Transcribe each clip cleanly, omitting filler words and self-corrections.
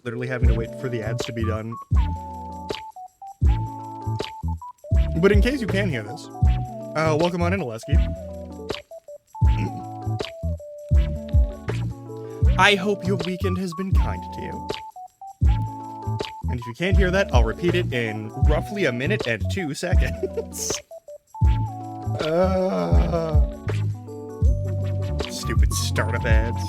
Literally having to wait for the ads to be done. But in case you can hear this, welcome on in, Oleski. I hope your weekend has been kind to you. And if you can't hear that, I'll repeat it in roughly 1 minute and 2 seconds. Stupid startup ads.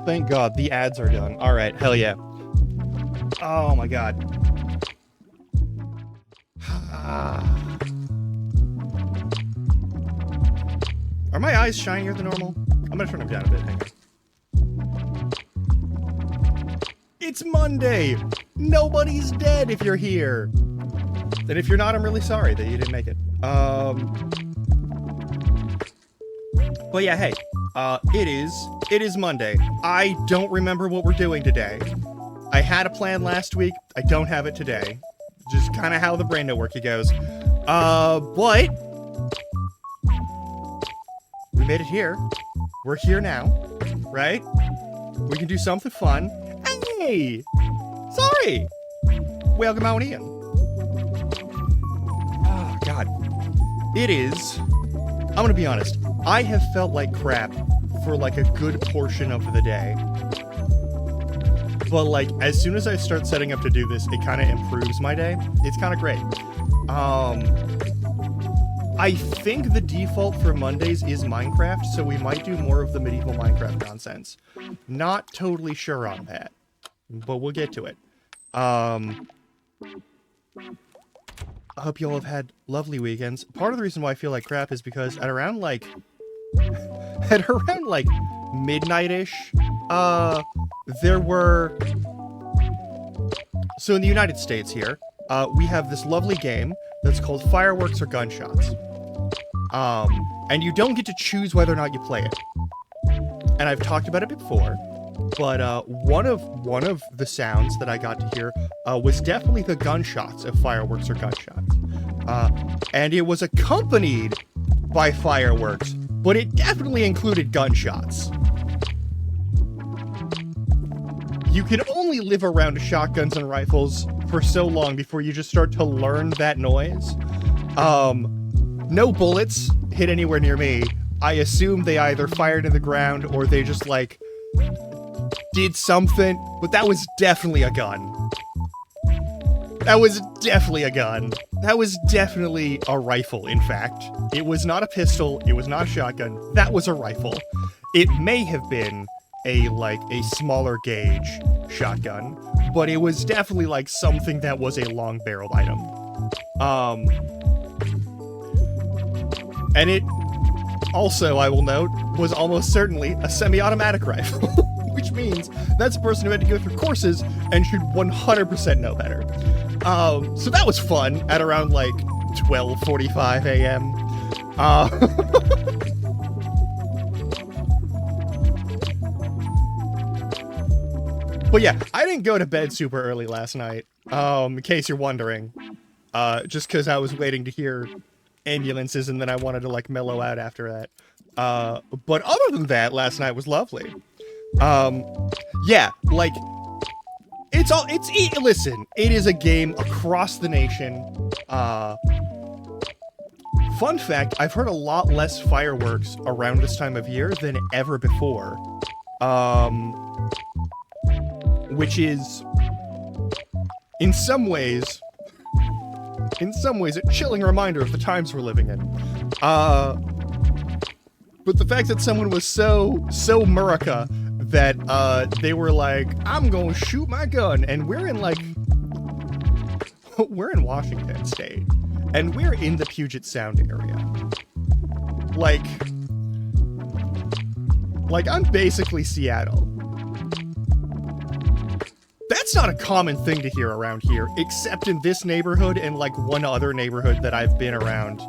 Thank God, the ads are done. Alright, hell yeah. Oh my God. Are my eyes shinier than normal? I'm gonna turn them down a bit, hang on. It's Monday! Nobody's dead if you're here! And if you're not, I'm really sorry that you didn't make it. But yeah, hey. It is Monday. I don't remember what we're doing today. I had a plan last week. I don't have it today. Just kind of how the brain network goes. But we made it here. We're here now, right? We can do something fun. Hey! Sorry! Welcome on in. Oh, God. It is... I'm gonna be honest. I have felt like crap for like a good portion of the day. But like, as soon as I start setting up to do this, it kind of improves my day. It's kind of great. I think the default for Mondays is Minecraft, so we might do more of the medieval Minecraft nonsense. Not totally sure on that, but we'll get to it. I hope you all have had lovely weekends. Part of the reason why I feel like crap is because at around like midnight-ish, there were... So in the United States here, we have this lovely game that's called Fireworks or Gunshots. And you don't get to choose whether or not you play it. And I've talked about it before, but one of the sounds that I got to hear was definitely the gunshots of Fireworks or Gunshots. And it was accompanied by fireworks, but it definitely included gunshots. You can only live around shotguns and rifles for so long before you just start to learn that noise. No bullets hit anywhere near me. I assume they either fired in the ground or they just, like, did something, but that was definitely a gun. That was definitely a gun. That was definitely a rifle, in fact. It was not a pistol, it was not a shotgun, that was a rifle. It may have been a smaller gauge shotgun, but it was definitely, like, something that was a long-barreled item. And it also, I will note, was almost certainly a semi-automatic rifle, which means that's a person who had to go through courses and should 100% know better. So that was fun at around like 12:45 a.m. But yeah, I didn't go to bed super early last night, in case you're wondering. Just because I was waiting to hear ambulances and then I wanted to like mellow out after that. But other than that, last night was lovely. Yeah, like, listen, it is a game across the nation. Fun fact, I've heard a lot less fireworks around this time of year than ever before. Which is, in some ways, a chilling reminder of the times we're living in. But the fact that someone was so Murica that they were like, I'm gonna shoot my gun, and we're in Washington State, and we're in the Puget Sound area. Like I'm basically Seattle. That's not a common thing to hear around here, except in this neighborhood and like one other neighborhood that I've been around.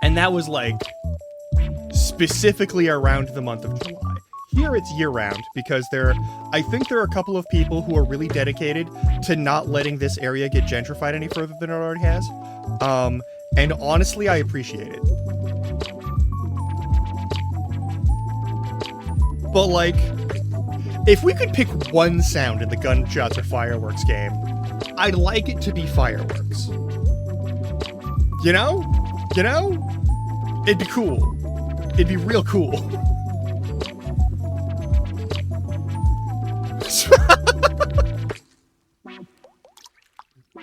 And that was like specifically around the month of July. Here it's year-round because I think there are a couple of people who are really dedicated to not letting this area get gentrified any further than it already has. And honestly, I appreciate it. But like, if we could pick one sound in the gunshots or fireworks game, I'd like it to be fireworks. You know? It'd be cool. It'd be real cool.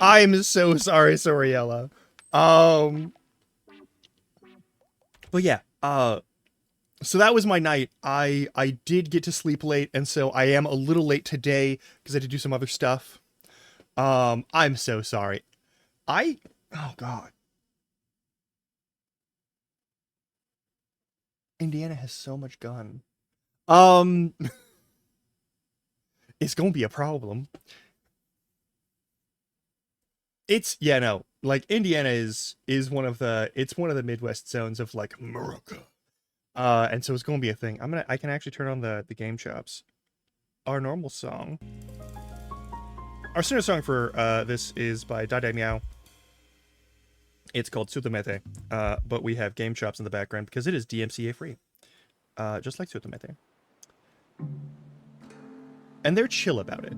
I am so sorry, Soriella. But yeah, so that was my night. I did get to sleep late, and so I am a little late today because I had to do some other stuff. I'm so sorry. Oh God. Indiana has so much gun. It's gonna be a problem. Like Indiana is one of the Midwest zones of like America. And so it's gonna be a thing. I can actually turn on the game chops. Our normal song. Our center song for this is by Dada Meow. It's called Tsutomete, but we have game chops in the background because it is DMCA free. Just like Tsutomete. And they're chill about it.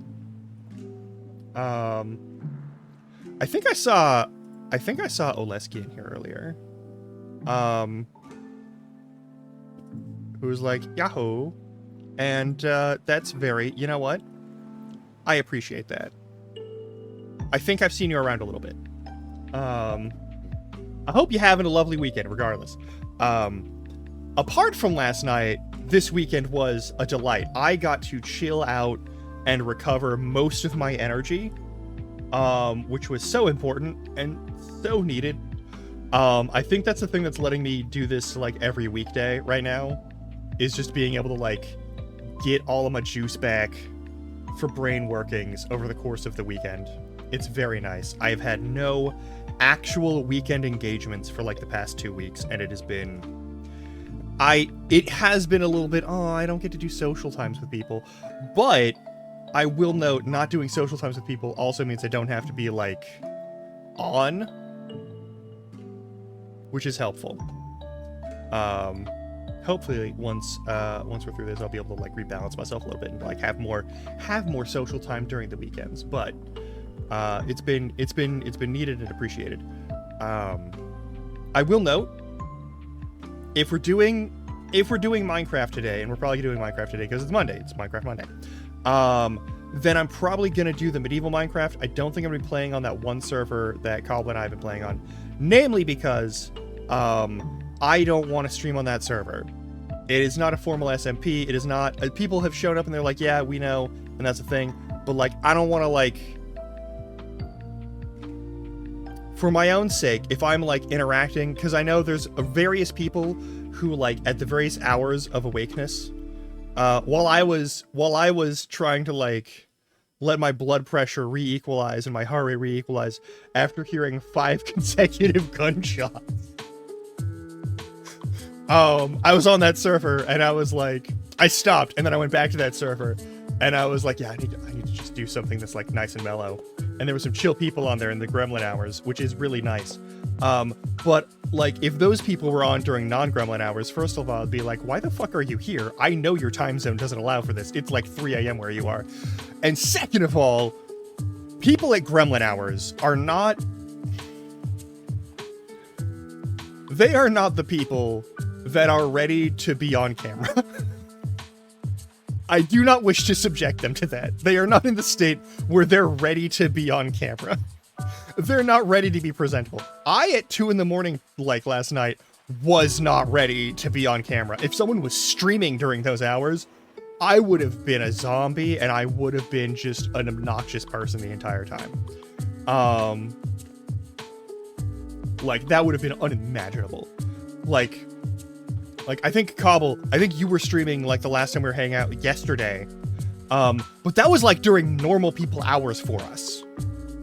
I think I saw Oleski in here earlier. Who was like, Yahoo! And that's very, you know what? I appreciate that. I think I've seen you around a little bit. I hope you're having a lovely weekend, regardless. Apart from last night, this weekend was a delight. I got to chill out and recover most of my energy, which was so important and so needed. I think that's the thing that's letting me do this like every weekday right now, is just being able to like get all of my juice back for brain workings over the course of the weekend. It's very nice. I have had no actual weekend engagements for like the past 2 weeks, and it has been a little bit, I don't get to do social times with people. But I will note, not doing social times with people also means I don't have to be like on, which is helpful. Hopefully once we're through this, I'll be able to like rebalance myself a little bit and like have more social time during the weekends. But it's been needed and appreciated. I will note, if we're doing Minecraft today, and we're probably doing Minecraft today because it's Monday, it's Minecraft Monday, then I'm probably gonna do the medieval Minecraft. I don't think I'm gonna be playing on that one server that Cobbler and I have been playing on, namely because I don't want to stream on that server. It is not a formal SMP. It is not. People have shown up and they're like, yeah, we know, and that's the thing. But like, I don't want to like, for my own sake, if I'm like interacting, because I know there's various people who like at the various hours of awakeness, while I was trying to like let my blood pressure re-equalize and my heart rate re-equalize after hearing 5 consecutive gunshots. I was on that server and I was like, I stopped and then I went back to that server and I was like, yeah, I need to just do something that's like nice and mellow. And there were some chill people on there in the Gremlin hours, which is really nice. But like, if those people were on during non-Gremlin hours, first of all, I'd be like, why the fuck are you here? I know your time zone doesn't allow for this. It's like 3 a.m. where you are. And second of all, people at Gremlin hours are not... They are not the people that are ready to be on camera. I do not wish to subject them to that. They are not in the state where they're ready to be on camera. They're not ready to be presentable. I, at 2 a.m, like last night, was not ready to be on camera. If someone was streaming during those hours, I would have been a zombie and I would have been just an obnoxious person the entire time. Like, that would have been unimaginable. Like, I think Cobble, I think you were streaming, like, the last time we were hanging out yesterday. But that was, like, during normal people hours for us.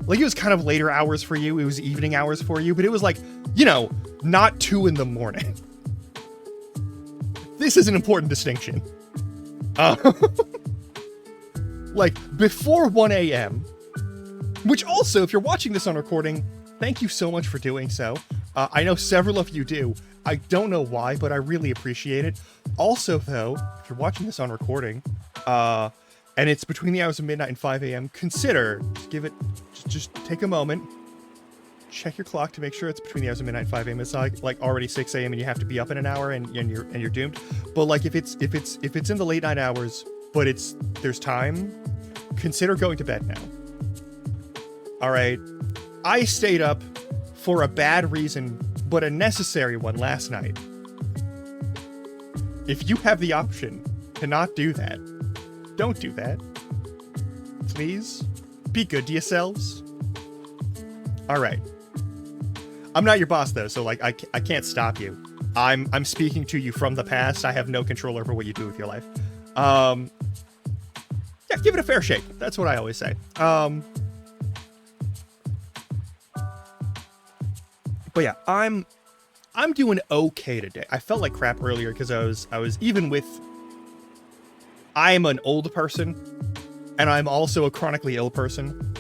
Like, it was kind of later hours for you, it was evening hours for you, but it was, like, you know, not 2 a.m. This is an important distinction. Like, before 1 a.m., which also, if you're watching this on recording, thank you so much for doing so. I know several of you do. I don't know why, but I really appreciate it. Also, though, if you're watching this on recording, and it's between the hours of midnight and 5 a.m., consider, just take a moment, check your clock to make sure it's between the hours of midnight and 5 a.m. It's not like already 6 a.m. and you have to be up in an hour and you're doomed. But like if it's in the late night hours, but there's time, consider going to bed now. All right. I stayed up for a bad reason, but a necessary one last night. If you have the option to not do that, don't do that. Please, be good to yourselves. All right. I'm not your boss though, so like I can't stop you. I'm speaking to you from the past. I have no control over what you do with your life. Yeah, give it a fair shake. That's what I always say. But yeah, I'm doing okay today. I felt like crap earlier because I was even with... I'm an old person, and I'm also a chronically ill person.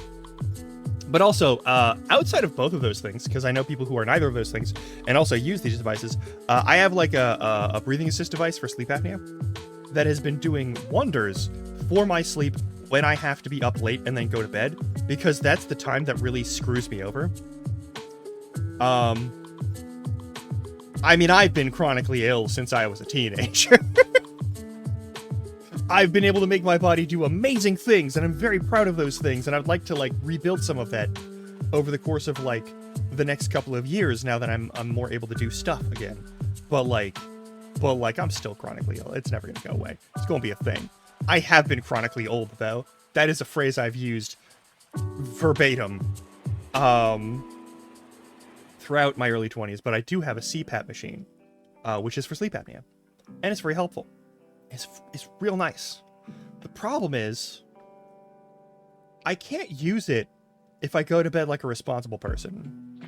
But also, outside of both of those things, because I know people who are neither of those things, and also use these devices, I have like a breathing assist device for sleep apnea that has been doing wonders for my sleep when I have to be up late and then go to bed, because that's the time that really screws me over. I mean, I've been chronically ill since I was a teenager. I've been able to make my body do amazing things, and I'm very proud of those things, and I'd like to, like, rebuild some of that over the course of, like, the next couple of years now that I'm more able to do stuff again. But, I'm still chronically ill. It's never gonna go away. It's gonna be a thing. I have been chronically old, though. That is a phrase I've used verbatim, throughout my early 20s, but I do have a CPAP machine, which is for sleep apnea, and it's very helpful. It's real nice. The problem is, I can't use it if I go to bed like a responsible person.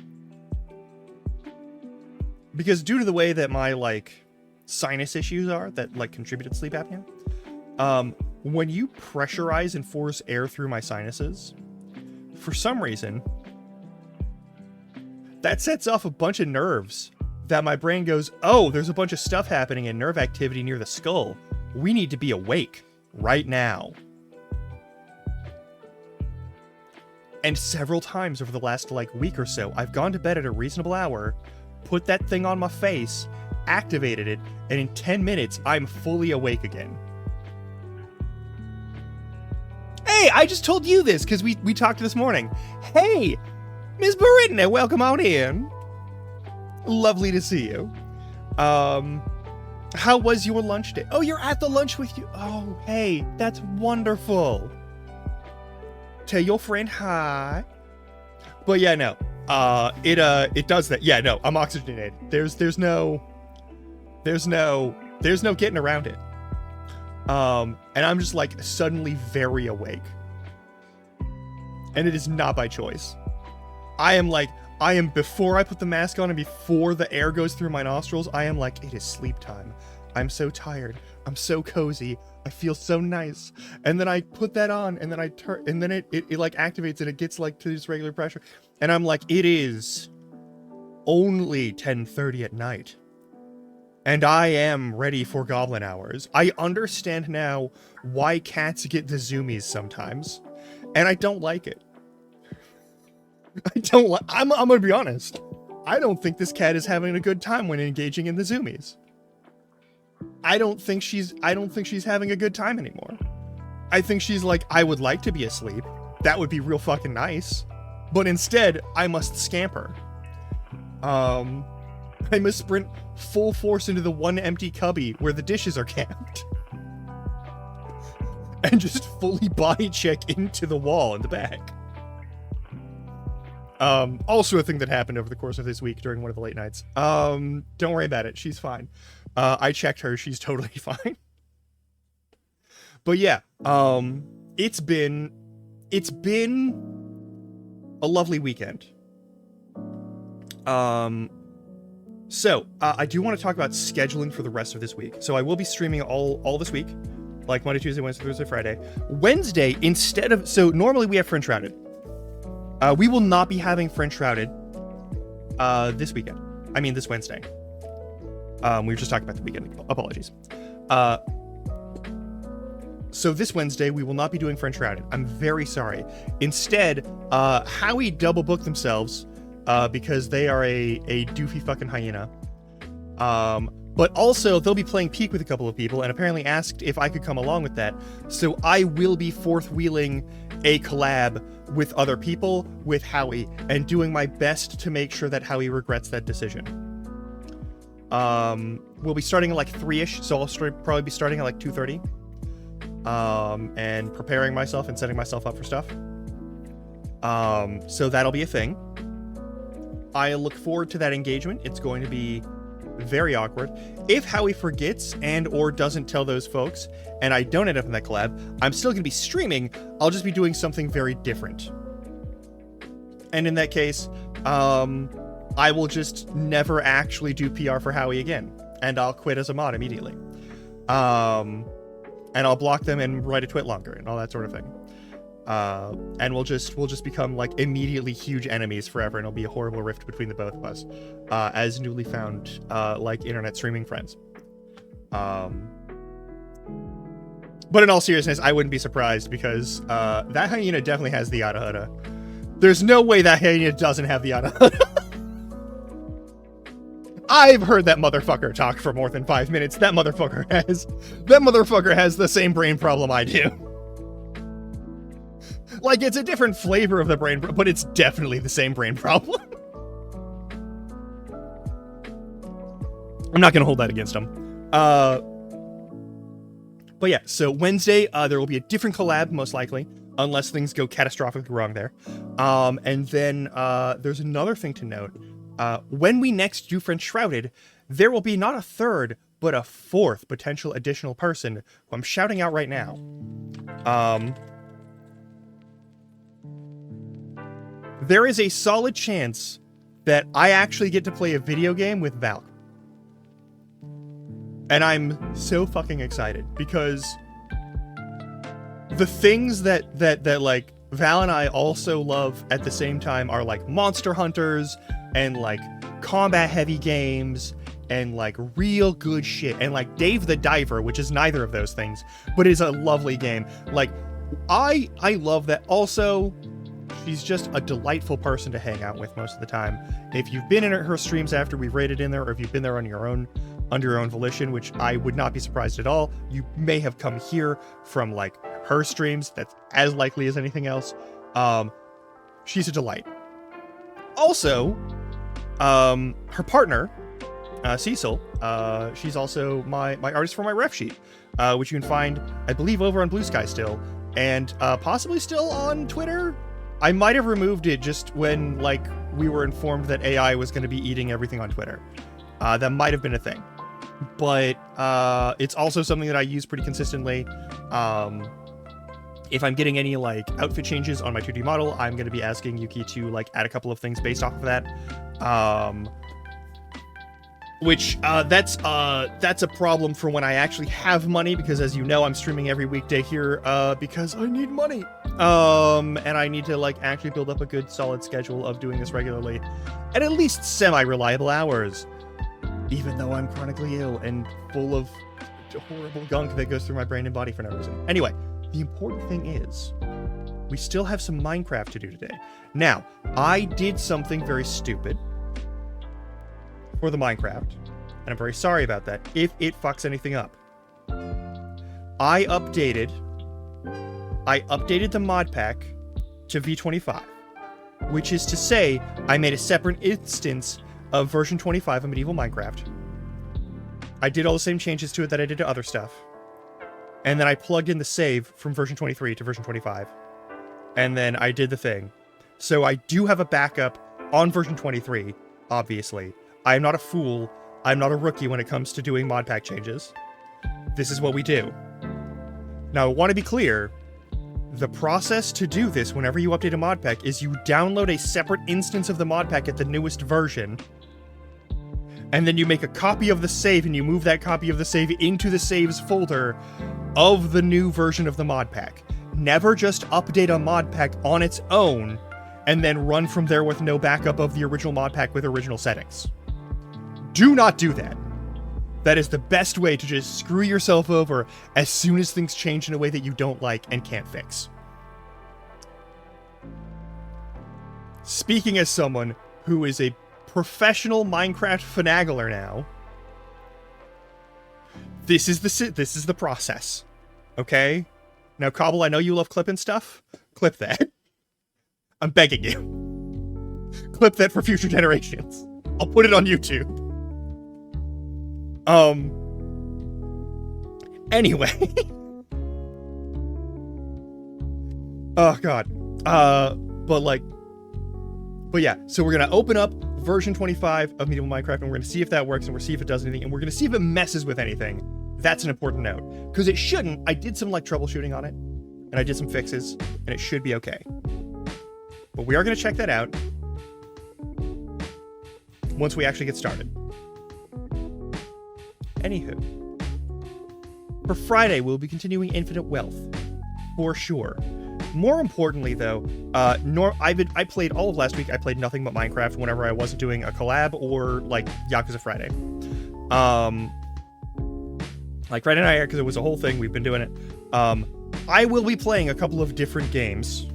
Because due to the way that my, like, sinus issues are that, like, contribute to sleep apnea, when you pressurize and force air through my sinuses, for some reason, that sets off a bunch of nerves that my brain goes, oh, there's a bunch of stuff happening in nerve activity near the skull. We need to be awake right now. And several times over the last, like, week or so, I've gone to bed at a reasonable hour, put that thing on my face, activated it, and in 10 minutes, I'm fully awake again. Hey, I just told you this because we talked this morning. Hey, Ms. Brittany, welcome on in. Lovely to see you. How was your lunch day? Oh, you're at the lunch with you. Oh, hey, that's wonderful. Tell your friend hi. But yeah, no. It does that. Yeah, no, I'm oxygenated. There's no getting around it. And I'm just like suddenly very awake. And it is not by choice. I am, before I put the mask on and before the air goes through my nostrils, I am like, it is sleep time. I'm so tired. I'm so cozy. I feel so nice. And then I put that on, and then I turn, and then it like activates, and it gets like to this regular pressure. And I'm like, it is only 10:30 at night. And I am ready for goblin hours. I understand now why cats get the zoomies sometimes. And I don't like it. I'm gonna be honest. I don't think this cat is having a good time when engaging in the zoomies. I don't think she's having a good time anymore. I think she's like, I would like to be asleep. That would be real fucking nice. But instead, I must scamper. I must sprint full force into the one empty cubby where the dishes are kept. And just fully body check into the wall in the back. Also a thing that happened over the course of this week during one of the late nights. Don't worry about it. She's fine. I checked her. She's totally fine. But yeah, it's been a lovely weekend. So I do want to talk about scheduling for the rest of this week. So I will be streaming all this week, like Monday, Tuesday, Wednesday, Thursday, Friday. Wednesday, so normally we have French Shrouded. We will not be having French Shrouded this weekend. I mean, this Wednesday. We were just talking about the weekend. Apologies. So this Wednesday, we will not be doing French Shrouded. I'm very sorry. Instead, Howie double booked themselves because they are a doofy fucking hyena. But also, they'll be playing Peak with a couple of people and apparently asked if I could come along with that. So I will be fourth-wheeling a collab with other people, with Howie, and doing my best to make sure that Howie regrets that decision. We'll be starting at like 3-ish, so I'll probably be starting at like 2:30. And preparing myself and setting myself up for stuff. So that'll be a thing. I look forward to that engagement. It's going to be very awkward. If Howie forgets and or doesn't tell those folks, and I don't end up in that collab, I'm still going to be streaming. I'll just be doing something very different. And in that case, I will just never actually do PR for Howie again, and I'll quit as a mod immediately. And I'll block them and write a twit longer and all that sort of thing. And we'll just become like immediately huge enemies forever, and it'll be a horrible rift between the both of us, as newly found like internet streaming friends. But in all seriousness, I wouldn't be surprised because that hyena definitely has the yada hada. There's no way that hyena doesn't have the yada hada. I've heard that motherfucker talk for more than 5 minutes. That motherfucker has the same brain problem I do. Like, it's a different flavor of the brain, but it's definitely the same brain problem. I'm not gonna hold that against him. But yeah, so Wednesday, there will be a different collab, most likely, unless things go catastrophically wrong there. And then there's another thing to note. When we next do French Shrouded, there will be not a third, but a fourth potential additional person who I'm shouting out right now. There is a solid chance that I actually get to play a video game with Val. And I'm so fucking excited because the things that like Val and I also love at the same time are like Monster Hunters and like combat heavy games and like real good shit, and like Dave the Diver, which is neither of those things, but is a lovely game. Like I love that. Also, she's just a delightful person to hang out with most of the time. If you've been in her streams after we've raided in there, or if you've been there on your own, under your own volition, which I would not be surprised at all, you may have come here from like her streams. That's as likely as anything else. She's a delight. Also, her partner, Cecil, she's also my artist for my ref sheet, which you can find, I believe, over on Blue Sky still, and possibly still on Twitter. I might have removed it just when like we were informed that AI was going to be eating everything on Twitter. That might have been a thing, but it's also something that I use pretty consistently. If I'm getting any like outfit changes on my 2D model, I'm going to be asking Yuki to like add a couple of things based off of that. That's a problem for when I actually have money, because as you know, I'm streaming every weekday here because I need money. And I need to like actually build up a good solid schedule of doing this regularly at least semi-reliable hours, even though I'm chronically ill and full of horrible gunk that goes through my brain and body for no reason. Anyway, the important thing is we still have some Minecraft to do today. Now, I did something very stupid for the Minecraft, and I'm very sorry about that if it fucks anything up. I updated the mod pack to V25, which is to say I made a separate instance of version 25 of Medieval Minecraft. I did all the same changes to it that I did to other stuff, and then I plugged in the save from version 23 to version 25, and then I did the thing. So I do have a backup on version 23, obviously. I am not a fool. I'm not a rookie when it comes to doing mod pack changes. This is what we do. Now, I want to be clear. The process to do this whenever you update a mod pack is you download a separate instance of the mod pack at the newest version, and then you make a copy of the save and you move that copy of the save into the saves folder of the new version of the mod pack. Never just update a mod pack on its own and then run from there with no backup of the original mod pack with original settings. Do not do that. That is the best way to just screw yourself over as soon as things change in a way that you don't like and can't fix. Speaking as someone who is a professional Minecraft finagler now, this is the process. Okay? Now, Cobble, I know you love clipping stuff. Clip that. I'm begging you. Clip that for future generations. I'll put it on YouTube. Anyway. Oh, God. But yeah, so we're going to open up version 25 of Medieval Minecraft, and we're going to see if that works, and we're going to see if it does anything, and we're going to see if it messes with anything. That's an important note. Because it shouldn't. I did some, like, troubleshooting on it, and I did some fixes, and it should be okay. But we are going to check that out once we actually get started. Anywho, for Friday, we'll be continuing Infinite Wealth, for sure. More importantly, though, I played all of last week. I played nothing but Minecraft whenever I wasn't doing a collab or like Yakuza Friday. Like Friday Night, because it was a whole thing. We've been doing it. I will be playing a couple of different games,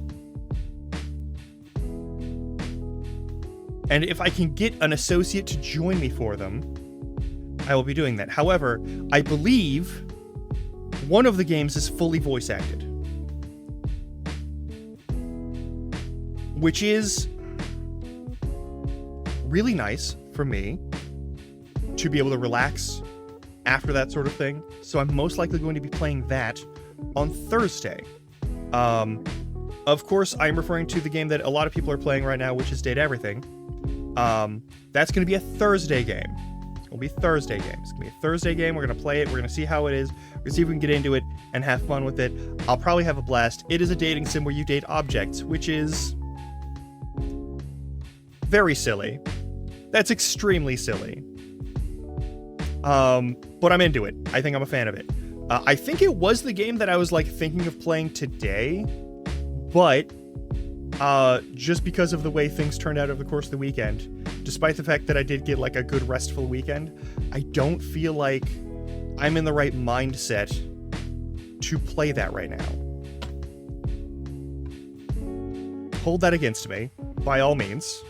and if I can get an associate to join me for them, I will be doing that. However, I believe one of the games is fully voice acted, which is really nice for me to be able to relax after that sort of thing. So I'm most likely going to be playing that on Thursday. Of course, I'm referring to the game that a lot of people are playing right now, which is Date Everything. That's going to be a Thursday game. It's going to be a Thursday game. It's going to be a Thursday game. We're going to play it. We're going to see how it is. We're going to see if we can get into it and have fun with it. I'll probably have a blast. It is a dating sim where you date objects, which is very silly. That's extremely silly. But I'm into it. I think I'm a fan of it. I think it was the game that I was like thinking of playing today, but just because of the way things turned out over the course of the weekend, despite the fact that I did get like a good restful weekend, I don't feel like I'm in the right mindset to play that right now. Hold that against me, by all means.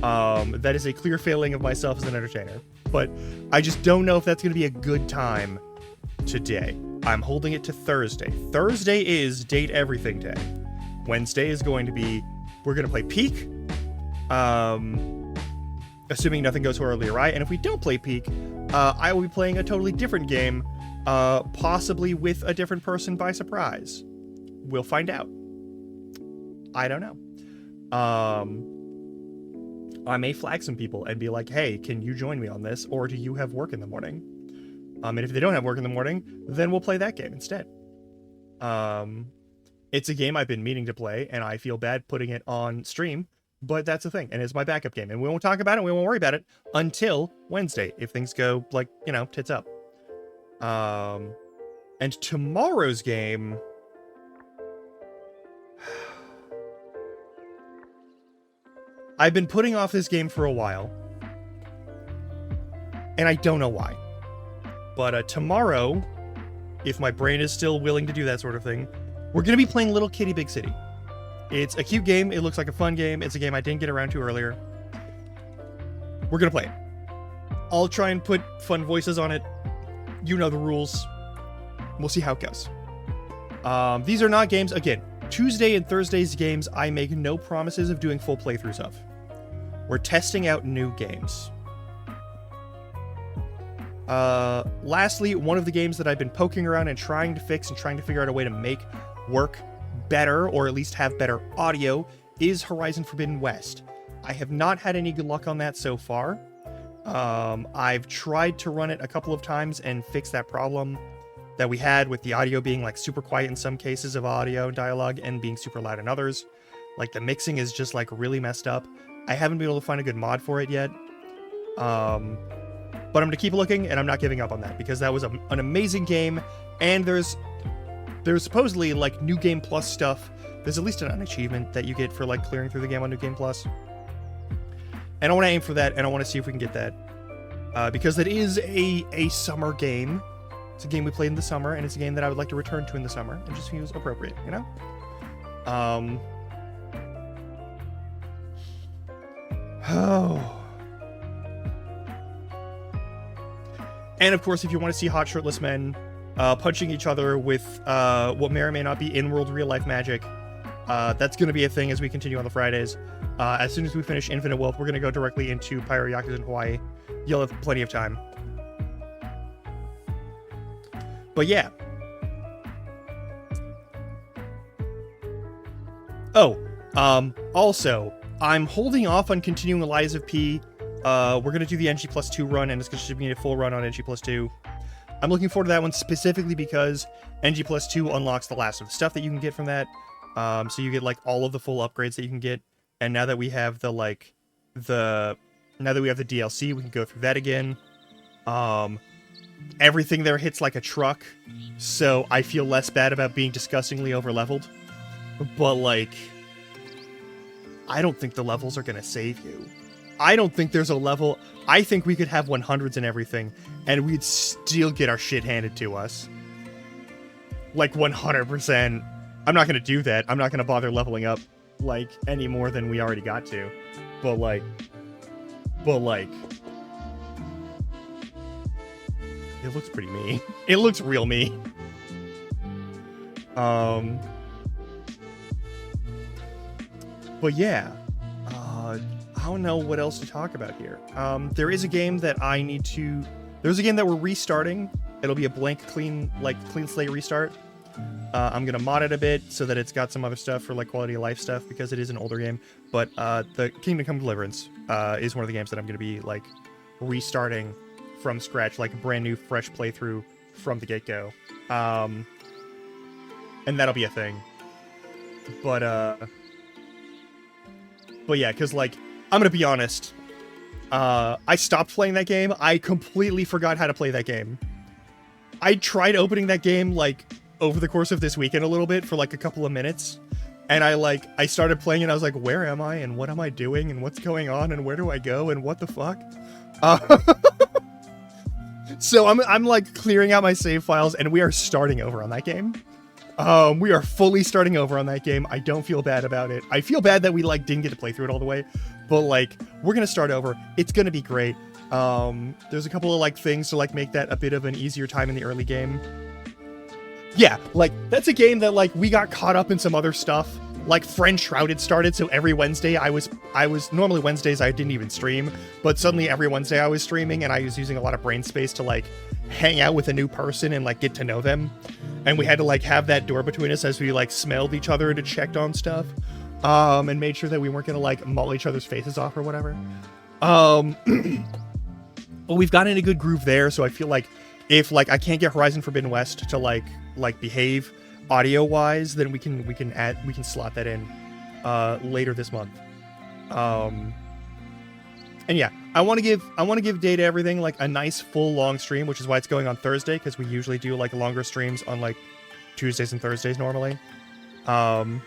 That is a clear failing of myself as an entertainer, but I just don't know if that's going to be a good time today. I'm holding it to Thursday. Thursday is Date Everything Day. Wednesday is going to be, we're going to play Peak, assuming nothing goes horribly awry, and if we don't play Peak, I will be playing a totally different game, possibly with a different person by surprise. We'll find out. I don't know. I may flag some people and be like, hey, can you join me on this? Or do you have work in the morning? And if they don't have work in the morning, then we'll play that game instead. It's a game I've been meaning to play, and I feel bad putting it on stream, but that's the thing, and it's my backup game, and we won't talk about it, we won't worry about it until Wednesday, if things go, like, you know, tits up. And tomorrow's game... I've been putting off this game for a while, and I don't know why. But tomorrow, if my brain is still willing to do that sort of thing, we're going to be playing Little Kitty Big City. It's a cute game. It looks like a fun game. It's a game I didn't get around to earlier. We're going to play it. I'll try and put fun voices on it. You know the rules. We'll see how it goes. These are not games, again, Tuesday and Thursday's games I make no promises of doing full playthroughs of. We're testing out new games. Lastly, one of the games that I've been poking around and trying to fix and trying to figure out a way to make work better, or at least have better audio, is Horizon Forbidden West. I have not had any good luck on that so far. I've tried to run it a couple of times and fix that problem that we had with the audio being like super quiet in some cases of audio and dialogue and being super loud in others. Like the mixing is just like really messed up. I haven't been able to find a good mod for it yet. But I'm going to keep looking, and I'm not giving up on that, because that was an amazing game, and there's supposedly like New Game Plus stuff. There's at least an achievement that you get for like clearing through the game on New Game Plus. And I want to aim for that, and I want to see if we can get that. Because it is a summer game. It's a game we played in the summer, and it's a game that I would like to return to in the summer. It just feels appropriate, you know? Oh. And of course, if you want to see hot shirtless men punching each other with what may or may not be in-world real-life magic, that's going to be a thing as we continue on the Fridays. As soon as we finish Infinite Wealth, we're going to go directly into Pyro Yakuza in Hawaii. You'll have plenty of time. But yeah. Oh, also, I'm holding off on continuing Lies of P. We're going to do the NG Plus 2 run, and it's going to be a full run on NG Plus 2. I'm looking forward to that one specifically because NG Plus 2 unlocks the last of the stuff that you can get from that. So you get like all of the full upgrades that you can get. And now that we have now that we have the DLC, we can go through that again. Everything there hits like a truck, so I feel less bad about being disgustingly over-leveled. But like, I don't think the levels are going to save you. I don't think there's a level... I think we could have 100s and everything, and we'd still get our shit handed to us. Like, 100%. I'm not going to do that. I'm not going to bother leveling up, like, any more than we already got to. But, like... It looks pretty me. It looks real me. But yeah. I don't know what else to talk about here. There is a game that I need to... There's a game that we're restarting. It'll be a blank, clean slate restart. I'm going to mod it a bit so that it's got some other stuff for like quality of life stuff because it is an older game. But the Kingdom Come Deliverance is one of the games that I'm going to be like restarting from scratch, like a brand new, fresh playthrough from the get-go. And that'll be a thing. But yeah, because like, I'm going to be honest. I stopped playing that game. I completely forgot how to play that game. I tried opening that game like over the course of this weekend a little bit for like a couple of minutes. And I started playing and I was like, where am I? And what am I doing? And what's going on? And where do I go? And what the fuck? So I'm like clearing out my save files and we are starting over on that game. We are fully starting over on that game. I don't feel bad about it. I feel bad that we like didn't get to play through it all the way, but like we're gonna start over. It's gonna be great. There's a couple of like things to like make that a bit of an easier time in the early game. Yeah, like that's a game that like we got caught up in some other stuff. Like Friend Shrouded started, so every Wednesday I was normally Wednesdays I didn't even stream, but suddenly every Wednesday I was streaming and I was using a lot of brain space to like hang out with a new person and like get to know them. And we had to like have that door between us as we like smelled each other and checked on stuff. And made sure that we weren't gonna like maul each other's faces off or whatever. Well, we've gotten in a good groove there, so I feel like if like I can't get Horizon Forbidden West to like behave, audio wise, then we can slot that in later this month. And yeah, I want to give Data Everything like a nice full long stream, which is why it's going on Thursday, because we usually do like longer streams on like Tuesdays and Thursdays normally. So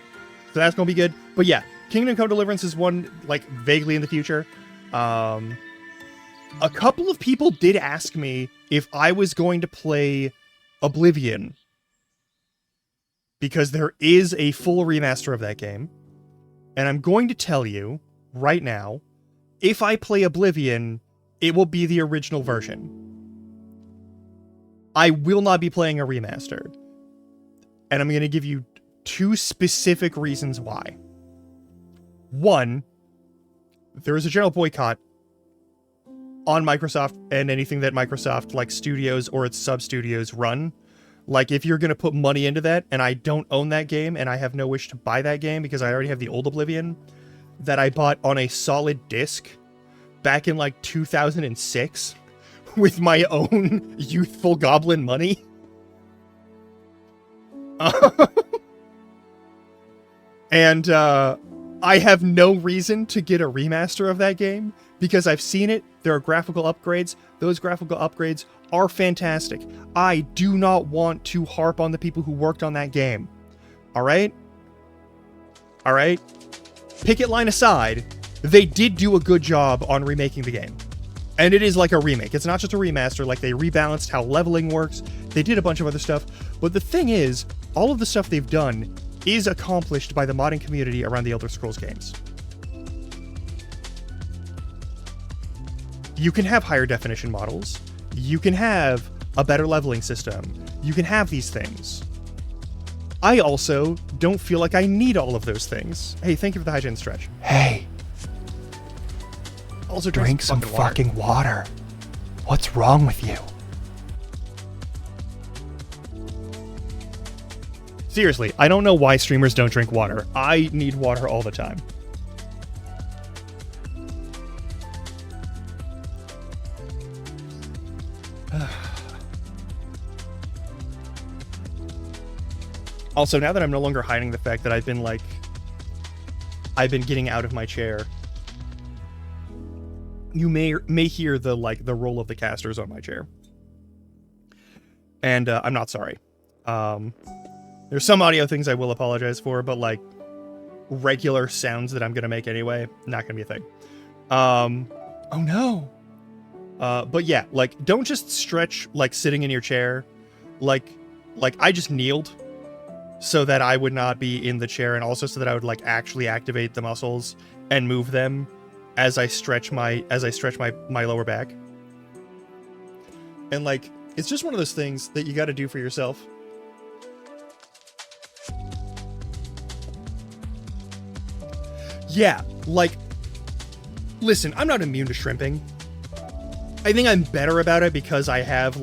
that's gonna be good. But yeah, Kingdom Come Deliverance is one like vaguely in the future. A couple of people did ask me if I was going to play Oblivion, because there is a full remaster of that game. And I'm going to tell you right now, if I play Oblivion, it will be the original version. I will not be playing a remaster. And I'm going to give you 2 specific reasons why. 1, there is a general boycott on Microsoft and anything that Microsoft, like, studios or its sub-studios run. Like, if you're going to put money into that, and I don't own that game, and I have no wish to buy that game because I already have the old Oblivion that I bought on a solid disc back in, like, 2006 with my own youthful goblin money. And I have no reason to get a remaster of that game because I've seen it. There are graphical upgrades. Those graphical upgrades are fantastic. I do not want to harp on the people who worked on that game. All right? All right? Picket line aside, they did do a good job on remaking the game. And it is like a remake. It's not just a remaster. Like, they rebalanced how leveling works. They did a bunch of other stuff. But the thing is, all of the stuff they've done is accomplished by the modding community around the Elder Scrolls games. You can have higher definition models. You can have a better leveling system. You can have these things. I also don't feel like I need all of those things. Hey, thank you for the hygiene stretch. Hey. Also, Drink some fucking water. What's wrong with you? Seriously, I don't know why streamers don't drink water. I need water all the time. Also, now that I'm no longer hiding the fact that I've been getting out of my chair, you may hear the roll of the casters on my chair. And I'm not sorry. There's some audio things I will apologize for, but like regular sounds that I'm gonna make anyway, not gonna be a thing. Oh no. But yeah, like, don't just stretch like sitting in your chair. Like I just kneeled so that I would not be in the chair, and also so that I would like actually activate the muscles and move them as I stretch my lower back. And like, it's just one of those things that you got to do for yourself. Yeah, like, listen, I'm not immune to shrimping. I think I'm better about it because I have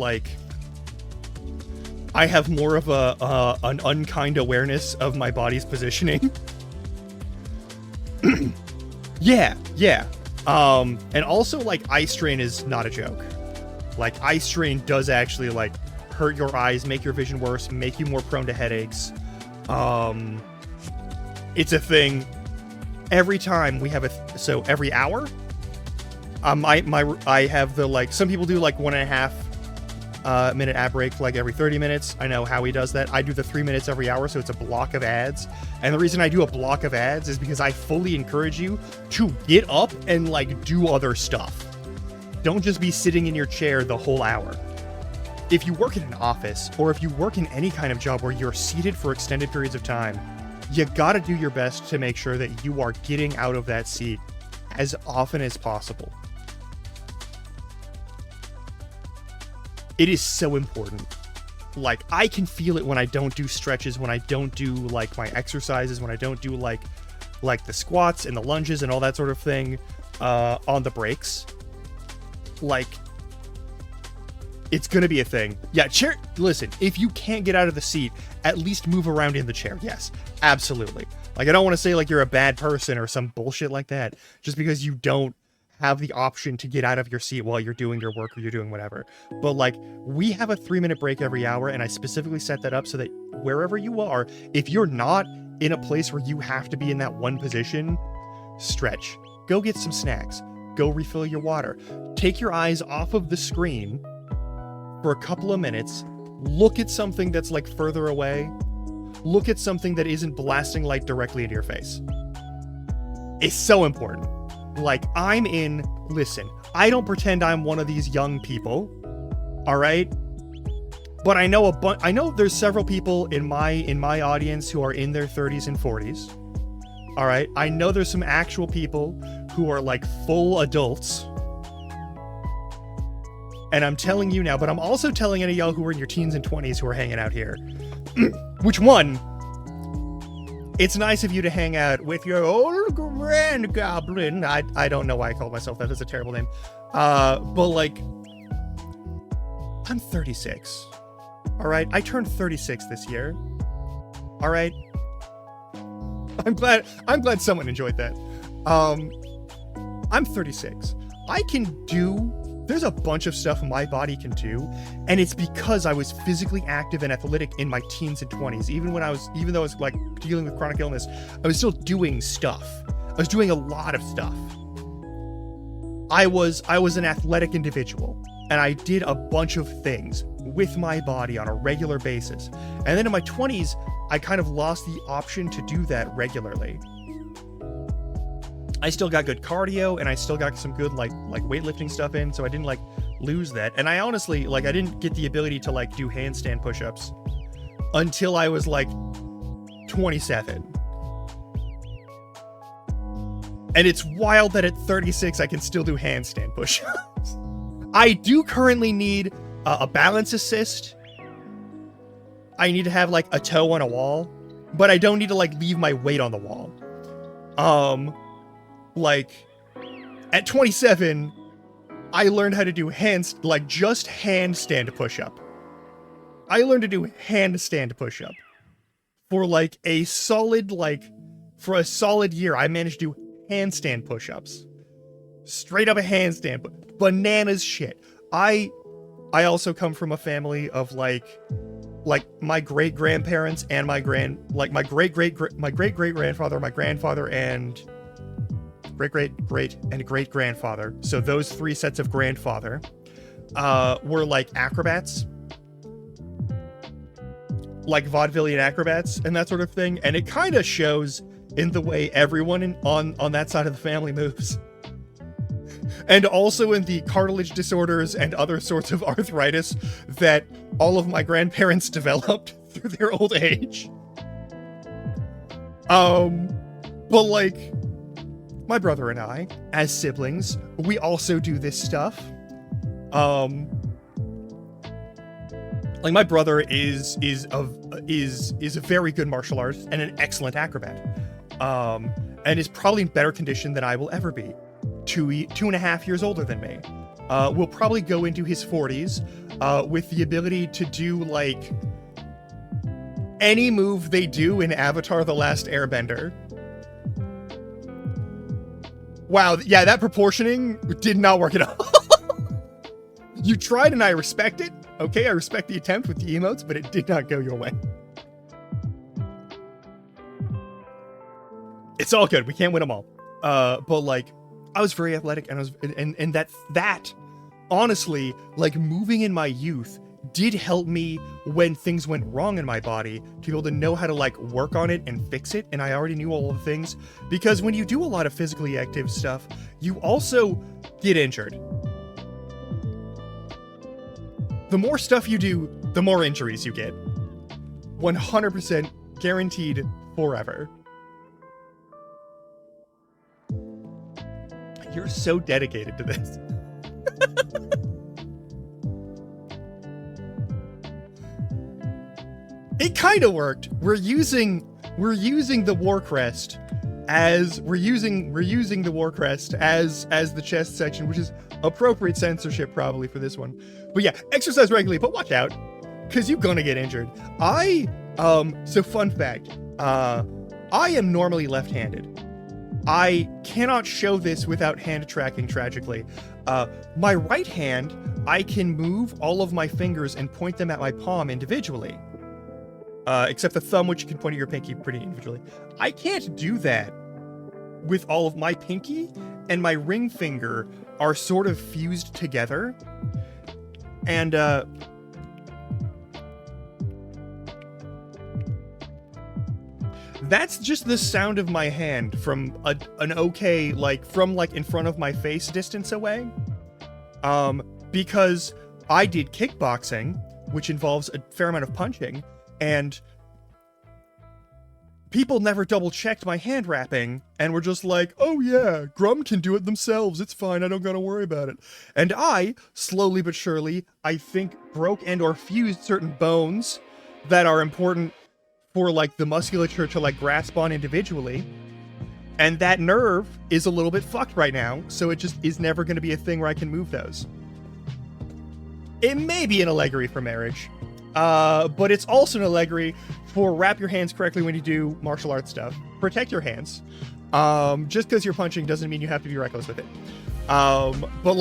more of an unkind awareness of my body's positioning. Yeah. And also, like, eye strain is not a joke. Like, eye strain does actually, like, hurt your eyes, make your vision worse, make you more prone to headaches. It's a thing. Every time we have so every hour, I have the, like, some people do like 1.5 minute ad break like every 30 minutes. I know Howie does that. I do the 3 minutes every hour, so it's a block of ads. And the reason I do a block of ads is because I fully encourage you to get up and like do other stuff. Don't just be sitting in your chair the whole hour. If you work in an office, or if you work in any kind of job where you're seated for extended periods of time, you gotta do your best to make sure that you are getting out of that seat as often as possible. It is so important. Like, I can feel it when I don't do stretches, when I don't do like my exercises, when I don't do like the squats and the lunges and all that sort of thing on the breaks. Like, it's gonna be a thing. Yeah, chair. Listen, if you can't get out of the seat, at least move around in the chair. Yes, absolutely. Like, I don't want to say like you're a bad person or some bullshit like that, just because you don't have the option to get out of your seat while you're doing your work or you're doing whatever. But like, we have a 3-minute break every hour, and I specifically set that up so that wherever you are, if you're not in a place where you have to be in that one position, stretch. Go get some snacks. Go refill your water. Take your eyes off of the screen for a couple of minutes. Look at something that's like further away. Look at something that isn't blasting light directly into your face. It's so important. Like, listen, I don't pretend I'm one of these young people, all right? But I know there's several people in my audience who are in their 30s and 40s. All right? I know there's some actual people who are like full adults. And I'm telling you now, but I'm also telling any of y'all who are in your teens and 20s who are hanging out here. Which one? It's nice of you to hang out with your old grand goblin. I don't know why I called myself that. That's a terrible name. But like, I'm 36. All right, I turned 36 this year. All right, I'm glad someone enjoyed that. I'm 36. There's a bunch of stuff my body can do, and it's because I was physically active and athletic in my teens and 20s. Even though I was like dealing with chronic illness, I was still doing stuff. I was doing a lot of stuff. I was an athletic individual, and I did a bunch of things with my body on a regular basis. And then in my 20s, I kind of lost the option to do that regularly. I still got good cardio, and I still got some good like weightlifting stuff in, so I didn't like lose that. And I honestly, like, I didn't get the ability to like do handstand push-ups until I was like 27. And it's wild that at 36 I can still do handstand push-ups. I do currently need a balance assist. I need to have like a toe on a wall, but I don't need to like leave my weight on the wall. Like, at 27, I learned how to do just handstand push-up. I learned to do handstand push-up. For a solid year, I managed to do handstand push-ups. Straight up a handstand, bananas shit. I also come from a family of like my great-grandparents and my great-great-grandfather, my grandfather, and great-great-great-and-great-grandfather. So those three sets of grandfather were like acrobats, like vaudevillian acrobats and that sort of thing. And it kind of shows in the way everyone on that side of the family moves. And also in the cartilage disorders and other sorts of arthritis that all of my grandparents developed through their old age. But like, my brother and I, as siblings, we also do this stuff. Like, my brother is a very good martial artist and an excellent acrobat. And is probably in better condition than I will ever be. 2.5 years older than me. Will probably go into his 40s with the ability to do like any move they do in Avatar: The Last Airbender. Wow, yeah, that proportioning did not work at all. You tried and I respect it. Okay, I respect the attempt with the emotes, but it did not go your way. It's all good. We can't win them all. But like, I was very athletic, and and that honestly, like, moving in my youth did help me when things went wrong in my body to be able to know how to like work on it and fix it. And I already knew all the things, because when you do a lot of physically active stuff, you also get injured. The more stuff you do, the more injuries you get. 100% guaranteed forever. You're so dedicated to this. It kind of worked. We're using the war crest as the chest section, which is appropriate censorship probably for this one. But yeah, exercise regularly, but watch out, because you're gonna get injured. So fun fact, I am normally left-handed. I cannot show this without hand tracking, tragically. My right hand, I can move all of my fingers and point them at my palm individually. Except the thumb, which you can point at your pinky pretty individually. I can't do that with all of my pinky and my ring finger are sort of fused together. And, that's just the sound of my hand from an okay, like, from, like, in front of my face distance away. Because I did kickboxing, which involves a fair amount of punching, and people never double-checked my hand wrapping, and were just like, oh yeah, Grum can do it themselves, it's fine, I don't gotta worry about it. And I, slowly but surely, I think broke and or fused certain bones that are important for, like, the musculature to, like, grasp on individually. And that nerve is a little bit fucked right now, so it just is never going to be a thing where I can move those. It may be an allegory for marriage, but it's also an allegory for wrap your hands correctly when you do martial arts stuff. Protect your hands. Just because you're punching doesn't mean you have to be reckless with it. But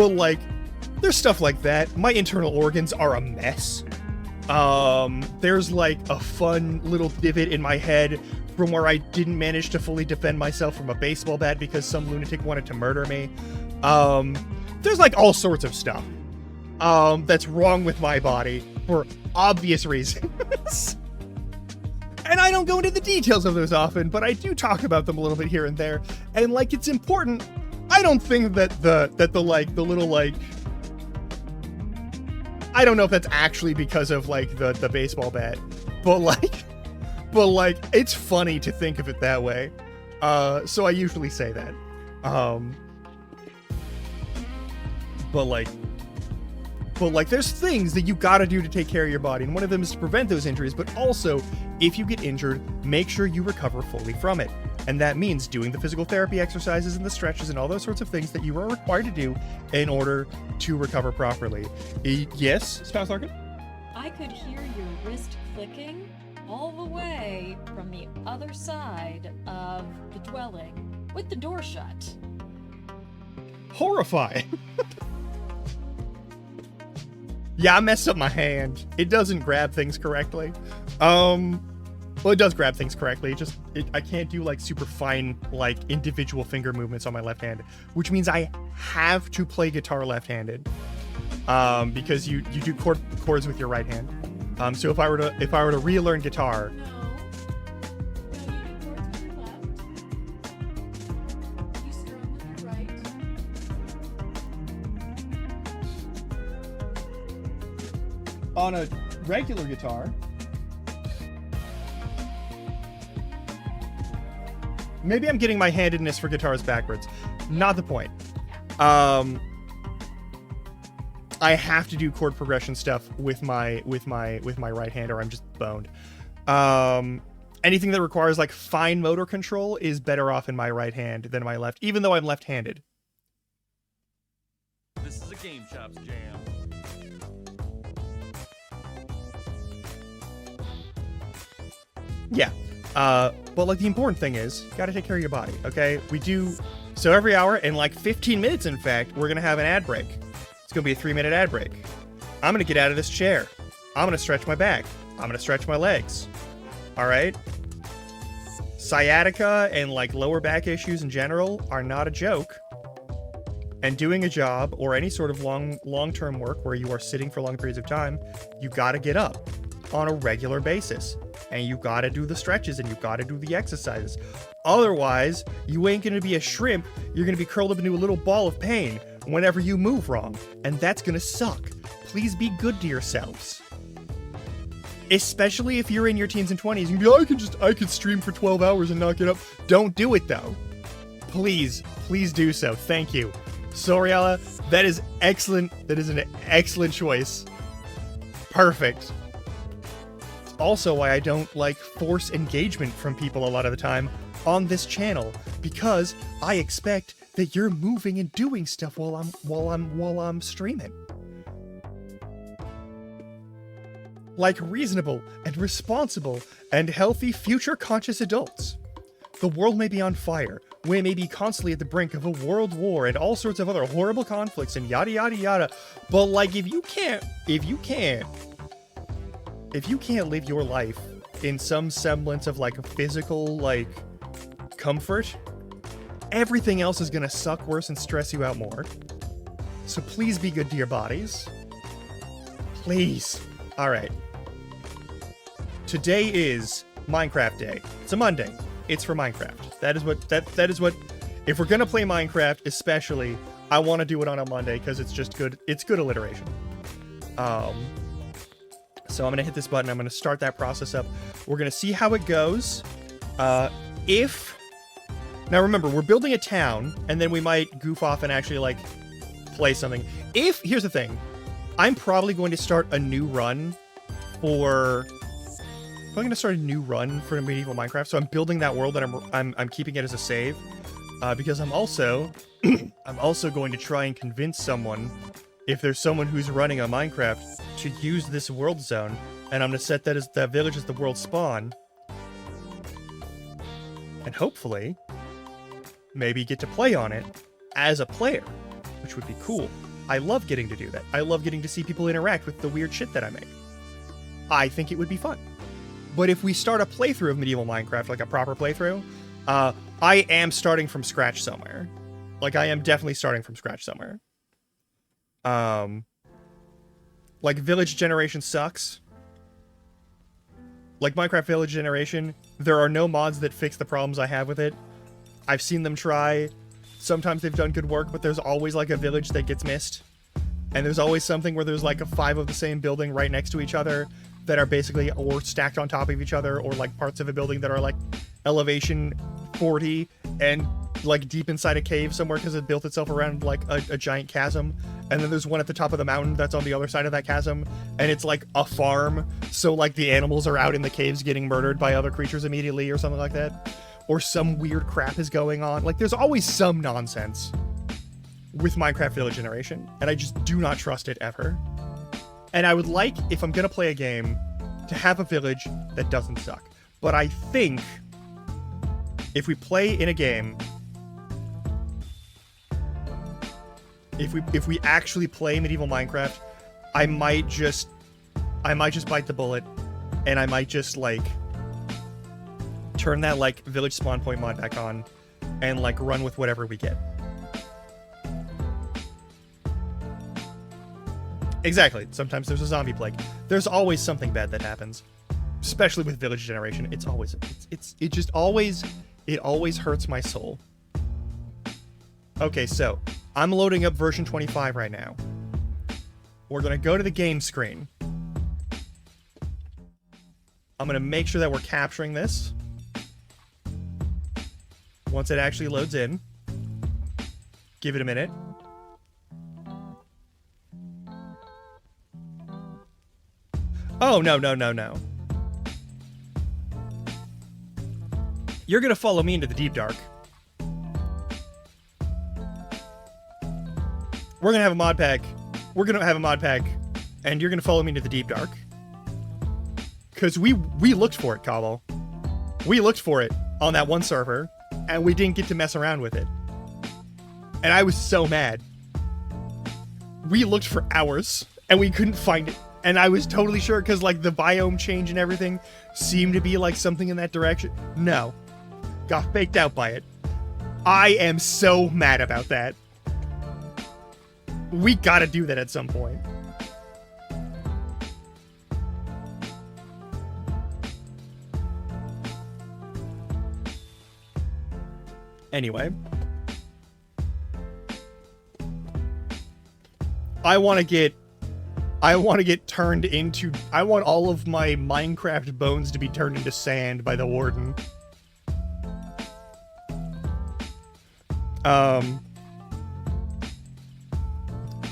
like, there's stuff like that. My internal organs are a mess. There's like a fun little divot in my head from where I didn't manage to fully defend myself from a baseball bat because some lunatic wanted to murder me. There's like all sorts of stuff that's wrong with my body for obvious reasons. And I don't go into the details of those often, but I do talk about them a little bit here and there. And like, it's important. I don't think that the little like, I don't know if that's actually because of like the baseball bat, but like it's funny to think of it that way. So I usually say that. But like there's things that you gotta do to take care of your body, and one of them is to prevent those injuries, but also if you get injured, make sure you recover fully from it. And that means doing the physical therapy exercises and the stretches and all those sorts of things that you are required to do in order to recover properly. Yes, Spouse Larkin? I could hear your wrist clicking all the way from the other side of the dwelling with the door shut. Horrifying. Yeah, I messed up my hand. It doesn't grab things correctly. Well, it does grab things correctly. I can't do like super fine, like individual finger movements on my left hand, which means I have to play guitar left-handed. Because you do chords with your right hand. So if I were to relearn guitar. No, you do chords with your left. You strum with your right. On a regular guitar. Maybe I'm getting my handedness for guitars backwards. Not the point. I have to do chord progression stuff with my right hand, or I'm just boned. Anything that requires like fine motor control is better off in my right hand than my left, even though I'm left-handed. This is a Game Chops jam. Yeah. But like the important thing is, you gotta take care of your body, okay? We do, so every hour, in like 15 minutes in fact, we're gonna have an ad break. It's gonna be a 3-minute ad break. I'm gonna get out of this chair. I'm gonna stretch my back. I'm gonna stretch my legs. Alright? Sciatica and like lower back issues in general are not a joke. And doing a job or any sort of long-term work where you are sitting for long periods of time, you gotta get up on a regular basis. And you gotta do the stretches and you gotta do the exercises. Otherwise, you ain't gonna be a shrimp. You're gonna be curled up into a little ball of pain whenever you move wrong. And that's gonna suck. Please be good to yourselves. Especially if you're in your teens and 20s. You can be, I could stream for 12 hours and not get up. Don't do it though. Please do so. Thank you. Soriala, that is excellent. That is an excellent choice. Perfect. Also why I don't like force engagement from people a lot of the time on this channel, because I expect that you're moving and doing stuff while I'm streaming. Like reasonable and responsible and healthy future conscious adults. The world may be on fire. We may be constantly at the brink of a world war and all sorts of other horrible conflicts and yada yada yada. But like, if you can't live your life in some semblance of like physical like comfort, everything else is gonna suck worse and stress you out more. So please be good to your bodies. Please. All right. Today is Minecraft Day. It's a Monday. It's for Minecraft. That is what if we're gonna play Minecraft, especially, I want to do it on a Monday because it's just good. It's good alliteration. So I'm gonna hit this button. I'm gonna start that process up. We're gonna see how it goes. Now remember, we're building a town, and then we might goof off and actually like play something. Here's the thing, I'm probably going to start a new run for. I'm going to start a new run for Medieval Minecraft, so I'm building that world and I'm keeping it as a save, because I'm also going to try and convince someone, if there's someone who's running a Minecraft, to use this world zone, and I'm going to set that village as the world spawn, and hopefully maybe get to play on it as a player, which would be cool. I love getting to do that. I love getting to see people interact with the weird shit that I make. I think it would be fun. But if we start a playthrough of Medieval Minecraft, like a proper playthrough, I am starting from scratch somewhere. Like, I am definitely starting from scratch somewhere. Like, Village Generation sucks. Like, Minecraft Village Generation, there are no mods that fix the problems I have with it. I've seen them try. Sometimes they've done good work, but there's always, like, a village that gets missed. And there's always something where there's, like, 5 of the same building right next to each other that are basically or stacked on top of each other, or like parts of a building that are like elevation 40 and like deep inside a cave somewhere because it built itself around like a giant chasm. And then there's one at the top of the mountain that's on the other side of that chasm, and it's like a farm, so like the animals are out in the caves getting murdered by other creatures immediately or something like that, or some weird crap is going on. Like, there's always some nonsense with Minecraft Village Generation, and I just do not trust it ever. And I would like, if I'm gonna play a game, to have a village that doesn't suck. But I think if we play in a game, if we actually play Medieval Minecraft, I might just bite the bullet, and I might just like turn that like village spawn point mod back on and like run with whatever we get. Exactly. Sometimes there's a zombie plague. There's always something bad that happens, especially with Village Generation. It always hurts my soul. Okay, so I'm loading up version 25 right now. We're gonna go to the game screen. I'm gonna make sure that we're capturing this. Once it actually loads in, give it a minute. Oh, no. You're gonna follow me into the deep dark. We're gonna have a mod pack. And you're gonna follow me into the deep dark. Because we looked for it, Cobble. We looked for it on that one server, and we didn't get to mess around with it. And I was so mad. We looked for hours, and we couldn't find it. And I was totally sure, because, like, the biome change and everything seemed to be, like, something in that direction. No. Got faked out by it. I am so mad about that. We gotta do that at some point. Anyway. I want to get turned into... I want all of my Minecraft bones to be turned into sand by the warden.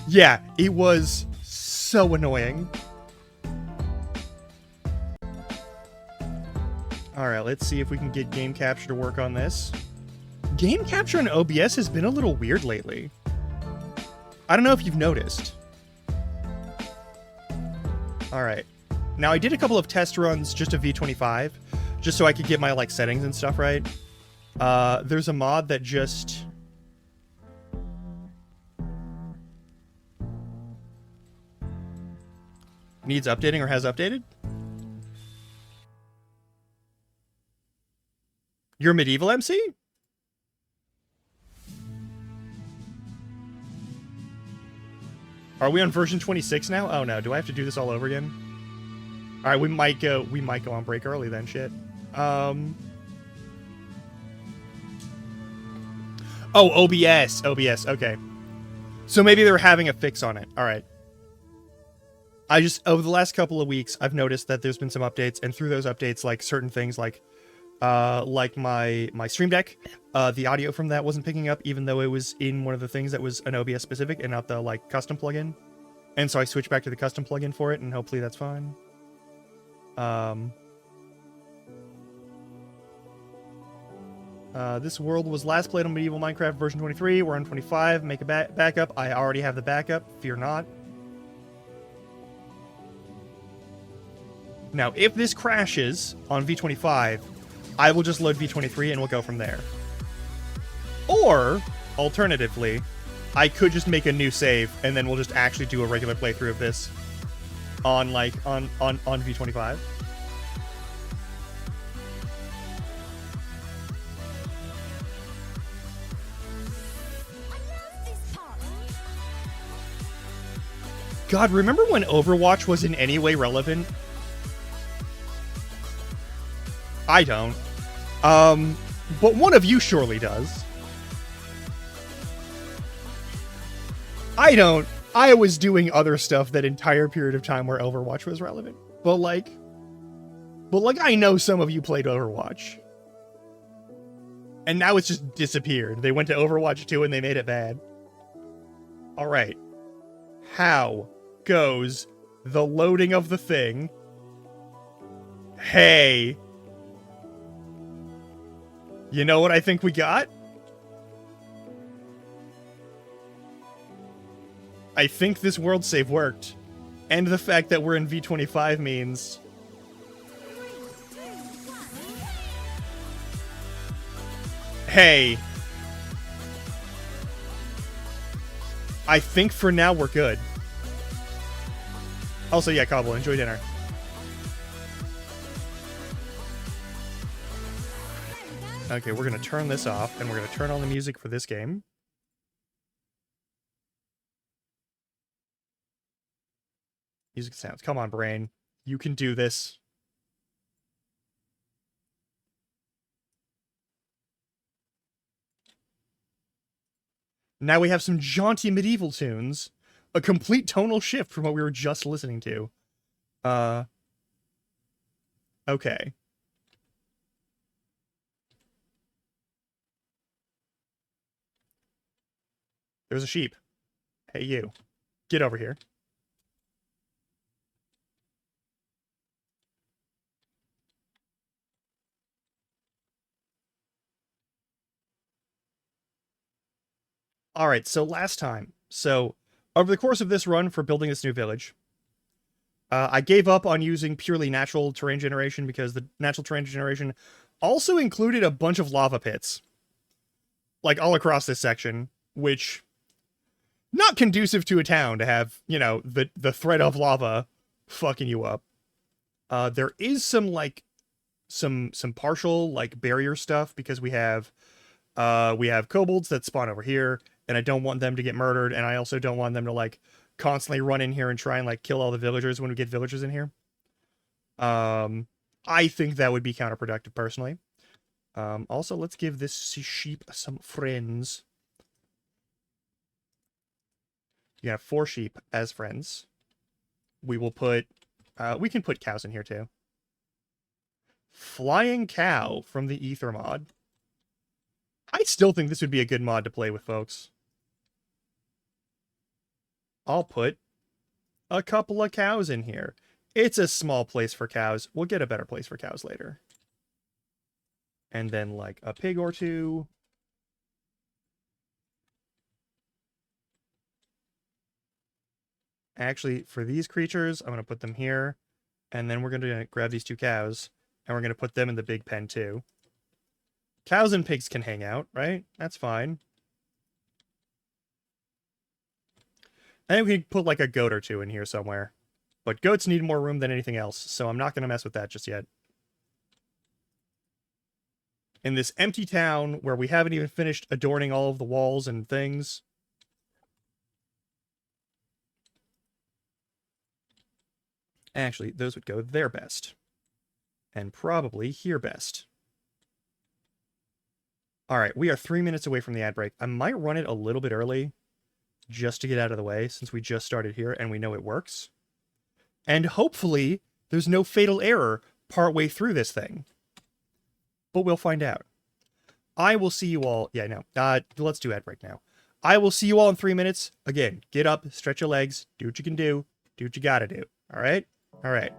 Yeah, it was so annoying. Alright, let's see if we can get game capture to work on this. Game capture in OBS has been a little weird lately. I don't know if you've noticed. Alright. Now, I did a couple of test runs just of V25, just so I could get my, like, settings and stuff right. There's a mod that just... needs updating or has updated? You're medieval MC? Are we on version 26 now? Oh no, do I have to do this all over again? Alright, we might go on break early then, shit. Oh, OBS. OBS, okay. So maybe they're having a fix on it. Alright. I just, over the last couple of weeks, I've noticed that there's been some updates, and through those updates, like, certain things like my Stream Deck, the audio from that wasn't picking up, even though it was in one of the things that was an OBS specific and not the, like, custom plugin. And so I switched back to the custom plugin for it, and hopefully that's fine. This world was last played on Medieval Minecraft version 23. We're on 25. Make a backup. I already have the backup. Fear not. Now, if this crashes on V25, I will just load V23 and we'll go from there. Or, alternatively, I could just make a new save and then we'll just actually do a regular playthrough of this on, like, on V25. God, remember when Overwatch was in any way relevant? I don't. But one of you surely does. I don't. I was doing other stuff that entire period of time where Overwatch was relevant. But like, I know some of you played Overwatch. And now it's just disappeared. They went to Overwatch 2 and they made it bad. Alright. How goes the loading of the thing? Hey. You know what I think we got? I think this world save worked. And the fact that we're in V25 means... Hey. I think for now we're good. Also, yeah, Cobble, enjoy dinner. Okay, we're going to turn this off, and we're going to turn on the music for this game. Music sounds. Come on, brain. You can do this. Now we have some jaunty medieval tunes. A complete tonal shift from what we were just listening to. Okay. There's a sheep. Hey, you. Get over here. Alright, so last time. So, over the course of this run for building this new village, I gave up on using purely natural terrain generation because the natural terrain generation also included a bunch of lava pits. Like, all across this section, which... not conducive to a town to have, you know, the threat of lava fucking you up. There is some, like, some partial, like, barrier stuff, because we have kobolds that spawn over here, and I don't want them to get murdered, and I also don't want them to, like, constantly run in here and try and, like, kill all the villagers when we get villagers in here. I think that would be counterproductive, personally. Also, let's give this sheep some friends. You have 4 sheep as friends. We will put... we can put cows in here, too. Flying Cow from the Ether mod. I still think this would be a good mod to play with, folks. I'll put a couple of cows in here. It's a small place for cows. We'll get a better place for cows later. And then, like, a pig or 2... Actually, for these creatures, I'm going to put them here. And then we're going to grab these 2 cows. And we're going to put them in the big pen, too. Cows and pigs can hang out, right? That's fine. I think we can put like a goat or two in here somewhere. But goats need more room than anything else, so I'm not going to mess with that just yet. In this empty town where we haven't even finished adorning all of the walls and things. Actually, those would go there best. And probably here best. Alright, we are 3 minutes away from the ad break. I might run it a little bit early, just to get out of the way, since we just started here and we know it works. And hopefully, there's no fatal error partway through this thing. But we'll find out. I will see you all... Yeah, no. Let's do ad break now. I will see you all in 3 minutes. Again, get up, stretch your legs, do what you can do what you gotta do. Alright? Alright.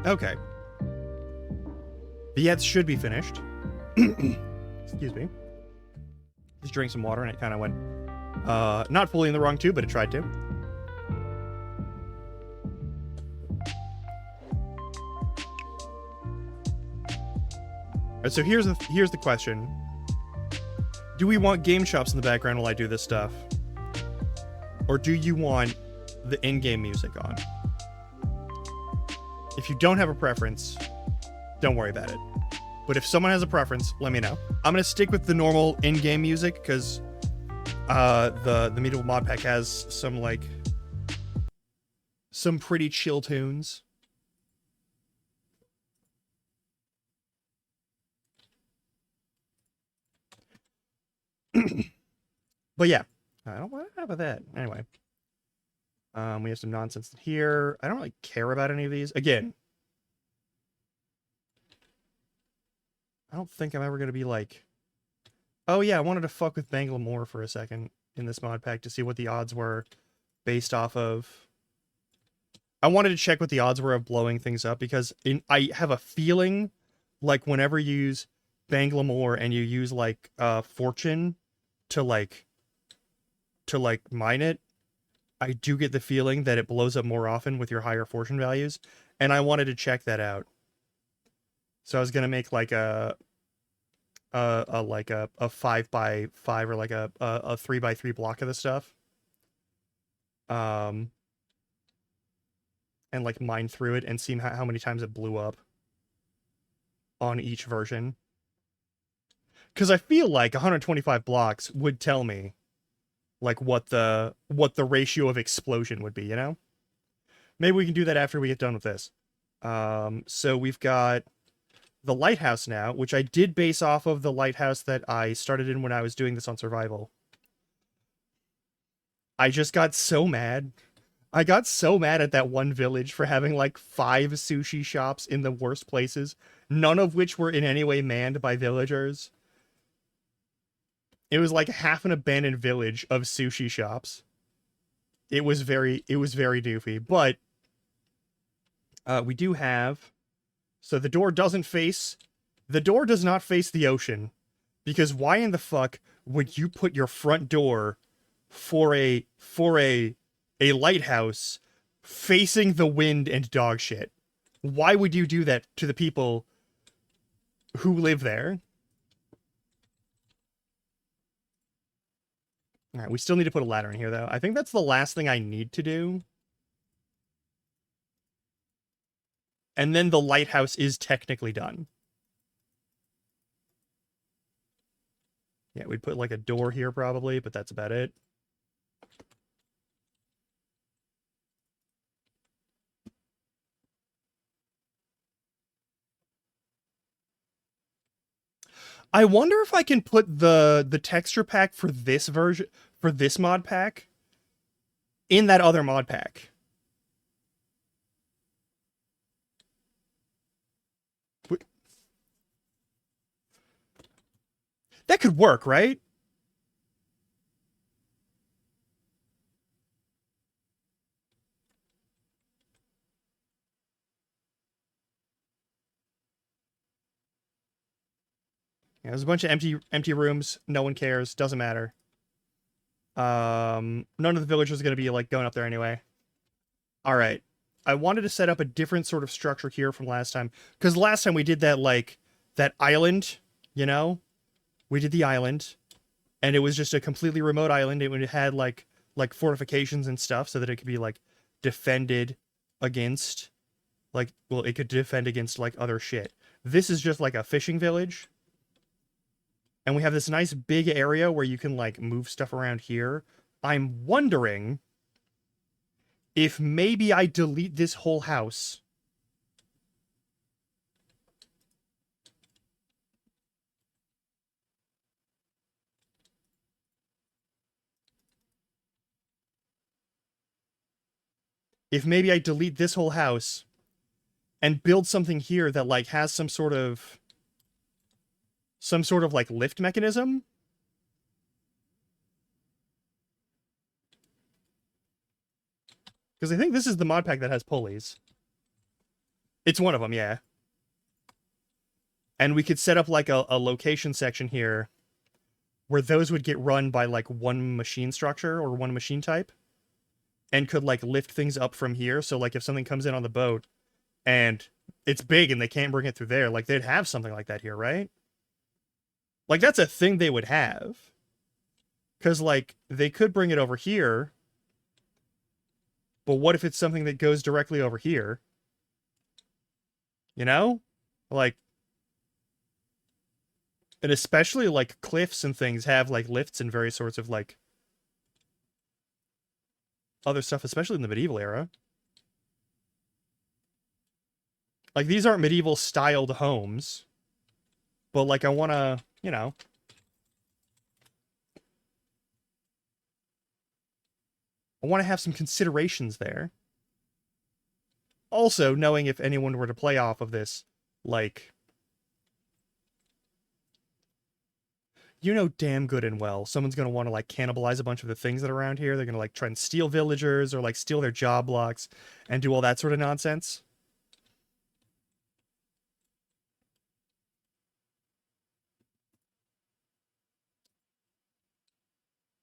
Okay. The ads should be finished. Excuse me. Just drank some water and it kind of went, not fully in the wrong tube, but it tried to. Alright, so here's the question. Do we want game shops in the background while I do this stuff? Or do you want the in-game music on? If you don't have a preference, don't worry about it. But if someone has a preference, let me know. I'm gonna stick with the normal in-game music because the Medieval mod pack has some pretty chill tunes. But yeah, I don't what about that. Anyway, we have some nonsense here. I don't really care about any of these. Again, I don't think I'm ever gonna be like, oh yeah, I wanted to fuck with Banglamore for a second in this mod pack to see what the odds were based off of. I wanted to check what the odds were of blowing things up because I have a feeling like whenever you use Banglamore and you use like Fortune to like mine it, I do get the feeling that it blows up more often with your higher Fortune values, and I wanted to check that out. So I was gonna make like a 5x5 or like a 3x3 block of the stuff. And like mine through it and see how many times it blew up on each version. Because I feel like 125 blocks would tell me like what the ratio of explosion would be, you know? Maybe we can do that after we get done with this. So we've got the lighthouse now, which I did base off of the lighthouse that I started in when I was doing this on survival. I just got so mad. I got so mad at that one village for having like 5 sushi shops in the worst places, none of which were in any way manned by villagers. It was like half an abandoned village of sushi shops. It was very doofy, but we do have, so the door does not face the ocean, because why in the fuck would you put your front door for a lighthouse facing the wind and dog shit? Why would you do that to the people who live there? All right, we still need to put a ladder in here, though. I think that's the last thing I need to do. And then the lighthouse is technically done. Yeah, we'd put like a door here probably, but that's about it. I wonder if I can put the texture pack for this version, for this mod pack, in that other mod pack. That could work, right? Yeah, there's a bunch of empty rooms. No one cares. Doesn't matter. None of the villagers are going to be like going up there anyway. All right. I wanted to set up a different sort of structure here from last time, because last time we did that like that island, you know? We did the island, and it was just a completely remote island. It had like fortifications and stuff so that it could be like defended against, like, well, it could defend against like other shit. This is just like a fishing village. And we have this nice big area where you can like move stuff around here. I'm wondering if maybe I delete this whole house. If maybe I delete this whole house and build something here that like has some sort of like lift mechanism. Because I think this is the mod pack that has pulleys. It's one of them, yeah. And we could set up like a location section here where those would get run by like one machine structure or one machine type, and could like lift things up from here. So like if something comes in on the boat and it's big and they can't bring it through there, like they'd have something like that here, right? Like, that's a thing they would have. Because, like, they could bring it over here. But what if it's something that goes directly over here? You know? Like... And especially, like, cliffs and things have, like, lifts and various sorts of, like... other stuff, especially in the medieval era. Like, these aren't medieval-styled homes. But, like, I want to... You know. I want to have some considerations there. Also, knowing if anyone were to play off of this, like, you know damn good and well someone's going to want to, like, cannibalize a bunch of the things that are around here. They're going to, like, try and steal villagers or, like, steal their job blocks and do all that sort of nonsense.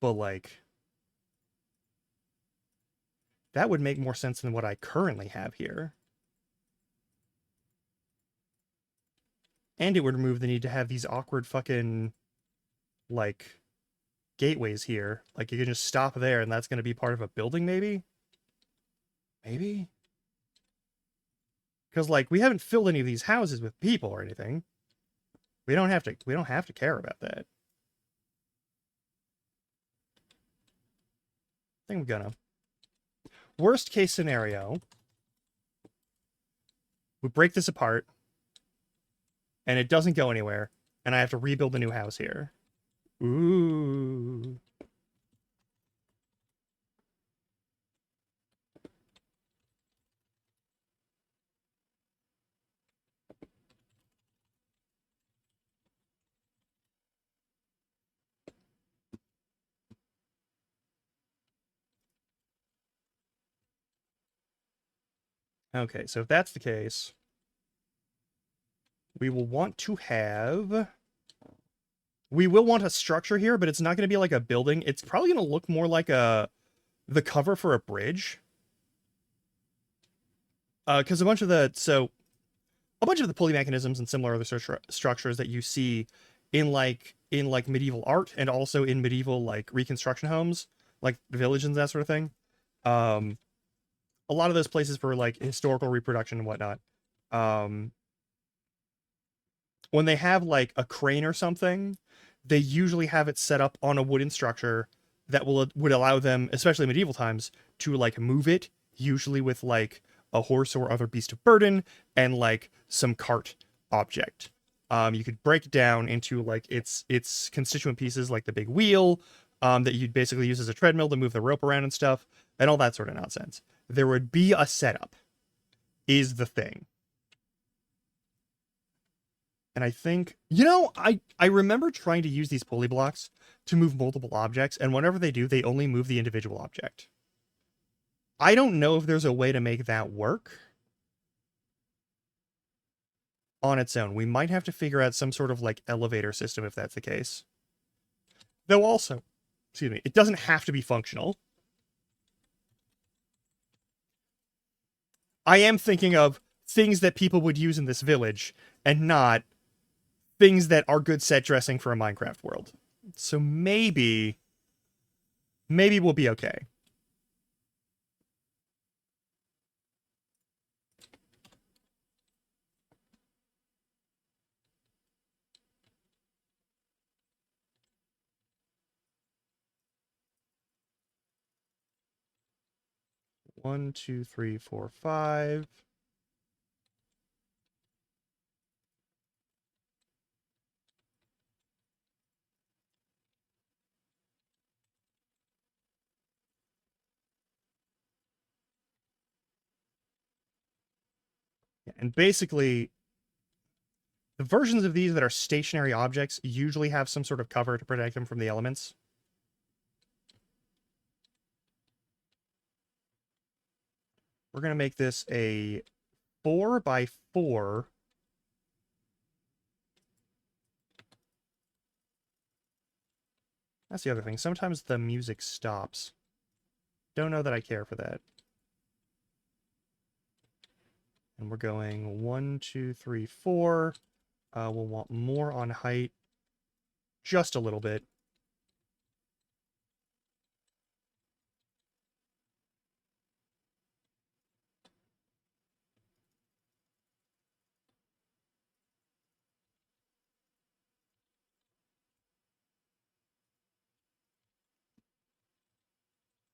But, like, that would make more sense than what I currently have here. And it would remove the need to have these awkward fucking, like, gateways here. Like, you can just stop there and that's going to be part of a building, maybe? Maybe? Because, like, we haven't filled any of these houses with people or anything. We don't have to care about that. I think I'm gonna. Worst case scenario, we break this apart and it doesn't go anywhere and I have to rebuild a new house here. Ooh. Okay, so if that's the case, we will want to have... We will want a structure here, but it's not going to be like a building. It's probably going to look more like the cover for a bridge. Because a bunch of the pulley mechanisms and similar other structures that you see in medieval art and also in medieval, like, reconstruction homes, like villages and that sort of thing. A lot of those places for, like, historical reproduction and whatnot. When they have, like, a crane or something, they usually have it set up on a wooden structure that would allow them, especially in medieval times, to, like, move it, usually with, like, a horse or other beast of burden and, like, some cart object. You could break it down into, like, its constituent pieces, like the big wheel, that you'd basically use as a treadmill to move the rope around and stuff, and all that sort of nonsense. There would be a setup, is the thing. And I think, you know, I remember trying to use these pulley blocks to move multiple objects, and whenever they do, they only move the individual object. I don't know if there's a way to make that work on its own. We might have to figure out some sort of, like, elevator system if that's the case. Though also, excuse me, it doesn't have to be functional. I am thinking of things that people would use in this village and not things that are good set dressing for a Minecraft world. So maybe we'll be okay. One, two, three, four, five. And basically, the versions of these that are stationary objects usually have some sort of cover to protect them from the elements. We're going to make this a 4x4. That's the other thing. Sometimes the music stops. Don't know that I care for that. And we're going 1, 2, 3, 4. We'll want more on height. Just a little bit.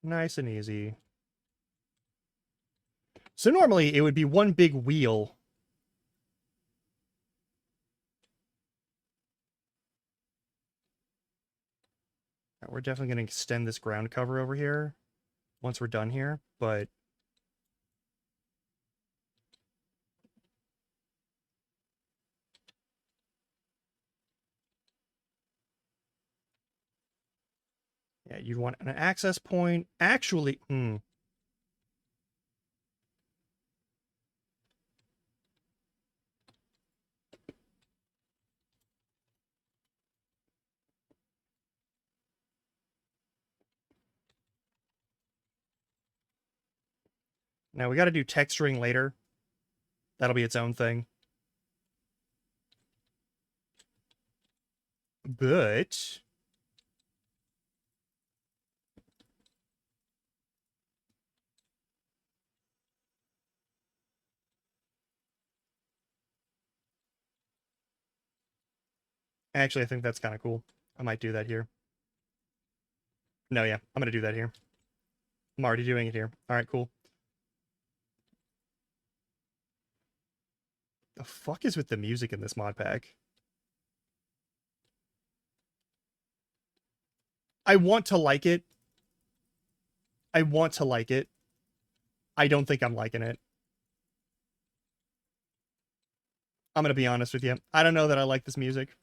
Nice and easy. So normally it would be one big wheel. We're definitely going to extend this ground cover over here. once we're done here, but yeah, you'd want an access point. Actually, now we got to do texturing later. That'll be its own thing. But actually, I think that's kind of cool. I might do that here. No, yeah, I'm going to do that here. I'm already doing it here. All right, cool. The fuck is with the music in this mod pack? I want to like it. I want to like it. I don't think I'm liking it. I'm going to be honest with you. I don't know that I like this music.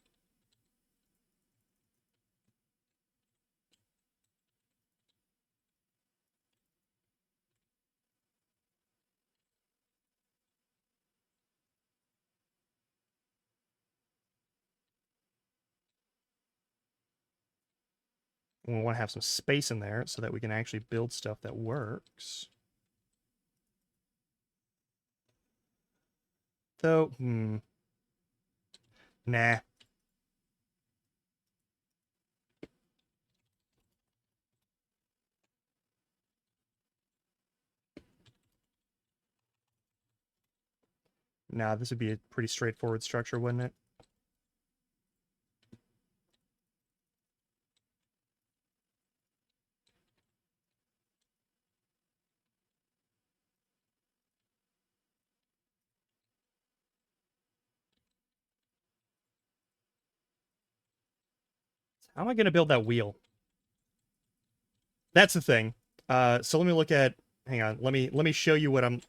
We want to have some space in there so that we can actually build stuff that works. Though, nah. Nah, this would be a pretty straightforward structure, wouldn't it? How am I going to build that wheel? That's the thing. So let me look at... Hang on. Let me show you what I'm...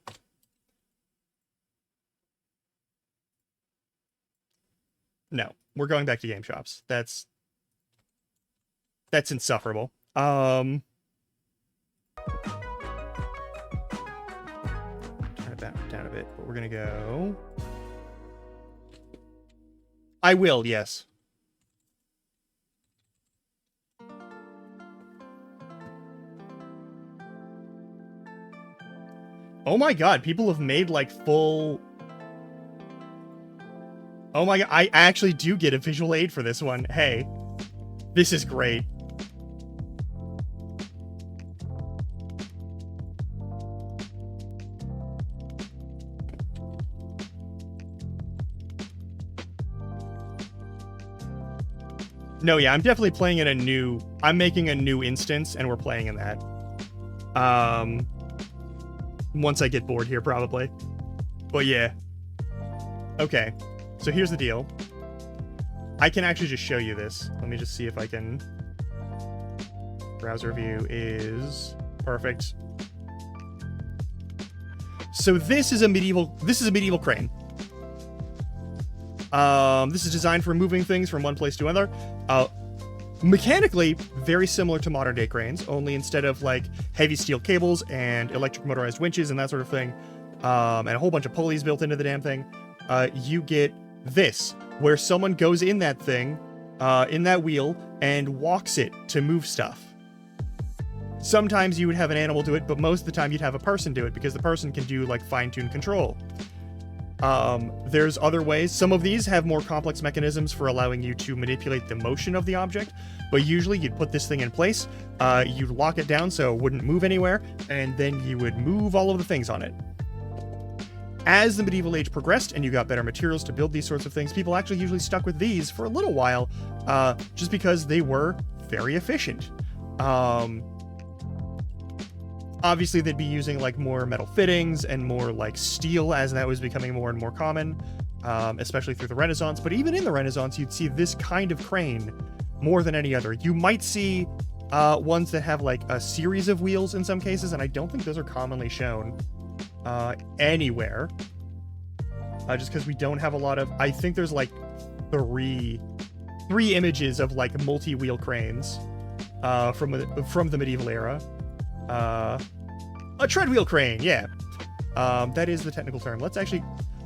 No. We're going back to game shops. That's insufferable. Turn it back down a bit. But we're going to go... I will, yes. Oh my god, people have made, like, full... Oh my god, I actually do get a visual aid for this one. Hey, this is great. No, yeah, I'm definitely playing in a new... I'm making a new instance, and we're playing in that. Once I get bored here, probably. But yeah. Okay. So here's the deal. I can actually just show you this. Let me just see if I can... Browser view is... Perfect. So this is a medieval crane. This is designed for moving things from one place to another. Mechanically, very similar to modern day cranes, only instead of like heavy steel cables and electric motorized winches and that sort of thing, and a whole bunch of pulleys built into the damn thing, you get this, where someone goes in that thing, in that wheel, and walks it to move stuff. Sometimes you would have an animal do it, but most of the time you'd have a person do it, because the person can do like fine-tuned control. There's other ways. Some of these have more complex mechanisms for allowing you to manipulate the motion of the object, but usually you'd put this thing in place, you'd lock it down so it wouldn't move anywhere, and then you would move all of the things on it. As the medieval age progressed and you got better materials to build these sorts of things, people actually usually stuck with these for a little while, just because they were very efficient. Obviously, they'd be using like more metal fittings and more like steel as that was becoming more and more common, especially through the Renaissance. But even in the Renaissance, you'd see this kind of crane more than any other. You might see ones that have like a series of wheels in some cases, and I don't think those are commonly shown anywhere. Just because we don't have a lot of... I think there's like three images of like multi-wheel cranes from the medieval era. A treadwheel crane, yeah. That is the technical term. Let's actually...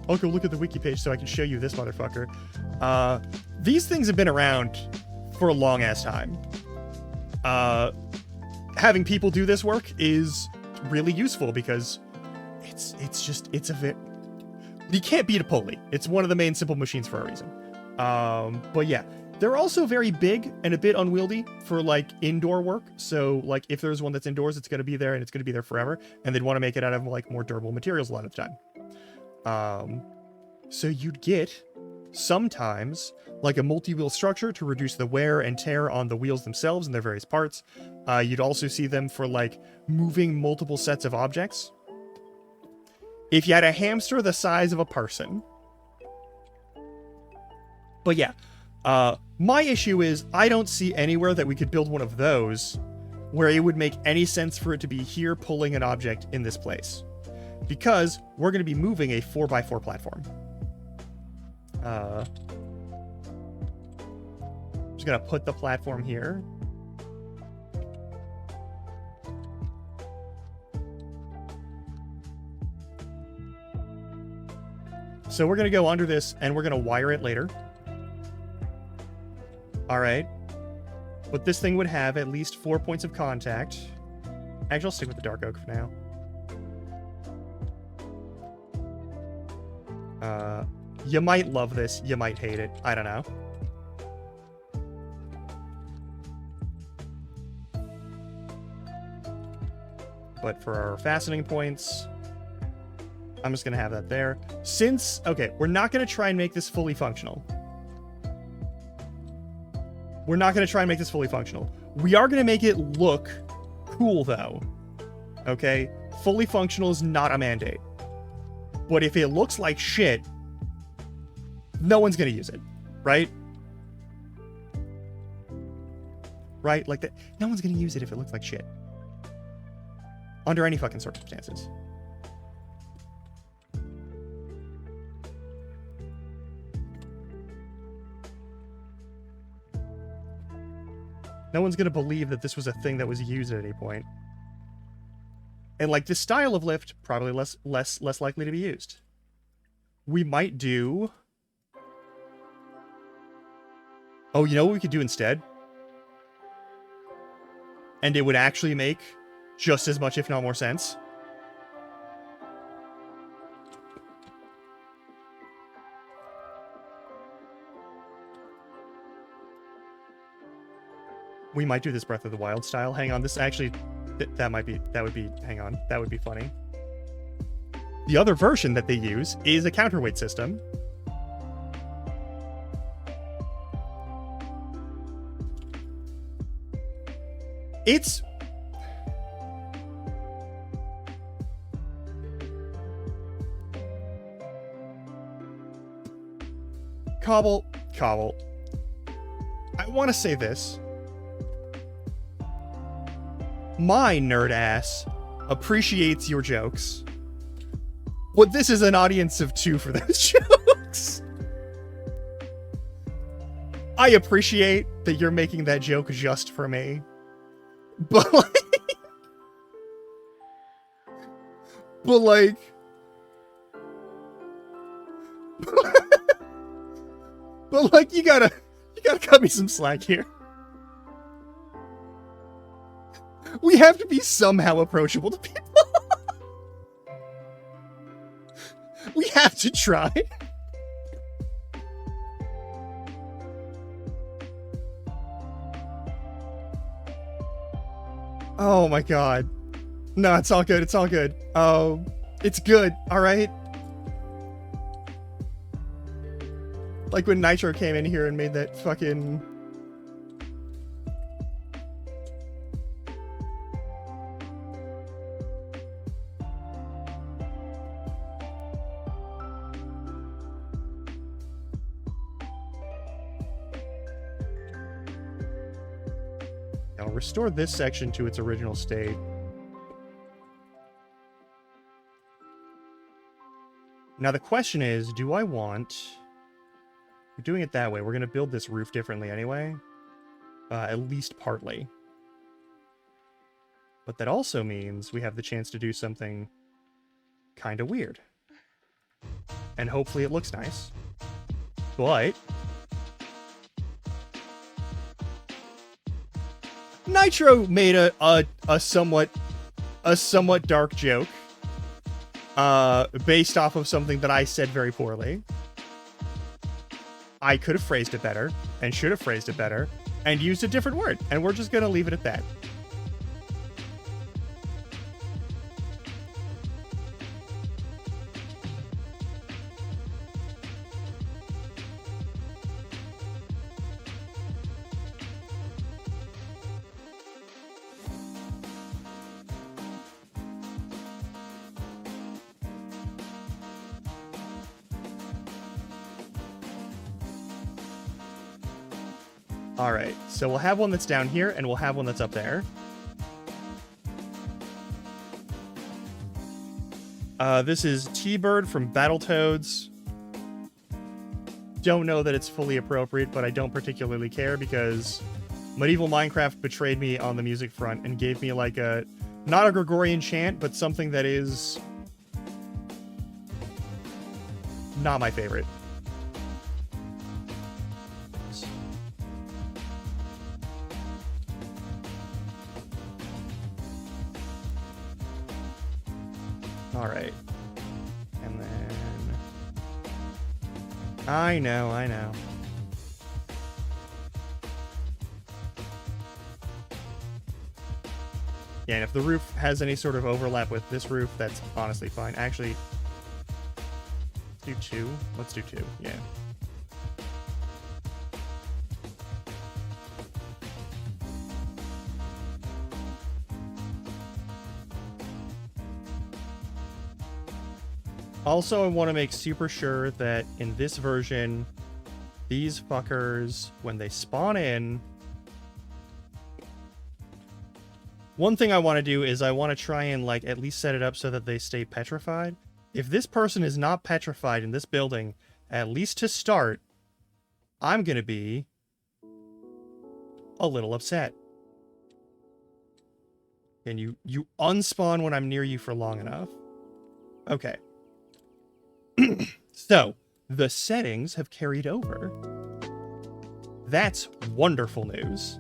I'll go look at the wiki page so I can show you this motherfucker. These things have been around for a long-ass time. Having people do this work is really useful because it's a bit... You can't beat a pulley. It's one of the main simple machines for a reason. But yeah, they're also very big and a bit unwieldy for like indoor work. So like if there's one that's indoors, it's going to be there and it's going to be there forever. And they'd want to make it out of like more durable materials a lot of the time. So you'd get sometimes like a multi-wheel structure to reduce the wear and tear on the wheels themselves and their various parts. You'd also see them for like moving multiple sets of objects. If you had a hamster the size of a person. But yeah, my issue is I don't see anywhere that we could build one of those where it would make any sense for it to be here pulling an object in this place. Because we're going to be moving a 4x4 platform. I'm just going to put the platform here. So we're going to go under this and we're going to wire it later. All right. But this thing would have at least 4 points of contact. Actually, I'll stick with the dark oak for now. You might love this. You might hate it. I don't know. But for our fastening points, I'm just going to have that there. Since, okay, we're not going to try and make this fully functional. We're not going to try and make this fully functional. We are going to make it look cool, though. Okay? Fully functional is not a mandate. But if it looks like shit, no one's going to use it. Right? Right? Like that. No one's going to use it if it looks like shit. Under any fucking circumstances. No one's going to believe that this was a thing that was used at any point. And like this style of lift, probably less likely to be used. We might do... Oh, you know what we could do instead? And it would actually make just as much, if not more sense. We might do this Breath of the Wild style. Hang on, this actually... that would be funny. The other version that they use is a counterweight system. It's... Cobble. I want to say this. My nerd ass appreciates your jokes, but this is an audience of 2 for those jokes. I appreciate that you're making that joke just for me, but like, you gotta cut me some slack here. We have to be somehow approachable to people. We have to try. Oh my god. No, it's all good. It's all good. Oh, it's good. All right. Like when Nitro came in here and made that fucking... I'll restore this section to its original state. Now the question is, do I want... We're doing it that way. We're going to build this roof differently anyway. At least partly. But that also means we have the chance to do something kind of weird. And hopefully it looks nice. But... Nitro made a somewhat dark joke. Based off of something that I said very poorly. I could have phrased it better, and should have phrased it better, and used a different word, and we're just gonna leave it at that. Alright, so we'll have one that's down here, and we'll have one that's up there. This is T-Bird from Battletoads. Don't know that it's fully appropriate, but I don't particularly care because Medieval Minecraft betrayed me on the music front and gave me like a... Not a Gregorian chant, but something that is... not my favorite. Alright. And then... I know. Yeah, and if the roof has any sort of overlap with this roof, that's honestly fine. Actually, let's do 2. Let's do 2, yeah. Also, I want to make super sure that in this version, these fuckers, when they spawn in... One thing I want to do is I want to try and, like, at least set it up so that they stay petrified. If this person is not petrified in this building, at least to start, I'm going to be a little upset. And you unspawn when I'm near you for long enough. Okay. So, the settings have carried over. That's wonderful news.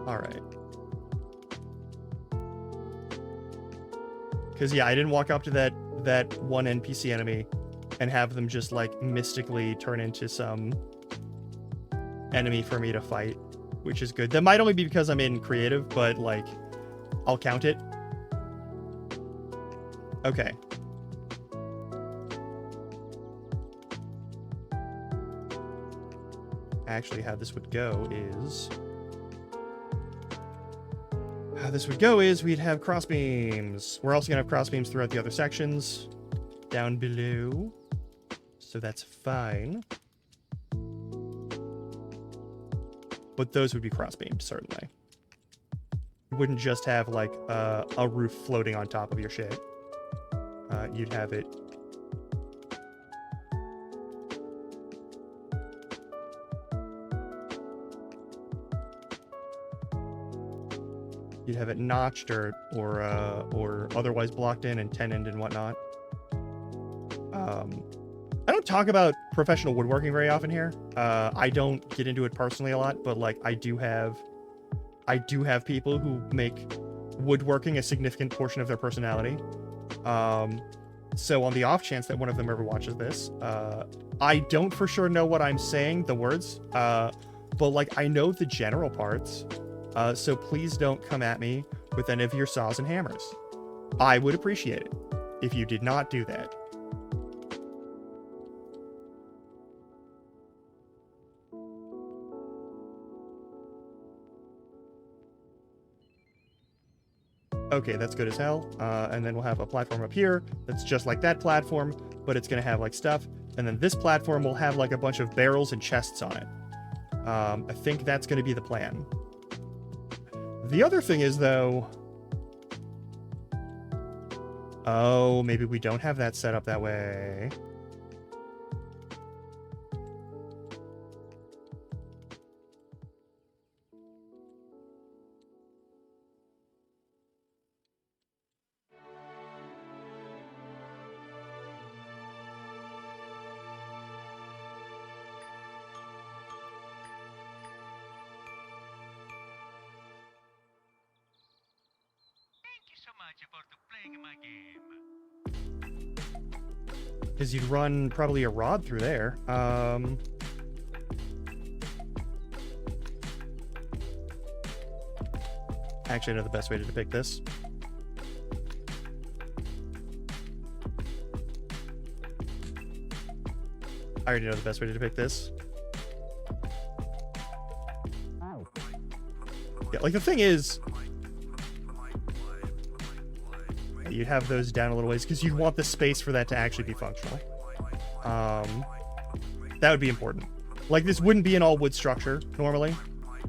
Alright. Because, yeah, I didn't walk up to that one NPC enemy and have them just, like, mystically turn into some enemy for me to fight, which is good. That might only be because I'm in creative, but, like, I'll count it. Okay. Actually, how this would go is... we'd have crossbeams. We're also going to have crossbeams throughout the other sections down below. So that's fine. But those would be crossbeams, certainly. You wouldn't just have, like, a roof floating on top of your shit. You'd have it... You'd have it notched or otherwise blocked in and tenoned and whatnot. I don't talk about professional woodworking very often here. I don't get into it personally a lot, but like I do have people who make woodworking a significant portion of their personality. So on the off chance that one of them ever watches this, I don't for sure know what I'm saying, the words, but like I know the general parts. So please don't come at me with any of your saws and hammers. I would appreciate it if you did not do that. Okay, that's good as hell. And then we'll have a platform up here that's just like that platform, but it's going to have like stuff. And then this platform will have like a bunch of barrels and chests on it. I think that's going to be the plan. The other thing is, though... Oh, maybe we don't have that set up that way. Because you'd run probably a rod through there. Actually, I know the best way to depict this. I already know the best way to depict this. Yeah, like the thing is... You'd have those down a little ways because you'd want the space for that to actually be functional. That would be important. Like, this wouldn't be an all-wood structure, normally.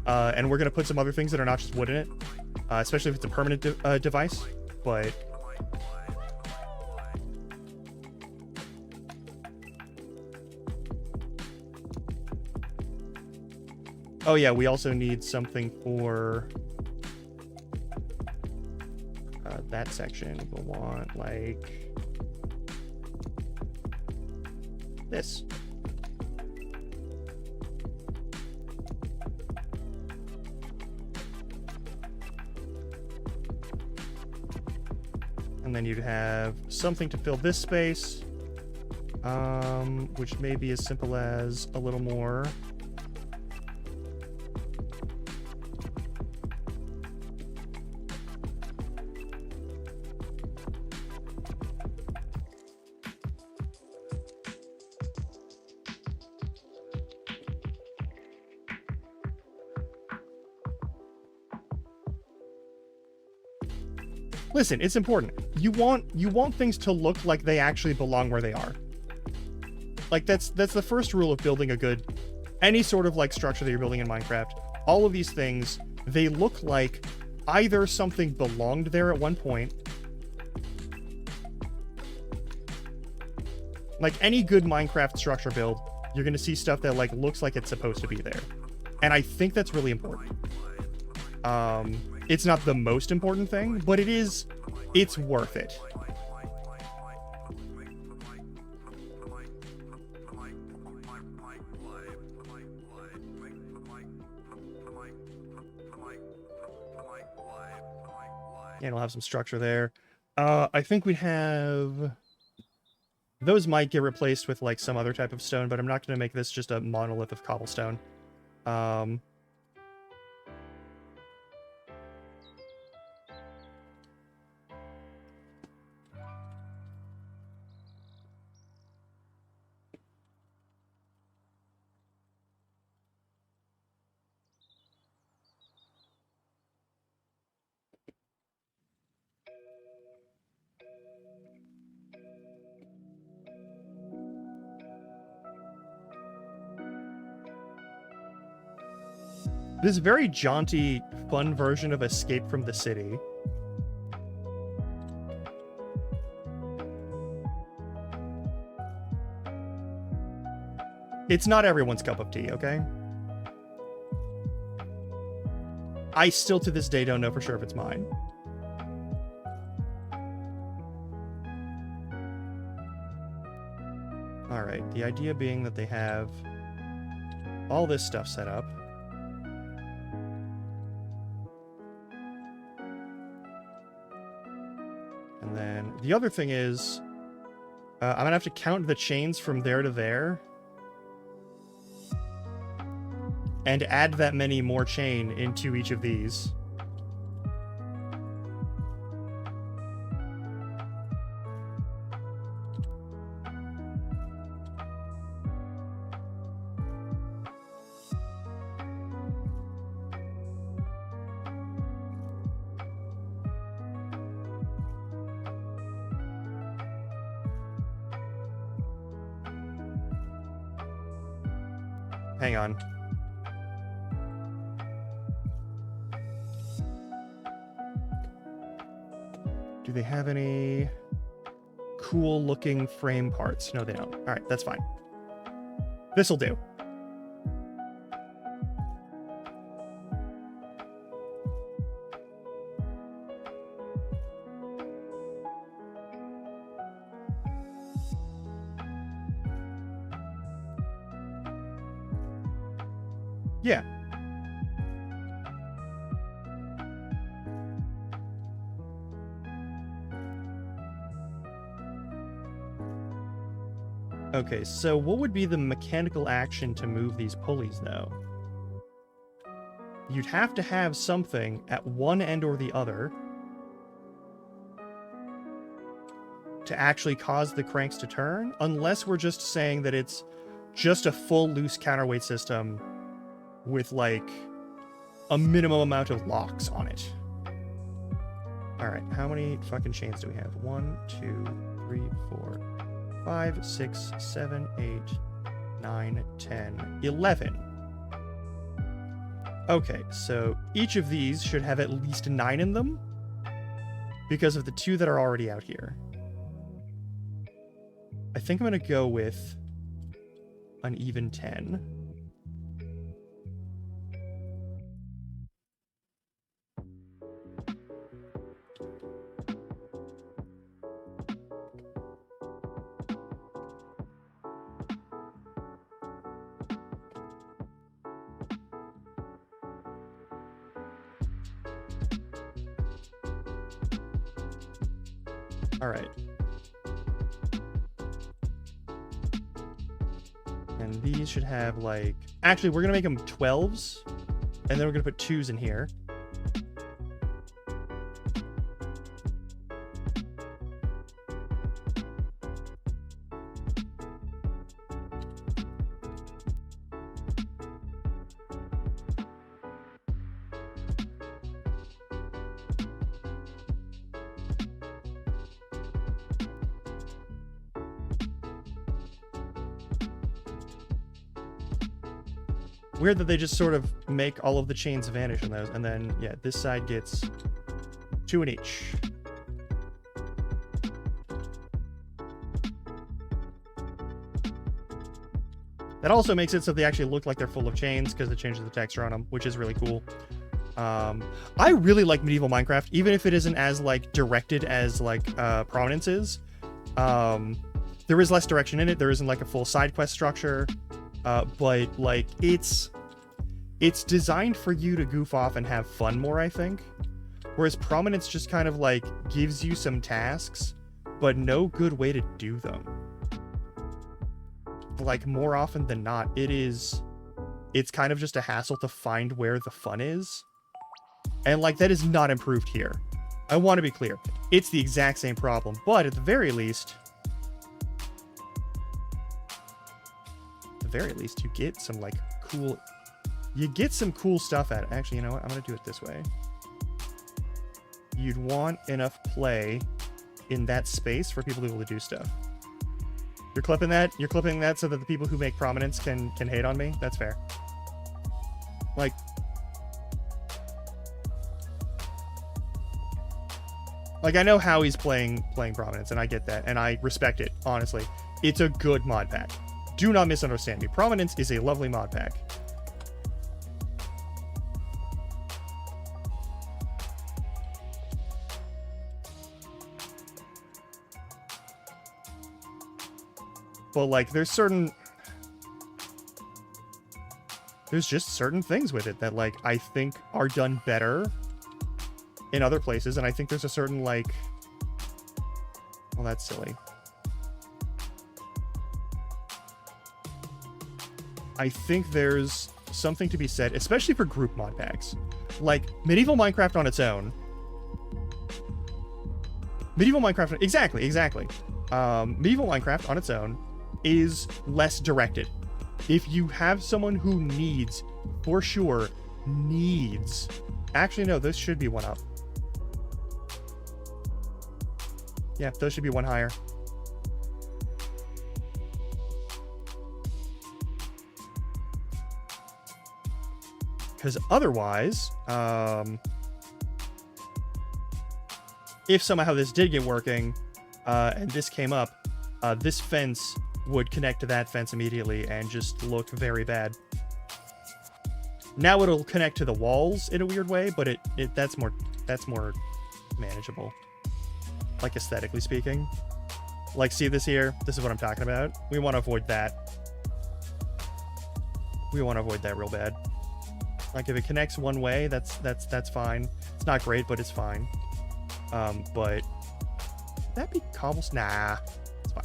And we're going to put some other things that are not just wood in it. Especially if it's a permanent device. But... Oh yeah, we also need something for... that section. We'll want, like... this. And then you'd have something to fill this space, which may be as simple as a little more. Listen, it's important. You want things to look like they actually belong where they are. Like that's the first rule of building a good any sort of like structure that you're building in Minecraft. All of these things, they look like either something belonged there at one point. Like any good Minecraft structure build, you're going to see stuff that like looks like it's supposed to be there. And I think that's really important. It's not the most important thing, but it's worth it. And we'll have some structure there. I think we'd have... Those might get replaced with like some other type of stone, but I'm not going to make this just a monolith of cobblestone. This very jaunty, fun version of Escape from the City. It's not everyone's cup of tea, okay? I still to this day don't know for sure if it's mine. Alright, the idea being that they have all this stuff set up. And then the other thing is, I'm gonna have to count the chains from there to there. And add that many more chain into each of these. Hang on. Do they have any cool looking frame parts? No, they don't. All right, that's fine. This'll do. Yeah. Okay, so what would be the mechanical action to move these pulleys, though? You'd have to have something at one end or the other to actually cause the cranks to turn, unless we're just saying that it's just a full loose counterweight system with, like, a minimum amount of locks on it. Alright, how many fucking chains do we have? 1, 2, 3, 4, 5, 6, 7, 8, 9, 10, 11. Okay, so each of these should have at least 9 in them because of the 2 that are already out here. I think I'm going to go with an even 10. All right. And these should have, like... Actually, we're going to make them 12s. And then we're going to put 2s in here. Weird that they just sort of make all of the chains vanish in those, and then, yeah, this side gets 2 in each. That also makes it so they actually look like they're full of chains, because it changes the texture on them, which is really cool. I really like medieval Minecraft, even if it isn't as, like, directed as, like, Prominence is. There is less direction in it. There isn't, like, a full side quest structure. But, like, it's designed for you to goof off and have fun more, I think. Whereas Prominence just kind of, like, gives you some tasks, but no good way to do them. Like, more often than not, it's kind of just a hassle to find where the fun is. And, like, that is not improved here. I want to be clear. It's the exact same problem, but at the very least... you get some, like, cool... You get some cool stuff at it. Actually, you know what? I'm going to do it this way. You'd want enough play in that space for people to be able to do stuff. You're clipping that? You're clipping that so that the people who make Prominence can hate on me? That's fair. Like... I know how he's playing Prominence, and I get that, and I respect it, honestly. It's a good mod pack. Do not misunderstand me. Prominence is a lovely mod pack. But, like, there's just certain things with it that, like, I think are done better in other places, and I think there's a certain, like... Well, that's silly. I think there's something to be said, especially for group mod packs. Like, Medieval Minecraft on its own. Medieval Minecraft... Exactly. Medieval Minecraft on its own is less directed. If you have someone who needs, for sure, needs... Actually, no, those should be one up. Yeah, those should be one higher. Because otherwise, if somehow this did get working, and this came up, this fence would connect to that fence immediately and just look very bad. Now it'll connect to the walls in a weird way, but that's more manageable. Like aesthetically speaking. Like, see this here? This is what I'm talking about. We want to avoid that. We want to avoid that real bad. Like, if it connects one way, that's fine. It's not great, but it's fine. But that'd be cobblestone. Nah, it's fine.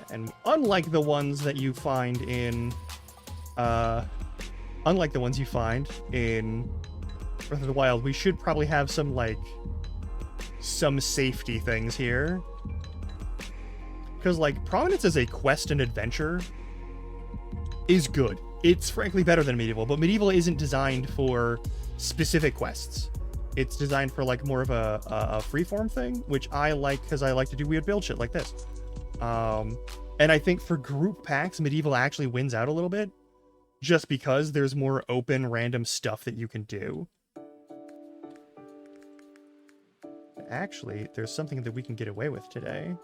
And unlike the ones that you find in, Breath of the Wild, we should probably have some safety things here. Because, Prominence as a quest and adventure is good. It's frankly better than Medieval, but Medieval isn't designed for specific quests. It's designed for, more of a freeform thing, which I like because I like to do weird build shit like this. And I think for group packs, Medieval actually wins out a little bit, just because there's more open, random stuff that you can do. Actually, there's something that we can get away with today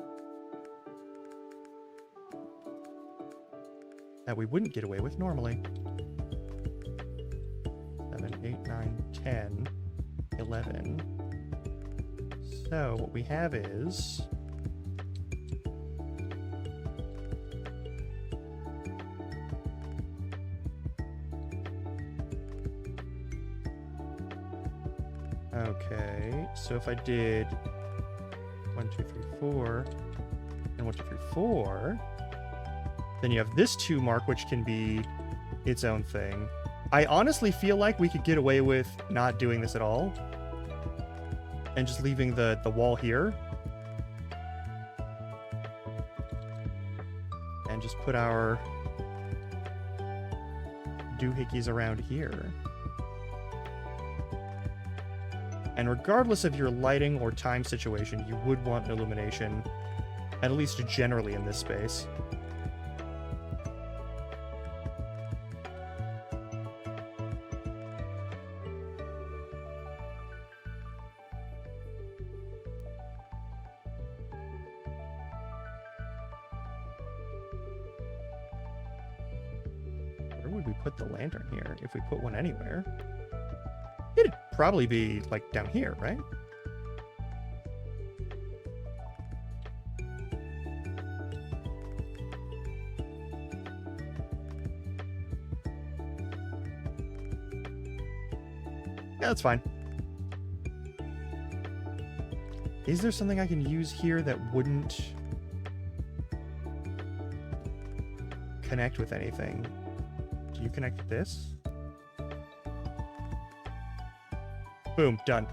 that we wouldn't get away with normally. 7, 8, 9, 10, 11. So what we have is... Okay, so if I did 1, 2, 3, 4, and 1, 2, 3, 4, then you have this 2 mark, which can be its own thing. I honestly feel like we could get away with not doing this at all, and just leaving the wall here, and just put our doohickeys around here. And regardless of your lighting or time situation, you would want illumination, at least generally in this space. Where would we put the lantern here, if we put one anywhere? It'd probably be, down here, right? Yeah, that's fine. Is there something I can use here that wouldn't connect with anything? Do you connect with this? Boom, done.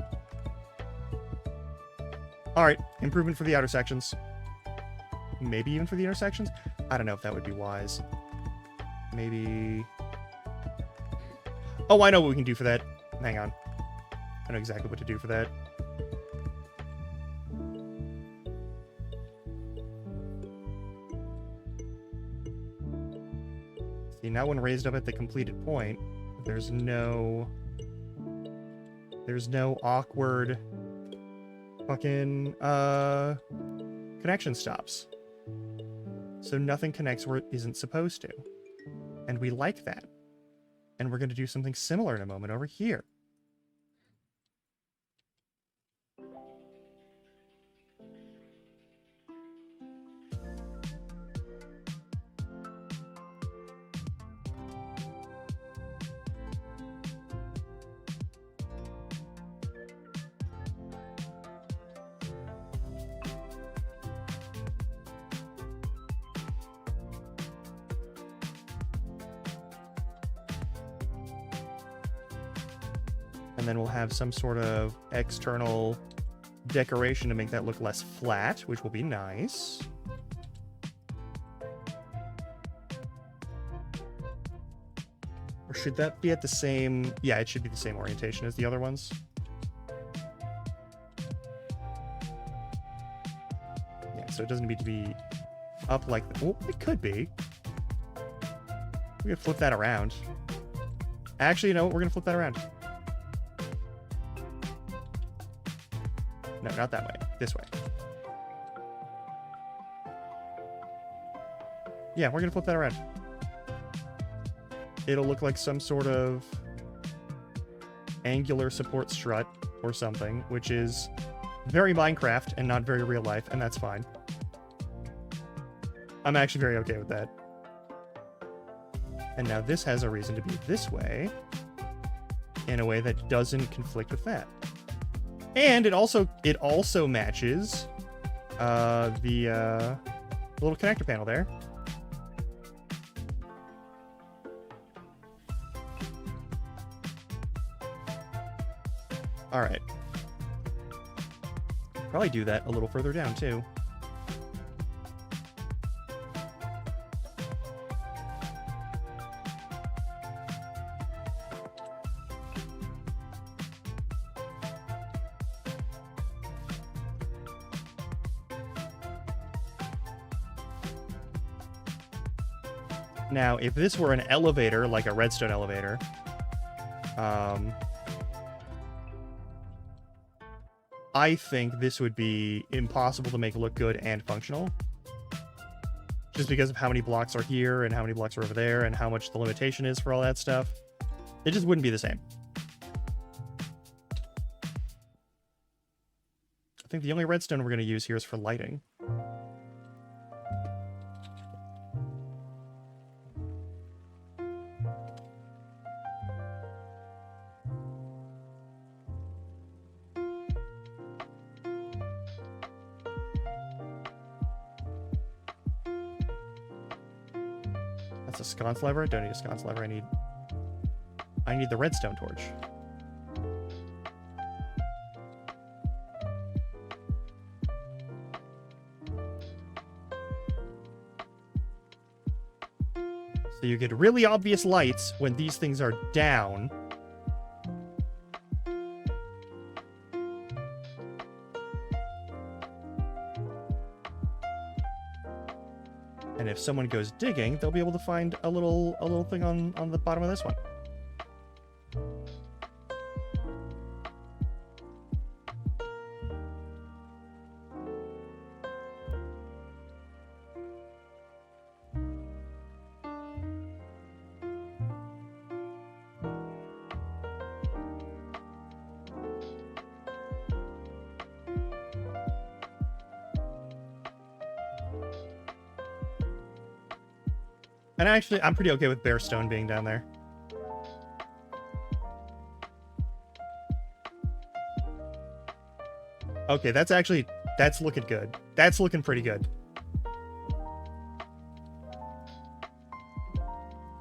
Alright, improvement for the outer sections. Maybe even for the inner sections? I don't know if that would be wise. Maybe... Oh, I know what we can do for that. Hang on. I know exactly what to do for that. See, now when raised up at the completed point, there's no awkward fucking connection stops. So nothing connects where it isn't supposed to. And we like that. And we're going to do something similar in a moment over here. And then we'll have some sort of external decoration to make that look less flat, which will be nice. Or should that be at the same... Yeah, it should be the same orientation as the other ones. Yeah, so it doesn't need to be up like... Oh, it could be. We could flip that around. Actually, you know what? We're going to flip that around. No, not that way. This way. Yeah, we're going to flip that around. It'll look like some sort of angular support strut or something, which is very Minecraft and not very real life, and that's fine. I'm actually very okay with that. And now this has a reason to be this way, in a way that doesn't conflict with that. And it also matches the little connector panel there. All right. Probably do that a little further down too. Now, if this were an elevator, like a redstone elevator, I think this would be impossible to make look good and functional. Just because of how many blocks are here and how many blocks are over there and how much the limitation is for all that stuff. It just wouldn't be the same. I think the only redstone we're going to use here is for lighting. That's a sconce lever. I don't need a sconce lever. I need the redstone torch. So you get really obvious lights when these things are down. And if someone goes digging, they'll be able to find a little thing on the bottom of this one. And actually, I'm pretty okay with bare stone being down there. Okay, that's looking good. That's looking pretty good.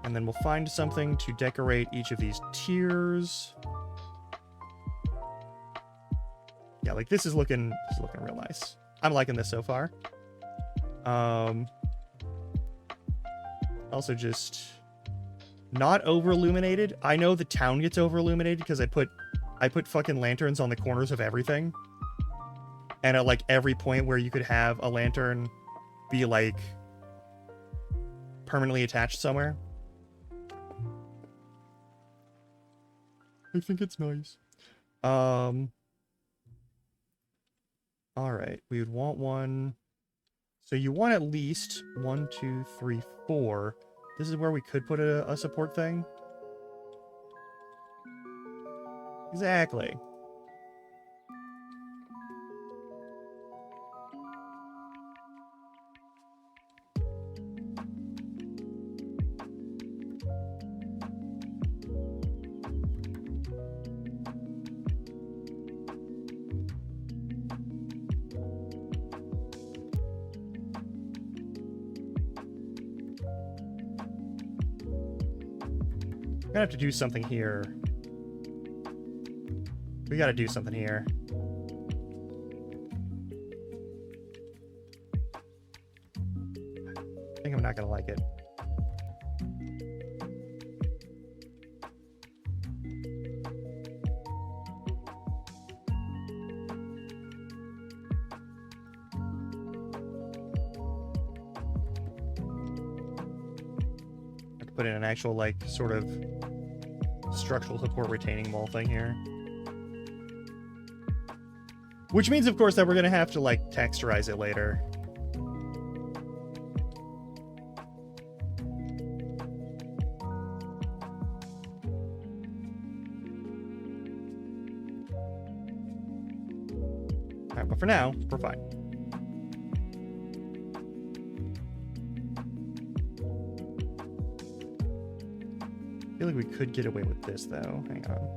And then we'll find something to decorate each of these tiers. Yeah, like this is looking real nice. I'm liking this so far. Also just not over illuminated. I know the town gets over illuminated because I put fucking lanterns on the corners of everything. And at like every point where you could have a lantern be like permanently attached somewhere. I think it's nice. All right, we would want one. So you want at least 1, 2, 3, 4. This is where we could put a support thing. Exactly. We're gonna have to do something here. We gotta do something here. I think I'm not gonna like it. I have to put in an actual, like, sort of structural support retaining wall thing here. Which means, of course, that we're gonna have to, like, texturize it later. Alright, but for now, we're fine. I feel like we could get away with this, though. Hang on.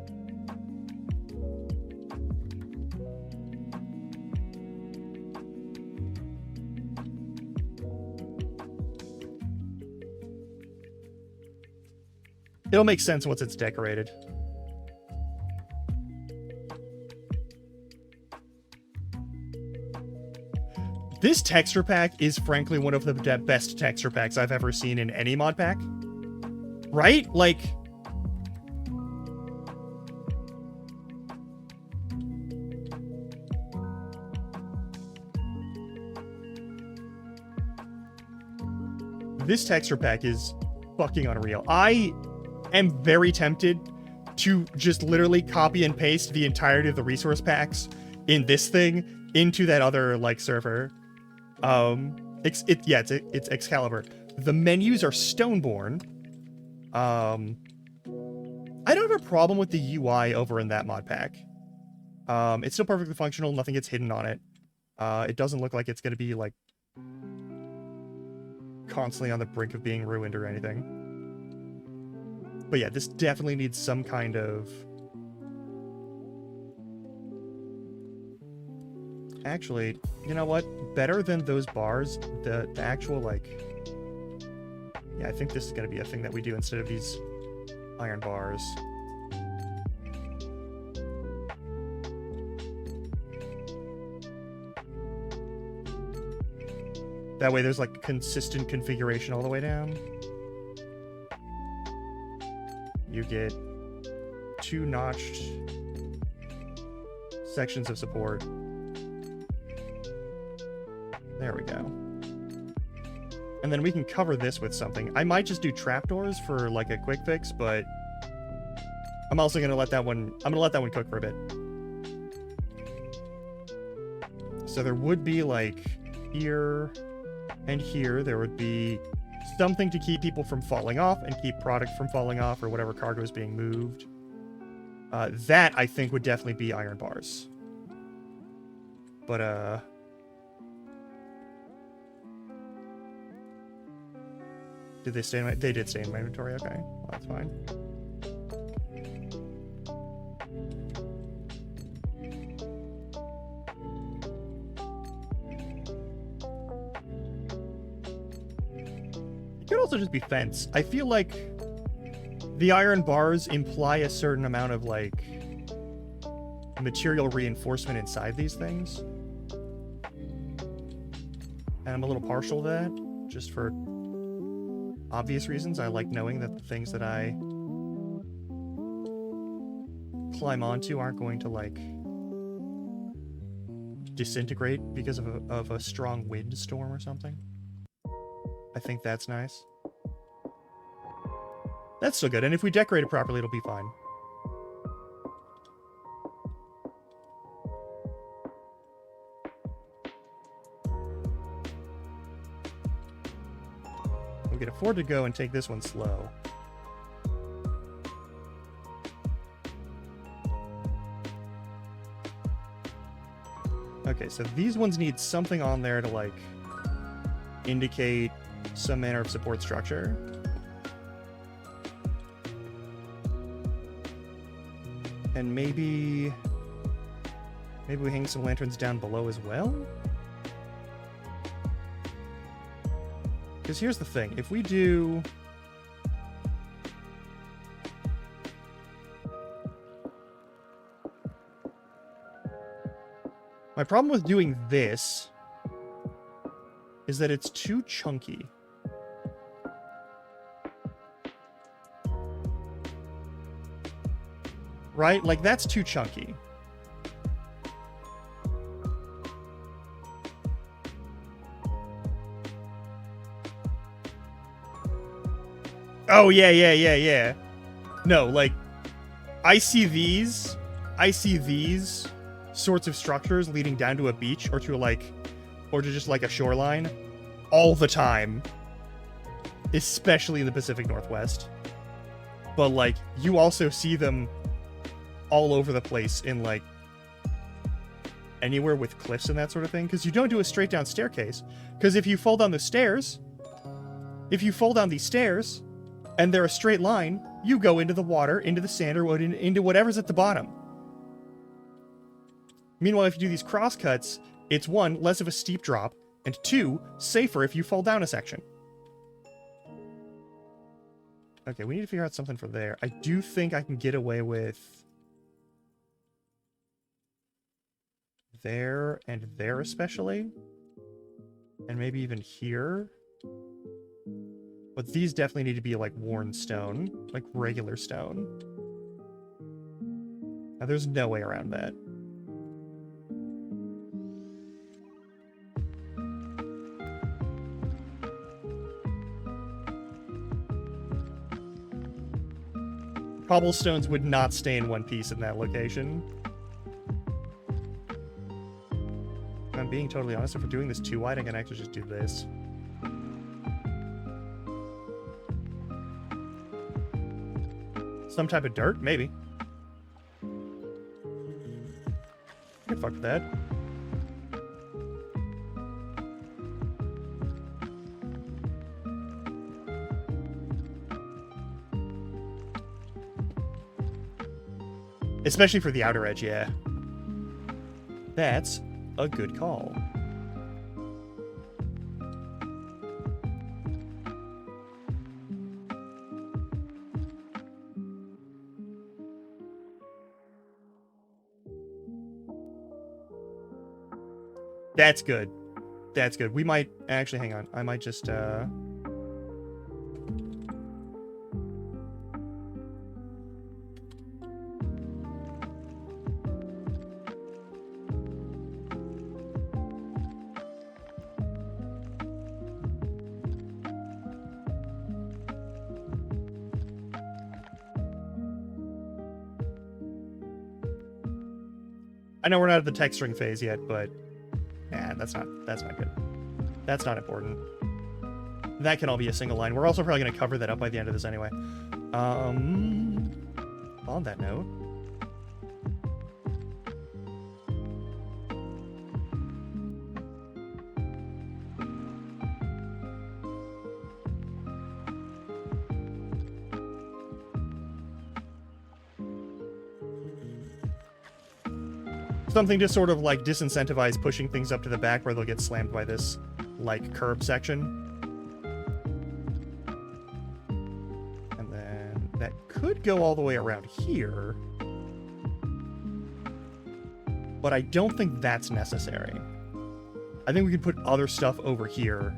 It'll make sense once it's decorated. This texture pack is frankly one of the best texture packs I've ever seen in any mod pack. Right? Like... This texture pack is fucking unreal. I am very tempted to just literally copy and paste the entirety of the resource packs in this thing into that other, like, server. It's Excalibur. The menus are Stoneborn. I don't have a problem with the UI over in that mod pack. It's still perfectly functional. Nothing gets hidden on it. It doesn't look like it's going to be, like, constantly on the brink of being ruined or anything. But yeah, this definitely needs some kind of... Actually, you know what? Better than those bars, the actual, like... Yeah, I think this is going to be a thing that we do instead of these iron bars. That way there's, like, consistent configuration all the way down. You get 2 notched sections of support. There we go. And then we can cover this with something. I might just do trapdoors for, like, a quick fix, but I'm also gonna let that one... I'm gonna let that one cook for a bit. So there would be, like, here and here, there would be something to keep people from falling off and keep product from falling off or whatever cargo is being moved. That, I think, would definitely be iron bars. But, did they stay in my... They did stay in my inventory, okay. Well, that's fine. It could also just be fence. I feel like the iron bars imply a certain amount of, like, material reinforcement inside these things. And I'm a little partial to that, just for obvious reasons. I like knowing that the things that I climb onto aren't going to, like, disintegrate because of a strong wind storm or something. I think that's nice. That's still good, and if we decorate it properly, it'll be fine. We can afford to go and take this one slow. Okay, so these ones need something on there to, like, indicate some manner of support structure. And maybe we hang some lanterns down below as well? Because here's the thing, if we do... My problem with doing this is that it's too chunky. right? Like, that's too chunky. Oh, yeah. No, like, I see these sorts of structures leading down to a beach or to just like a shoreline all the time, especially in the Pacific Northwest. But like, you also see them all over the place in like anywhere with cliffs and that sort of thing, because you don't do a straight down staircase, because if you fall down these stairs and they're a straight line, you go into the water, into the sand, or into whatever's at the bottom. Meanwhile, if you do these crosscuts, it's 1, less of a steep drop, and 2, safer if you fall down a section. Okay, we need to figure out something for there. I do think I can get away with there and there especially. And maybe even here. But these definitely need to be like worn stone, like regular stone. Now, there's no way around that. Cobblestones would not stay in one piece in that location. If I'm being totally honest, if we're doing this too wide, I can actually just do this. Some type of dirt? Maybe. I can fuck with that. Especially for the outer edge, yeah. That's a good call. That's good. That's good. We might... Actually, hang on. I might just, I know we're not at the texturing phase yet, but that's not good. That's not important. That can all be a single line. We're also probably going to cover that up by the end of this anyway. On that note, something to sort of like disincentivize pushing things up to the back where they'll get slammed by this like curb section. And then that could go all the way around here. But I don't think that's necessary. I think we could put other stuff over here.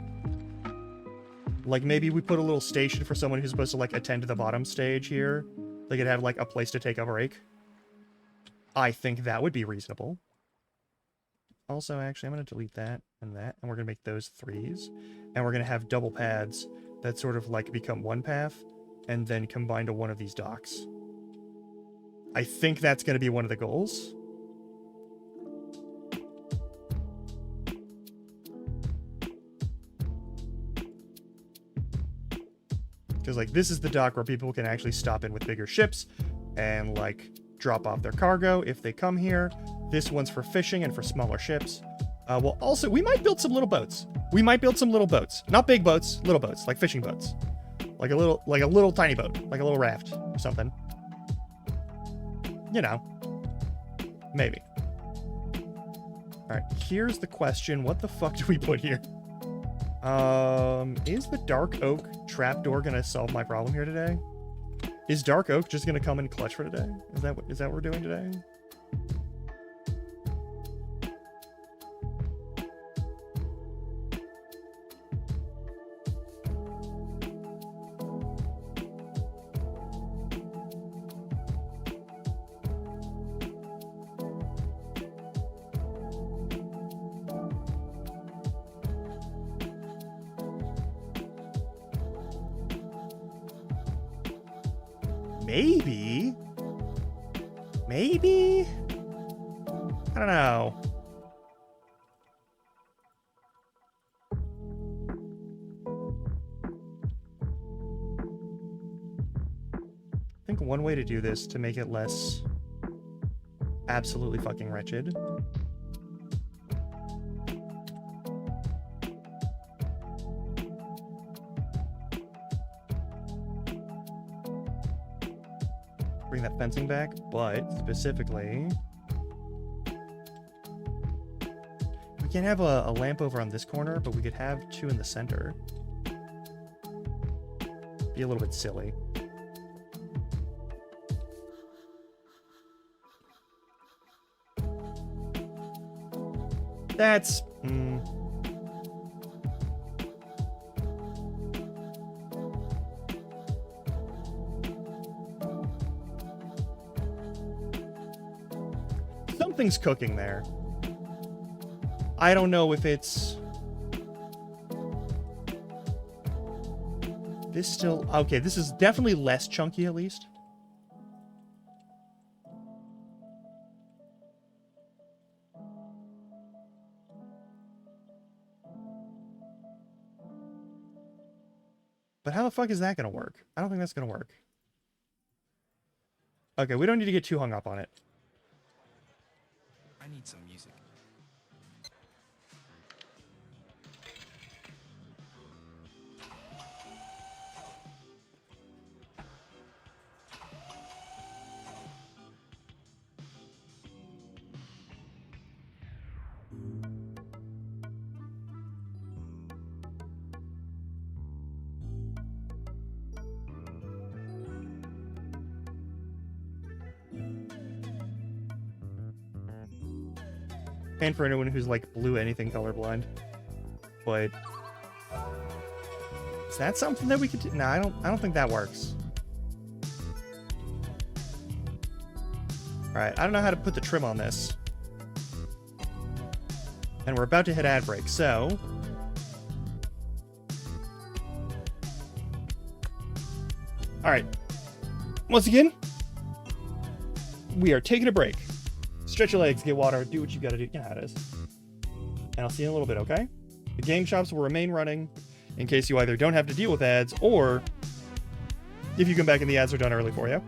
Like maybe we put a little station for someone who's supposed to like attend to the bottom stage here. They could have like a place to take a break. I think that would be reasonable. Also, actually, I'm going to delete that, and we're going to make those 3s. And we're going to have double paths that sort of, like, become one path, and then combine to one of these docks. I think that's going to be one of the goals. Because, like, this is the dock where people can actually stop in with bigger ships, and, like, drop off their cargo if they come here. This one's for fishing and for smaller ships. Well, also, we might build some little boats. Not big boats, little boats, like fishing boats. Like a little tiny boat, like a little raft or something. You know, maybe. All right, here's the question. What the fuck do we put here? Is the dark oak trapdoor gonna solve my problem here today? Is dark oak just gonna come in clutch for today? Is that what we're doing today? Maybe? Maybe? I don't know. I think one way to do this to make it less absolutely fucking wretched bring that fencing back, but specifically we can't have a lamp over on this corner, but we could have two in the center. Be a little bit silly. That's... Something's cooking there. I don't know if it's... This still... Okay, this is definitely less chunky at least. But how the fuck is that going to work? I don't think that's going to work. Okay, we don't need to get too hung up on it. I need some music. And for anyone who's like blue anything colorblind. But is that something that we could do? No, I don't think that works. Alright, I don't know how to put the trim on this. And we're about to hit ad break, so alright. Once again, we are taking a break. Stretch your legs, get water, do what you gotta do. Yeah, it is. And I'll see you in a little bit, okay? The game shops will remain running in case you either don't have to deal with ads or if you come back and the ads are done early for you.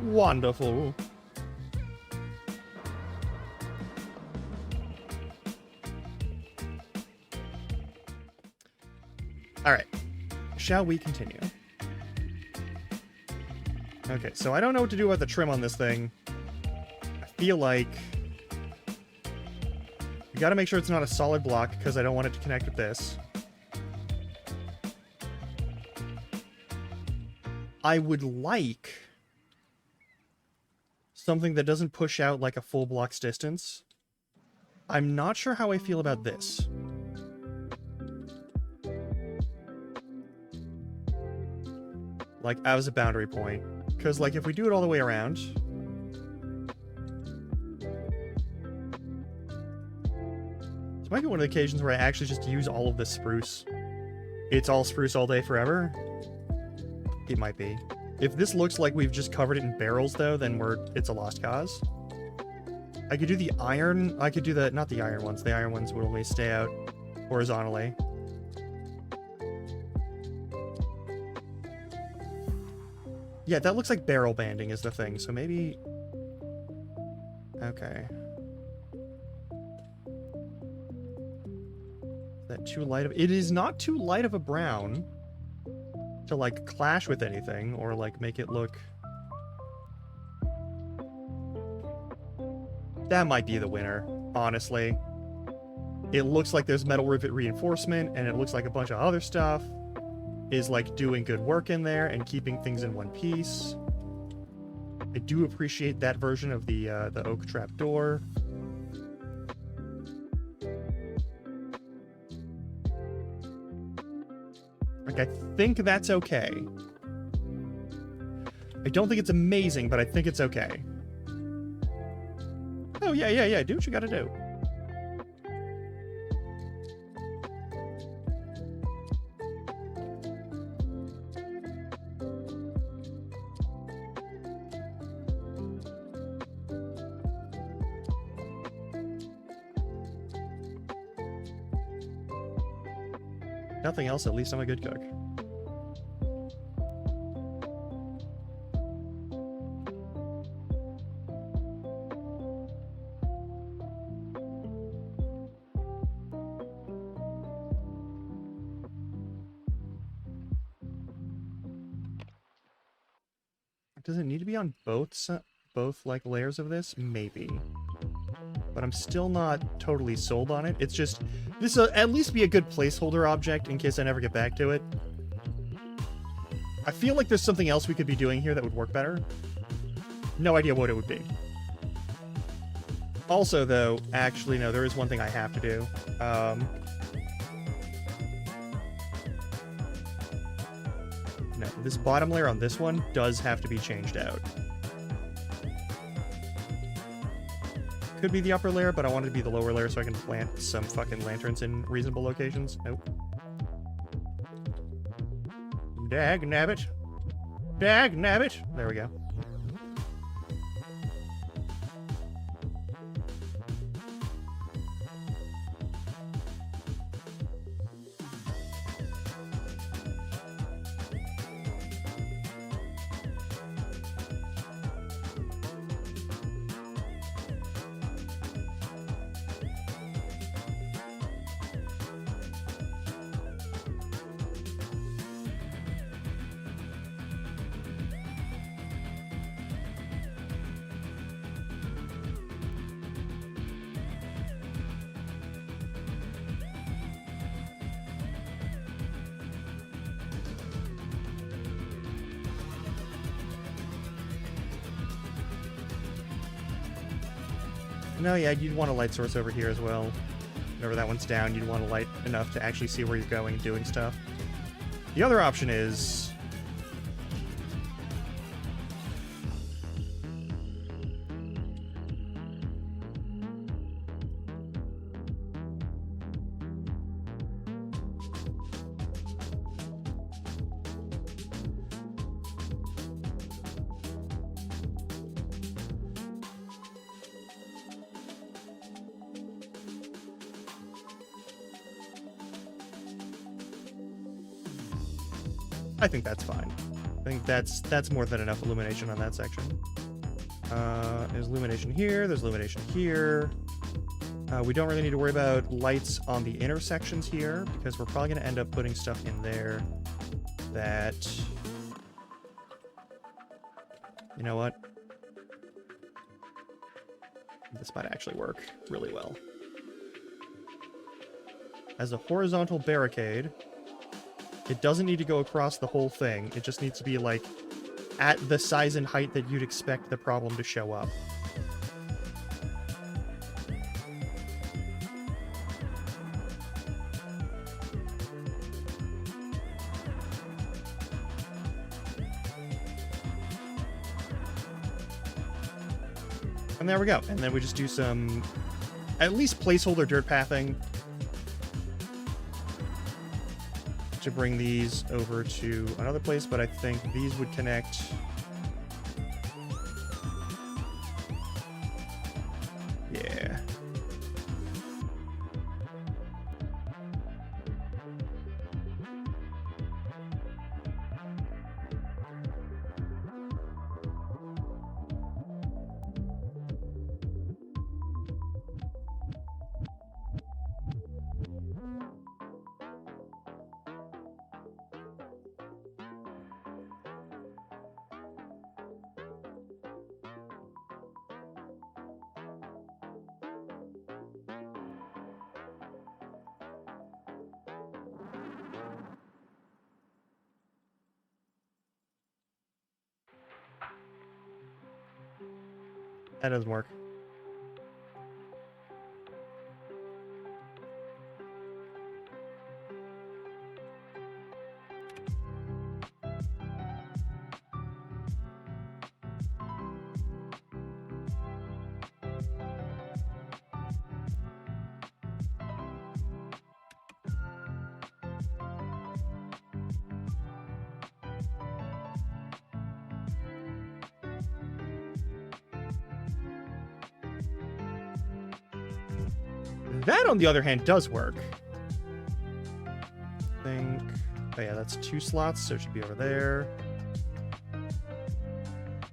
Wonderful. All right. Shall we continue? Okay, so I don't know what to do about the trim on this thing. I feel like we gotta make sure it's not a solid block because I don't want it to connect with this. I would like something that doesn't push out like a full block's distance. I'm not sure how I feel about this. Like, as a boundary point. Because, like, if we do it all the way around... This might be one of the occasions where I actually just use all of this spruce. It's all spruce all day forever. It might be. If this looks like we've just covered it in barrels, though, then it's a lost cause. I could do the iron... I could do the... Not the iron ones. The iron ones would only stay out horizontally. Yeah, that looks like barrel banding is the thing, so maybe... Okay. Is that too light of... It is not too light of a brown to, like, clash with anything, or, like, make it look... That might be the winner, honestly. It looks like there's metal rivet reinforcement, and it looks like a bunch of other stuff is like doing good work in there and keeping things in one piece. I do appreciate that version of the oak trap door. Like, I think that's okay. I don't think it's amazing, but I think it's okay. Oh, yeah. Do what you gotta do. Nothing else, at least I'm a good cook. Does it need to be on both like layers of this? Maybe. But I'm still not totally sold on it. It's just, this will at least be a good placeholder object in case I never get back to it. I feel like there's something else we could be doing here that would work better. No idea what it would be. Also, though, actually, no, there is one thing I have to do. No, this bottom layer on this one does have to be changed out. Could be the upper layer, but I want it to be the lower layer so I can plant some fucking lanterns in reasonable locations. Nope. Dag nabbit. Dag nabbit. There we go. No, yeah, you'd want a light source over here as well. Whenever that one's down, you'd want a light enough to actually see where you're going and doing stuff. The other option is... I think that's fine. I think that's more than enough illumination on that section. There's illumination here, there's illumination here. We don't really need to worry about lights on the intersections here, because we're probably going to end up putting stuff in there that... You know what? This might actually work really well. As a horizontal barricade, it doesn't need to go across the whole thing. It just needs to be, like, at the size and height that you'd expect the problem to show up. And there we go. And then we just do some, at least placeholder dirt pathing to bring these over to another place, but I think these would connect. Yeah. That doesn't work. That, on the other hand, does work. I think... Oh yeah, that's 2 slots, so it should be over there.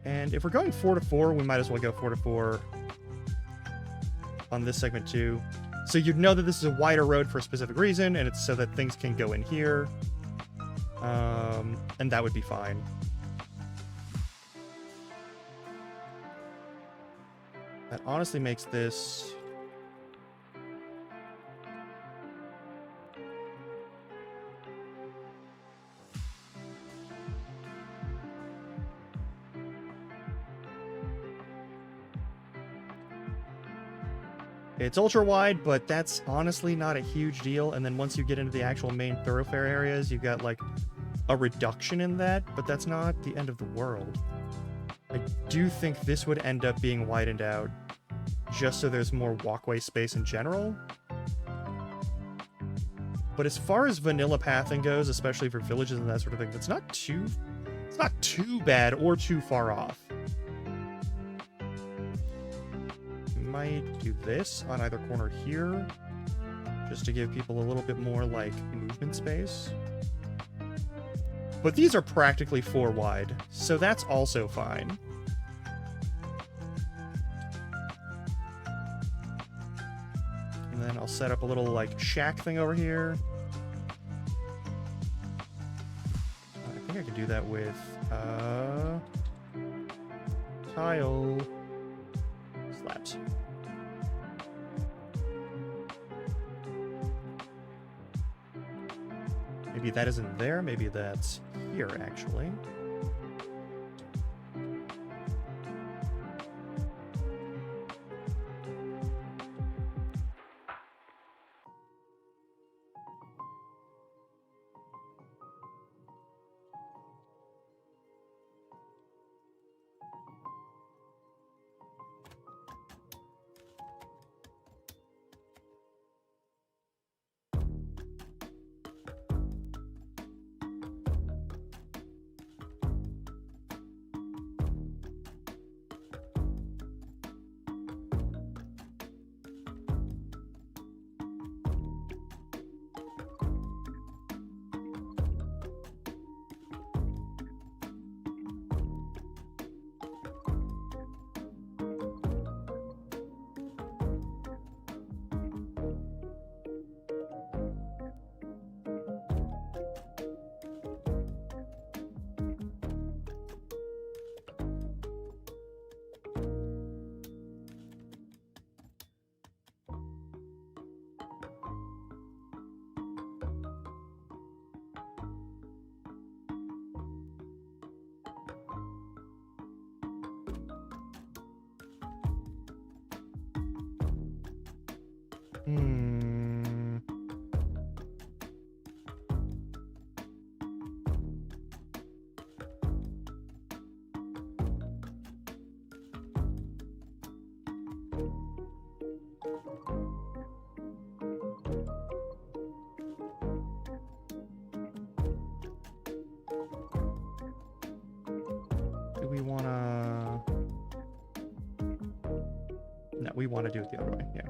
And if we're going 4 to 4, we might as well go 4 to 4 on this segment too. So you'd know that this is a wider road for a specific reason, and it's so that things can go in here. And that would be fine. That honestly makes this... It's ultra wide, but that's honestly not a huge deal. And then once you get into the actual main thoroughfare areas, you've got like a reduction in that, but that's not the end of the world. I do think this would end up being widened out just so there's more walkway space in general. But as far as vanilla pathing goes, especially for villages and that sort of thing, it's not too bad or too far off. Might do this on either corner here, just to give people a little bit more, like, movement space. But these are practically 4 wide, so that's also fine. And then I'll set up a little, like, shack thing over here. I think I could do that with, tile slabs. Maybe that isn't there, maybe that's here, actually. Hmm. Do we want to... No, we want to do it the other way, yeah.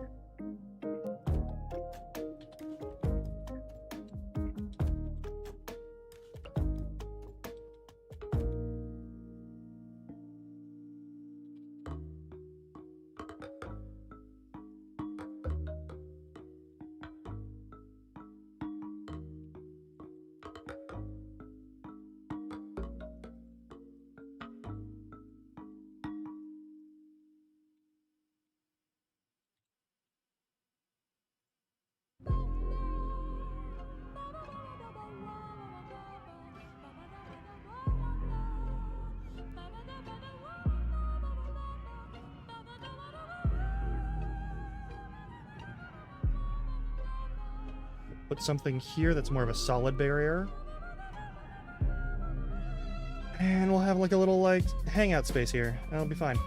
Put something here that's more of a solid barrier. And we'll have like a little like hangout space here. That'll be fine.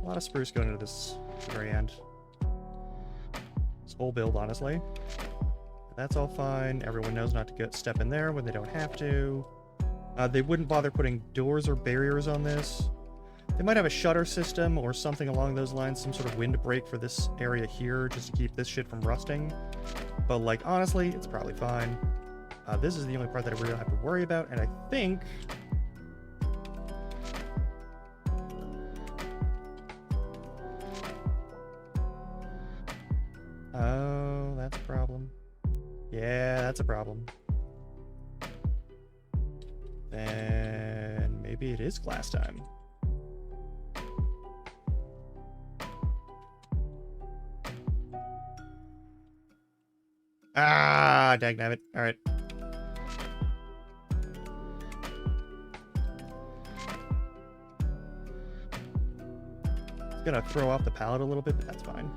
A lot of spruce going into this very end. This whole build, honestly. That's all fine. Everyone knows not to step in there when they don't have to. They wouldn't bother putting doors or barriers on this. They might have a shutter system or something along those lines, some sort of windbreak for this area here, just to keep this shit from rusting. But, like, honestly, it's probably fine. This is the only part that I really have to worry about, and I think... Oh, that's a problem. Yeah, that's a problem. Then maybe it is glass time. Ah, dagnabbit. All right. It's gonna throw off the palette a little bit, but that's fine.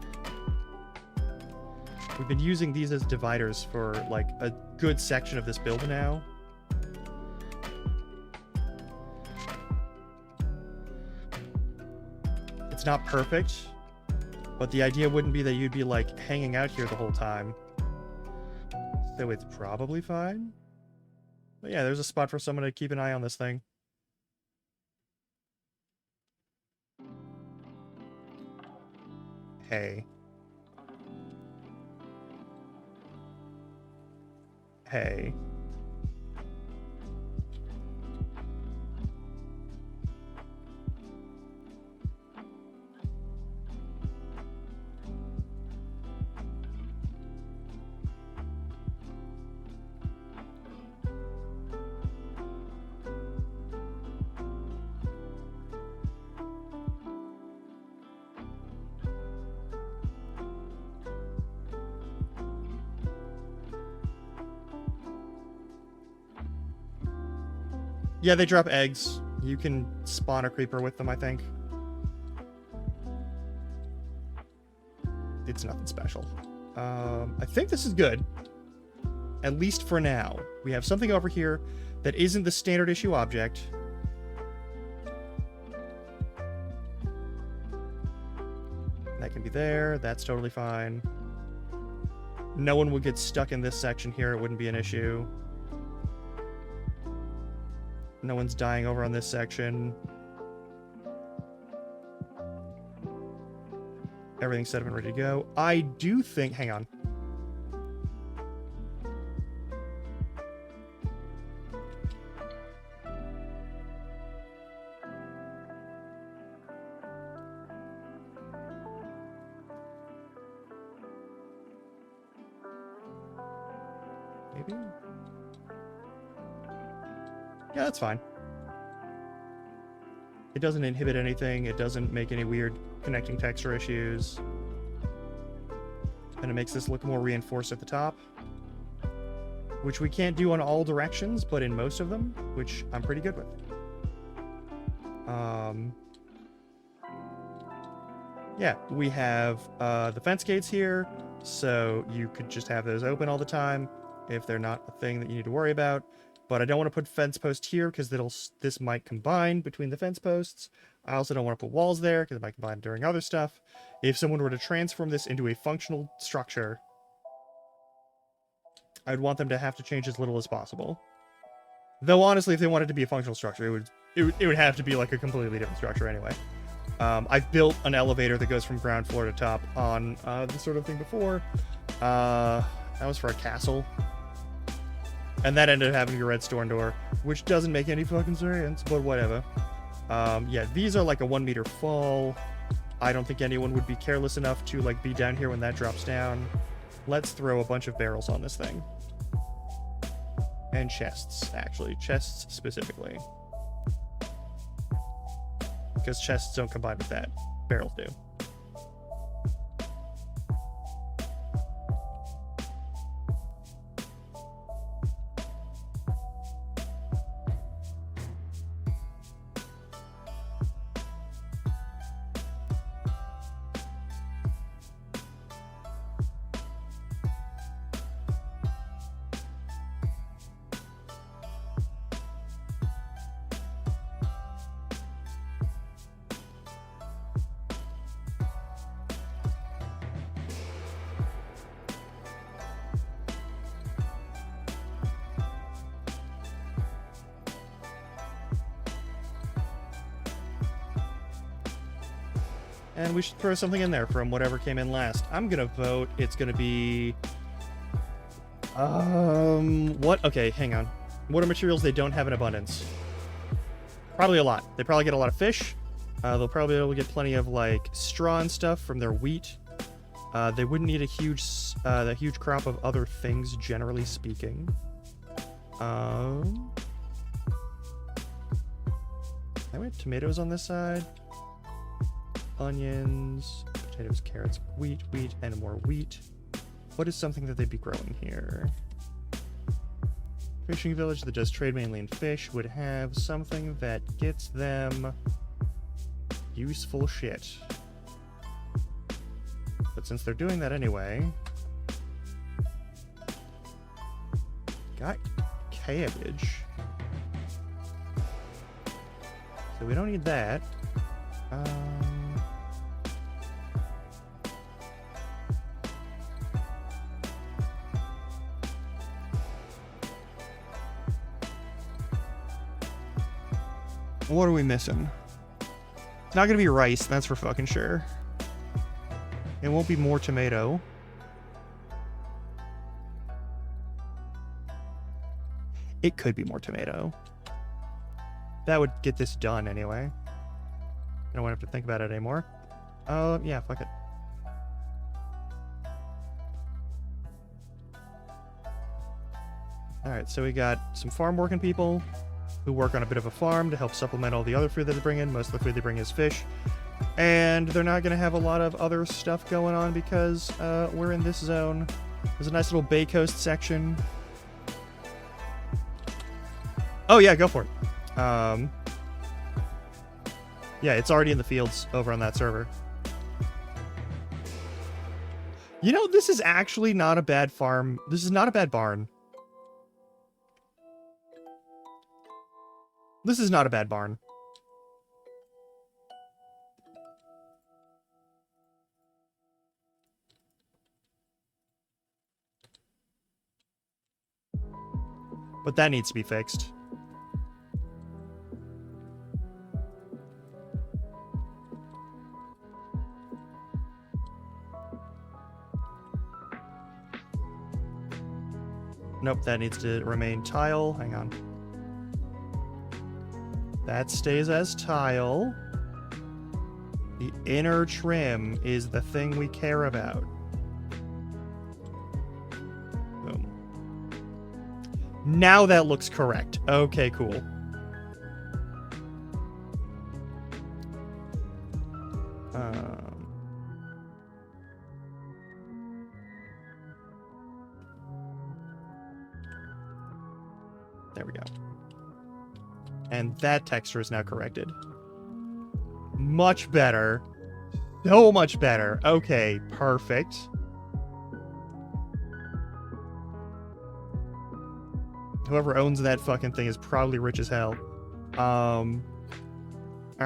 We've been using these as dividers for, like, a good section of this build now. It's not perfect, but the idea wouldn't be that you'd be, like, hanging out here the whole time. So it's probably fine. But yeah, there's a spot for someone to keep an eye on this thing. Hey. Hey. Yeah, they drop eggs. You can spawn a creeper with them, I think. It's nothing special. I think this is good. At least for now. We have something over here that isn't the standard issue object. That can be there. That's totally fine. No one would get stuck in this section here. It wouldn't be an issue. No one's dying over on this section. Everything's set up and ready to go. I do think... Hang on. Maybe? Yeah, that's fine. It doesn't inhibit anything. It doesn't make any weird connecting texture issues. And it makes this look more reinforced at the top. Which we can't do on all directions, but in most of them, which I'm pretty good with. Yeah, we have the fence gates here, so you could just have those open all the time if they're not a thing that you need to worry about. But I don't want to put fence post here because this might combine between the fence posts. I also don't want to put walls there because it might combine during other stuff. If someone were to transform this into a functional structure, I'd want them to have to change as little as possible. Though honestly, if they wanted to be a functional structure, it would have to be like a completely different structure anyway. I've built an elevator that goes from ground floor to top on this sort of thing before. That was for a castle. And that ended up having a redstone door, which doesn't make any fucking sense, but whatever. Yeah, these are like a 1 meter fall. I don't think anyone would be careless enough to like be down here when that drops down. Let's throw a bunch of barrels on this thing. And chests, actually. Chests specifically. Because chests don't combine with that. Barrels do. And we should throw something in there from whatever came in last. I'm gonna vote it's gonna be... what? Okay, hang on. What are materials they don't have in abundance? Probably a lot. They probably get a lot of fish. They'll probably be able to get plenty of, like, straw and stuff from their wheat. They wouldn't need a huge crop of other things, generally speaking. I went tomatoes on this side. Onions, potatoes, carrots, wheat, and more wheat. What is something that they'd be growing here? Fishing village that does trade mainly in fish would have something that gets them useful shit. But since they're doing that anyway... Got cabbage. So we don't need that. What are we missing? It's not gonna be rice, that's for fucking sure. It won't be more tomato. It could be more tomato. That would get this done anyway. I don't want to have to think about it anymore. Yeah, fuck it. Alright, so we got some farm working people who work on a bit of a farm to help supplement all the other food that they bring in. Most of the food they bring is fish. And they're not going to have a lot of other stuff going on because we're in this zone. There's a nice little Bay Coast section. Oh yeah, go for it. Yeah, it's already in the fields over on that server. You know, this is actually not a bad farm. This is not a bad barn. This is not a bad barn. But that needs to be fixed. Nope, that needs to remain tile. Hang on. That stays as tile. The inner trim is the thing we care about. Boom. Now that looks correct. Okay, cool. There we go. And that texture is now corrected. Much better. So much better. Okay, perfect. Whoever owns that fucking thing is probably rich as hell. Alright,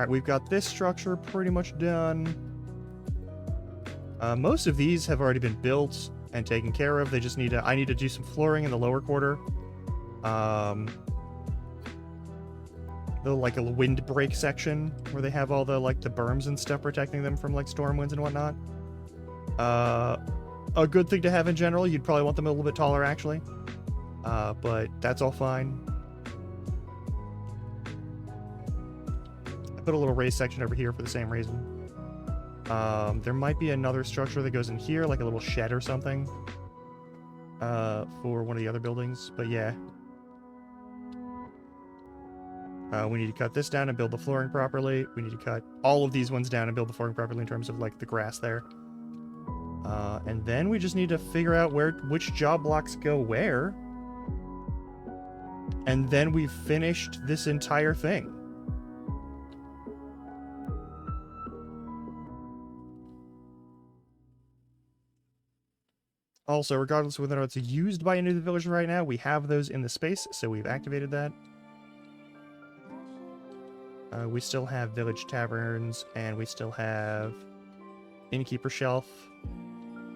we've got this structure pretty much done. Most of these have already been built and taken care of. They just need to... I need to do some flooring in the lower quarter. The like a windbreak section where they have all the like the berms and stuff protecting them from like storm winds and whatnot. A good thing to have in general. You'd probably want them a little bit taller actually, but that's all fine. I put a little raised section over here for the same reason. There might be another structure that goes in here, like a little shed or something, for one of the other buildings. But yeah. We need to cut this down and build the flooring properly. We need to cut all of these ones down and build the flooring properly in terms of like the grass there. And then we just need to figure out which job blocks go where. And then we've finished this entire thing. Also, regardless of whether or not it's used by any of the villagers right now, we have those in the space, so we've activated that. We still have village taverns, and we still have innkeeper shelf.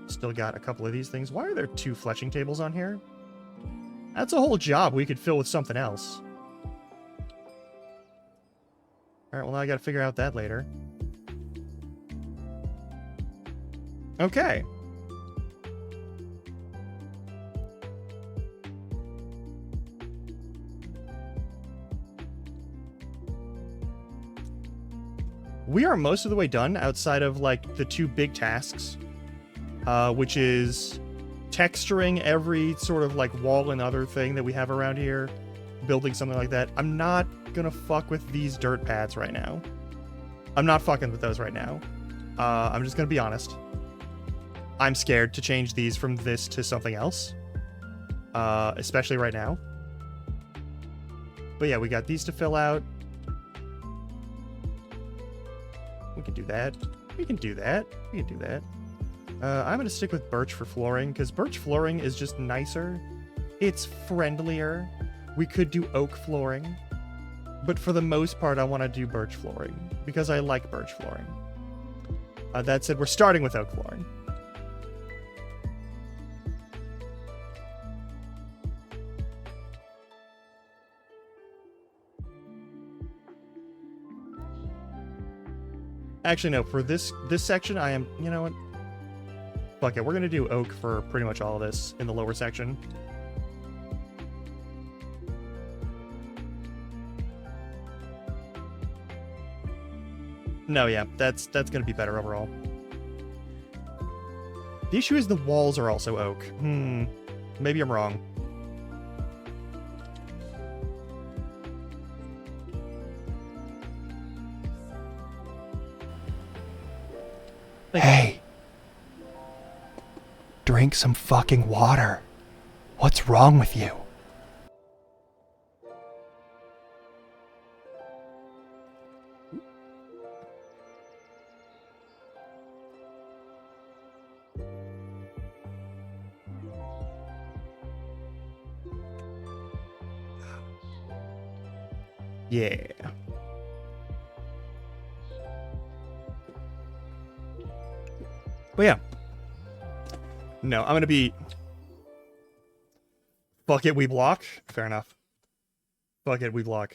Still got a couple of these things. Why are there 2 fletching tables on here? That's a whole job we could fill with something else. Alright, well now I gotta figure out that later. Okay. We are most of the way done outside of like the 2 big tasks, which is texturing every sort of like wall and other thing that we have around here, building something like that. I'm not gonna fuck with these dirt pads right now. I'm not fucking with those right now. I'm just gonna be honest. I'm scared to change these from this to something else, especially right now. But yeah, we got these to fill out. We can do that. We can do that. We can do that. I'm going to stick with birch for flooring, because birch flooring is just nicer. It's friendlier. We could do oak flooring. But for the most part, I want to do birch flooring, because I like birch flooring. That said, we're starting with oak flooring. Actually, no, for this section, I am... You know what? Fuck it, we're gonna do oak for pretty much all of this in the lower section. No, yeah, that's gonna be better overall. The issue is the walls are also oak. Maybe I'm wrong. Hey. Drink some fucking water. What's wrong with you? Yeah. But yeah. No, I'm gonna be... Fuck it, we block? Fair enough. Fuck it, we block.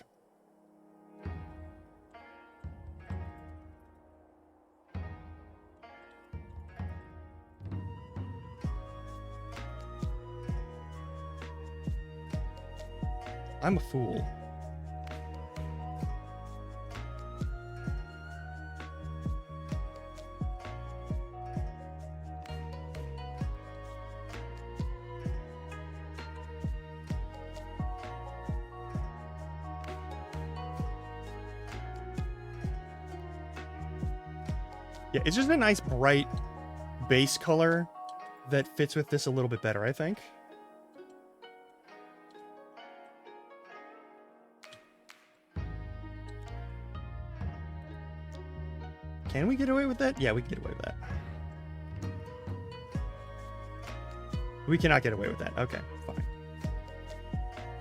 I'm a fool. Yeah, it's just a nice bright base color that fits with this a little bit better, I think. Can we get away with that? Yeah, we can get away with that. We cannot get away with that. Okay, fine.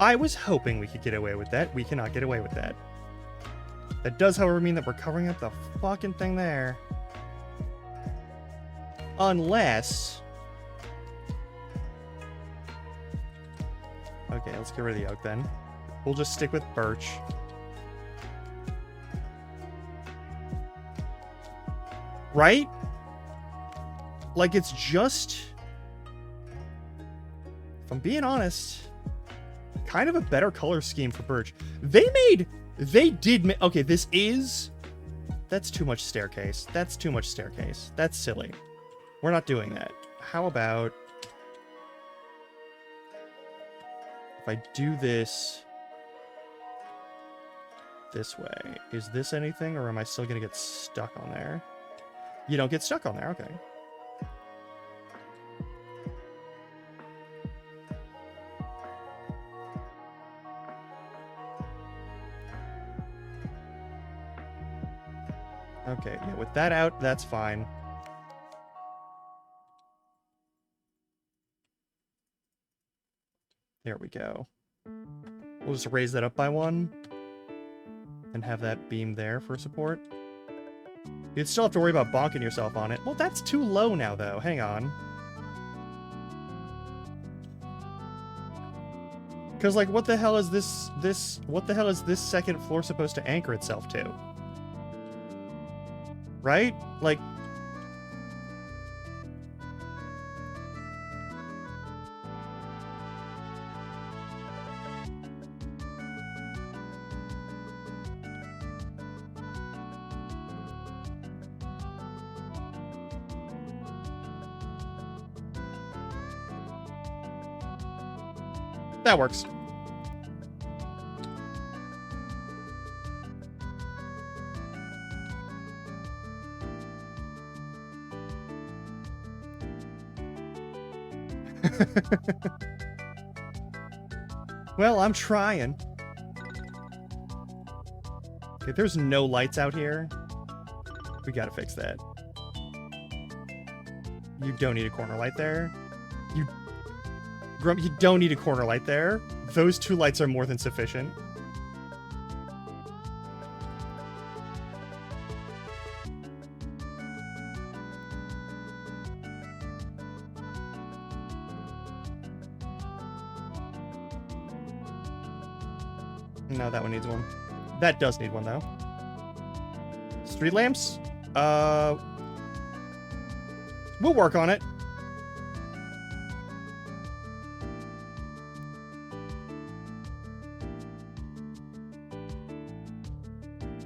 I was hoping we could get away with that. We cannot get away with that. That does, however, mean that we're covering up the fucking thing there. Unless... Okay, let's get rid of the oak then. We'll just stick with birch. Right? Like, it's just... If I'm being honest, kind of a better color scheme for birch. They did okay, this is... That's too much staircase. That's too much staircase. That's silly. We're not doing that. How about... If I do this... this way. Is this anything, or am I still gonna get stuck on there? You don't get stuck on there, okay. Okay, yeah, with that out, that's fine. There we go. We'll just raise that up by 1. And have that beam there for support. You'd still have to worry about bonking yourself on it. Well, that's too low now, though. Hang on. Because, like, what the hell is what the hell is this second floor supposed to anchor itself to? Right? Like... That works. Well, I'm trying. Okay, there's no lights out here. We gotta fix that. You don't need a corner light there. Grump, you don't need a corner light there. Those 2 lights are more than sufficient. No, that one needs one. That does need one, though. Street lamps? We'll work on it.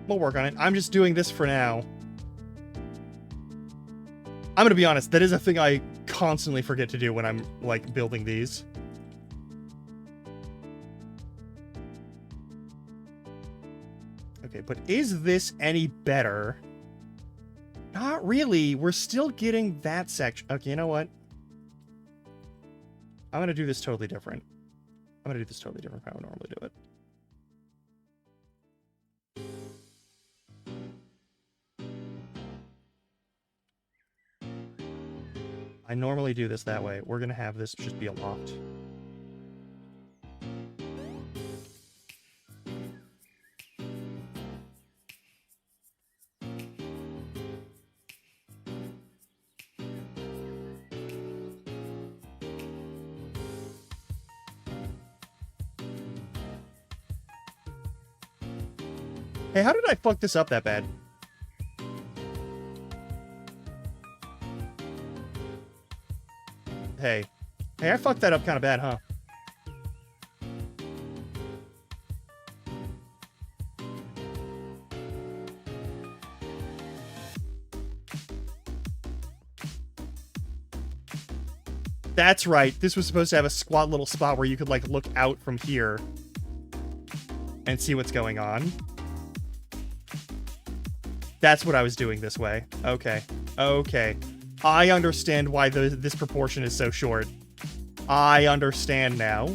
We'll work on it. I'm just doing this for now. I'm gonna be honest, that is a thing I constantly forget to do when I'm, like, building these. Okay, but is this any better? Not really. We're still getting that section. Okay, you know what? I'm gonna do this totally different. I'm gonna do this totally different from how I normally do it. I normally do this that way. We're gonna have this just be a loft. Hey, how did I fuck this up that bad? Hey. Hey, I fucked that up kind of bad, huh? That's right. This was supposed to have a squat little spot where you could, like, look out from here and see what's going on. That's what I was doing this way. Okay. Okay. I understand why this proportion is so short. I understand now.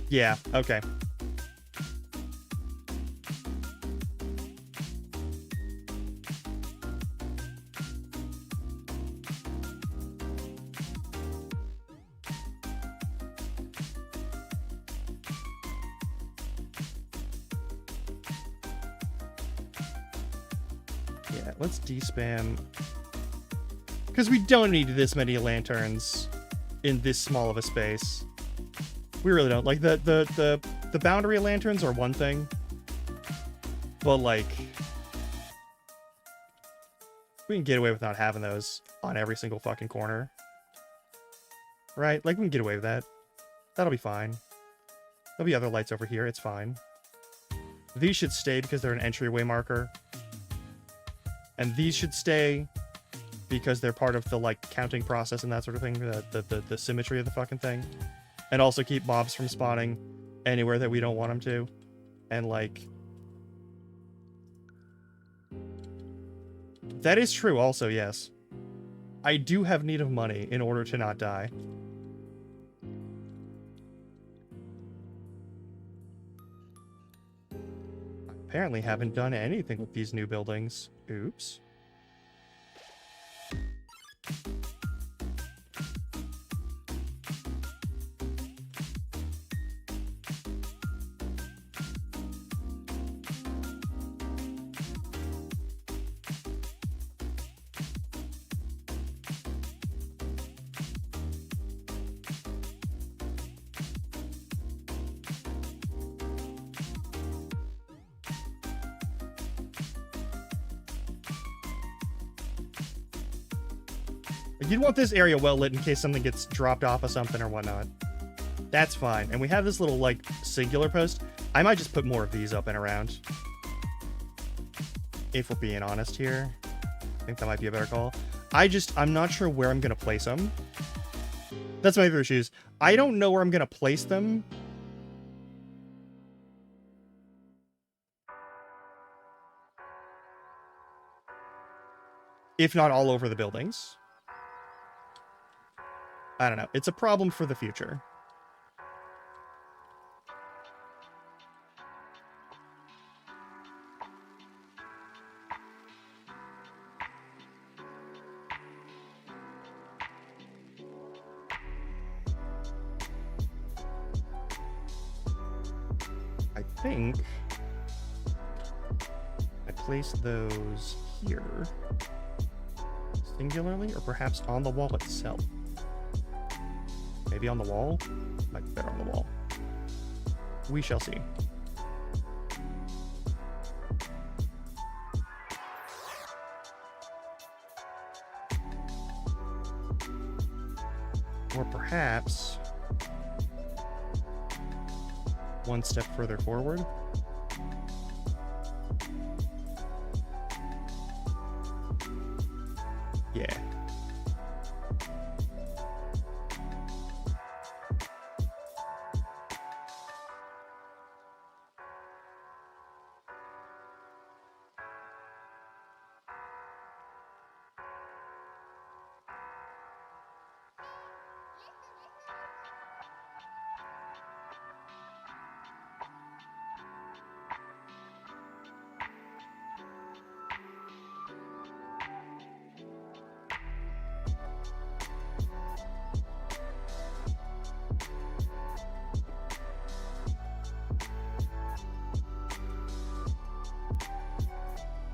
Yeah, okay. Yeah, let's despam. Because we don't need this many lanterns in this small of a space. We really don't. Like, the boundary lanterns are one thing. But, like, we can get away with not having those on every single fucking corner. Right? Like, we can get away with that. That'll be fine. There'll be other lights over here. It's fine. These should stay because they're an entryway marker. And these should stay because they're part of the, like, counting process and that sort of thing. The symmetry of the fucking thing. And also keep mobs from spawning anywhere that we don't want them to. And, like... That is true also, yes. I do have need of money in order to not die. Apparently haven't done anything with these new buildings. Oops. You'd want this area well lit in case something gets dropped off of something or whatnot. That's fine. And we have this little, like, singular post. I might just put more of these up and around. If we're being honest here. I think that might be a better call. I'm not sure where I'm going to place them. That's my favorite issues. I don't know where I'm going to place them. If not all over the buildings. I don't know. It's a problem for the future. I think I place those here singularly, or perhaps on the wall itself. Maybe on the wall? Might be better on the wall. We shall see. Or perhaps one step further forward. Yeah.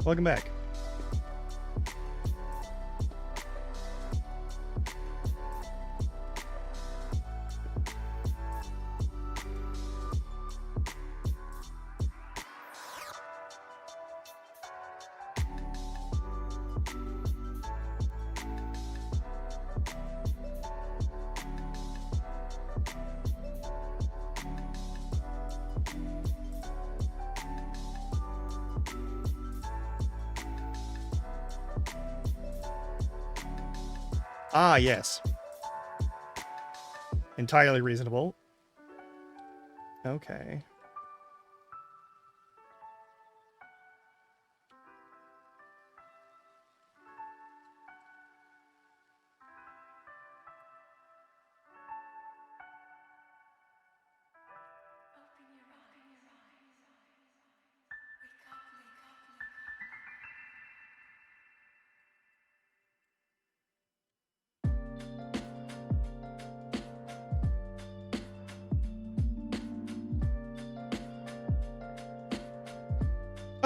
Welcome back. Ah, yes. Entirely reasonable. Okay.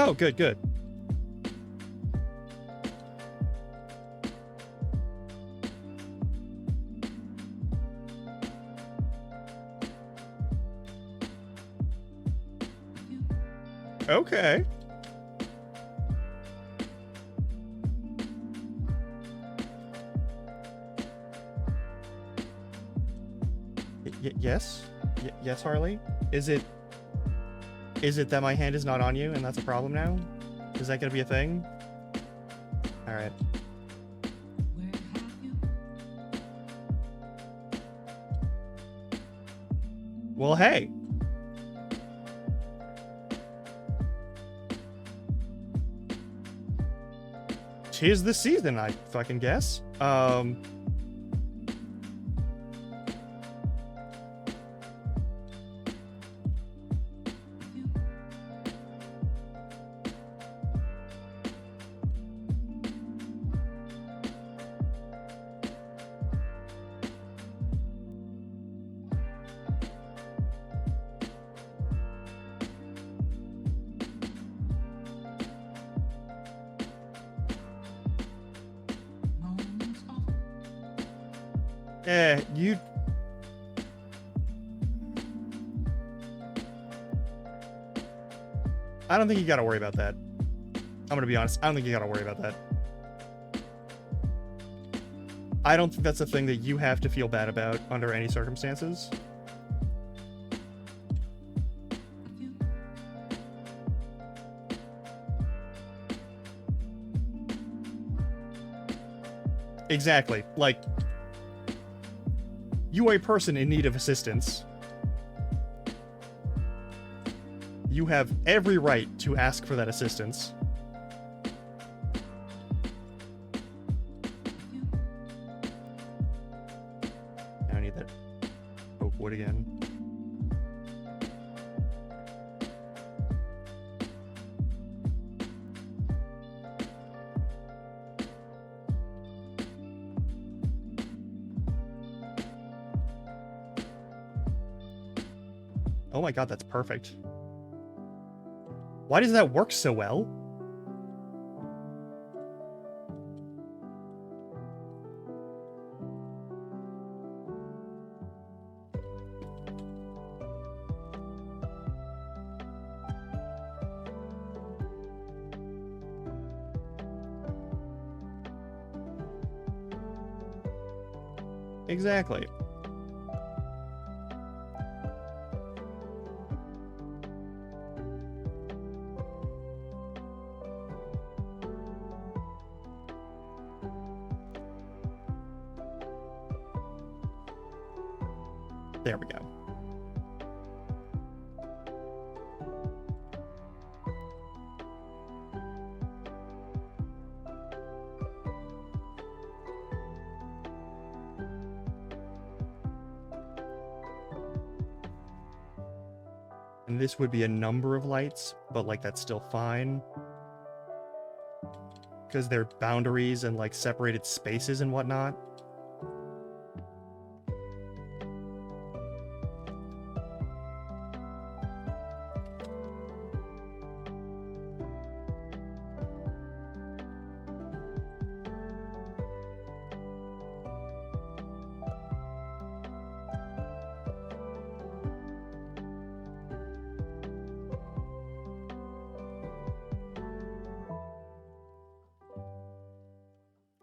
Oh, good, good. Okay. Yes? Yes, Harley? Is it that my hand is not on you and that's a problem now? Is that gonna be a thing? Alright. Well, hey. Tis the season, I fucking guess. You... I don't think you gotta worry about that. I'm gonna be honest, I don't think you gotta worry about that. I don't think that's a thing that you have to feel bad about under any circumstances. Exactly. Like, you are a person in need of assistance. You have every right to ask for that assistance. I need that oak wood again. Oh my god, that's perfect. Why does that work so well? Exactly. There we go. And this would be a number of lights, but like that's still fine. Because they're boundaries and like separated spaces and whatnot.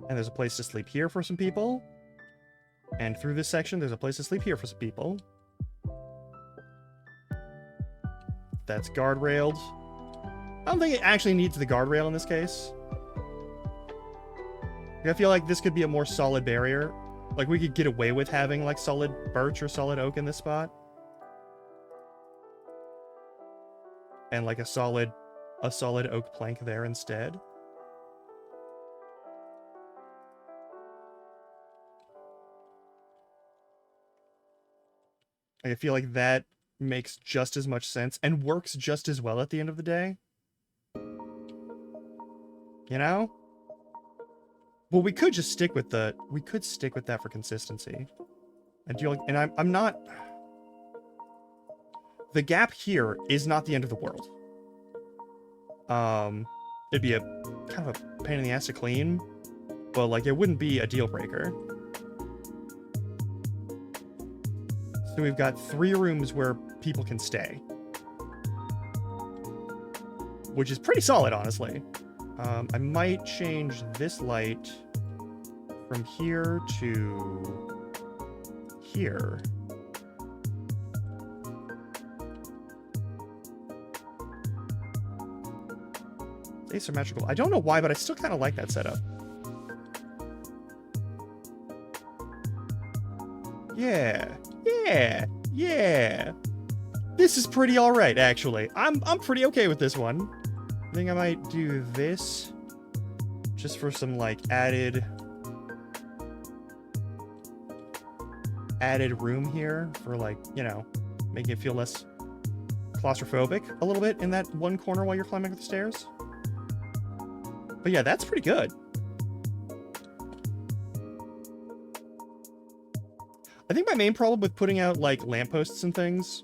And there's a place to sleep here for some people. And through this section, there's a place to sleep here for some people. That's guardrailed. I don't think it actually needs the guardrail in this case. I feel like this could be a more solid barrier. Like, we could get away with having, like, solid birch or solid oak in this spot. And, like, a solid oak plank there instead. I feel like that makes just as much sense and works just as well at the end of the day. You know? Well, we could just stick with that for consistency. And I'm not... The gap here is not the end of the world. It'd be a kind of a pain in the ass to clean, but like it wouldn't be a deal breaker. So we've got 3 rooms where people can stay, which is pretty solid, honestly. I might change this light from here to here. It's asymmetrical. I don't know why, but I still kind of like that setup. Yeah. This is pretty alright, actually. I'm pretty okay with this one. I think I might do this just for some, like, added room here for, like, you know, making it feel less claustrophobic a little bit in that one corner while you're climbing up the stairs. But yeah, that's pretty good. I think my main problem with putting out, like, lampposts and things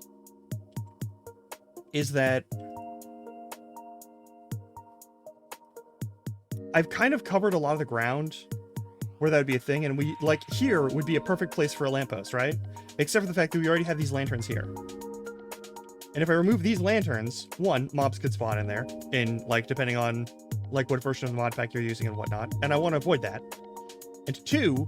is that I've kind of covered a lot of the ground where that would be a thing, and we, like, here would be a perfect place for a lamppost, right? Except for the fact that we already have these lanterns here. And if I remove these lanterns, 1, mobs could spawn in there, like, depending on, like, what version of the mod pack you're using and whatnot, and I want to avoid that. And 2,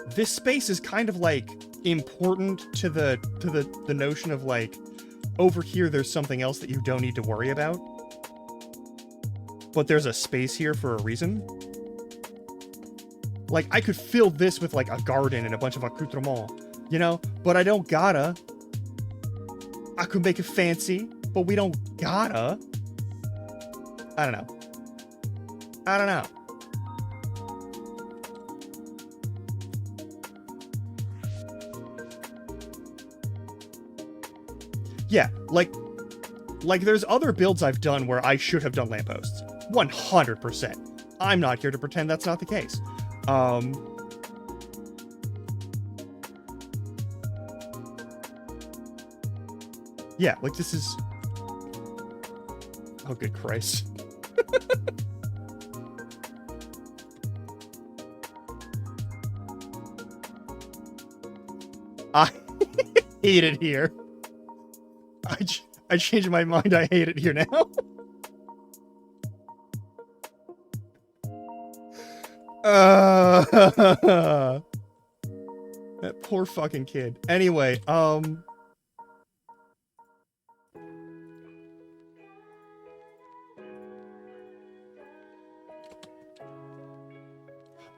this space is kind of, like, important to the notion of, like, over here there's something else that you don't need to worry about. But there's a space here for a reason. Like, I could fill this with, like, a garden and a bunch of accoutrements, you know? But I don't gotta. I could make it fancy, but we don't gotta. I don't know. Yeah, like there's other builds I've done where I should have done lampposts. 100%. I'm not here to pretend that's not the case. Yeah, like this is... Oh, good Christ. I hate it here. I changed my mind. I hate it here now. That poor fucking kid. Anyway,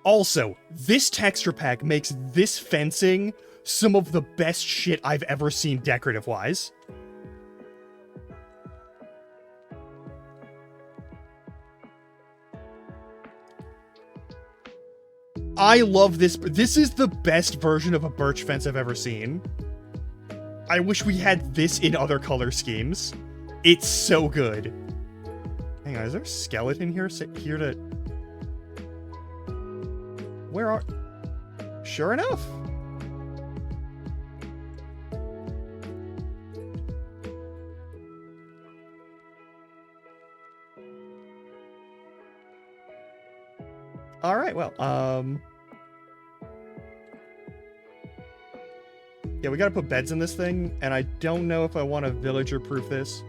also, this texture pack makes this fencing some of the best shit I've ever seen decorative-wise. I love this. This is the best version of a birch fence I've ever seen. I wish we had this in other color schemes. It's so good. Hang on, is there a skeleton here to... Where are... Sure enough. Alright, well, yeah, we gotta put beds in this thing, and I don't know if I want to villager-proof this.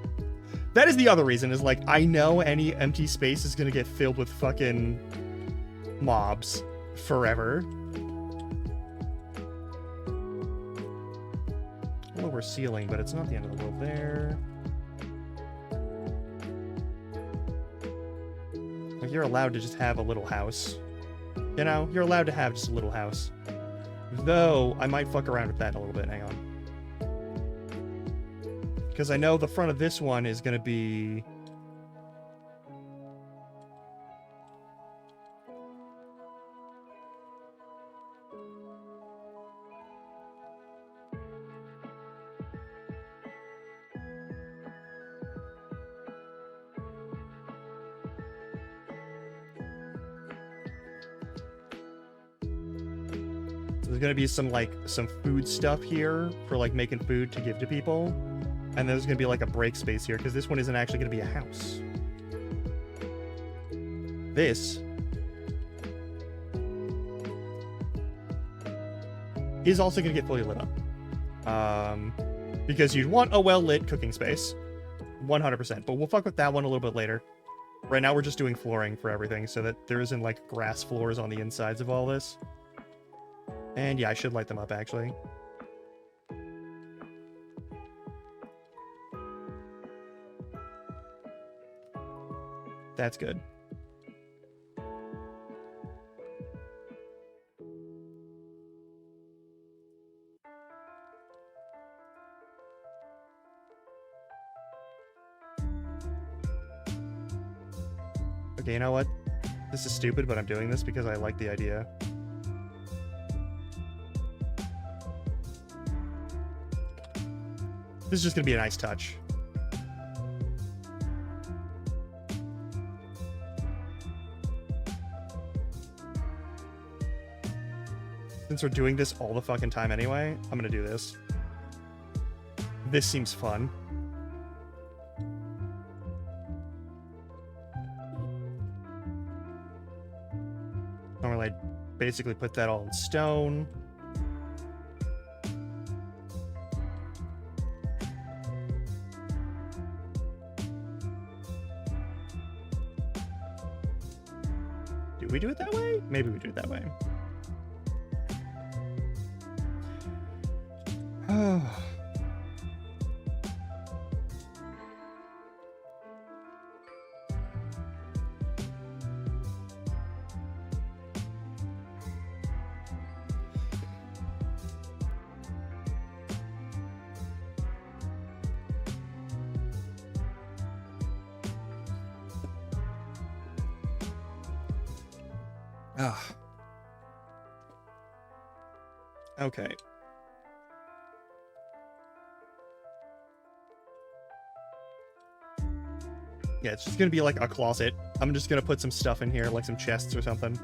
That is the other reason, is like, I know any empty space is gonna get filled with fucking mobs forever. Lower ceiling, but it's not the end of the world there. Like, you're allowed to just have a little house. You know, you're allowed to have just a little house. Though, I might fuck around with that a little bit. Hang on. Because I know the front of this one is going to be... There's gonna be some food stuff here for like making food to give to people. And there's gonna be like a break space here, because this one isn't actually gonna be a house. This is also gonna get fully lit up. Because you'd want a well-lit cooking space. 100%. But we'll fuck with that one a little bit later. Right now we're just doing flooring for everything so that there isn't like grass floors on the insides of all this. And yeah, I should light them up, actually. That's good. Okay, you know what? This is stupid, but I'm doing this because I like the idea. This is just gonna be a nice touch. Since we're doing this all the fucking time anyway, I'm gonna do this. This seems fun. I'm gonna like basically put that all in stone. Do we do it that way? Maybe we do it that way. Okay. Yeah, it's just gonna be like a closet. I'm just gonna put some stuff in here, like some chests or something.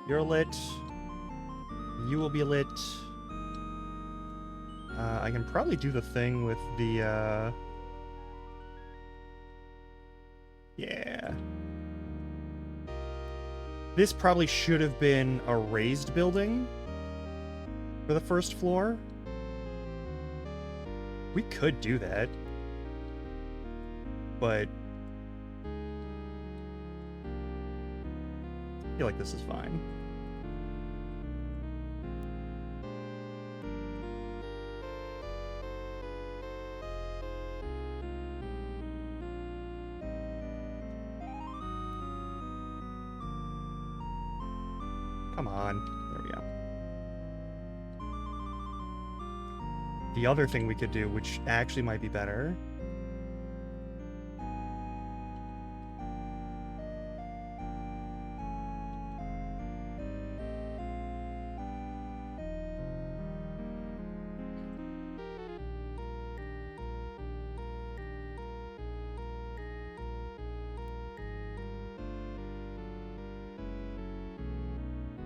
You're lit. You will be lit. I can probably do the thing with the, yeah. This probably should have been a raised building for the first floor. We could do that. But I feel like this is fine. Come on. There we go. The other thing we could do, which actually might be better...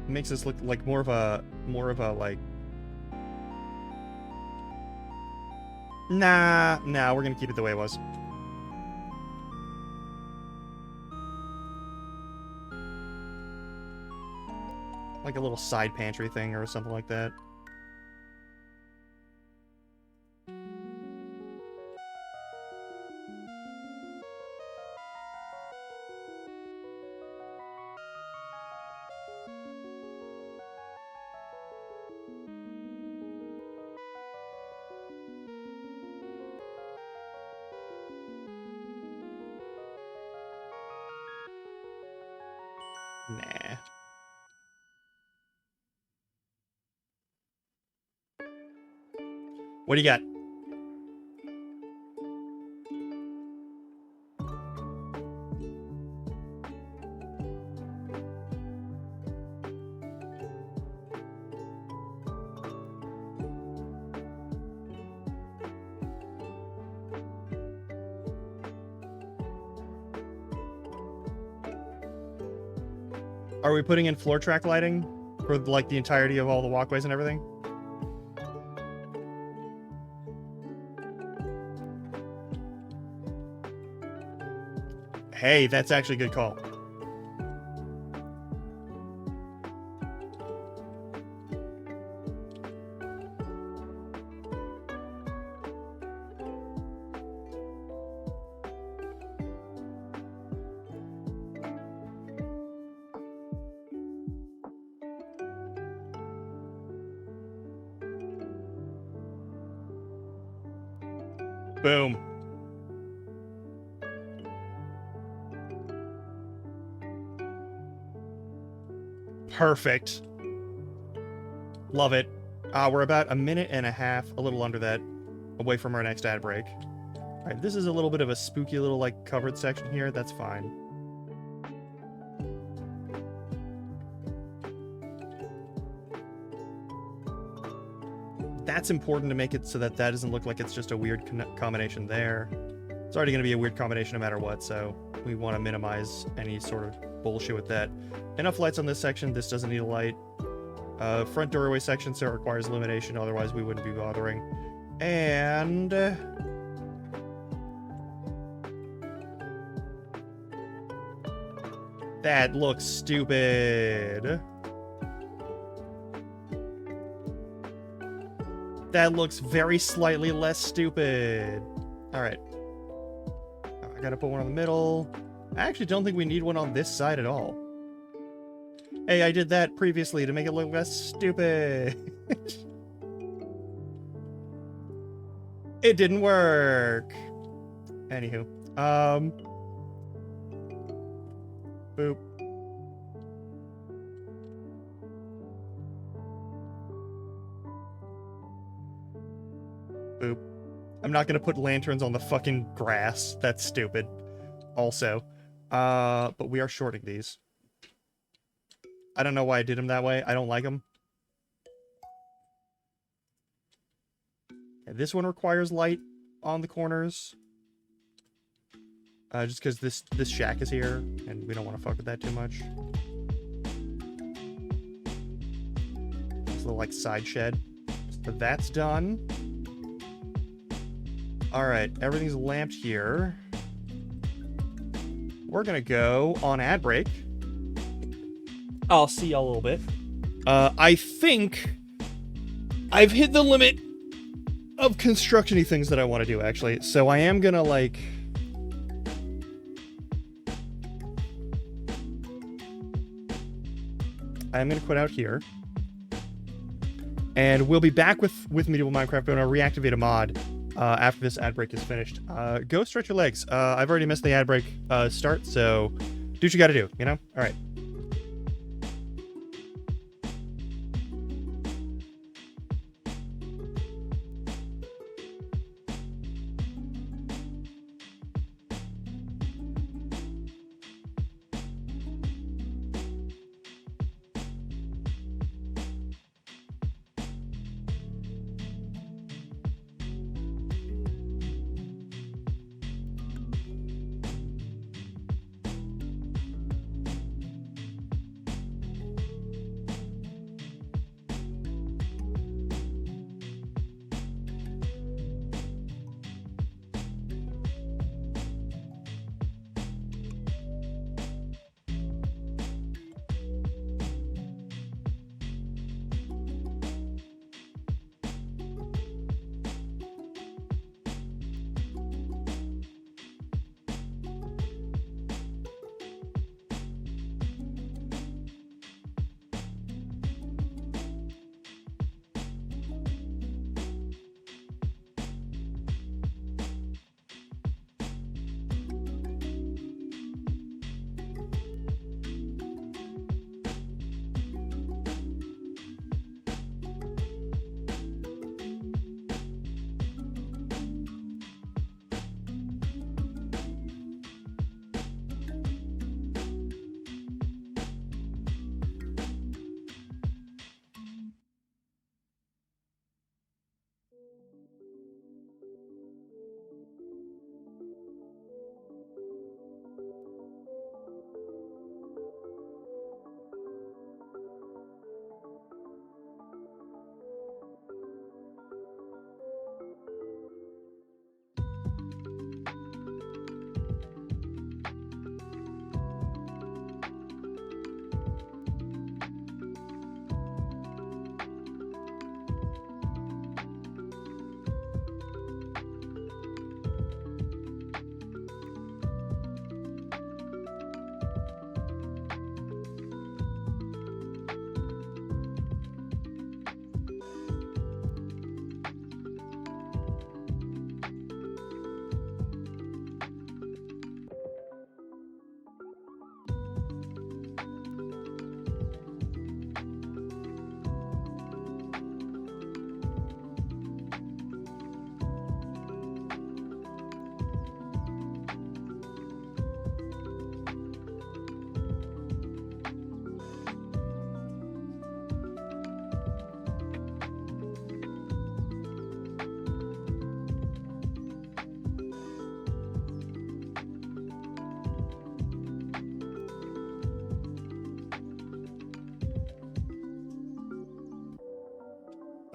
makes this look like more of a like... Nah, we're gonna keep it the way it was. Like a little side pantry thing or something like that. Nah. What do you got? Are we putting in floor track lighting for like the entirety of all the walkways and everything? Hey, that's actually a good call. Boom. Perfect. Love it. We're about a minute and a half, a little under that, away from our next ad break. All right, this is a little bit of a spooky little, like, covered section here. That's fine. That's important to make it so that that doesn't look like it's just a weird combination there. It's already going to be a weird combination no matter what, so we want to minimize any sort of bullshit with that. Enough lights on this section. This doesn't need a light. Front doorway section, so it requires illumination, otherwise we wouldn't be bothering. And... that looks stupid. That looks very slightly less stupid. Alright. I gotta put one on the middle. I actually don't think we need one on this side at all. Hey, I did that previously to make it look less stupid. It didn't work. Anywho. Boop. Boop. I'm not gonna put lanterns on the fucking grass. That's stupid. Also. But we are shorting these. I don't know why I did them that way. I don't like them. Okay, this one requires light on the corners. Just because this shack is here, and we don't want to fuck with that too much. This little, like, side shed. So that's done. Alright, everything's lamped here. We're gonna go on ad break. I'll see y'all a little bit. I think I've hit the limit of construction-y things that I want to do, actually. So I am gonna, like... I'm gonna quit out here. And we'll be back with Medieval Minecraft, but I'm gonna reactivate a mod after this ad break is finished. Go stretch your legs. I've already missed the ad break start, so do what you gotta do, you know? Alright.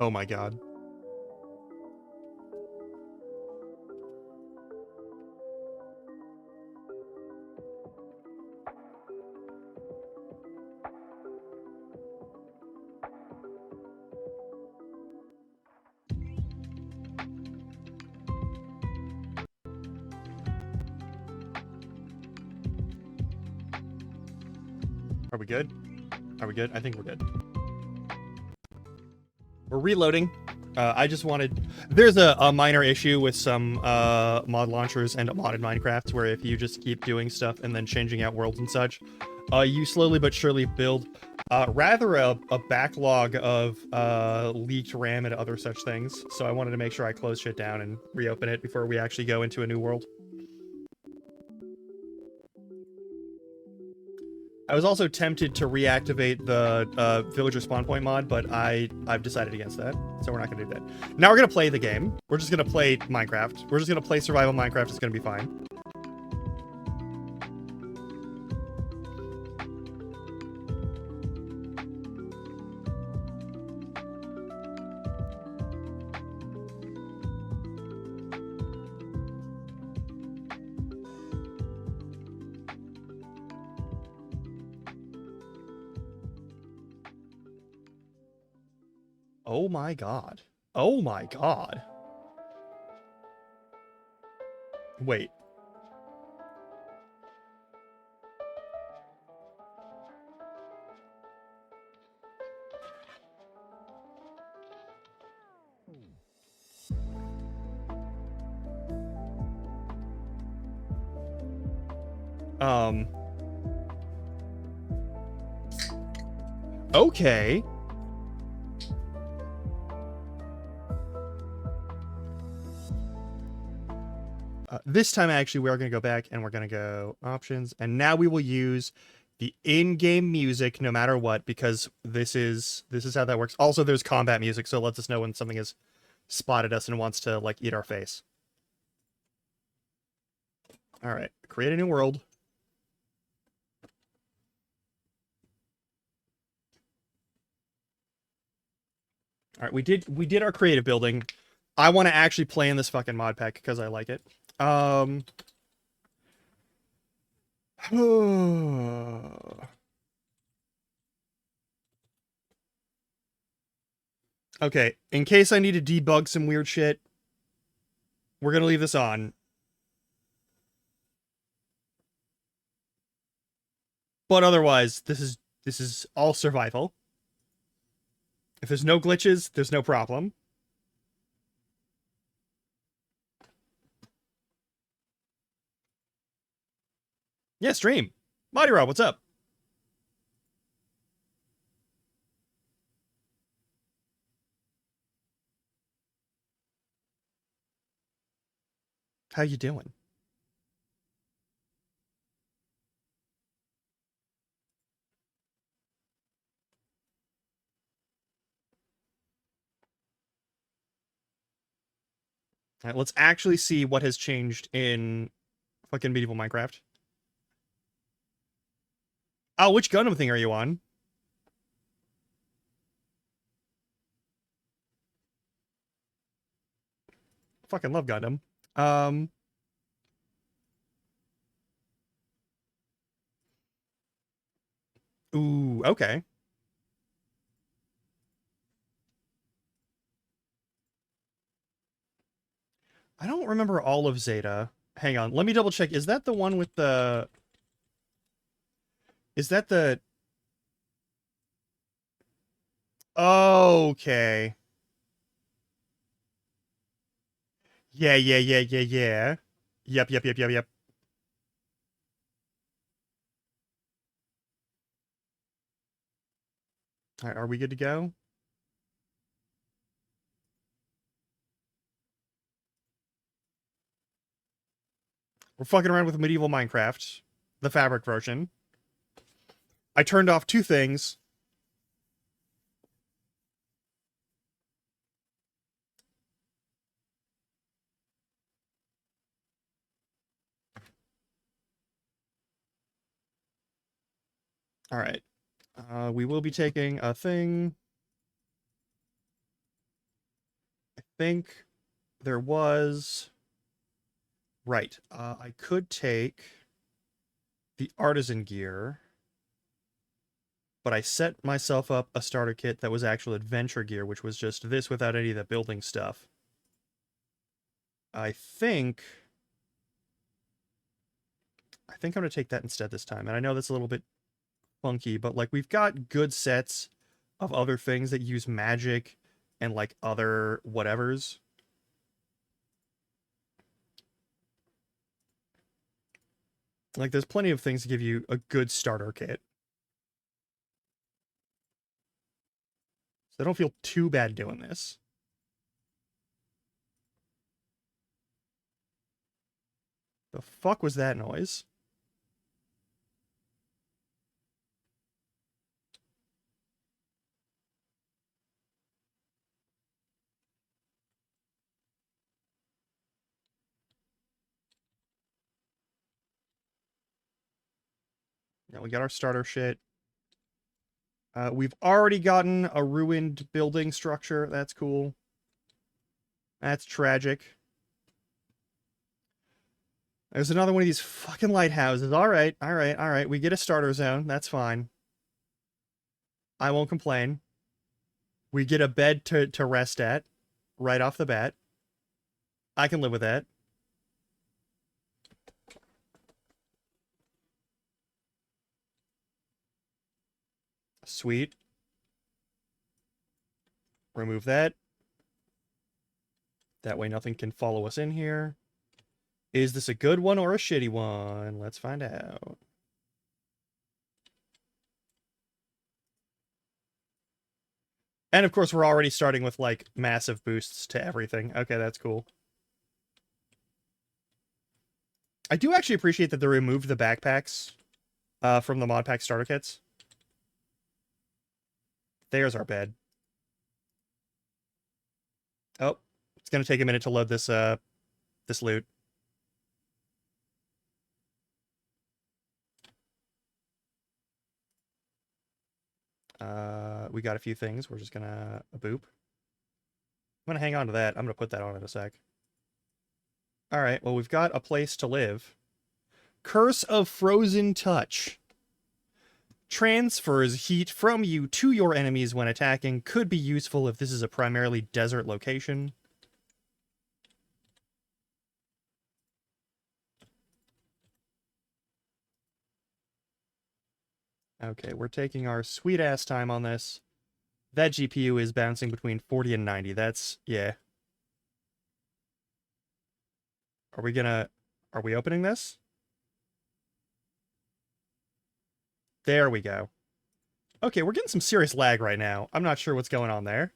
Oh my god. Are we good? Are we good? I think we're good. We're reloading. I just wanted... There's a minor issue with some mod launchers and modded Minecraft where if you just keep doing stuff and then changing out worlds and such, you slowly but surely build rather a backlog of leaked RAM and other such things. So I wanted to make sure I close shit down and reopen it before we actually go into a new world. I was also tempted to reactivate the villager spawn point mod, but I've decided against that, so we're not gonna do that. Now we're gonna play the game. We're just gonna play Minecraft. We're just gonna play survival Minecraft. It's gonna be fine. Oh my god. Oh my god. Wait. Okay. This time, actually, we are going to go back and we're going to go options. And now we will use the in-game music no matter what, because this is how that works. Also, there's combat music, so it lets us know when something has spotted us and wants to, like, eat our face. All right, create a new world. All right, we did our creative building. I want to actually play in this fucking mod pack because I like it. Okay, in case I need to debug some weird shit, we're gonna leave this on. But otherwise, this is all survival. If there's no glitches, there's no problem. Yeah, stream. Mighty Rob, what's up? How you doing? All right, let's actually see what has changed in fucking medieval Minecraft. Oh, which Gundam thing are you on? Fucking love Gundam. Ooh, okay. I don't remember all of Zeta. Hang on, let me double check. Is that the one with the... Is that the... Okay. Yeah. Yep. All right, are we good to go? We're fucking around with medieval Minecraft, the fabric version. I turned off two things. All right. We will be taking a thing. think there was... Right. I could take the artisan gear, but I set myself up a starter kit that was actual adventure gear, which was just this without any of the building stuff. I think I'm going to take that instead this time. And I know that's a little bit funky, but like we've got good sets of other things that use magic and like other whatevers. Like there's plenty of things to give you a good starter kit. So I don't feel too bad doing this. The fuck was that noise? Now we got our starter shit. We've already gotten a ruined building structure. That's cool. That's tragic. There's another one of these fucking lighthouses. All right, all right, all right. We get a starter zone. That's fine. I won't complain. We get a bed to rest at right off the bat. I can live with that. Sweet. Remove that. That way nothing can follow us in here. Is this a good one or a shitty one? Let's find out. And of course, we're already starting with like massive boosts to everything. Okay, that's cool. I do actually appreciate that they removed the backpacks from the mod pack starter kits. There's our bed. Oh, it's gonna take a minute to load this this loot. We got a few things. We're just gonna boop. I'm gonna hang on to that. I'm gonna put that on in a sec. All right. Well, we've got a place to live. Curse of Frozen Touch. Transfers heat from you to your enemies when attacking. Could be useful if this is a primarily desert location. Okay, we're taking our sweet-ass time on this. That GPU is bouncing between 40 and 90. That's... yeah. Are we opening this? There we go. Okay, we're getting some serious lag right now. I'm not sure what's going on there.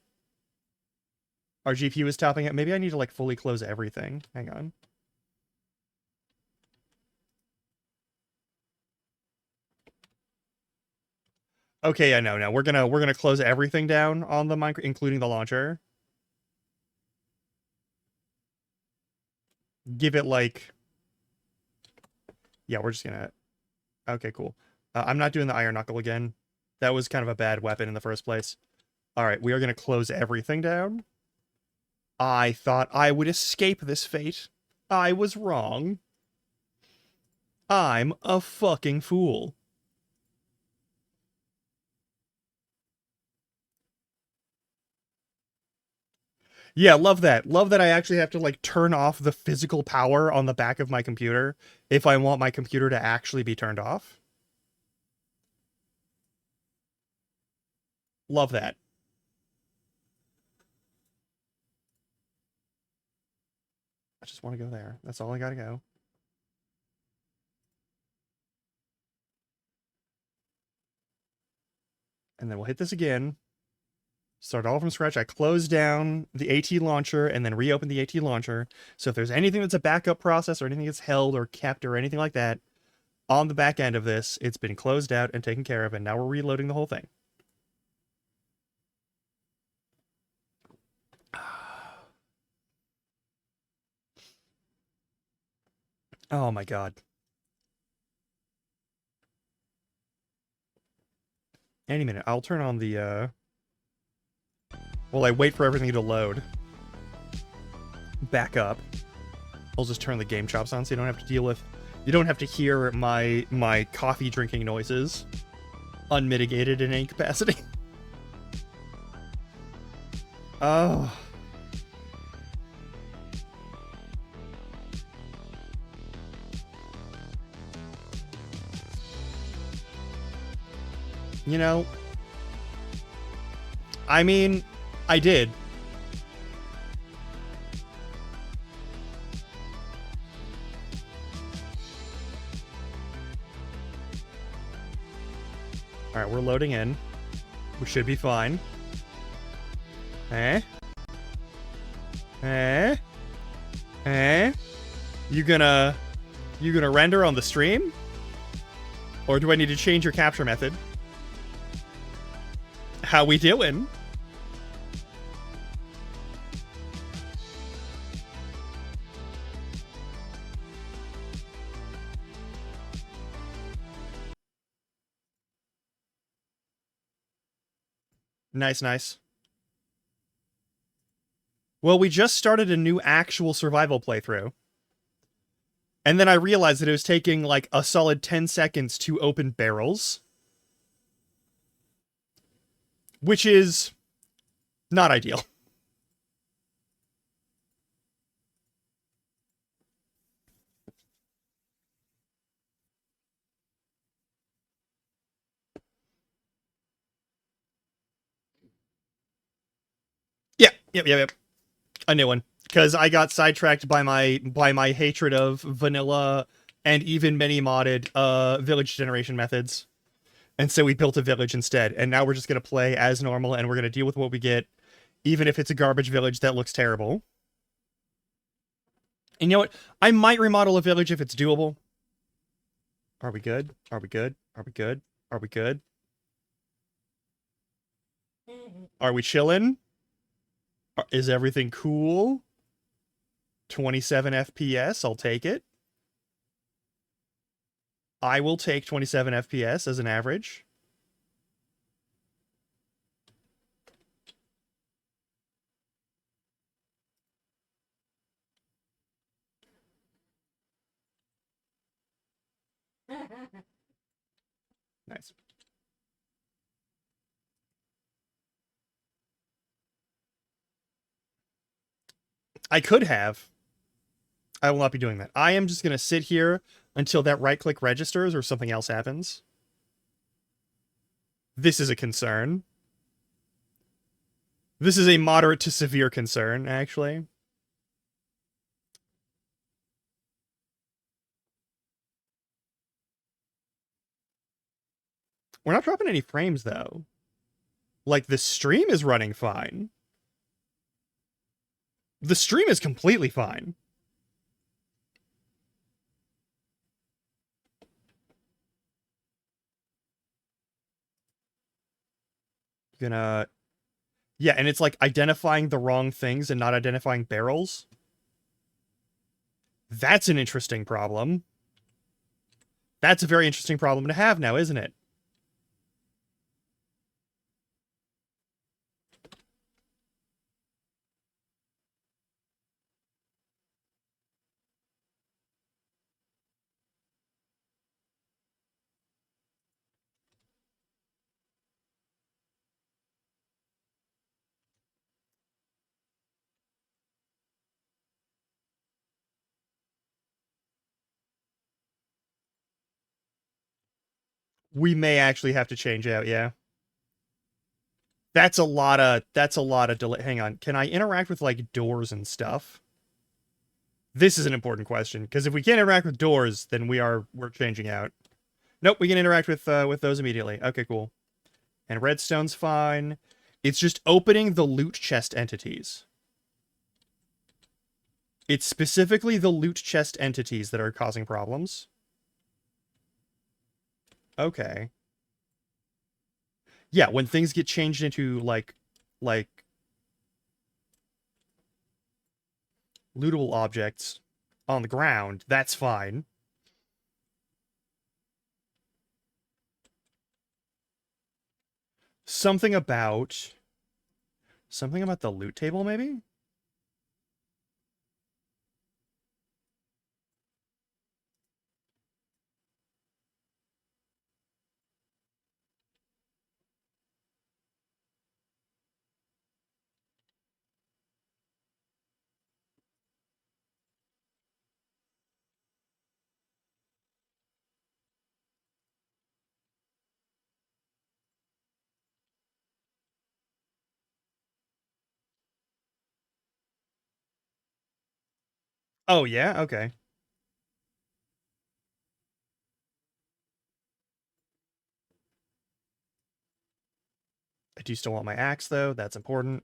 Our GPU is topping it. Maybe I need to, like, fully close everything. Hang on. Okay, yeah, no. We're gonna close everything down on the Minecraft, including the launcher. Give it, like... yeah, we're just gonna... okay, cool. I'm not doing the Iron Knuckle again. That was kind of a bad weapon in the first place. Alright, we are going to close everything down. I thought I would escape this fate. I was wrong. I'm a fucking fool. Yeah, love that. Love that I actually have to, like, turn off the physical power on the back of my computer if I want my computer to actually be turned off. Love that. I just want to go there. That's all I gotta go. And then we'll hit this again. Start all from scratch. I close down the AT launcher and then reopen the AT launcher. So if there's anything that's a backup process or anything that's held or kept or anything like that on the back end of this, it's been closed out and taken care of, and now we're reloading the whole thing. Oh my god. Any minute. I'll turn on the, well, I wait for everything to load. back up. I'll just turn the game chops on so you don't have to deal with... You don't have to hear my coffee drinking noises. Unmitigated in any capacity. Oh. You know, I mean, I did. Alright, we're loading in. We should be fine. Eh? Eh? Eh? You gonna render on the stream? Or do I need to change your capture method? How we doing? Nice, nice. Well, we just started a new actual survival playthrough. And then I realized that it was taking like a solid 10 seconds to open barrels. Which is not ideal. Yep. A new one. Because I got sidetracked by my hatred of vanilla and even many modded village generation methods. And so we built a village instead. And now we're just going to play as normal and we're going to deal with what we get, even if it's a garbage village that looks terrible. And you know what? I might remodel a village if it's doable. Are we good? Are we good? Are we good? Are we good? Are we chilling? Is everything cool? 27 FPS, I'll take it. I will take 27 FPS as an average. Nice. I could have. I will not be doing that. I am just going to sit here until that right-click registers or something else happens. This is a concern. This is a moderate to severe concern, actually. We're not dropping any frames, though. Like, the stream is running fine. The stream is completely fine. Gonna... Yeah, and it's like identifying the wrong things and not identifying barrels. That's an interesting problem. That's a very interesting problem to have now, isn't it? We may actually have to change out, yeah. That's a lot of delay. Hang on. Can I interact with like doors and stuff? This is an important question, because if we can't interact with doors, then we're changing out. Nope, we can interact with those immediately. Okay, cool. And redstone's fine. It's just opening the loot chest entities. It's specifically the loot chest entities that are causing problems. Okay. Yeah, when things get changed into, like lootable objects on the ground, that's fine. Something about the loot table, maybe? Oh, yeah? Okay. I do still want my axe, though. That's important.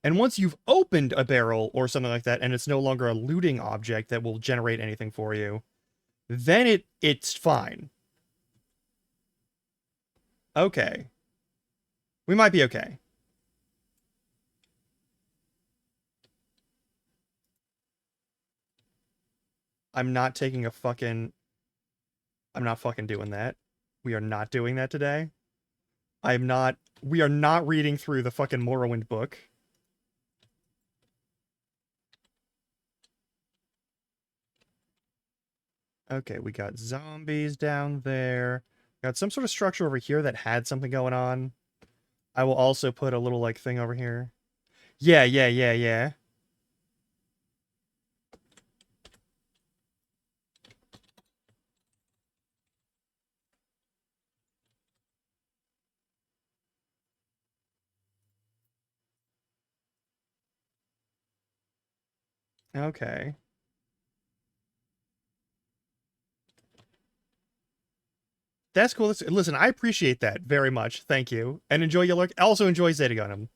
And once you've opened a barrel or something like that, and it's no longer a looting object that will generate anything for you, then it's fine. Okay. We might be okay. I'm not taking a fucking... I'm not fucking doing that. We are not doing that today. I'm not... We are not reading through the fucking Morrowind book. Okay, we got zombies down there. Got some sort of structure over here that had something going on. I will also put a little, like, thing over here. Yeah. Okay. That's cool. Listen, I appreciate that very much. Thank you. And enjoy your luck. Also enjoy Zeta Gundam.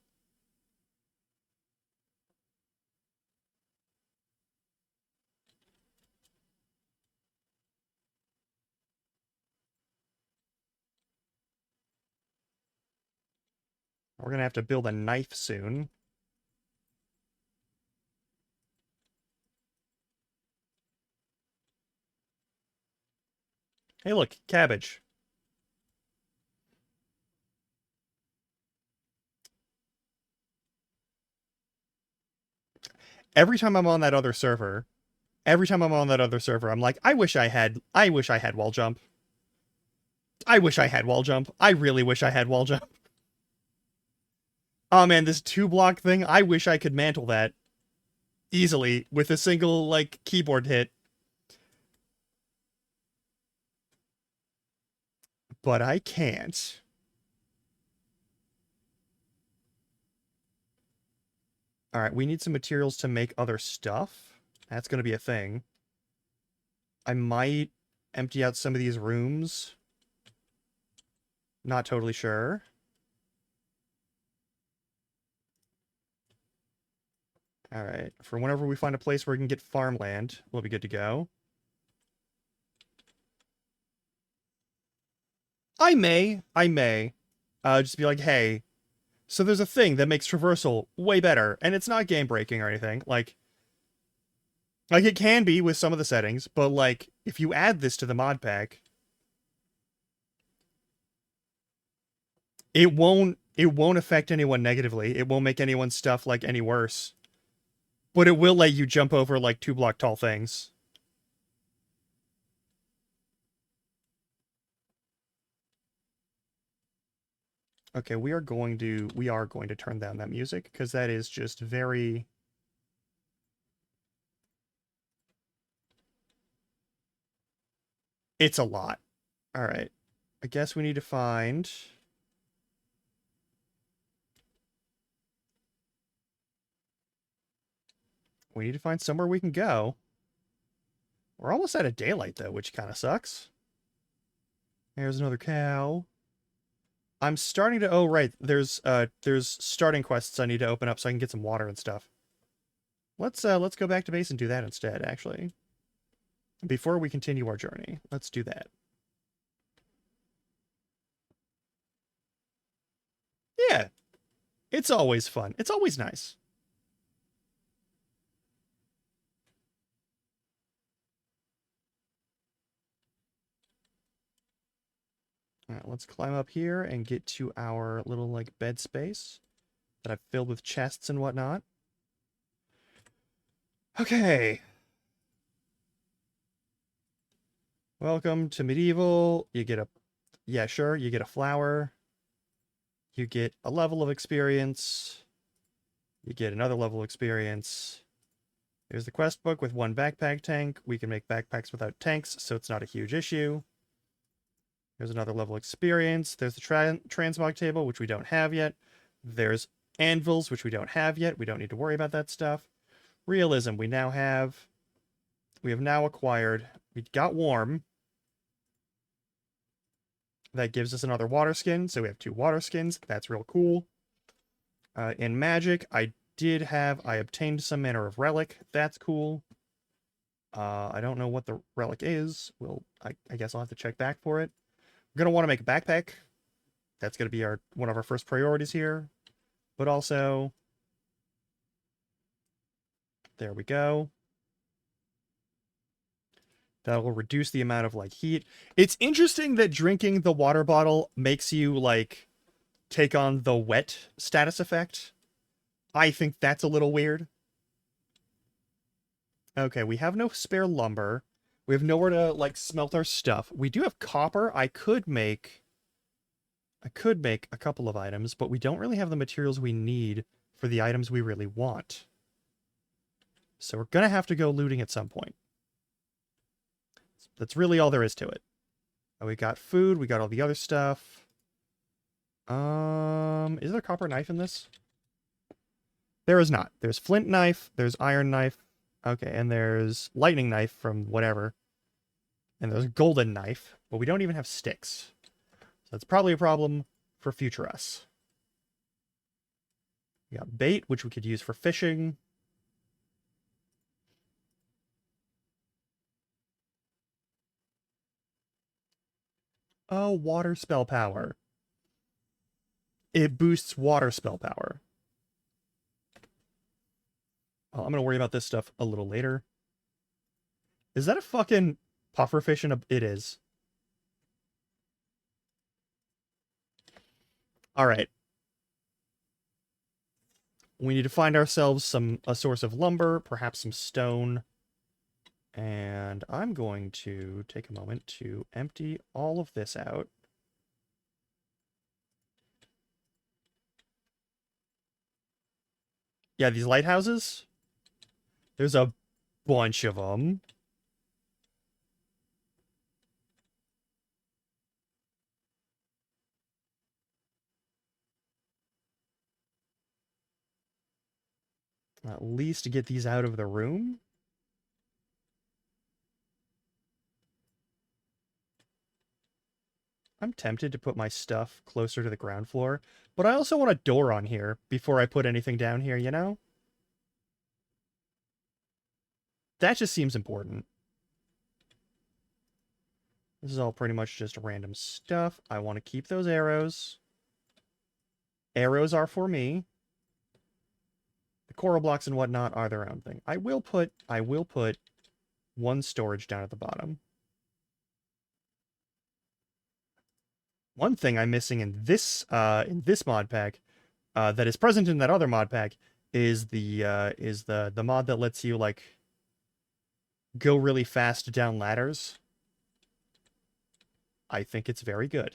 We're gonna have to build a knife soon. Hey, look, cabbage. Every time I'm on that other server, I'm like, I wish I had wall jump. I wish I had wall jump. I really wish I had wall jump. Oh man, this 2-block thing, I wish I could mantle that easily with a single, like, keyboard hit. But I can't. Alright, we need some materials to make other stuff. That's gonna be a thing. I might empty out some of these rooms. Not totally sure. Alright, for whenever we find a place where we can get farmland, we'll be good to go. I may, just be like, hey, so there's a thing that makes traversal way better, and it's not game-breaking or anything. Like, it can be with some of the settings, but, like, if you add this to the mod pack, it won't affect anyone negatively. It won't make anyone's stuff, like, any worse. But it will let you jump over, like, 2-block tall things. Okay, we are going to turn down that music, because that is just very... It's a lot. Alright. I guess we need to find... We need to find somewhere we can go. We're almost out of daylight, though, which kind of sucks. There's another cow. I'm starting to... Oh, right. There's starting quests I need to open up so I can get some water and stuff. Let's go back to base and do that instead, actually. Before we continue our journey, let's do that. Yeah. It's always fun. It's always nice. Alright, let's climb up here and get to our little, like, bed space that I've filled with chests and whatnot. Okay. Welcome to medieval. You get a... Yeah, sure. You get a flower. You get a level of experience. You get another level of experience. There's the quest book with 1 backpack tank. We can make backpacks without tanks, so it's not a huge issue. There's another level of experience. There's the transmog table, which we don't have yet. There's Anvils, which we don't have yet. We don't need to worry about that stuff. Realism, we have now acquired. We got warm. That gives us another water skin, so we have 2 water skins. That's real cool. In magic, I obtained some manner of relic. That's cool. I don't know what the relic is. I guess I'll have to check back for it. We're gonna want to make a backpack. That's gonna be one of our first priorities here. But also, there we go. That'll reduce the amount of, like, heat. It's interesting that drinking the water bottle makes you, like, take on the wet status effect. I think that's a little weird. Okay, we have no spare lumber. We have nowhere to, like, smelt our stuff. We do have copper. I could make a couple of items, but we don't really have the materials we need for the items we really want. So we're gonna have to go looting at some point. That's really all there is to it. We got food, we got all the other stuff. Is there a copper knife in this? There is not. There's flint knife, there's iron knife, okay, and there's lightning knife from whatever. And there's golden knife, but we don't even have sticks. So that's probably a problem for future us. We got bait, which we could use for fishing. Oh, water spell power. It boosts water spell power. Well, I'm going to worry about this stuff a little later. Is that a fucking pufferfish in a... It is. Alright. We need to find ourselves a source of lumber, perhaps some stone. And I'm going to take a moment to empty all of this out. Yeah, these lighthouses. There's a bunch of them. At least get these out of the room. I'm tempted to put my stuff closer to the ground floor, but I also want a door on here before I put anything down here, you know? That just seems important. This is all pretty much just random stuff. I want to keep those arrows. Arrows are for me. The coral blocks and whatnot are their own thing. I will put one storage down at the bottom. One thing I'm missing in this mod pack that is present in that other mod pack is the mod that lets you, like, go really fast down ladders. I think it's very good.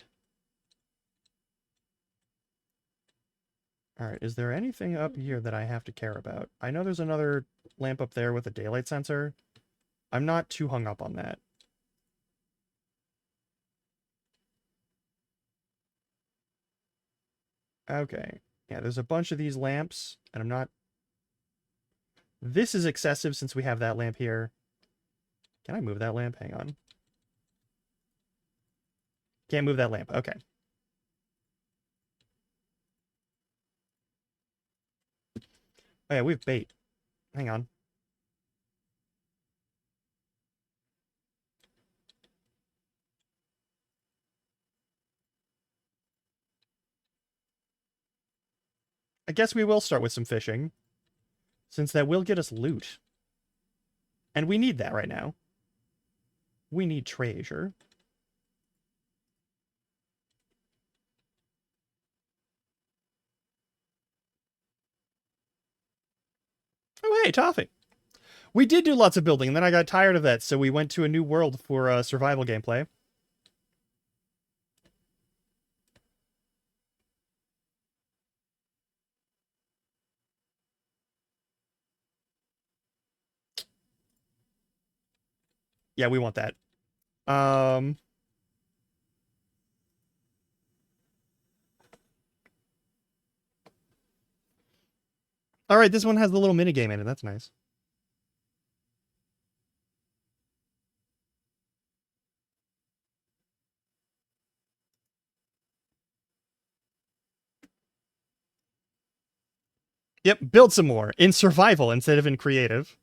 Alright, is there anything up here that I have to care about? I know there's another lamp up there with a daylight sensor. I'm not too hung up on that. Okay. Yeah, there's a bunch of these lamps, and I'm not... This is excessive since we have that lamp here. Can I move that lamp? Hang on. Can't move that lamp. Okay. Oh yeah, we have bait. Hang on. I guess we will start with some fishing, since that will get us loot. And we need that right now. We need treasure. Oh, hey, Toffee. We did do lots of building, and then I got tired of that, so we went to a new world for survival gameplay. Yeah, we want that. All right, this one has the little minigame in it. That's nice. Yep, build some more in survival instead of in creative.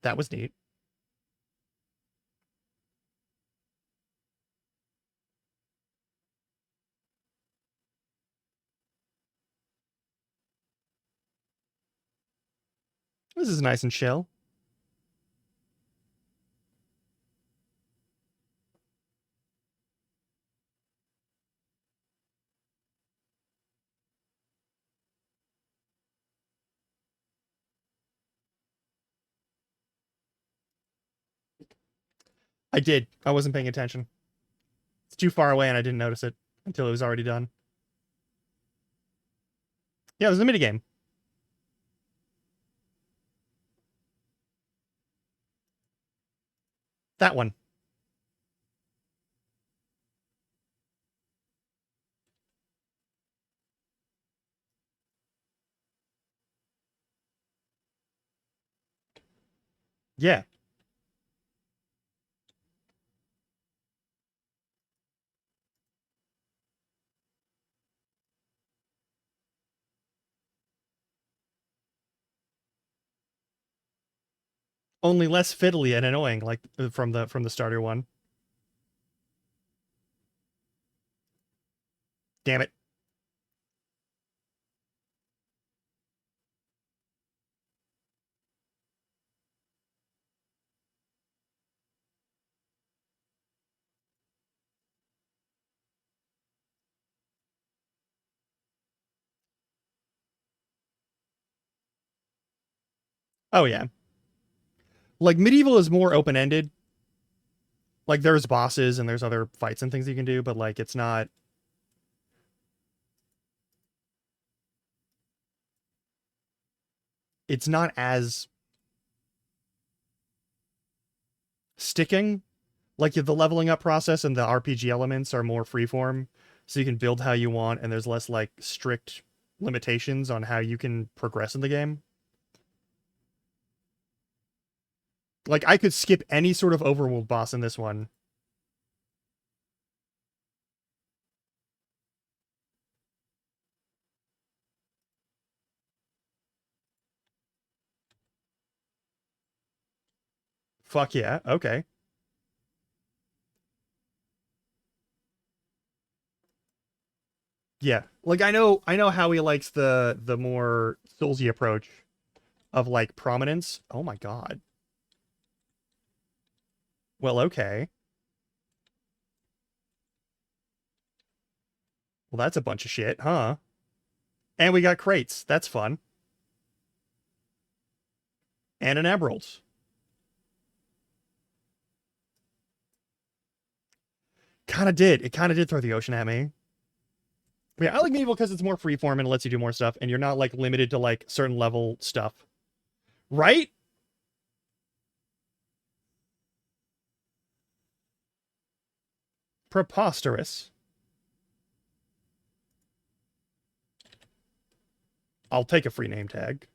That was neat. This is nice and chill. I did. I wasn't paying attention. It's too far away and I didn't notice it until it was already done. Yeah, it was a minigame. That one. Yeah. Only less fiddly and annoying, like from the starter one. Damn it. Oh yeah. Like medieval is more open-ended. Like there's bosses and there's other fights and things you can do, but like it's not as sticking. Like the leveling up process and the RPG elements are more freeform, so you can build how you want and there's less like strict limitations on how you can progress in the game. Like I could skip any sort of overworld boss in this one. Fuck yeah. Okay. Yeah. Like I know how he likes the more Soulsy approach of like prominence. Oh my god. Well, okay. Well, that's a bunch of shit, huh? And we got crates. That's fun. And an emerald. Kind of did. It kind of did throw the ocean at me. But yeah, I like medieval because it's more freeform and it lets you do more stuff, and you're not like limited to like certain level stuff. Right? Preposterous. I'll take a free name tag.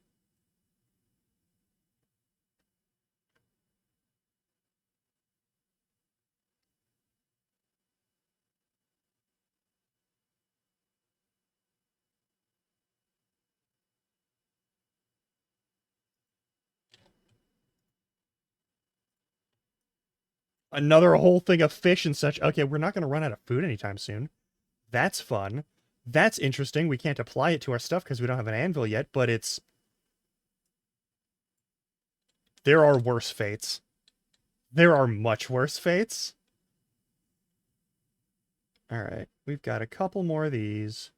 Another whole thing of fish and such. Okay, we're not going to run out of food anytime soon. That's fun. That's interesting. We can't apply it to our stuff because we don't have an anvil yet, but it's... There are worse fates. There are much worse fates. Alright, we've got a couple more of these.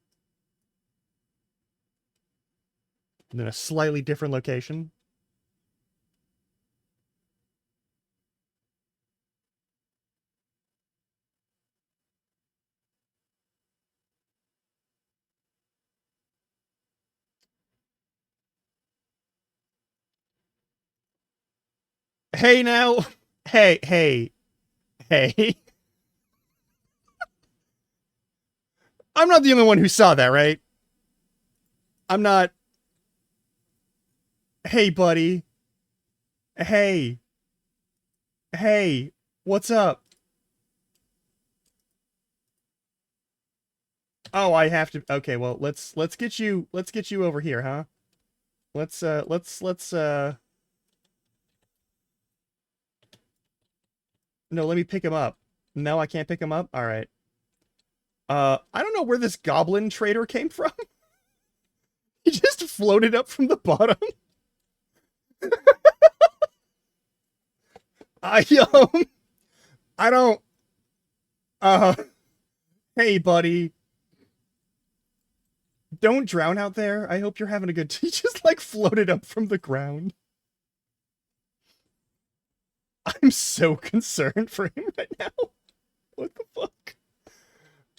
And then a slightly different location. Hey now. Hey, hey, hey. I'm not the only one who saw that, right? I'm not. Hey, buddy. Hey. Hey. What's up? Oh, I have to. Okay, well, let's get you over here, huh? Let's no, let me pick him up. No, I can't pick him up. All right. I don't know where this goblin trader came from. He just floated up from the bottom. I I don't uh hey buddy. Don't drown out there. I hope you're having a good He just like floated up from the ground. I'm so concerned for him right now. What the fuck?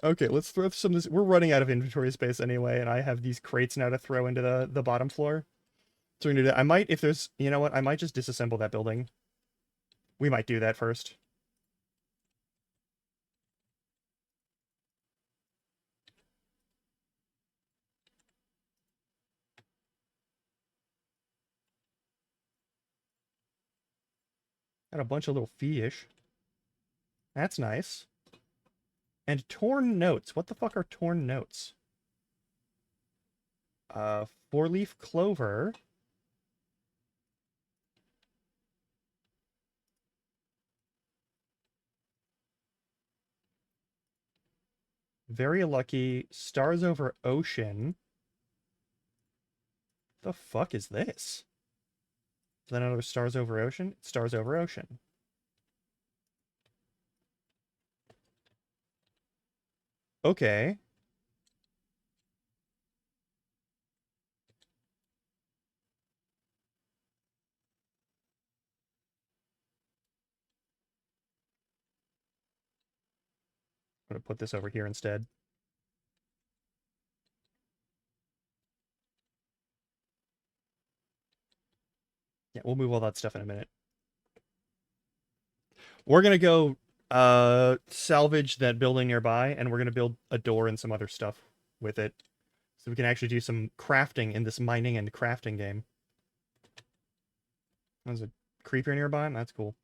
Okay, let's throw some of this. We're running out of inventory space anyway, and I have these crates now to throw into the bottom floor. So we're gonna do that. I might, if there's, you know what, I might just disassemble that building. We might do that first. Got a bunch of little fish. That's nice. And torn notes. What the fuck are torn notes? Four-leaf clover. Very lucky. Stars over ocean. The fuck is this? Is that another stars over ocean? Stars over ocean. Okay. I'm gonna put this over here instead. Yeah, we'll move all that stuff in a minute. We're gonna go salvage that building nearby, and we're gonna build a door and some other stuff with it. So we can actually do some crafting in this mining and crafting game. There's a creeper nearby. That's cool.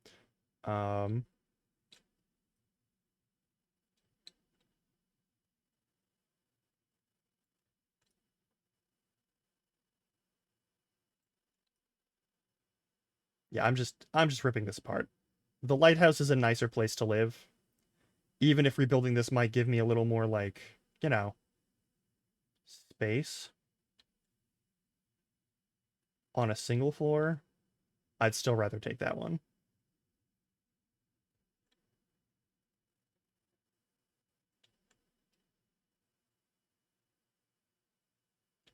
Yeah, I'm just ripping this apart. The lighthouse is a nicer place to live. Even if rebuilding this might give me a little more, like, you know, space on a single floor, I'd still rather take that one.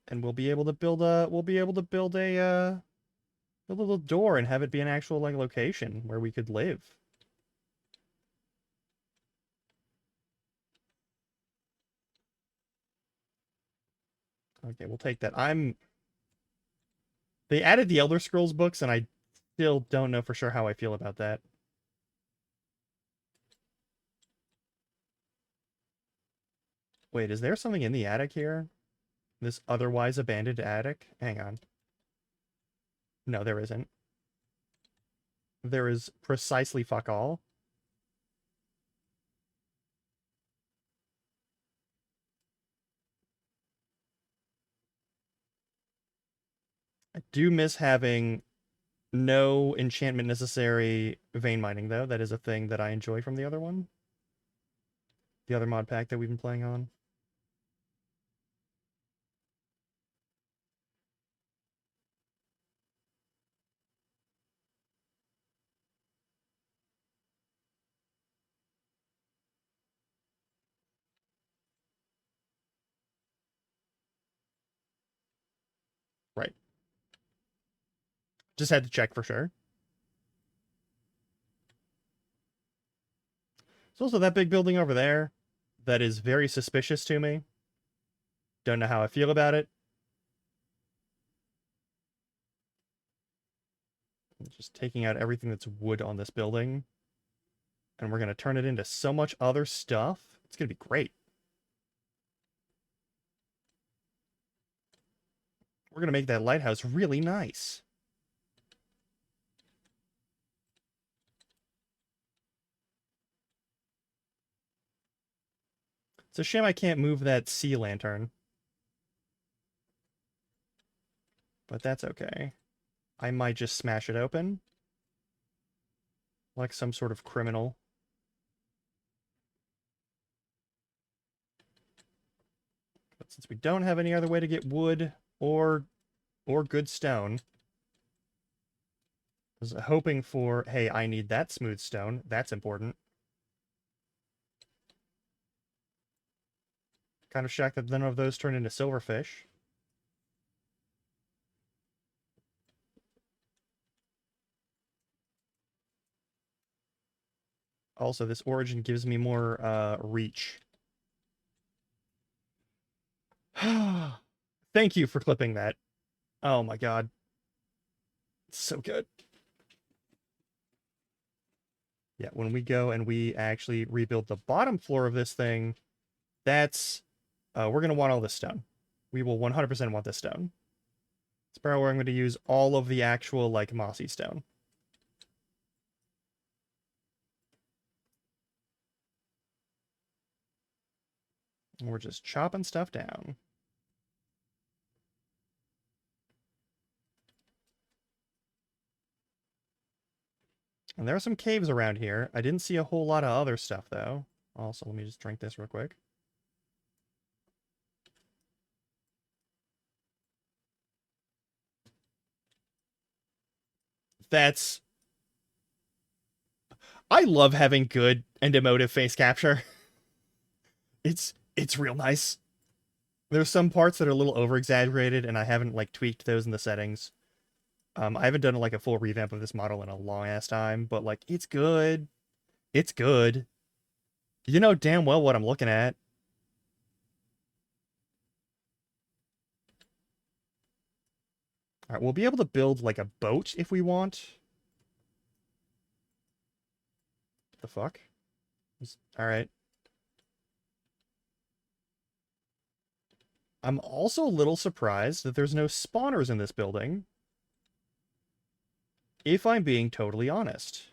And we'll be able to build a a little door and have it be an actual like location where we could live. Okay, we'll take that. They added the Elder Scrolls books, and I still don't know for sure how I feel about that. Wait, is there something in the attic here? This otherwise abandoned attic? Hang on. No, there isn't. There is precisely fuck all. I do miss having no enchantment necessary vein mining, though. That is a thing that I enjoy from the other one. The other mod pack that we've been playing on. Right. Just had to check for sure. There's also that big building over there that is very suspicious to me. Don't know how I feel about it. Just taking out everything that's wood on this building. And we're going to turn it into so much other stuff. It's going to be great. We're going to make that lighthouse really nice. It's a shame I can't move that sea lantern. But that's okay. I might just smash it open. Like some sort of criminal. But since we don't have any other way to get wood or good stone, I was hoping for, hey, I need that smooth stone. That's important. Kind of shocked that none of those turned into silverfish. Also, this origin gives me more reach. Thank you for clipping that. Oh my god. It's so good. Yeah, when we go and we actually rebuild the bottom floor of this thing, that's... we're going to want all this stone. We will 100% want this stone. It's probably where I'm going to use all of the actual, like, mossy stone. And we're just chopping stuff down. And there are some caves around here. I didn't see a whole lot of other stuff, though. Also, let me just drink this real quick. That's... I love having good and emotive face capture. It's real nice. There's some parts that are a little over-exaggerated, and I haven't, like, tweaked those in the settings. I haven't done, like, a full revamp of this model in a long-ass time, but, like, it's good. It's good. You know damn well what I'm looking at. Alright, we'll be able to build, like, a boat if we want. What the fuck? Alright. I'm also a little surprised that there's no spawners in this building. If I'm being totally honest.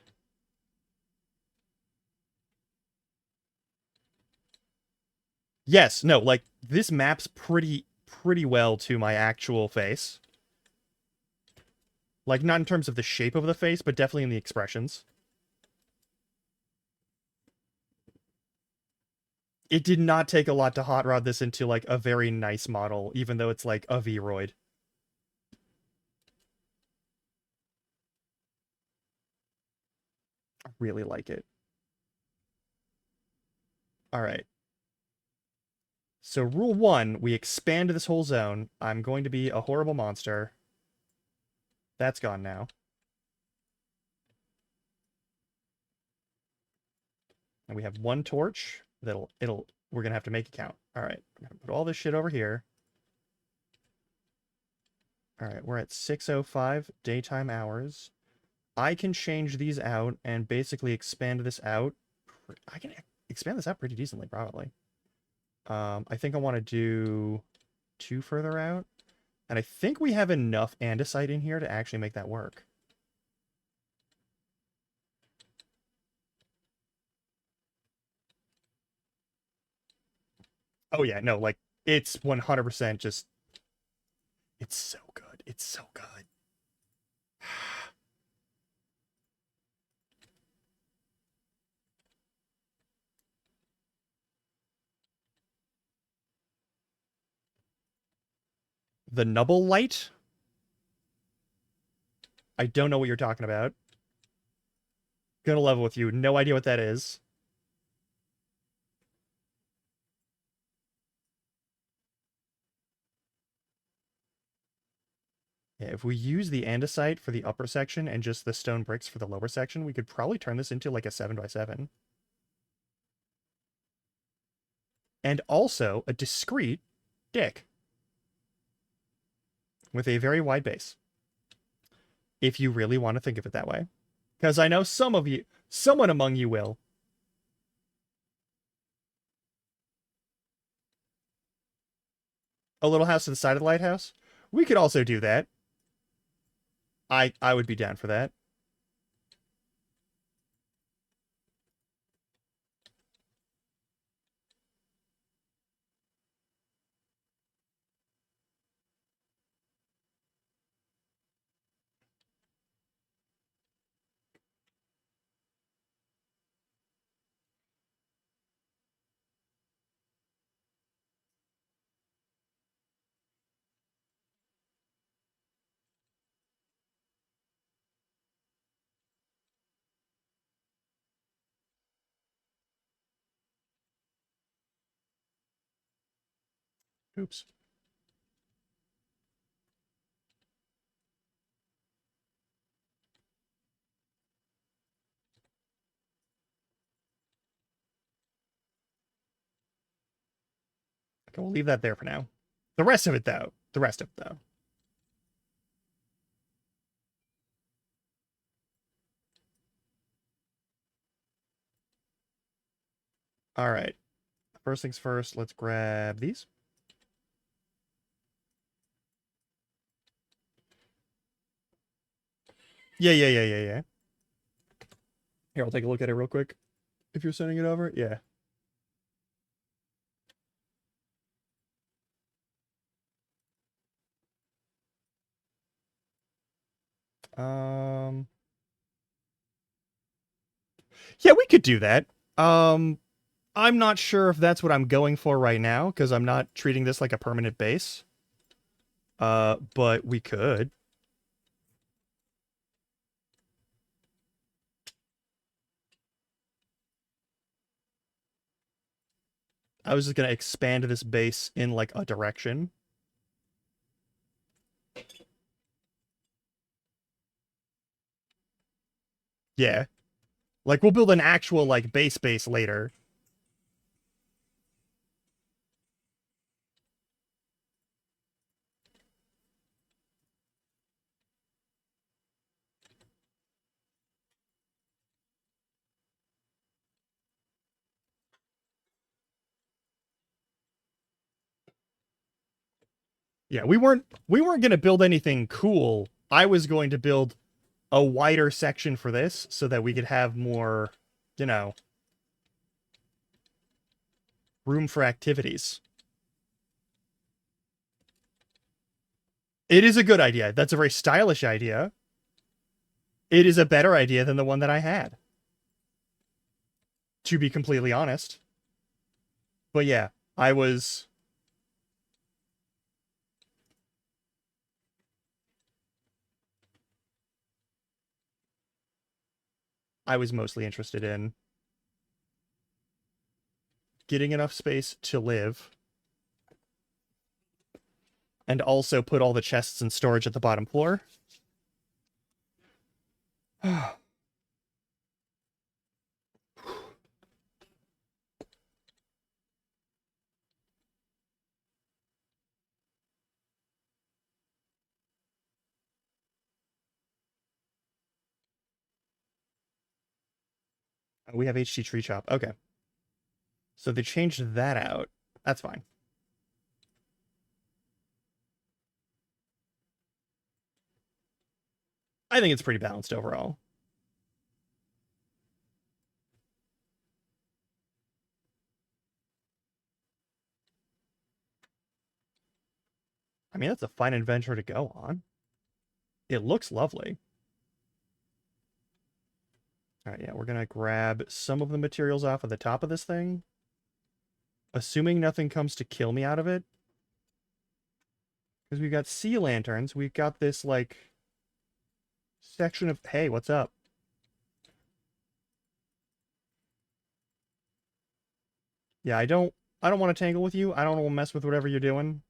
Yes, no, like, this maps pretty well to my actual face. Like, not in terms of the shape of the face, but definitely in the expressions. It did not take a lot to hot rod this into, like, a very nice model, even though it's, like, a Vroid. I really like it. Alright. So, rule 1, we expand this whole zone. I'm going to be a horrible monster. That's gone now. And we have one torch. We're gonna have to make it count. All right, I'm gonna put all this shit over here. All right, we're at 6:05 daytime hours. I can change these out and basically expand this out. I can expand this out pretty decently, probably. I think I want to do 2 further out. And I think we have enough andesite in here to actually make that work. Oh yeah, no, like, it's 100% just... It's so good. It's so good. The Nubble Light? I don't know what you're talking about. Gonna level with you. No idea what that is. Yeah, if we use the andesite for the upper section and just the stone bricks for the lower section, we could probably turn this into like a 7x7. And also a discrete dick with a very wide base. if you really want to think of it that way. Because I know someone among you will. A little house to the side of the lighthouse? We could also do that. I would be down for that. Oops. Okay, we'll leave that there for now. The rest of it, though. All right. First things first, let's grab these. Yeah. Here, I'll take a look at it real quick. If you're sending it over, yeah. Yeah, we could do that. I'm not sure if that's what I'm going for right now, because I'm not treating this like a permanent base. But we could. I was just gonna expand this base in like a direction. Yeah. Like we'll build an actual like base later. Yeah, we weren't going to build anything cool. I was going to build a wider section for this so that we could have more, you know, room for activities. It is a good idea. That's a very stylish idea. It is a better idea than the one that I had, to be completely honest. But yeah, I was mostly interested in getting enough space to live and also put all the chests and storage at the bottom floor. We have HT tree chop. Okay. So they changed that out. That's fine. I think it's pretty balanced overall. I mean, that's a fine adventure to go on. It looks lovely. All right, yeah, we're going to grab some of the materials off of the top of this thing. Assuming nothing comes to kill me out of it. Because we've got sea lanterns. We've got this, like, section of... Hey, what's up? Yeah, I don't want to tangle with you. I don't want to mess with whatever you're doing.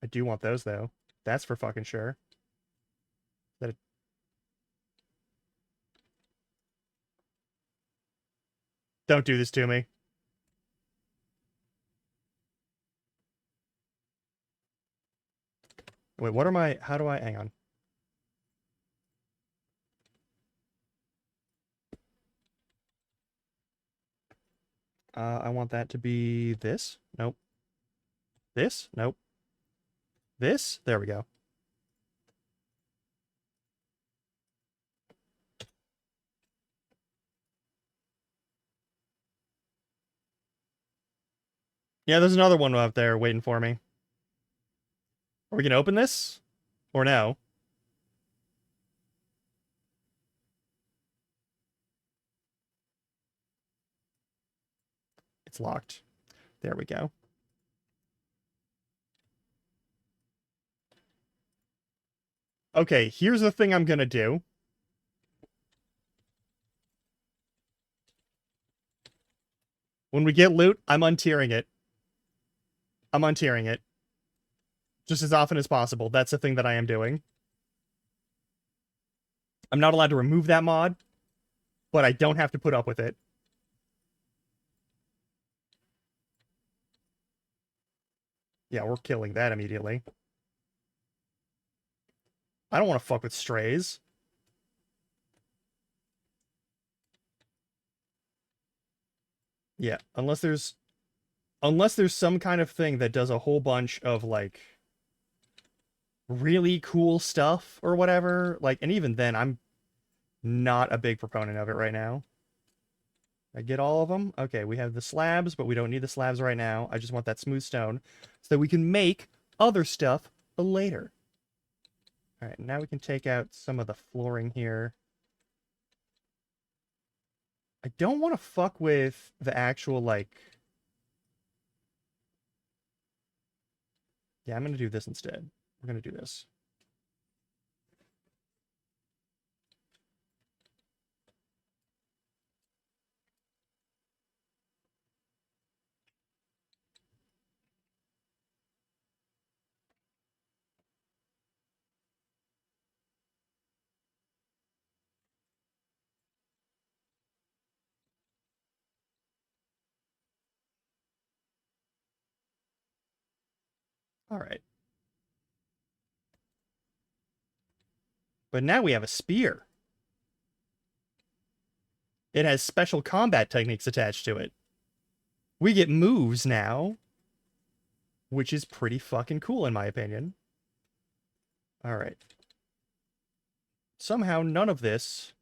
I do want those, though. That's for fucking sure. Don't do this to me. Wait, what are my... How do I... Hang on. I want that to be this. Nope. This? Nope. This? There we go. Yeah, there's another one up there waiting for me. Are we gonna open this? Or no? It's locked. There we go. Okay, here's the thing I'm gonna do. When we get loot, I'm untiering it. I'm untiering it. Just as often as possible. That's the thing that I am doing. I'm not allowed to remove that mod, but I don't have to put up with it. Yeah, we're killing that immediately. I don't want to fuck with strays. Yeah, unless there's some kind of thing that does a whole bunch of like really cool stuff or whatever, like, and even then I'm not a big proponent of it right now. I get all of them. Okay, we have the slabs, but we don't need the slabs right now. I just want that smooth stone so that we can make other stuff later. All right, now we can take out some of the flooring here. I don't want to fuck with the actual, like... Yeah, I'm going to do this instead. We're going to do this. All right. But now we have a spear. It has special combat techniques attached to it. We get moves now, which is pretty fucking cool in my opinion. All right. Somehow none of this...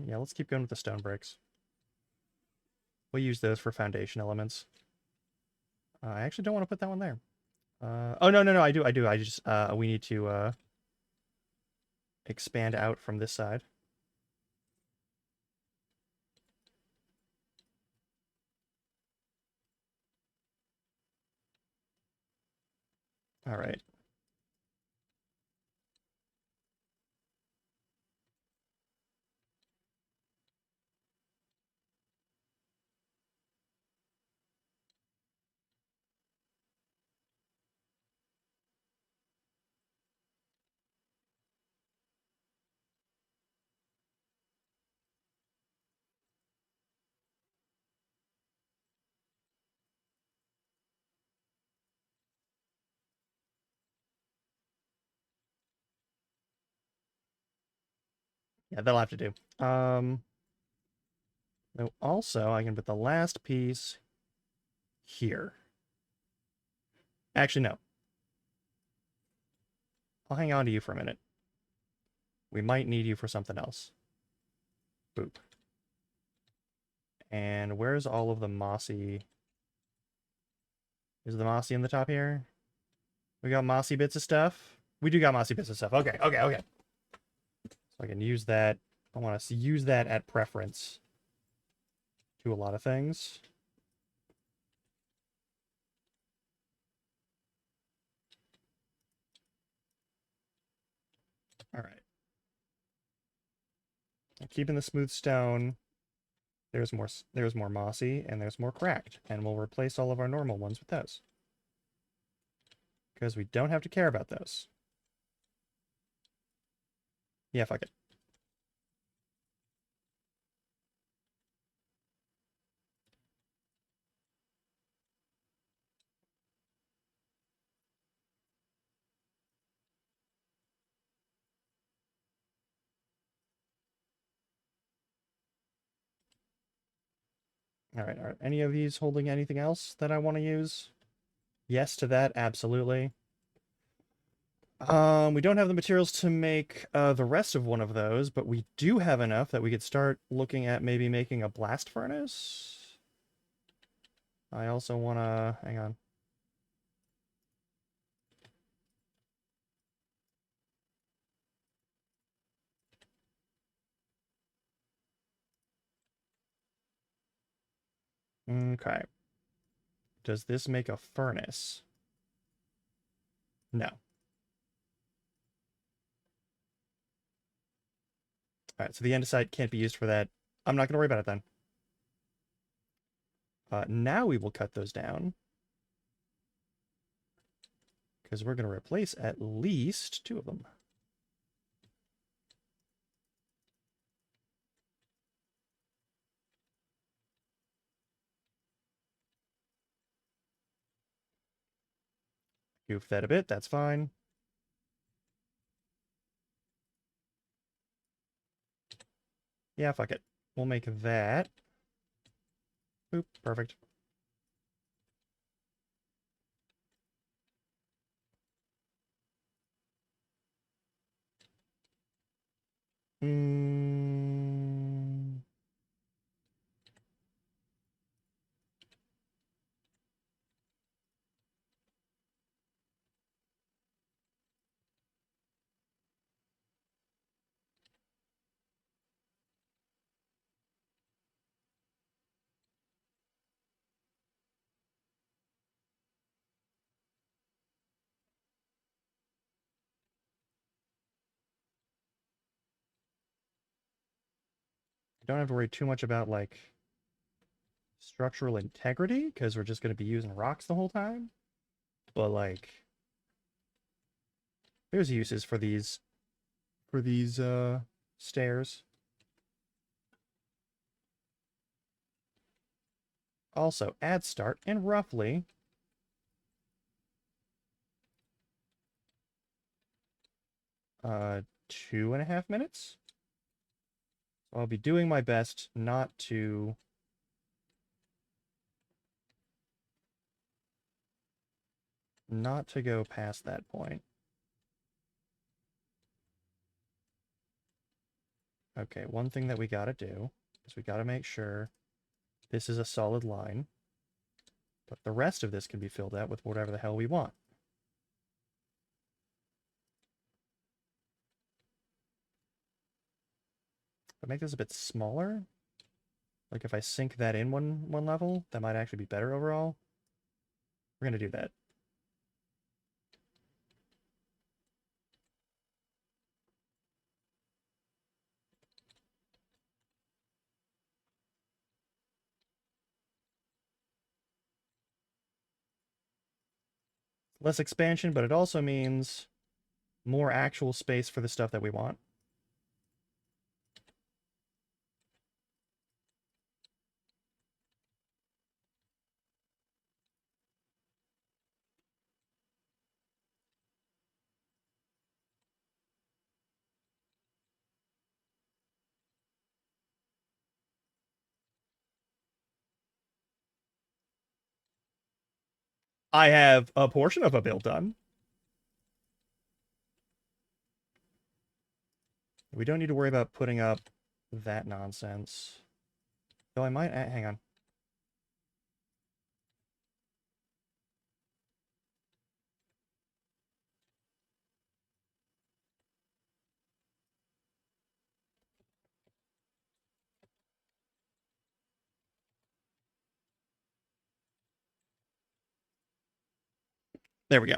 Yeah, let's keep going with the stone bricks. We'll use those for foundation elements. I actually don't want to put that one there. Oh, no, I do. I just, we need to, expand out from this side. All right. Yeah, that'll have to do. No, also, I can put the last piece here. Actually, no. I'll hang on to you for a minute. We might need you for something else. Boop. And where's all of the mossy... Is the mossy in the top here? We got mossy bits of stuff? We do got mossy bits of stuff. Okay. So I can use that. I want to use that at preference to a lot of things. All right. Keeping the smooth stone. There's more mossy and there's more cracked, and we'll replace all of our normal ones with those. Because we don't have to care about those. Yeah, fuck it. All right, are any of these holding anything else that I want to use? Yes to that, absolutely. We don't have the materials to make the rest of one of those, but we do have enough that we could start looking at maybe making a blast furnace. I also want to... hang on. Okay. Does this make a furnace? No. Alright, so the andesite can't be used for that. I'm not going to worry about it then. Now we will cut those down. Because we're going to replace at least 2 of them. Goof that a bit, that's fine. Yeah, fuck it. We'll make that. Boop, perfect. Mm. Don't have to worry too much about, like, structural integrity, because we're just going to be using rocks the whole time. But, like, there's uses for these stairs. Also, add start in roughly 2.5 minutes. So I'll be doing my best not to go past that point. Okay, one thing that we gotta do is we gotta make sure this is a solid line, but the rest of this can be filled out with whatever the hell we want. If I make this a bit smaller, like if I sink that in one level, that might actually be better overall. We're gonna do that. Less expansion, but it also means more actual space for the stuff that we want. I have a portion of a build done. We don't need to worry about putting up that nonsense. Though I might... hang on. There we go.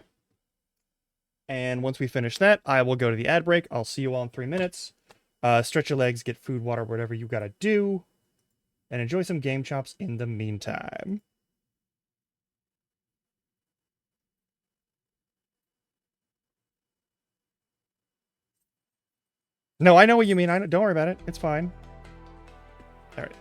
And once we finish that, I will go to the ad break. I'll see you all in 3 minutes. Stretch your legs, get food, water, whatever you gotta do. And enjoy some Game Chops in the meantime. No, I know what you mean. Don't worry about it. It's fine. All right.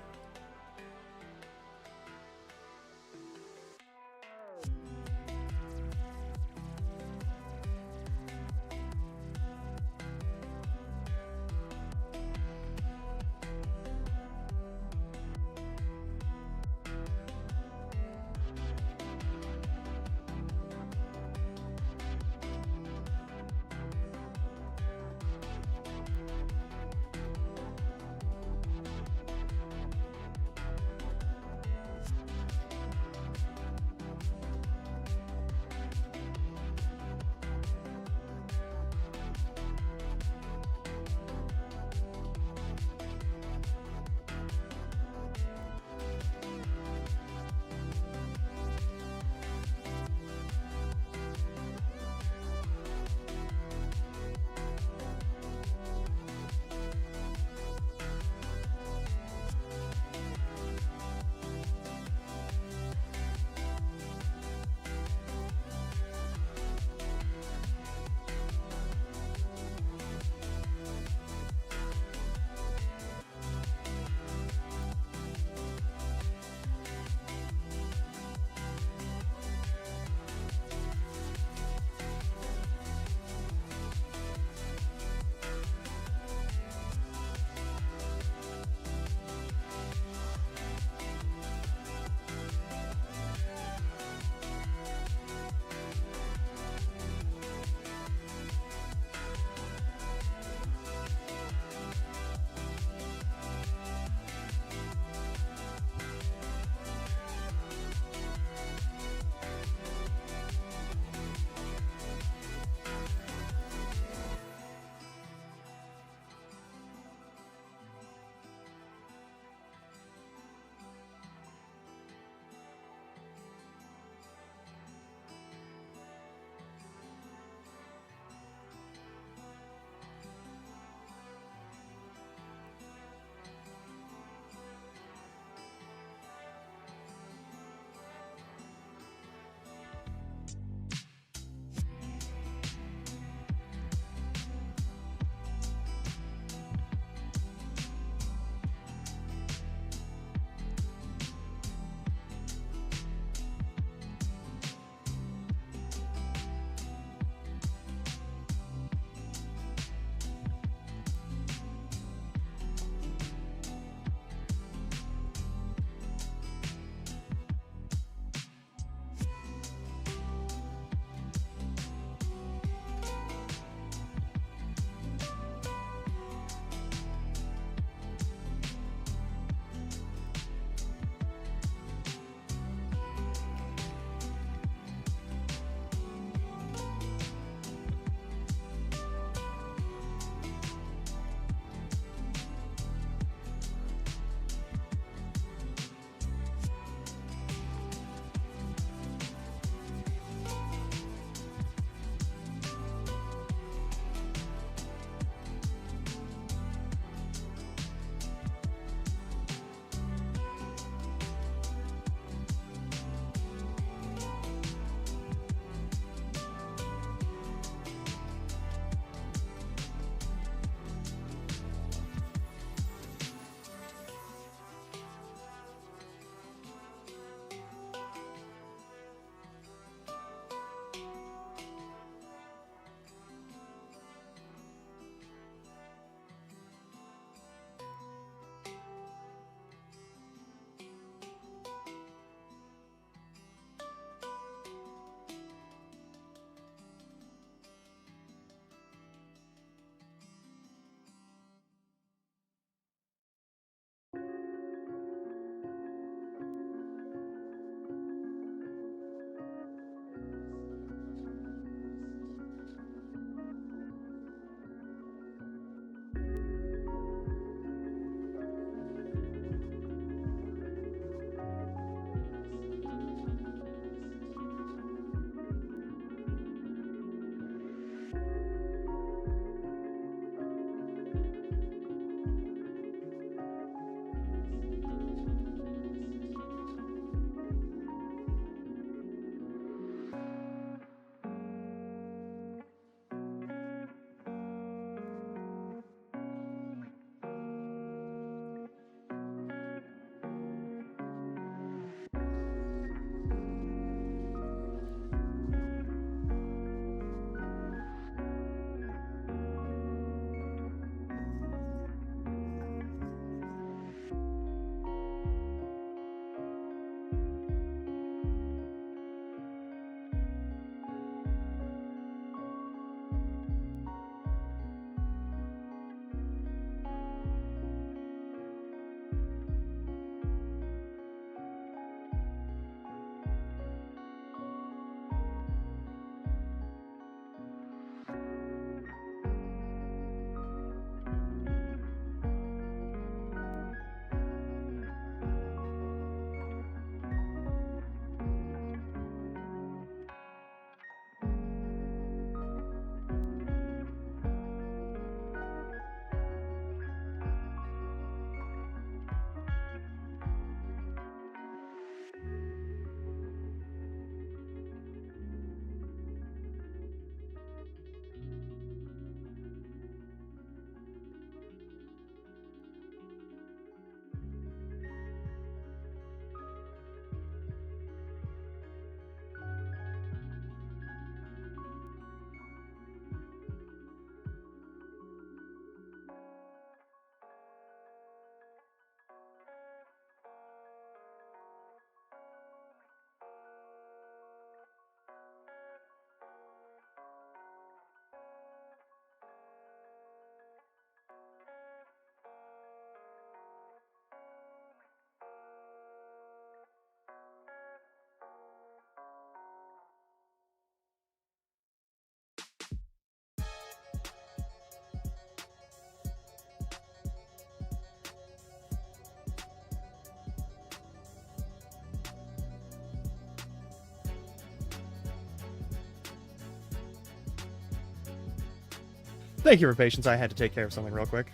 Thank you for patience. I had to take care of something real quick.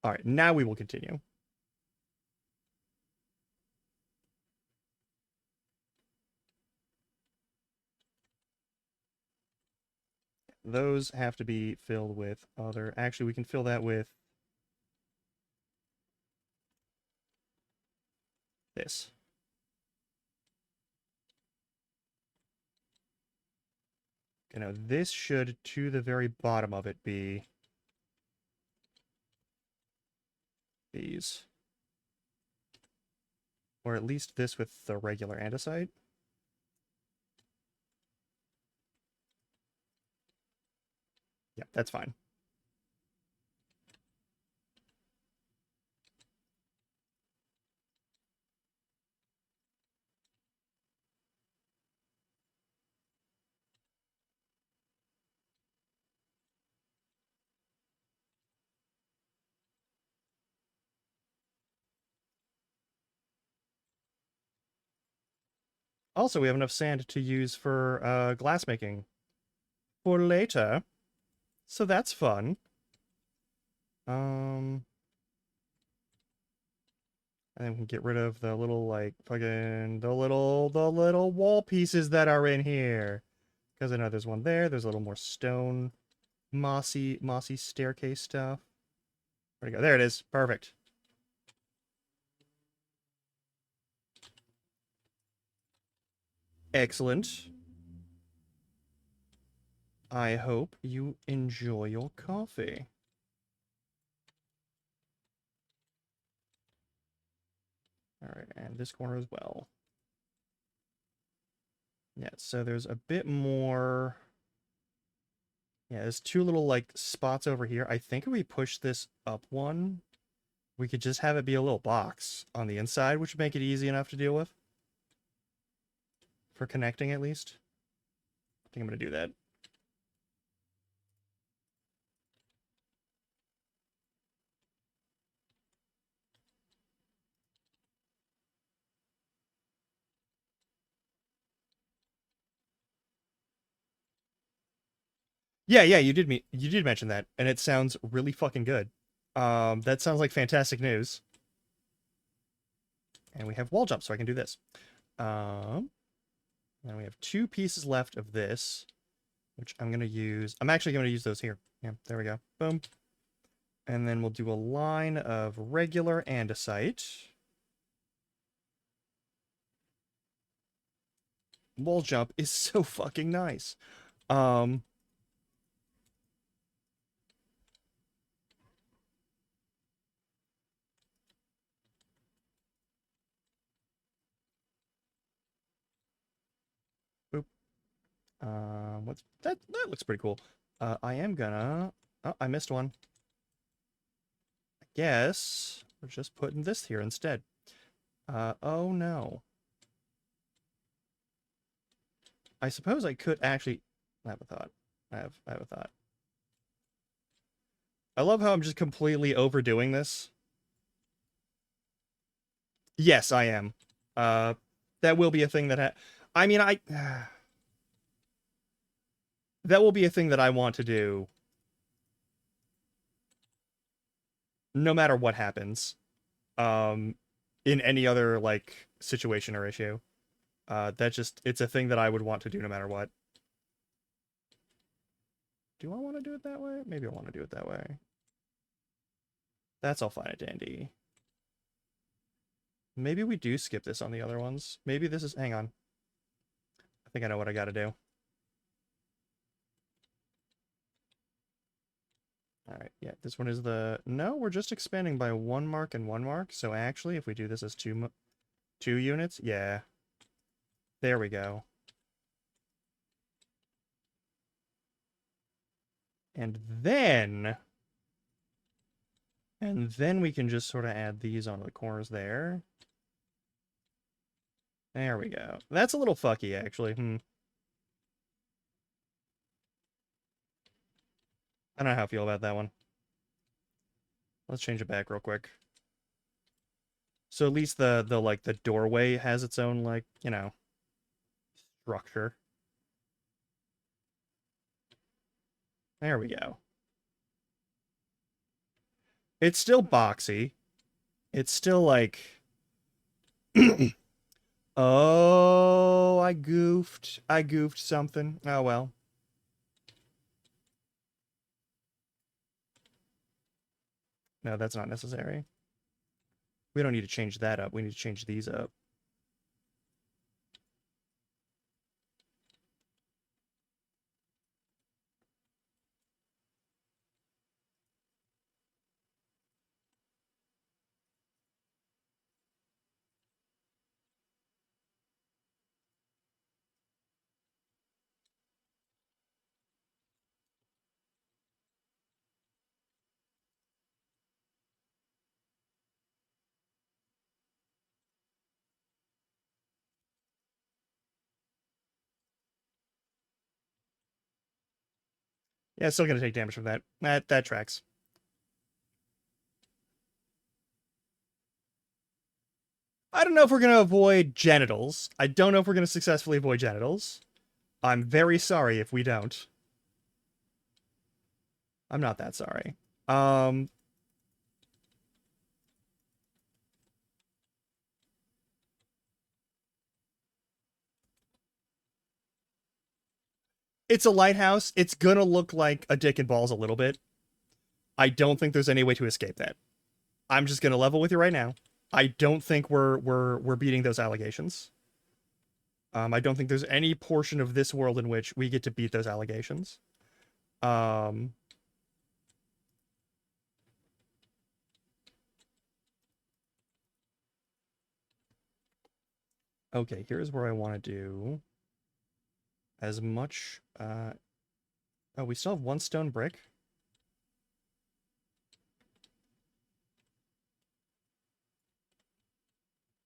All right, now we will continue. Those have to be filled with other... Actually, we can fill that with this. Okay, now this should, to the very bottom of it, be these. Or at least this with the regular andesite. Yeah, that's fine. Also, we have enough sand to use for glass making for later. So that's fun. And then we can get rid of the little, like, fucking, the little wall pieces that are in here. Because I know there's one there. There's a little more stone, mossy staircase stuff. Where'd it go? There it is. Perfect. Excellent. I hope you enjoy your coffee. All right, and this corner as well. Yeah, so there's a bit more... Yeah, there's two little, like, spots over here. I think if we push this up one, we could just have it be a little box on the inside, which would make it easy enough to deal with. For connecting, at least. I think I'm going to do that. Yeah, you did mention that, and it sounds really fucking good. That sounds like fantastic news. And we have wall jump, so I can do this. Then we have 2 pieces left of this, which I'm gonna use. I'm actually gonna use those here. Yeah, there we go. Boom. And then we'll do a line of regular andesite. Wall jump is so fucking nice. What's that? That looks pretty cool. I am gonna... Oh, I missed one. I guess we're just putting this here instead. Oh no. I suppose I could actually... I have a thought. I have a thought. I love how I'm just completely overdoing this. Yes, I am. That will be a thing that I mean, that will be a thing that I want to do no matter what happens. In any other, like, situation or issue. It's a thing that I would want to do no matter what. Do I want to do it that way? Maybe I want to do it that way. That's all fine and dandy. Maybe we do skip this on the other ones. Maybe this is... Hang on. I think I know what I gotta do. Alright, yeah, this one is the... No, we're just expanding by 1 mark and 1 mark. So actually, if we do this as 2 units, yeah. There we go. And then we can just sort of add these onto the corners there. There we go. That's a little fucky, actually. I don't know how I feel about that one. Let's change it back real quick. So at least the like the doorway has its own like, you know, structure. There we go. It's still boxy. It's still like oh, I goofed. I goofed something. Oh well. No, that's not necessary. We don't need to change that up. We need to change these up. Yeah, still gonna take damage from that. That tracks. I don't know if we're gonna avoid genitals. I don't know if we're gonna successfully avoid genitals. I'm very sorry if we don't. I'm not that sorry. It's a lighthouse. It's gonna look like a dick and balls a little bit. I don't think there's any way to escape that. I'm just gonna level with you right now. I don't think we're beating those allegations. I don't think there's any portion of this world in which we get to beat those allegations. Um, okay, here's where I want to do as much. Oh, we still have one stone brick.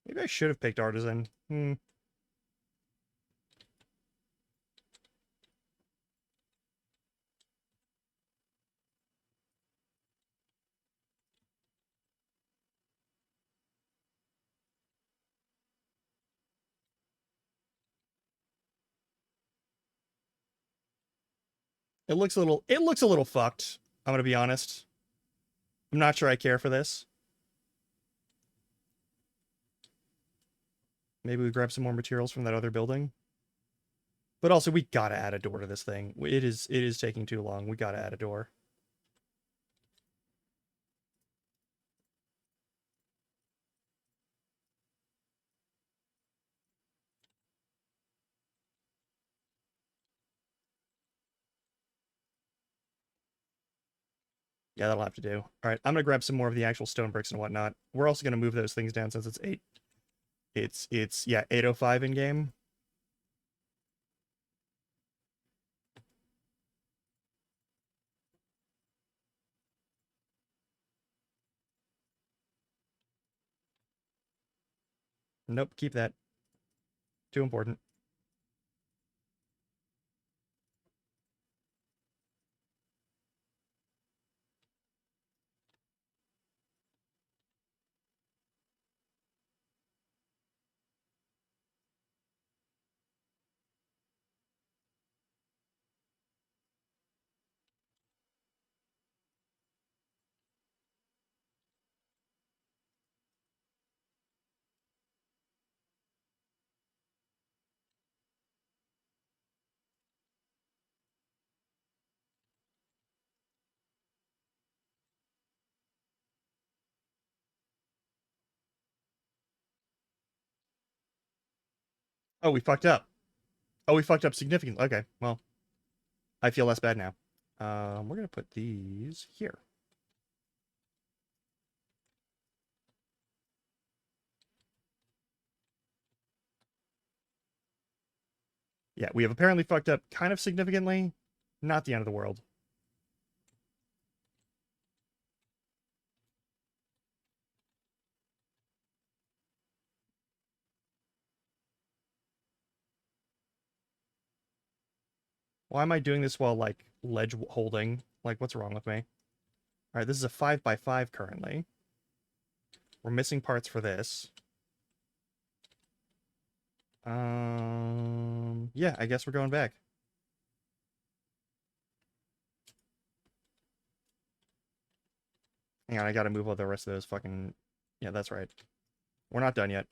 Maybe I should have picked artisan. It looks a little fucked. I'm gonna be honest. I'm not sure I care for this. Maybe we grab some more materials from that other building. But also, we gotta add a door to this thing. It is taking too long. We gotta add a door. Yeah, that'll have to do. All right, I'm gonna grab some more of the actual stone bricks and whatnot. We're also gonna move those things down since it's 8. It's yeah, 8:05 in game. Nope, keep that. Too important. Oh, we fucked up. Oh, we fucked up significantly. Okay, well, I feel less bad now. We're gonna put these here. Yeah, we have apparently fucked up kind of significantly. Not the end of the world. Why am I doing this while, like, ledge holding? Like, what's wrong with me? Alright, this is a 5x5 currently. We're missing parts for this. Yeah, I guess we're going back. Hang on, I gotta move all the rest of those fucking... Yeah, that's right. We're not done yet.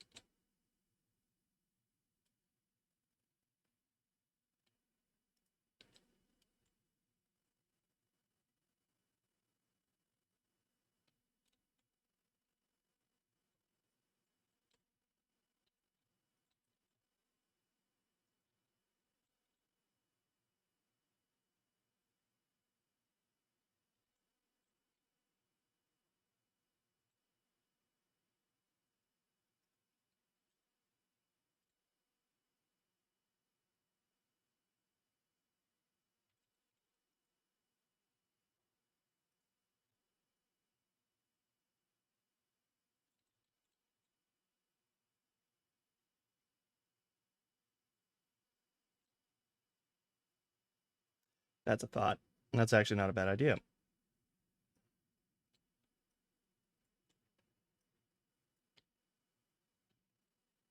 That's a thought. That's actually not a bad idea.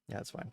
Yeah, that's fine.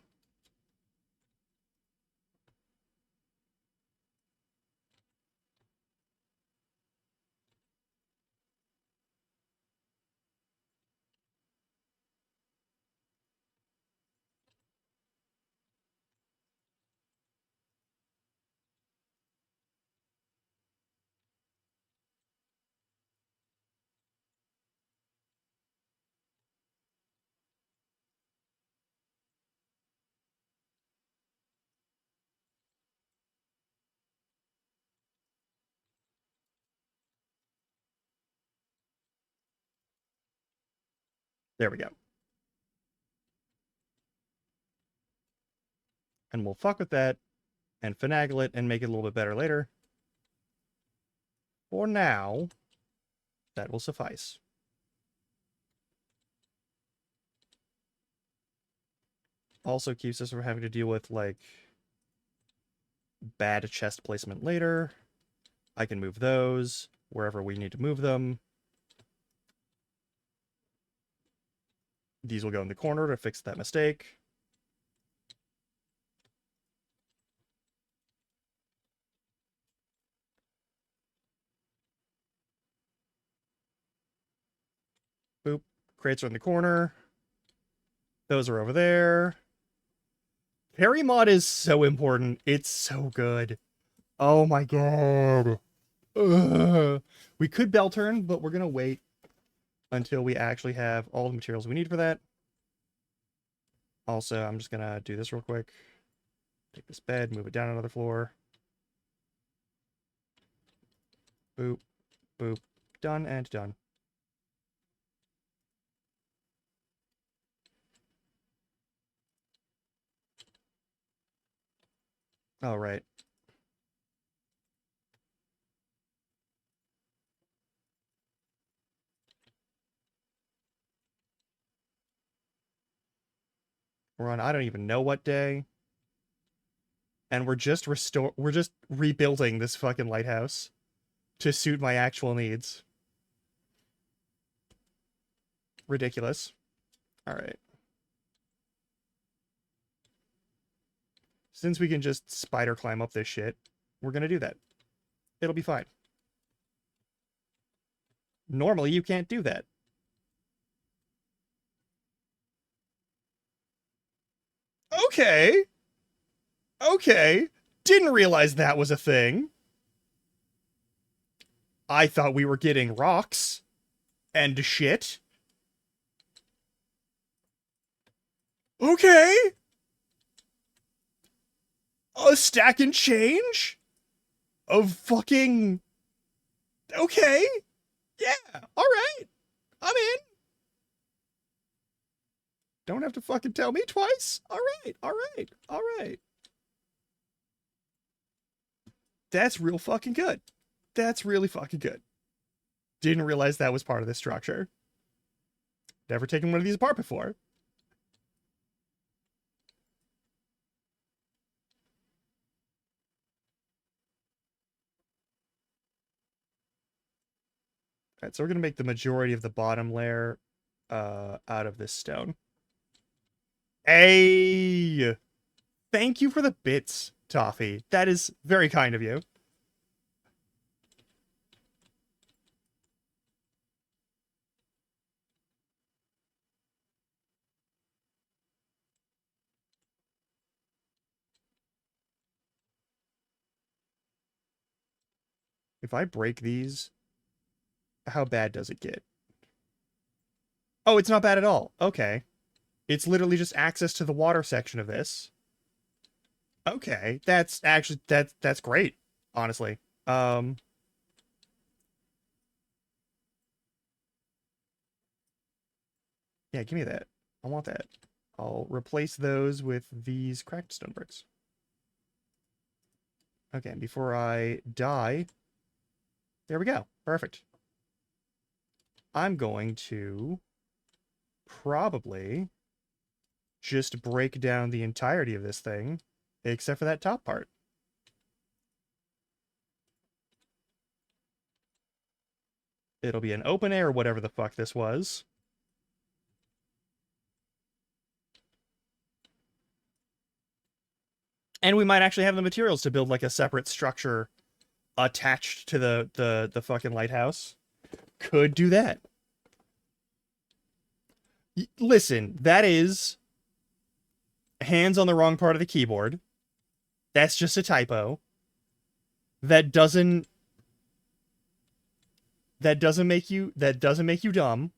There we go. And we'll fuck with that and finagle it and make it a little bit better later. For now, that will suffice. Also keeps us from having to deal with, like, bad chest placement later. I can move those wherever we need to move them. These will go in the corner to fix that mistake. Boop. Crates are in the corner. Those are over there. Parry mod is so important. It's so good. Oh my god. Ugh. We could bell turn, but we're going to wait until we actually have all the materials we need for that. Also, I'm just going to do this real quick. Take this bed, move it down another floor. Boop, boop, done and done. All right. We're on I don't even know what day. And we're just rebuilding this fucking lighthouse to suit my actual needs. Ridiculous. All right. Since we can just spider climb up this shit, we're gonna do that. It'll be fine. Normally, you can't do that. Okay. Okay. Didn't realize that was a thing. I thought we were getting rocks and shit. Okay. A stack and change of fucking... Okay. Yeah. All right. I'm in. Don't have to fucking tell me twice. All right. All right. All right. That's real fucking good. That's really fucking good. Didn't realize that was part of this structure. Never taken one of these apart before. Alright, so we're going to make the majority of the bottom layer out of this stone. Hey! Thank you for the bits, Toffee. That is very kind of you. If I break these, how bad does it get? Oh, it's not bad at all. Okay. It's literally just access to the water section of this. Okay, that's actually that's great, honestly. Yeah, give me that. I want that. I'll replace those with these cracked stone bricks. Okay, before I die, there we go. Perfect. I'm going to probably just break down the entirety of this thing, except for that top part. It'll be an open air, whatever the fuck this was. And we might actually have the materials to build like a separate structure attached to the fucking lighthouse. Could do that. Listen, that is hands on the wrong part of the keyboard. That's just a typo. That doesn't make you dumb.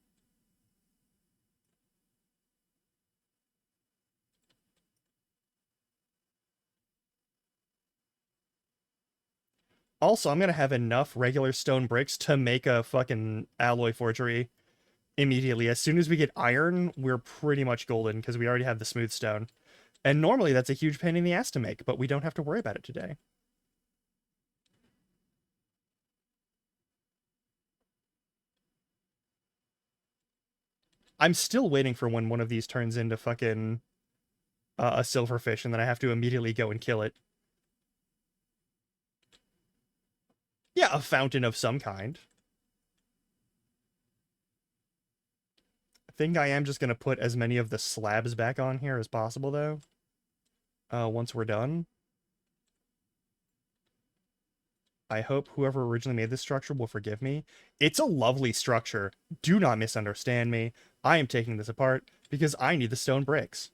Also, I'm gonna have enough regular stone bricks to make a fucking alloy forgery immediately. As soon as we get iron, we're pretty much golden because we already have the smooth stone. And normally that's a huge pain in the ass to make, but we don't have to worry about it today. I'm still waiting for when one of these turns into fucking a silverfish, and then I have to immediately go and kill it. Yeah, a fountain of some kind. I think I am just going to put as many of the slabs back on here as possible, though. Once we're done. I hope whoever originally made this structure will forgive me. It's a lovely structure. Do not misunderstand me. I am taking this apart because I need the stone bricks.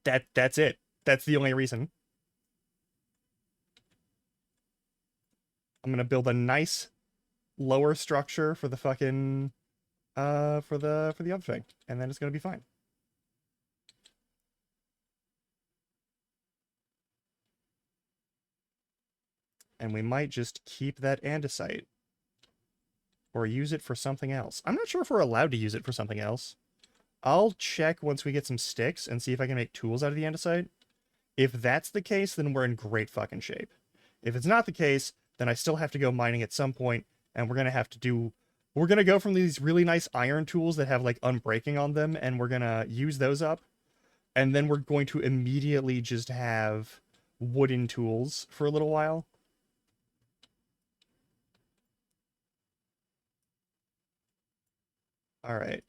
That's it. That's the only reason. I'm gonna build a nice lower structure for the fucking for the other thing, and then it's gonna be fine. And we might just keep that andesite or use it for something else. I'm not sure if we're allowed to use it for something else. I'll check once we get some sticks and see if I can make tools out of the andesite. If that's the case, then we're in great fucking shape. If it's not the case, then I still have to go mining at some point, and we're gonna go from these really nice iron tools that have like unbreaking on them, and we're gonna use those up, and then we're going to immediately just have wooden tools for a little while. All right.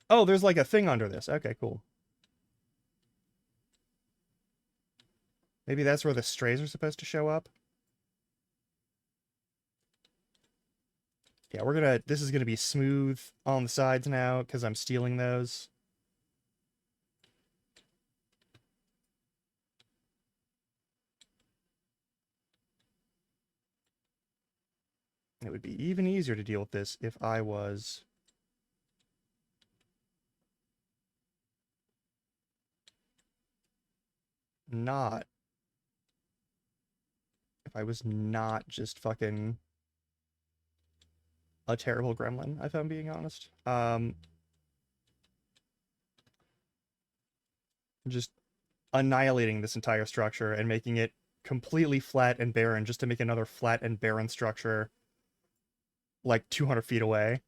Oh, there's like a thing under this. Okay, cool. Maybe that's where the strays are supposed to show up. Yeah, this is gonna be smooth on the sides now because I'm stealing those. It would be even easier to deal with this if I was not just fucking a terrible gremlin, if I'm being honest. Just annihilating this entire structure and making it completely flat and barren just to make another flat and barren structure like 200 feet away.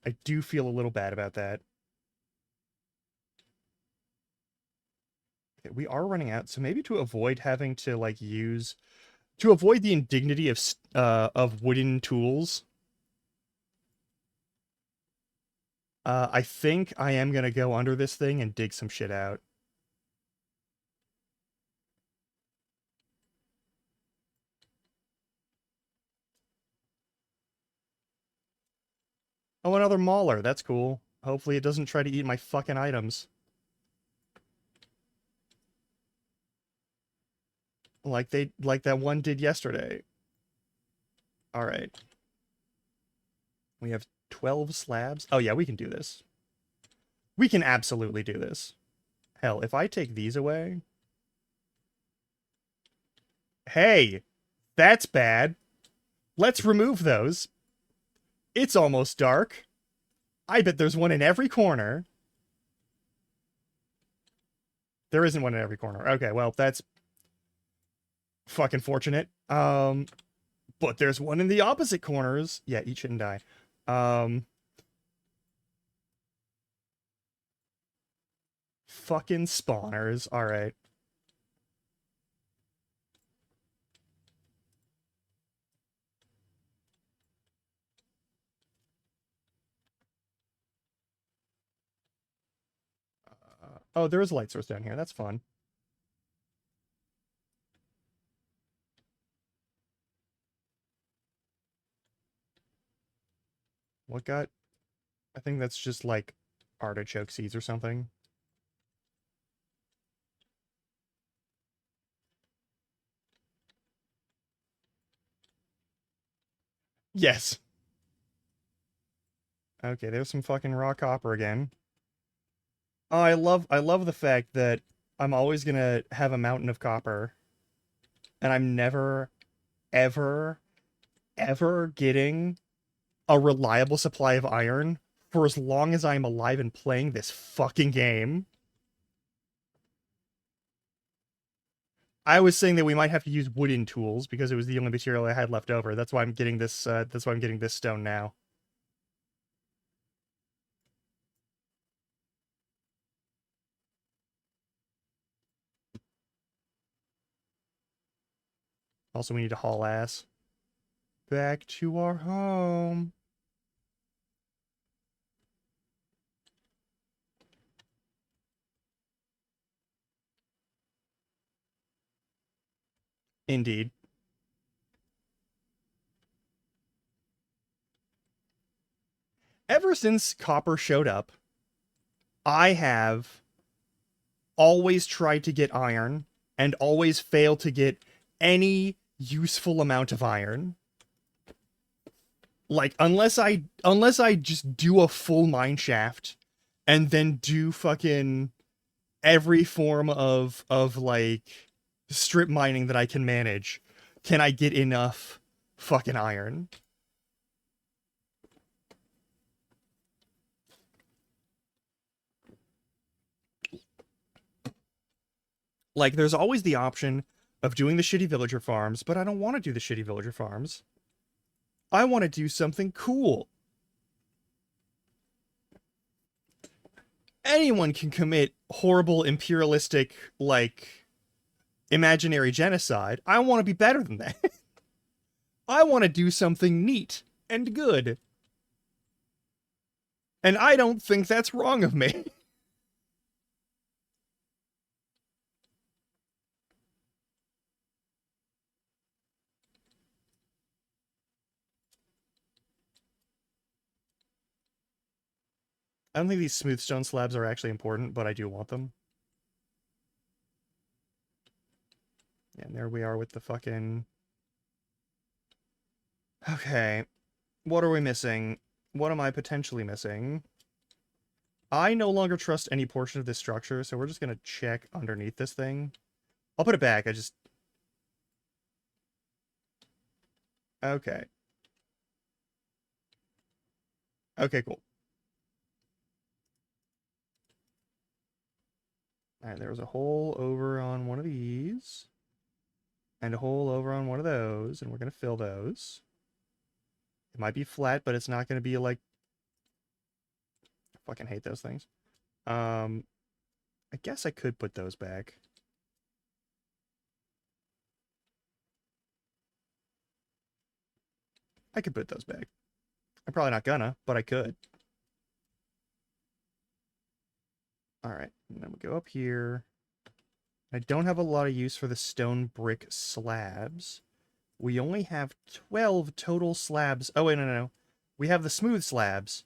I do feel a little bad about that. Okay, we are running out, so maybe to avoid having to like to avoid the indignity of wooden tools, I think I am gonna go under this thing and dig some shit out. Oh, another mauler. That's cool. Hopefully it doesn't try to eat my fucking items. Like that one did yesterday. Alright. We have 12 slabs. Oh yeah, we can do this. We can absolutely do this. Hell, if I take these away... Hey! That's bad. Let's remove those. It's almost dark. I bet there's one in every corner. There isn't one in every corner. Okay, well, that's fucking fortunate. But there's one in the opposite corners. Yeah, eat shit and die. Fucking spawners. Alright. Oh, there is a light source down here. That's fun. What got... I think that's just, like, artichoke seeds or something. Yes! Okay, there's some fucking raw copper again. Oh, I love the fact that I'm always gonna have a mountain of copper. And I'm never, ever, ever getting a reliable supply of iron for as long as I'm alive and playing this fucking game. I was saying that we might have to use wooden tools because it was the only material I had left over. That's why I'm getting this. That's why I'm getting this stone now. Also, we need to haul ass back to our home. Indeed. Ever since copper showed up, I have always tried to get iron and always failed to get any useful amount of iron. Like, unless I just do a full mine shaft and then do fucking every form of like strip mining that I can manage, can I get enough fucking iron? Like, there's always the option of doing the shitty villager farms, but I don't want to do the shitty villager farms. I want to do something cool. Anyone can commit horrible imperialistic, like, imaginary genocide. I want to be better than that. I want to do something neat and good. And I don't think that's wrong of me. I don't think these smooth stone slabs are actually important, but I do want them. Yeah, and there we are with the fucking... Okay. What are we missing? What am I potentially missing? I no longer trust any portion of this structure, so we're just gonna check underneath this thing. I'll put it back, I just... Okay. Okay, cool. Alright, there was a hole over on one of these. And a hole over on one of those, and we're gonna fill those. It might be flat, but it's not gonna be like... Fucking hate those things. I guess I could put those back. I could put those back. I'm probably not gonna, but I could. Alright, and then we go up here. I don't have a lot of use for the stone brick slabs. We only have 12 total slabs. Oh, wait, no. We have the smooth slabs,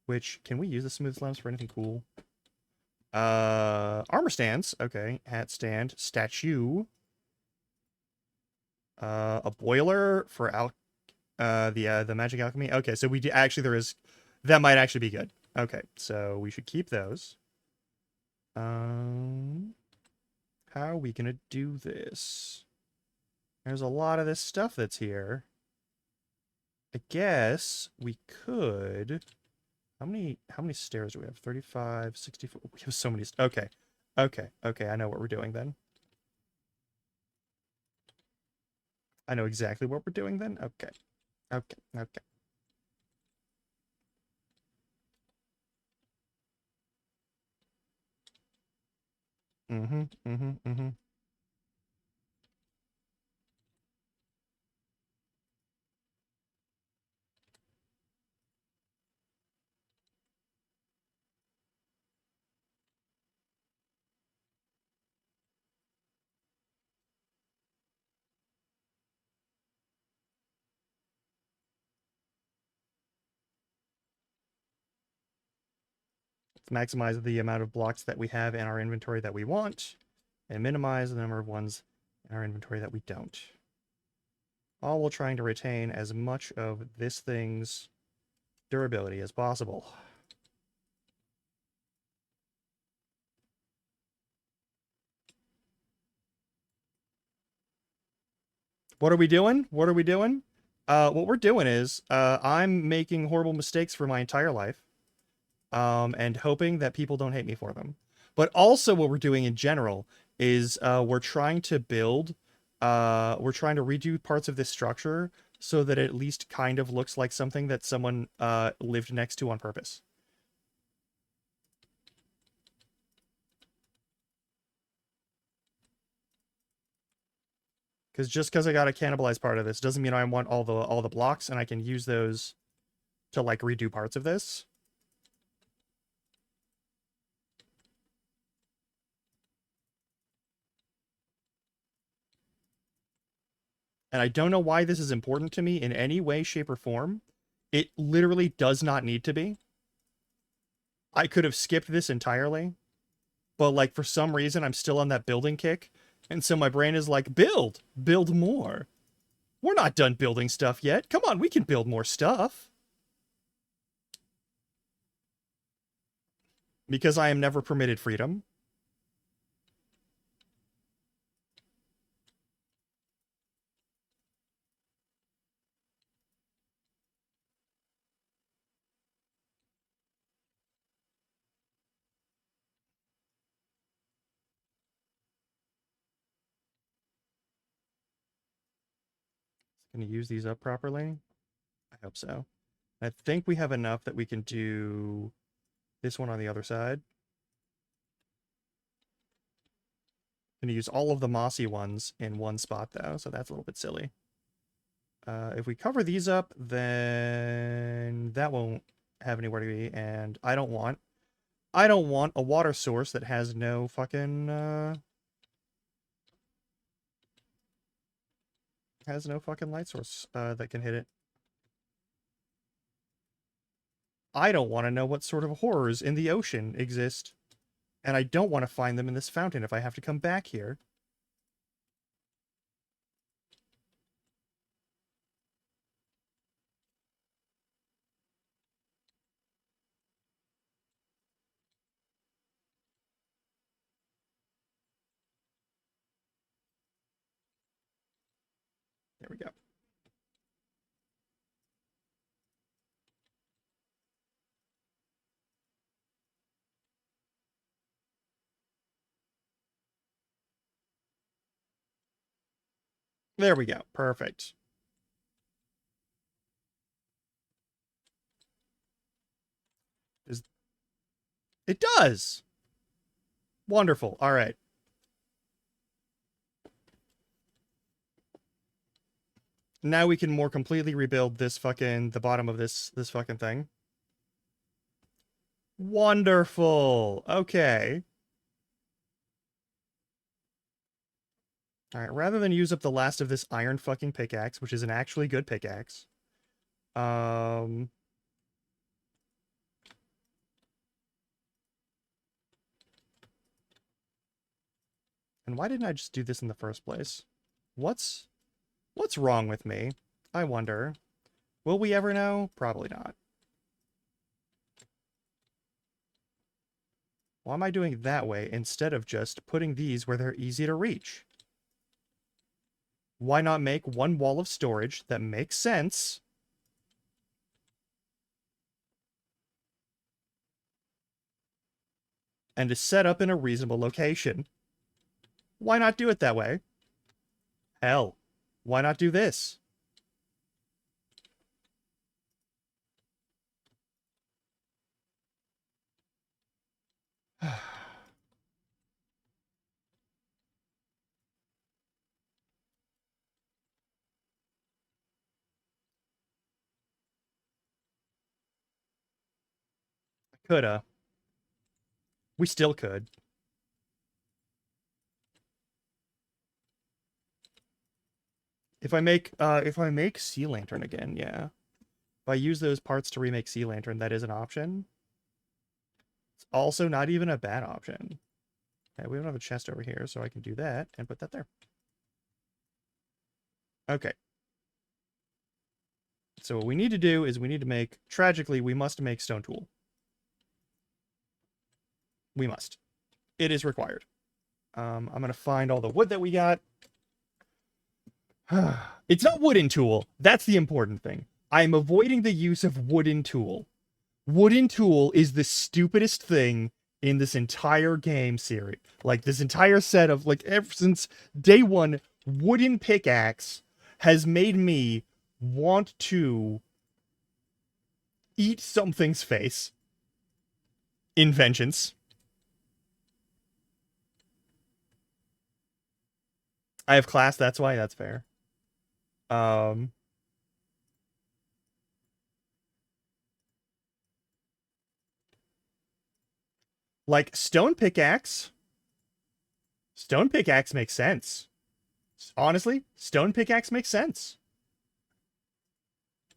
which, can we use the smooth slabs for anything cool? Armor stands. Okay, hat stand. Statue. A boiler for the magic alchemy. Okay, so we actually there is that might actually be good. Okay, so we should keep those. How are we gonna do this? There's a lot of this stuff that's here. I guess we could. How many stairs do we have? 35, 64. We have so many. Okay. I know what we're doing then. I know exactly what we're doing then. Okay. Mm-hmm. Let's maximize the amount of blocks that we have in our inventory that we want, and minimize the number of ones in our inventory that we don't. All while trying to retain as much of this thing's durability as possible. What are we doing? What we're doing is, I'm making horrible mistakes for my entire life, and hoping that people don't hate me for them. But also what we're doing in general is, we're trying to redo parts of this structure so that it at least kind of looks like something that someone, lived next to on purpose. Because just because I got to cannibalize part of this doesn't mean I want all the blocks, and I can use those to like redo parts of this. And I don't know why this is important to me in any way, shape, or form. It literally does not need to be. I could have skipped this entirely, but like for some reason I'm still on that building kick. And so my brain is like, build more. We're not done building stuff yet. Come on, we can build more stuff. Because I am never permitted freedom. Can you use these up properly? I hope so. I think we have enough that we can do this one on the other side. Gonna use all of the mossy ones in one spot though, so that's a little bit silly. If we cover these up, then that won't have anywhere to be, and I don't want a water source that has no fucking light source that can hit it. I don't want to know what sort of horrors in the ocean exist. And I don't want to find them in this fountain if I have to come back here. There we go. There we go. Perfect. It does! Wonderful. All right. Now we can more completely rebuild this fucking, the bottom of this fucking thing. Wonderful. Okay. All right, rather than use up the last of this iron fucking pickaxe, which is an actually good pickaxe. And why didn't I just do this in the first place? What's wrong with me? I wonder. Will we ever know? Probably not. Why am I doing it that way instead of just putting these where they're easy to reach? Why not make one wall of storage that makes sense? And is set up in a reasonable location? Why not do it that way? Hell, why not do this? Coulda. We still could. If I make Sea Lantern again, yeah. If I use those parts to remake Sea Lantern, that is an option. It's also not even a bad option. Okay, we don't have a chest over here, so I can do that and put that there. Okay. So what we need to do is we need to make, tragically, we must make stone tool. We must. It is required. I'm going to find all the wood that we got. It's not wooden tool. That's the important thing. I'm avoiding the use of wooden tool. Wooden tool is the stupidest thing in this entire game series. Like, this entire set of, like, ever since day one, wooden pickaxe has made me want to eat something's face. In vengeance. I have class, that's why, that's fair. Like, stone pickaxe makes sense. Honestly, stone pickaxe makes sense.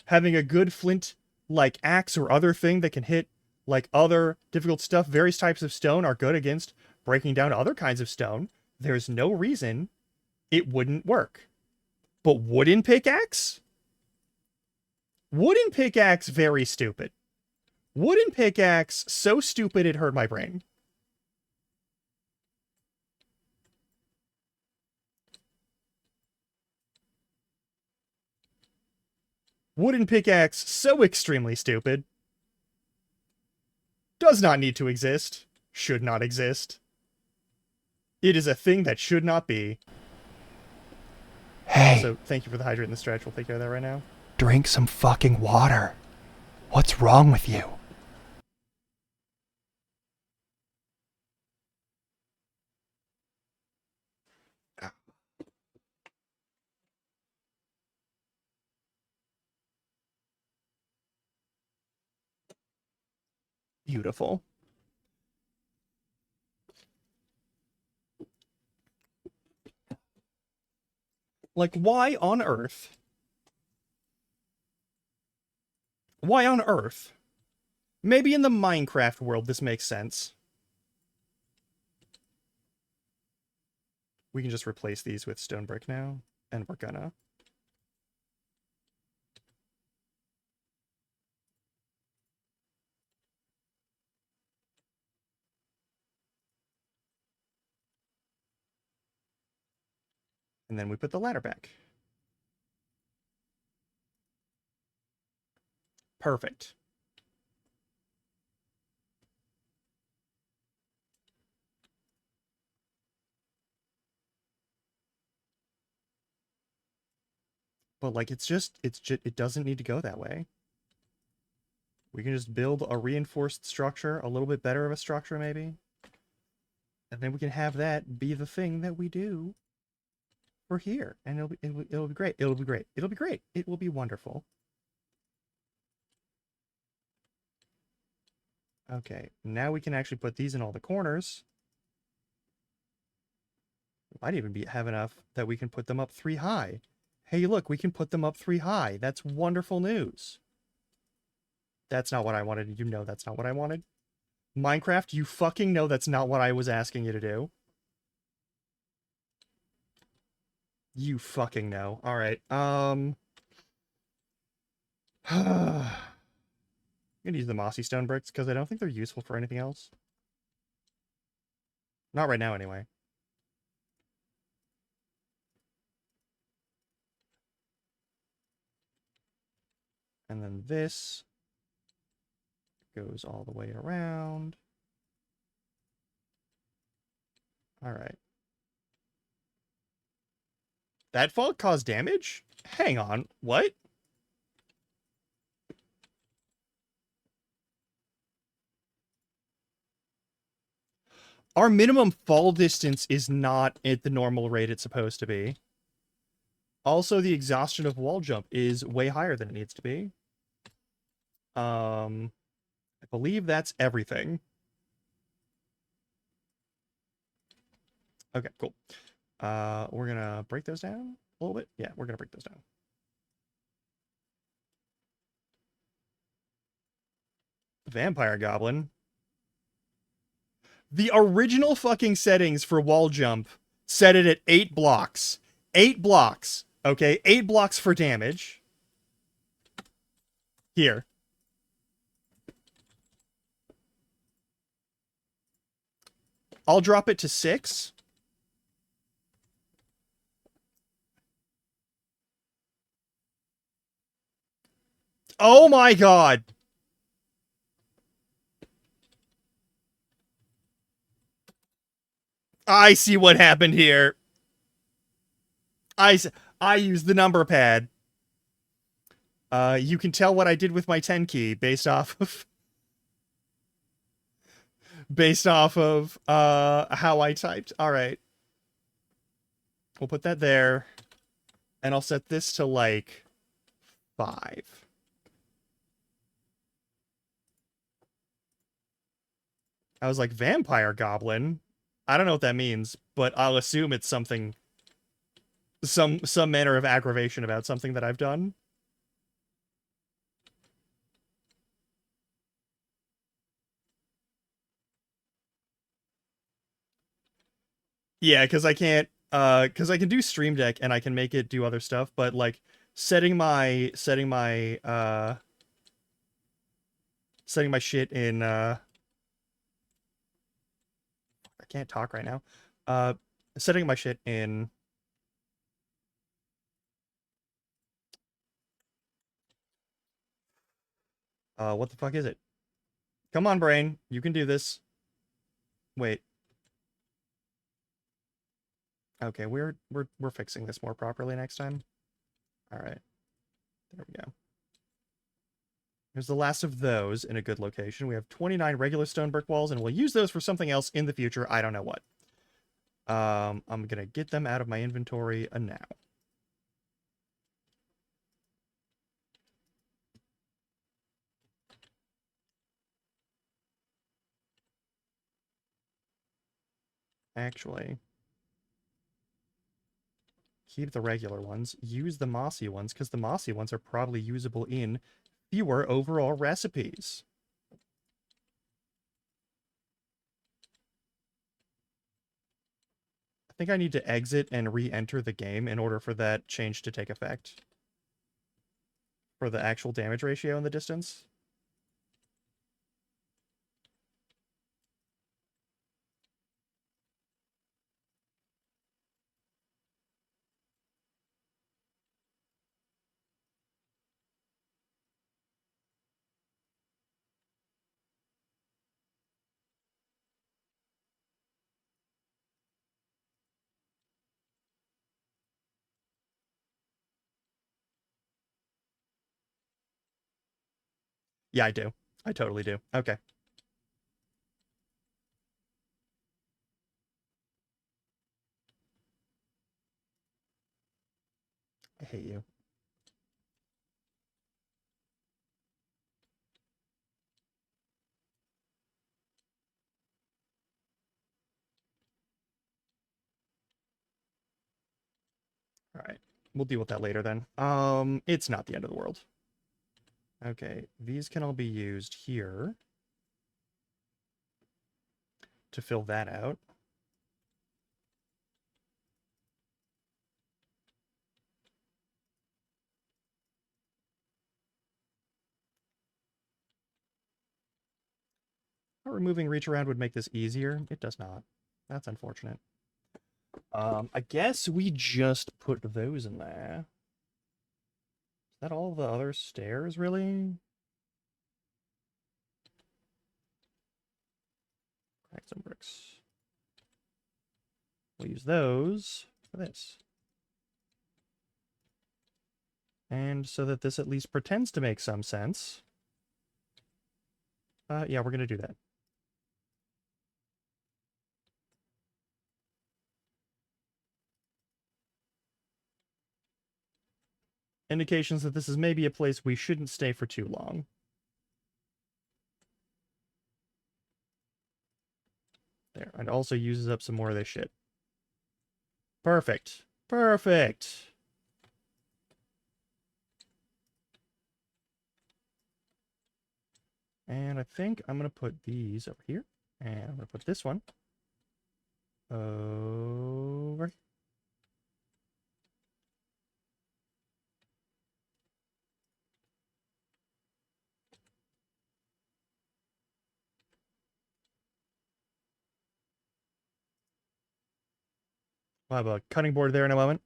Having a good flint, like, axe or other thing that can hit, like, other difficult stuff, various types of stone are good against breaking down other kinds of stone. There's no reason it wouldn't work. But wooden pickaxe? Wooden pickaxe, very stupid. Wooden pickaxe, so stupid it hurt my brain. Wooden pickaxe, so extremely stupid. Does not need to exist. Should not exist. It is a thing that should not be. Hey, Also, thank you for the hydrate and the stretch. We'll take care of that right now. drink some fucking water. What's wrong with you? Beautiful. Like, why on earth? Why on earth? Maybe in the Minecraft world this makes sense. We can just replace these with stone brick now, and we're gonna. And then we put the ladder back. Perfect. But like, it doesn't need to go that way. We can just build a reinforced structure, a little bit better of a structure maybe. And then we can have that be the thing that we do for here. And it'll be great. It'll be great. It'll be great. It will be wonderful. Okay, now we can actually put these in all the corners. Might even have enough that we can put them up 3 high. Hey, look, we can put them up 3 high. That's wonderful news. That's not what I wanted. You know that's not what I wanted. Minecraft, you fucking know that's not what I was asking you to do. You fucking know. All right. I'm gonna use the mossy stone bricks because I don't think they're useful for anything else. Not right now, anyway. And then this goes all the way around. All right. That fog caused damage? Hang on. What? Our minimum fall distance is not at the normal rate it's supposed to be. Also, the exhaustion of wall jump is way higher than it needs to be. I believe that's everything. Okay, cool. We're gonna break those down a little bit. Yeah, we're gonna break those down. Vampire Goblin. The original fucking settings for wall jump set it at 8 blocks. 8 blocks. Okay, 8 blocks for damage. Here. I'll drop it to 6. Oh my god! I see what happened here. I used the number pad. You can tell what I did with my 10 key based off of... based off of how I typed. All right. We'll put that there. And I'll set this to, like, 5. I was like, Vampire Goblin? I don't know what that means, but I'll assume it's something... Some manner of aggravation about something that I've done. Yeah, because I can't... because I can do Stream Deck and I can make it do other stuff, but, like, setting my shit in, I can't talk right now. Setting my shit in... what the fuck is it? Come on, brain. You can do this. Wait. Okay, we're fixing this more properly next time. All right. There we go. Here's the last of those in a good location. We have 29 regular stone brick walls, and we'll use those for something else in the future. I don't know what. I'm gonna get them out of my inventory now. Actually, keep the regular ones. Use the mossy ones, because the mossy ones are probably usable in fewer overall recipes. I think I need to exit and re-enter the game in order for that change to take effect. For the actual damage ratio in the distance. Yeah, I do. I totally do. Okay. I hate you. All right. We'll deal with that later then. It's not the end of the world. Okay, these can all be used here to fill that out. Removing reach around would make this easier. It does not. That's unfortunate. I guess we just put those in there. Is that all the other stairs, really? Crack some bricks. We'll use those for this. And so that this at least pretends to make some sense. Yeah, we're going to do that. Indications that this is maybe a place we shouldn't stay for too long. There, and also uses up some more of this shit. Perfect. Perfect. And I think I'm going to put these over here. And I'm going to put this one over here. We'll have a cutting board there in a moment.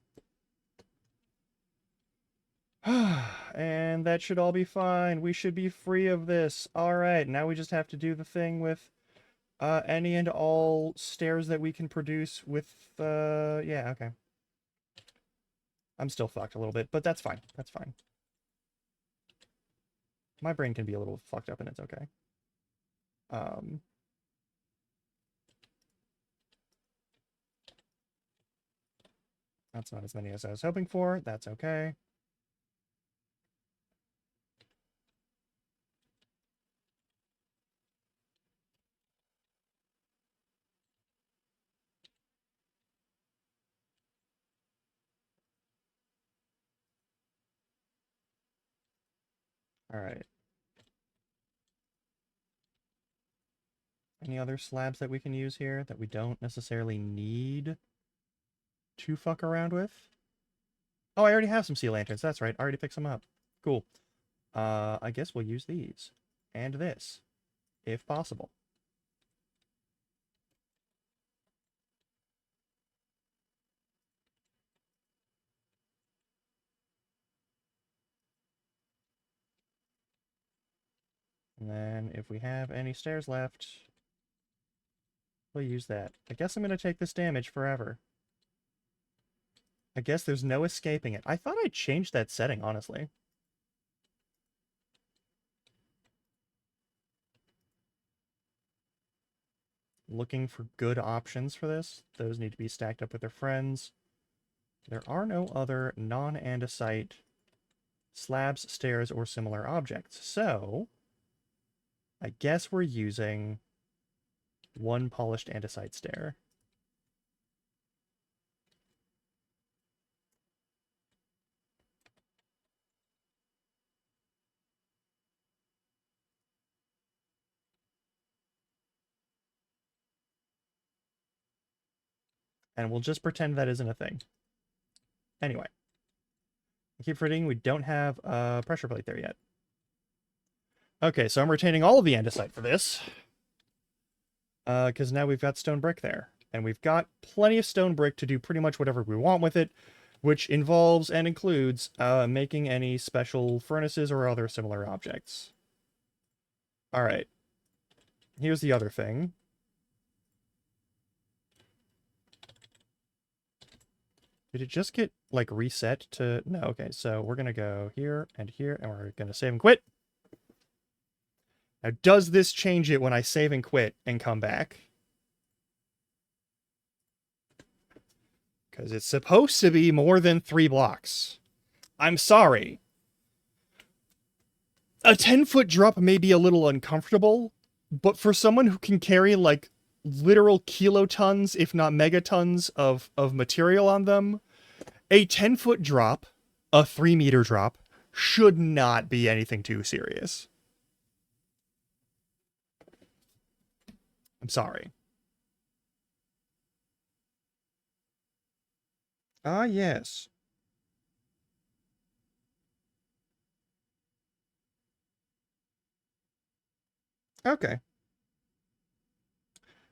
And that should all be fine. We should be free of this. Alright, now we just have to do the thing with any and all stairs that we can produce with, yeah, okay. I'm still fucked a little bit, but that's fine. That's fine. My brain can be a little fucked up and it's okay. That's not as many as I was hoping for. That's okay. All right. Any other slabs that we can use here that we don't necessarily need to fuck around with? Oh, I already have some sea lanterns. That's right. I already picked some up. Cool. I guess we'll use these. And this. If possible. And then if we have any stairs left, we'll use that. I guess I'm going to take this damage forever. I guess there's no escaping it. I thought I changed that setting, honestly. Looking for good options for this. Those need to be stacked up with their friends. There are no other non-andesite slabs, stairs, or similar objects. So, I guess we're using one polished andesite stair. And we'll just pretend that isn't a thing. Anyway. I keep forgetting we don't have a pressure plate there yet. Okay, so I'm retaining all of the andesite for this. Because now we've got stone brick there. And we've got plenty of stone brick to do pretty much whatever we want with it, which involves and includes making any special furnaces or other similar objects. Alright. Here's the other thing. Did it just get, like, reset to... No, okay, so we're going to go here, and we're going to save and quit. Now, does this change it when I save and quit and come back? Because it's supposed to be more than 3 blocks. I'm sorry. A 10-foot drop may be a little uncomfortable, but for someone who can carry, like, literal kilotons, if not megatons, of material on them, a 10-foot drop, a 3-meter drop, should not be anything too serious. I'm sorry. Ah, yes. Okay.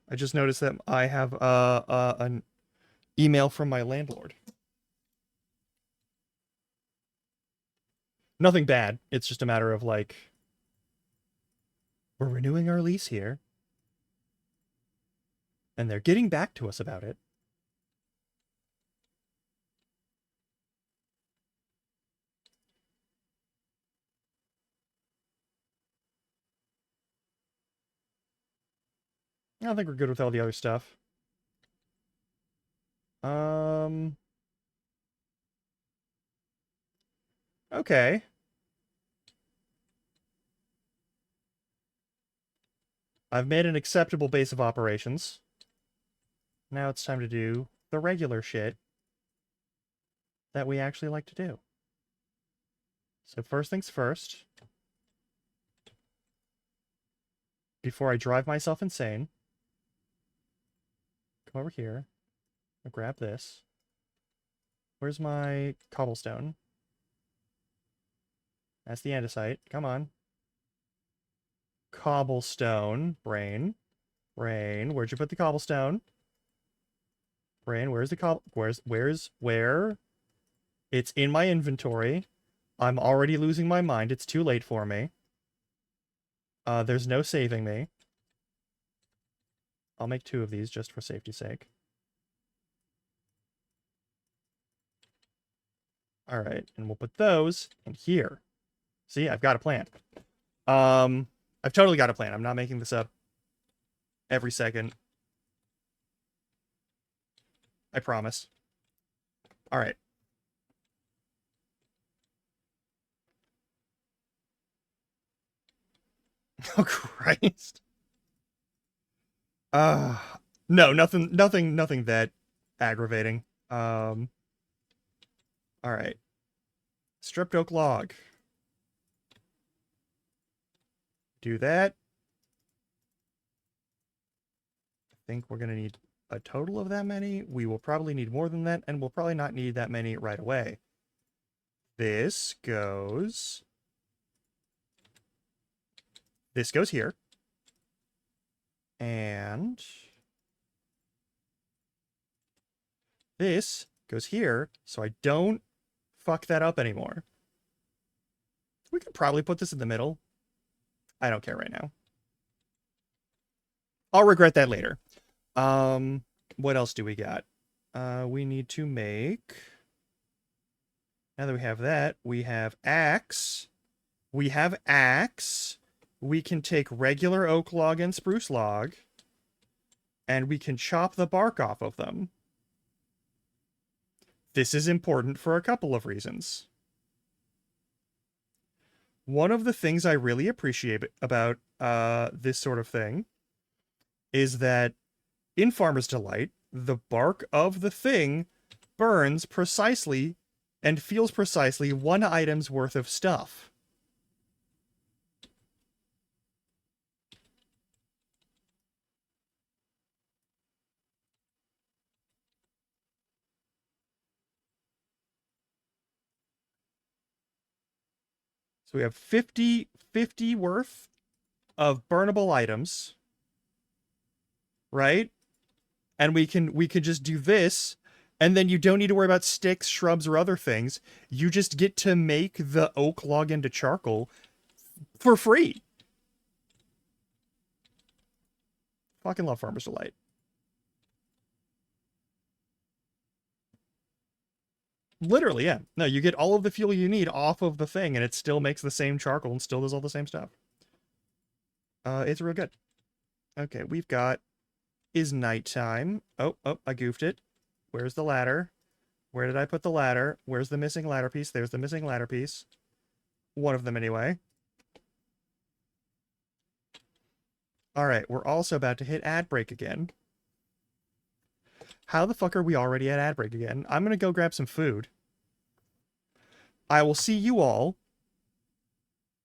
I just noticed that I have an email from my landlord. Nothing bad. It's just a matter of, like, we're renewing our lease here. And they're getting back to us about it. I think we're good with all the other stuff. Okay. I've made an acceptable base of operations. Now it's time to do the regular shit that we actually like to do. So first things first, before I drive myself insane, come over here, I'll grab this. Where's my cobblestone? That's the andesite. Come on. Cobblestone. Brain. Brain. Where'd you put the cobblestone? Brain, where's the where? It's in my inventory. I'm already losing my mind. It's too late for me. There's no saving me. I'll make 2 of these just for safety's sake. Alright, and we'll put those in here. See, I've got a plan. I've totally got a plan. I'm not making this up every second. I promise. Alright. Oh, Christ. No, nothing that aggravating. Alright. Stripped oak log. Do that. I think we're gonna need a total of that many. We will probably need more than that, and we'll probably not need that many right away. This goes here. And this goes here, so I don't fuck that up anymore. We could probably put this in the middle. I don't care right now. I'll regret that later. What else do we got? We need to make... Now that we have that, we have axe. We have axe. We can take regular oak log and spruce log, and we can chop the bark off of them. This is important for a couple of reasons. One of the things I really appreciate about this sort of thing is that in Farmer's Delight, the bark of the thing burns precisely and feels precisely 1 item's worth of stuff. So we have 50 worth of burnable items, right? And we can just do this, and then you don't need to worry about sticks, shrubs, or other things. You just get to make the oak log into charcoal for free. Fucking love Farmer's Delight. Literally, yeah. No, you get all of the fuel you need off of the thing, and it still makes the same charcoal and still does all the same stuff. It's real good. Okay, we've got is nighttime. Oh, I goofed it. Where's the ladder? Where did I put the ladder? Where's the missing ladder piece? There's the missing ladder piece. One of them, anyway. Alright, we're also about to hit ad break again. How the fuck are we already at ad break again? I'm gonna go grab some food. I will see you all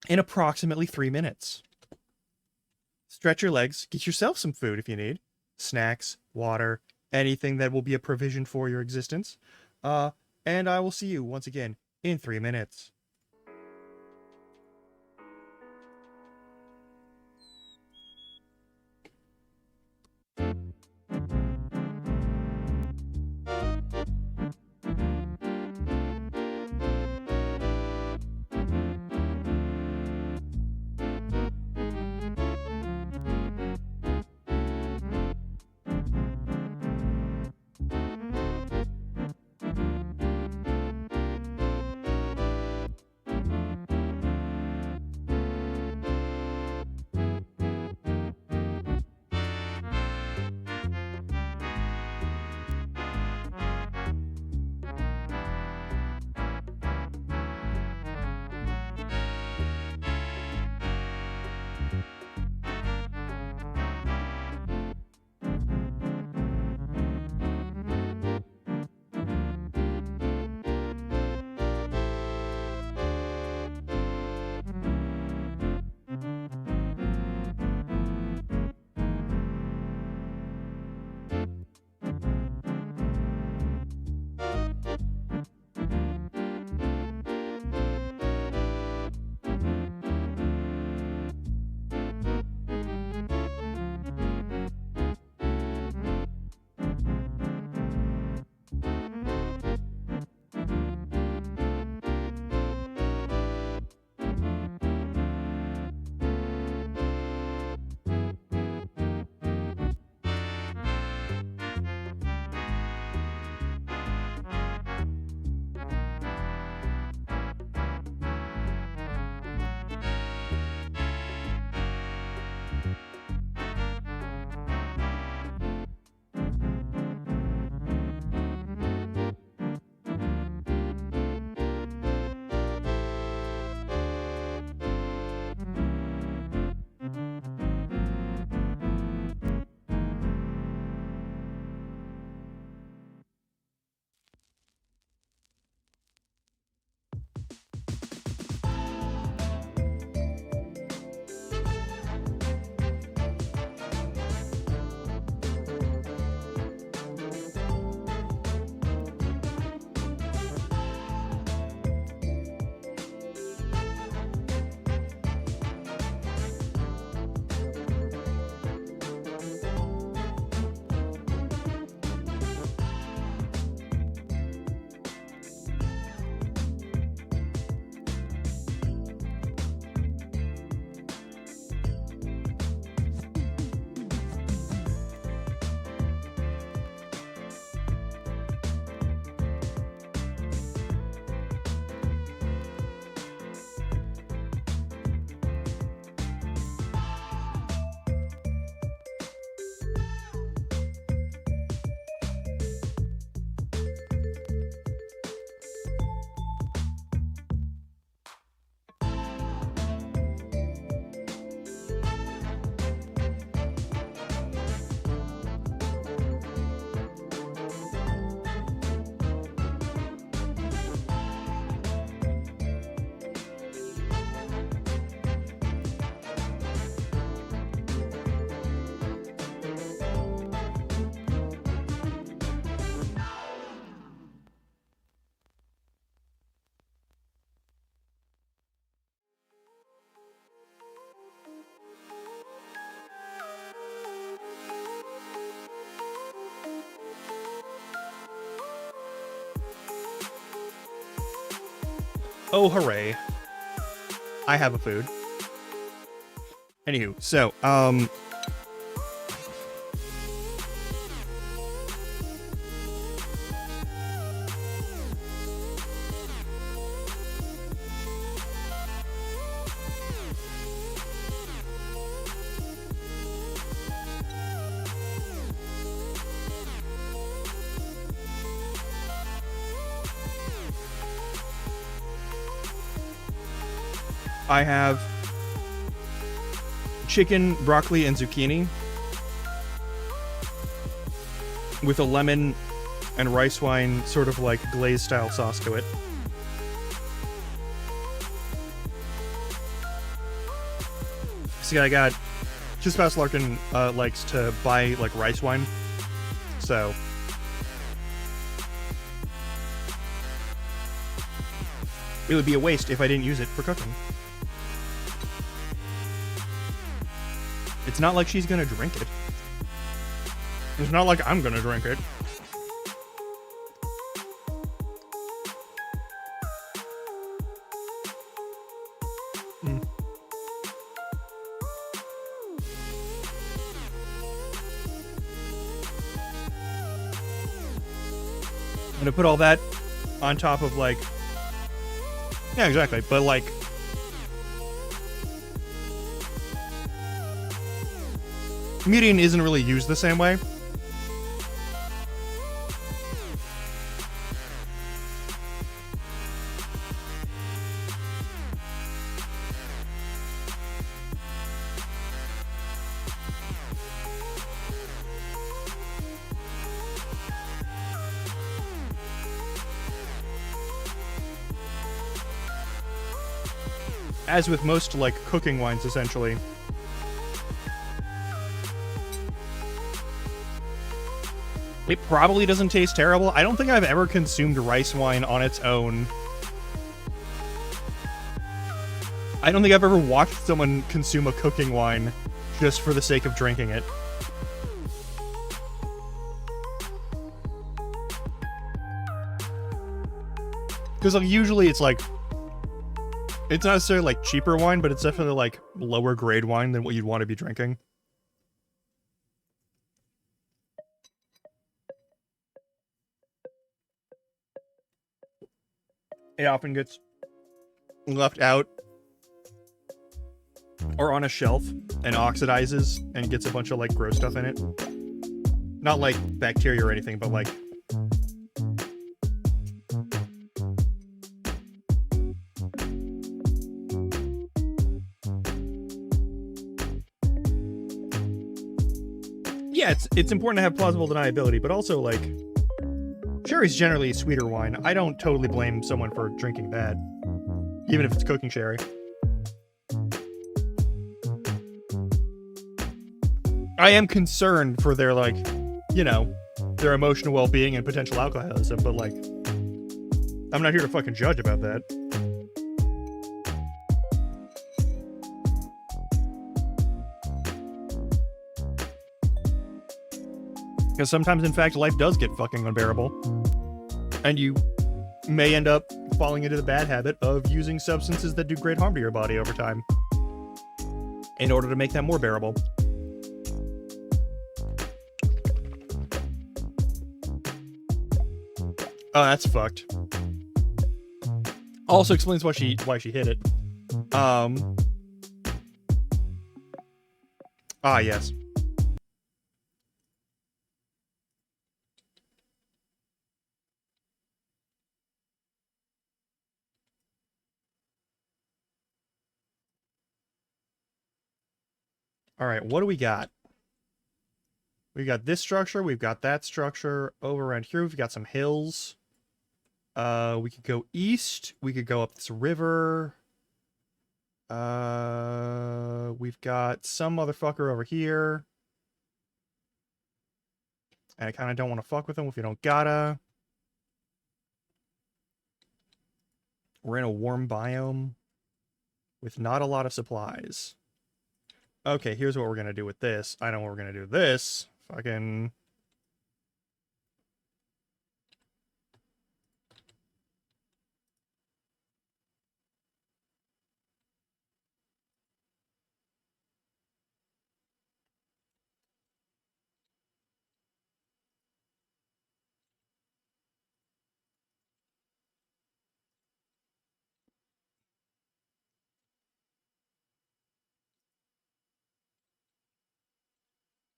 in approximately 3 minutes. Stretch your legs, get yourself some food if you need. Snacks, water, anything that will be a provision for your existence. And I will see you once again in 3 minutes. Oh, hooray. I have a food. Anywho, so, I have chicken, broccoli, and zucchini with a lemon and rice wine sort of like glaze style sauce to it. See, I got Two Spouse Larkin likes to buy like rice wine, so it would be a waste if I didn't use it for cooking. It's not like she's gonna drink it. It's not like I'm gonna drink it. I'm gonna put all that on top of like, yeah, exactly, but like, median isn't really used the same way. As with most, like, cooking wines, essentially. It probably doesn't taste terrible. I don't think I've ever consumed rice wine on its own. I don't think I've ever watched someone consume a cooking wine just for the sake of drinking it. Because like, usually it's like, it's not necessarily like cheaper wine, but it's definitely like lower grade wine than what you'd want to be drinking. It often gets left out or on a shelf and oxidizes and gets a bunch of like gross stuff in it. Not like bacteria or anything, but like yeah, it's important to have plausible deniability, but also like sherry's generally a sweeter wine. I don't totally blame someone for drinking bad, even if it's cooking sherry. I am concerned for their like, you know, their emotional well-being and potential alcoholism, but like, I'm not here to fucking judge about that. Because sometimes, in fact, life does get fucking unbearable. And you may end up falling into the bad habit of using substances that do great harm to your body over time in order to make them more bearable. Oh, that's fucked. Also explains why she hit it. Ah, yes. All right, what do we got? We got this structure. We've got that structure. Over around here, we've got some hills. We could go east. We could go up this river. We've got some motherfucker over here. And I kind of don't want to fuck with him if you don't gotta. We're in a warm biome with not a lot of supplies. Okay, here's what we're gonna do with this. I know what we're gonna do with this. Fucking...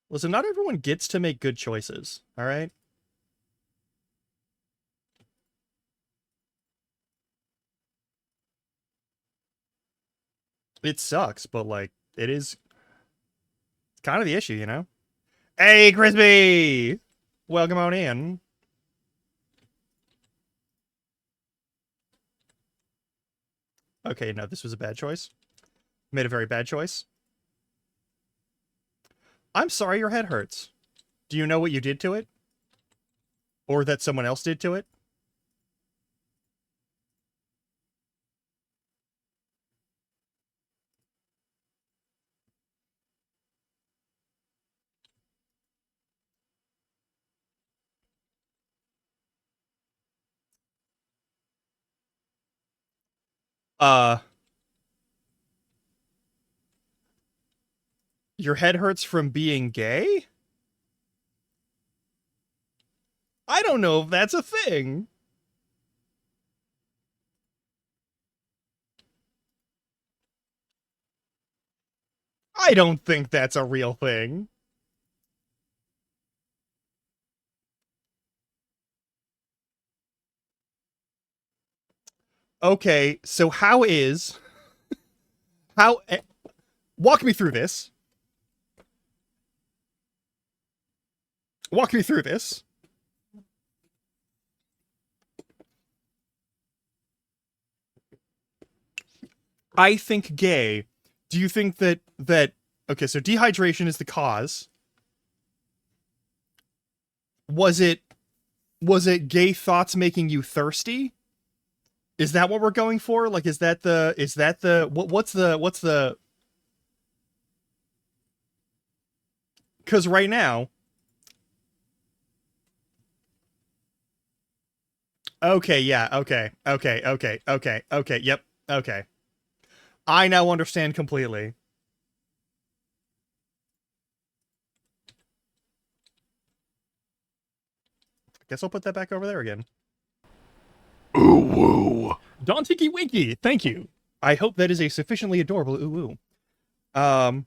Listen, not everyone gets to make good choices, all right? It sucks, but like it is kind of the issue, you know? Hey, Crispy! Welcome on in. Okay, no, this was a bad choice. Made a very bad choice. I'm sorry your head hurts. Do you know what you did to it? Or that someone else did to it? Your head hurts from being gay? I don't know if that's a thing. I don't think that's a real thing. Okay, so walk me through this. Walk me through this. I think gay. Do you think that okay, so dehydration is the cause. Was it gay thoughts making you thirsty? Is that what we're going for? Like what's the cuz right now okay, yeah, okay. Yep. Okay. I now understand completely. Guess I'll put that back over there again. Ooh woo. Don Tiki Winky, thank you. I hope that is a sufficiently adorable ooh ooh.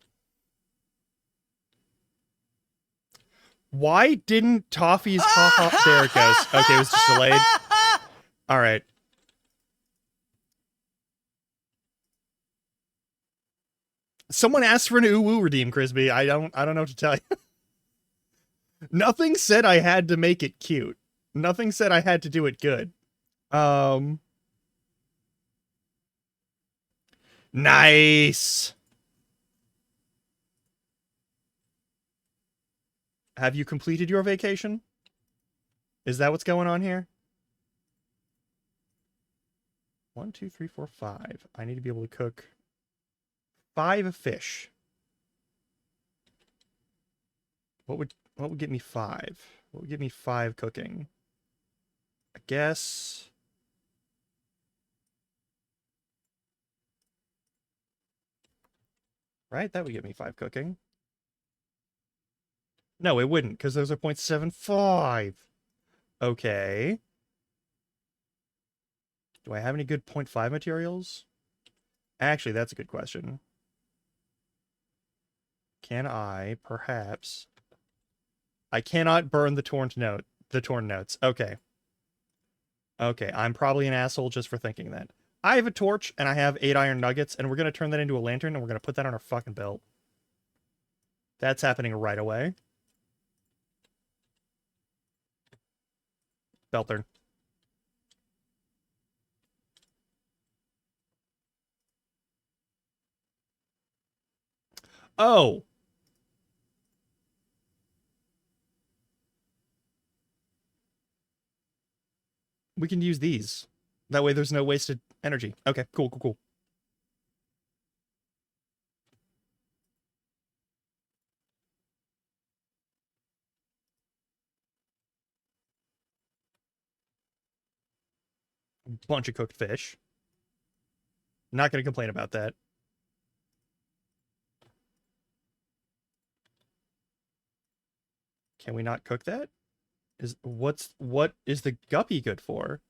Why didn't Toffee's ha? There it goes. Okay, it was just delayed. All right. Someone asked for an ooh woo redeem, Crispy. I don't know what to tell you. Nothing said I had to make it cute. Nothing said I had to do it good. Nice. Have you completed your vacation? Is that what's going on here? 1, 2, 3, 4, 5. I need to be able to cook 5 fish. What would get me 5? What would get me 5 cooking? I guess right, that would get me 5 cooking. No, it wouldn't, because those are 0.75. Okay. Do I have any good 0.5 materials? Actually, that's a good question. Can I, perhaps... I cannot burn the torn notes. Okay. Okay, I'm probably an asshole just for thinking that. I have a torch, and I have 8 iron nuggets, and we're going to turn that into a lantern, and we're going to put that on our fucking belt. That's happening right away. Belter. Oh! We can use these. That way there's no wasted energy. Okay, cool. Bunch of cooked fish. Not going to complain about that. Can we not cook that? What is the guppy good for?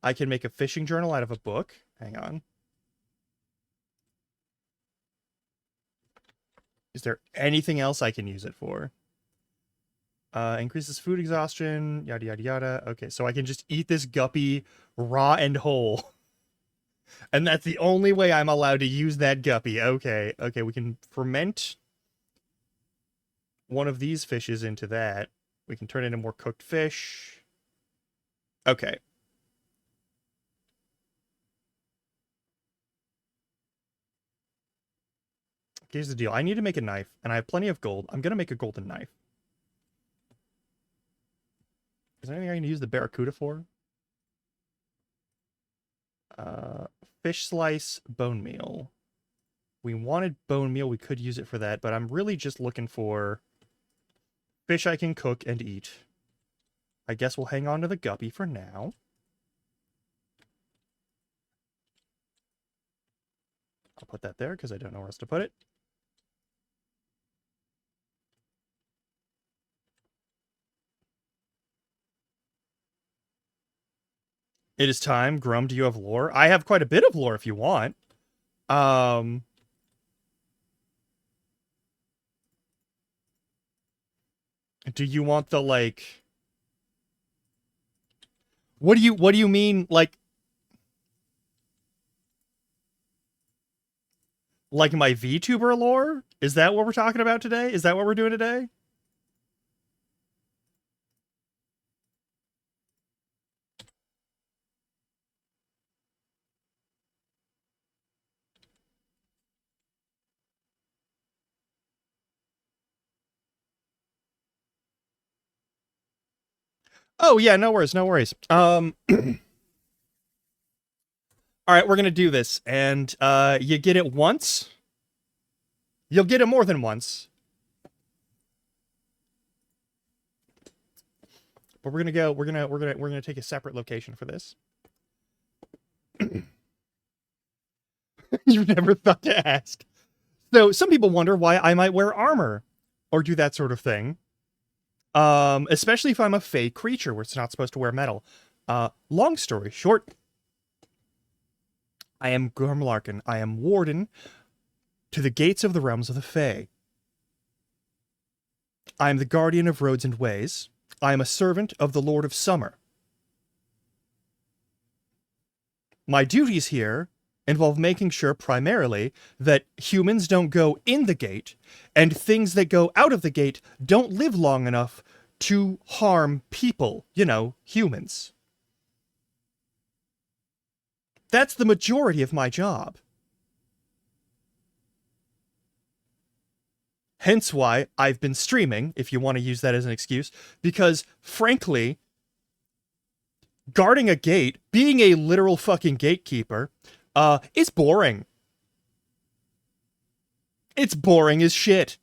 I can make a fishing journal out of a book. Hang on. Is there anything else I can use it for? Increases food exhaustion, yada yada yada. Okay, so I can just eat this guppy raw and whole. And that's the only way I'm allowed to use that guppy. Okay, okay, we can ferment one of these fishes into that. We can turn it into more cooked fish. Okay. Here's the deal. I need to make a knife, and I have plenty of gold. I'm going to make a golden knife. Is there anything I can use the Barracuda for? Fish slice, bone meal. We wanted bone meal. We could use it for that, but I'm really just looking for fish I can cook and eat. I guess we'll hang on to the guppy for now. I'll put that there because I don't know where else to put it. It is time. Grum, do you have lore? I have quite a bit of lore if you want. Do you want the, like... What do you mean, like my VTuber lore? Is that what we're talking about today? Is that what we're doing today? Oh, yeah, no worries, no worries. All right, we're gonna do this, and you get it once. You'll get it more than once. But we're gonna take a separate location for this. You've never thought to ask. So some people wonder why I might wear armor or do that sort of thing. Especially if I'm a fey creature where it's not supposed to wear metal. Long story short, I am Gurmlarkin. I am warden to the gates of the realms of the Fae. I am the guardian of roads and ways. I am a servant of the Lord of Summer. My duties here involve making sure primarily that humans don't go in the gate, and things that go out of the gate don't live long enough to harm people, you know, humans. That's the majority of my job. Hence why I've been streaming, if you want to use that as an excuse, because, frankly, guarding a gate, being a literal fucking gatekeeper, is boring. It's boring as shit.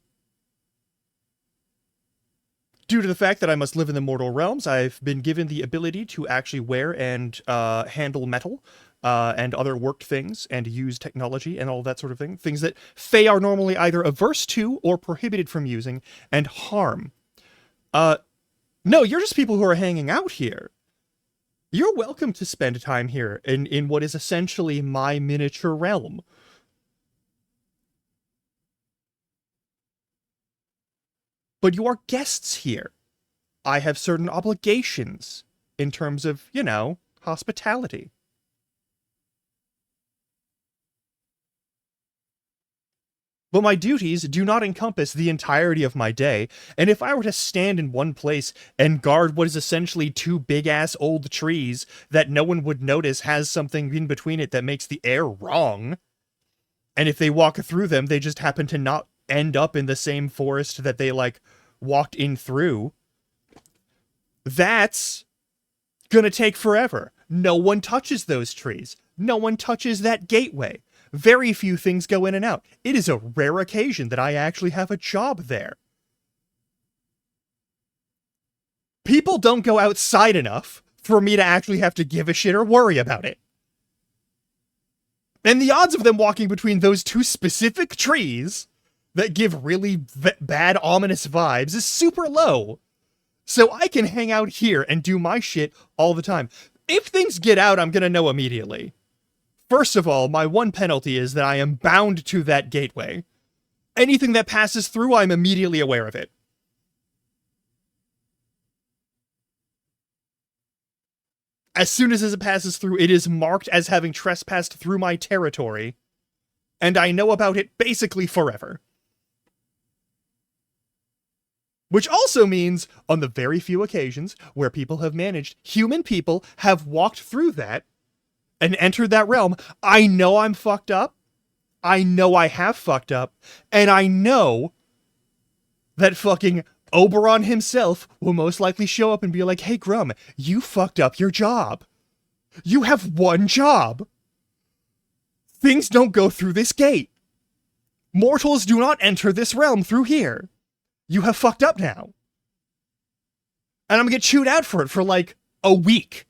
Due to the fact that I must live in the mortal realms, I've been given the ability to actually wear and handle metal and other worked things and use technology and all that sort of thing. Things that Fae are normally either averse to or prohibited from using and harm. No, you're just people who are hanging out here. You're welcome to spend time here in what is essentially my miniature realm. But you are guests here. I have certain obligations in terms of, you know, hospitality. But my duties do not encompass the entirety of my day, and if I were to stand in one place and guard what is essentially two big-ass old trees that no one would notice has something in between it that makes the air wrong, and if they walk through them, they just happen to not end up in the same forest that they, like, walked in through, that's gonna take forever. No one touches those trees. No one touches that gateway. Very few things go in and out. It is a rare occasion that I actually have a job there. People don't go outside enough for me to actually have to give a shit or worry about it. And the odds of them walking between those two specific trees that give really bad, ominous vibes is super low. So I can hang out here and do my shit all the time. If things get out, I'm gonna know immediately. First of all, my one penalty is that I am bound to that gateway. Anything that passes through, I'm immediately aware of it. As soon as it passes through, it is marked as having trespassed through my territory, and I know about it basically forever. Which also means, on the very few occasions where people have managed, human people have walked through that and entered that realm, I know I'm fucked up, I know I have fucked up, and I know that fucking Oberon himself will most likely show up and be like, hey Grum, you fucked up your job. You have one job. Things don't go through this gate. Mortals do not enter this realm through here. You have fucked up now. And I'm gonna get chewed out for it for like a week.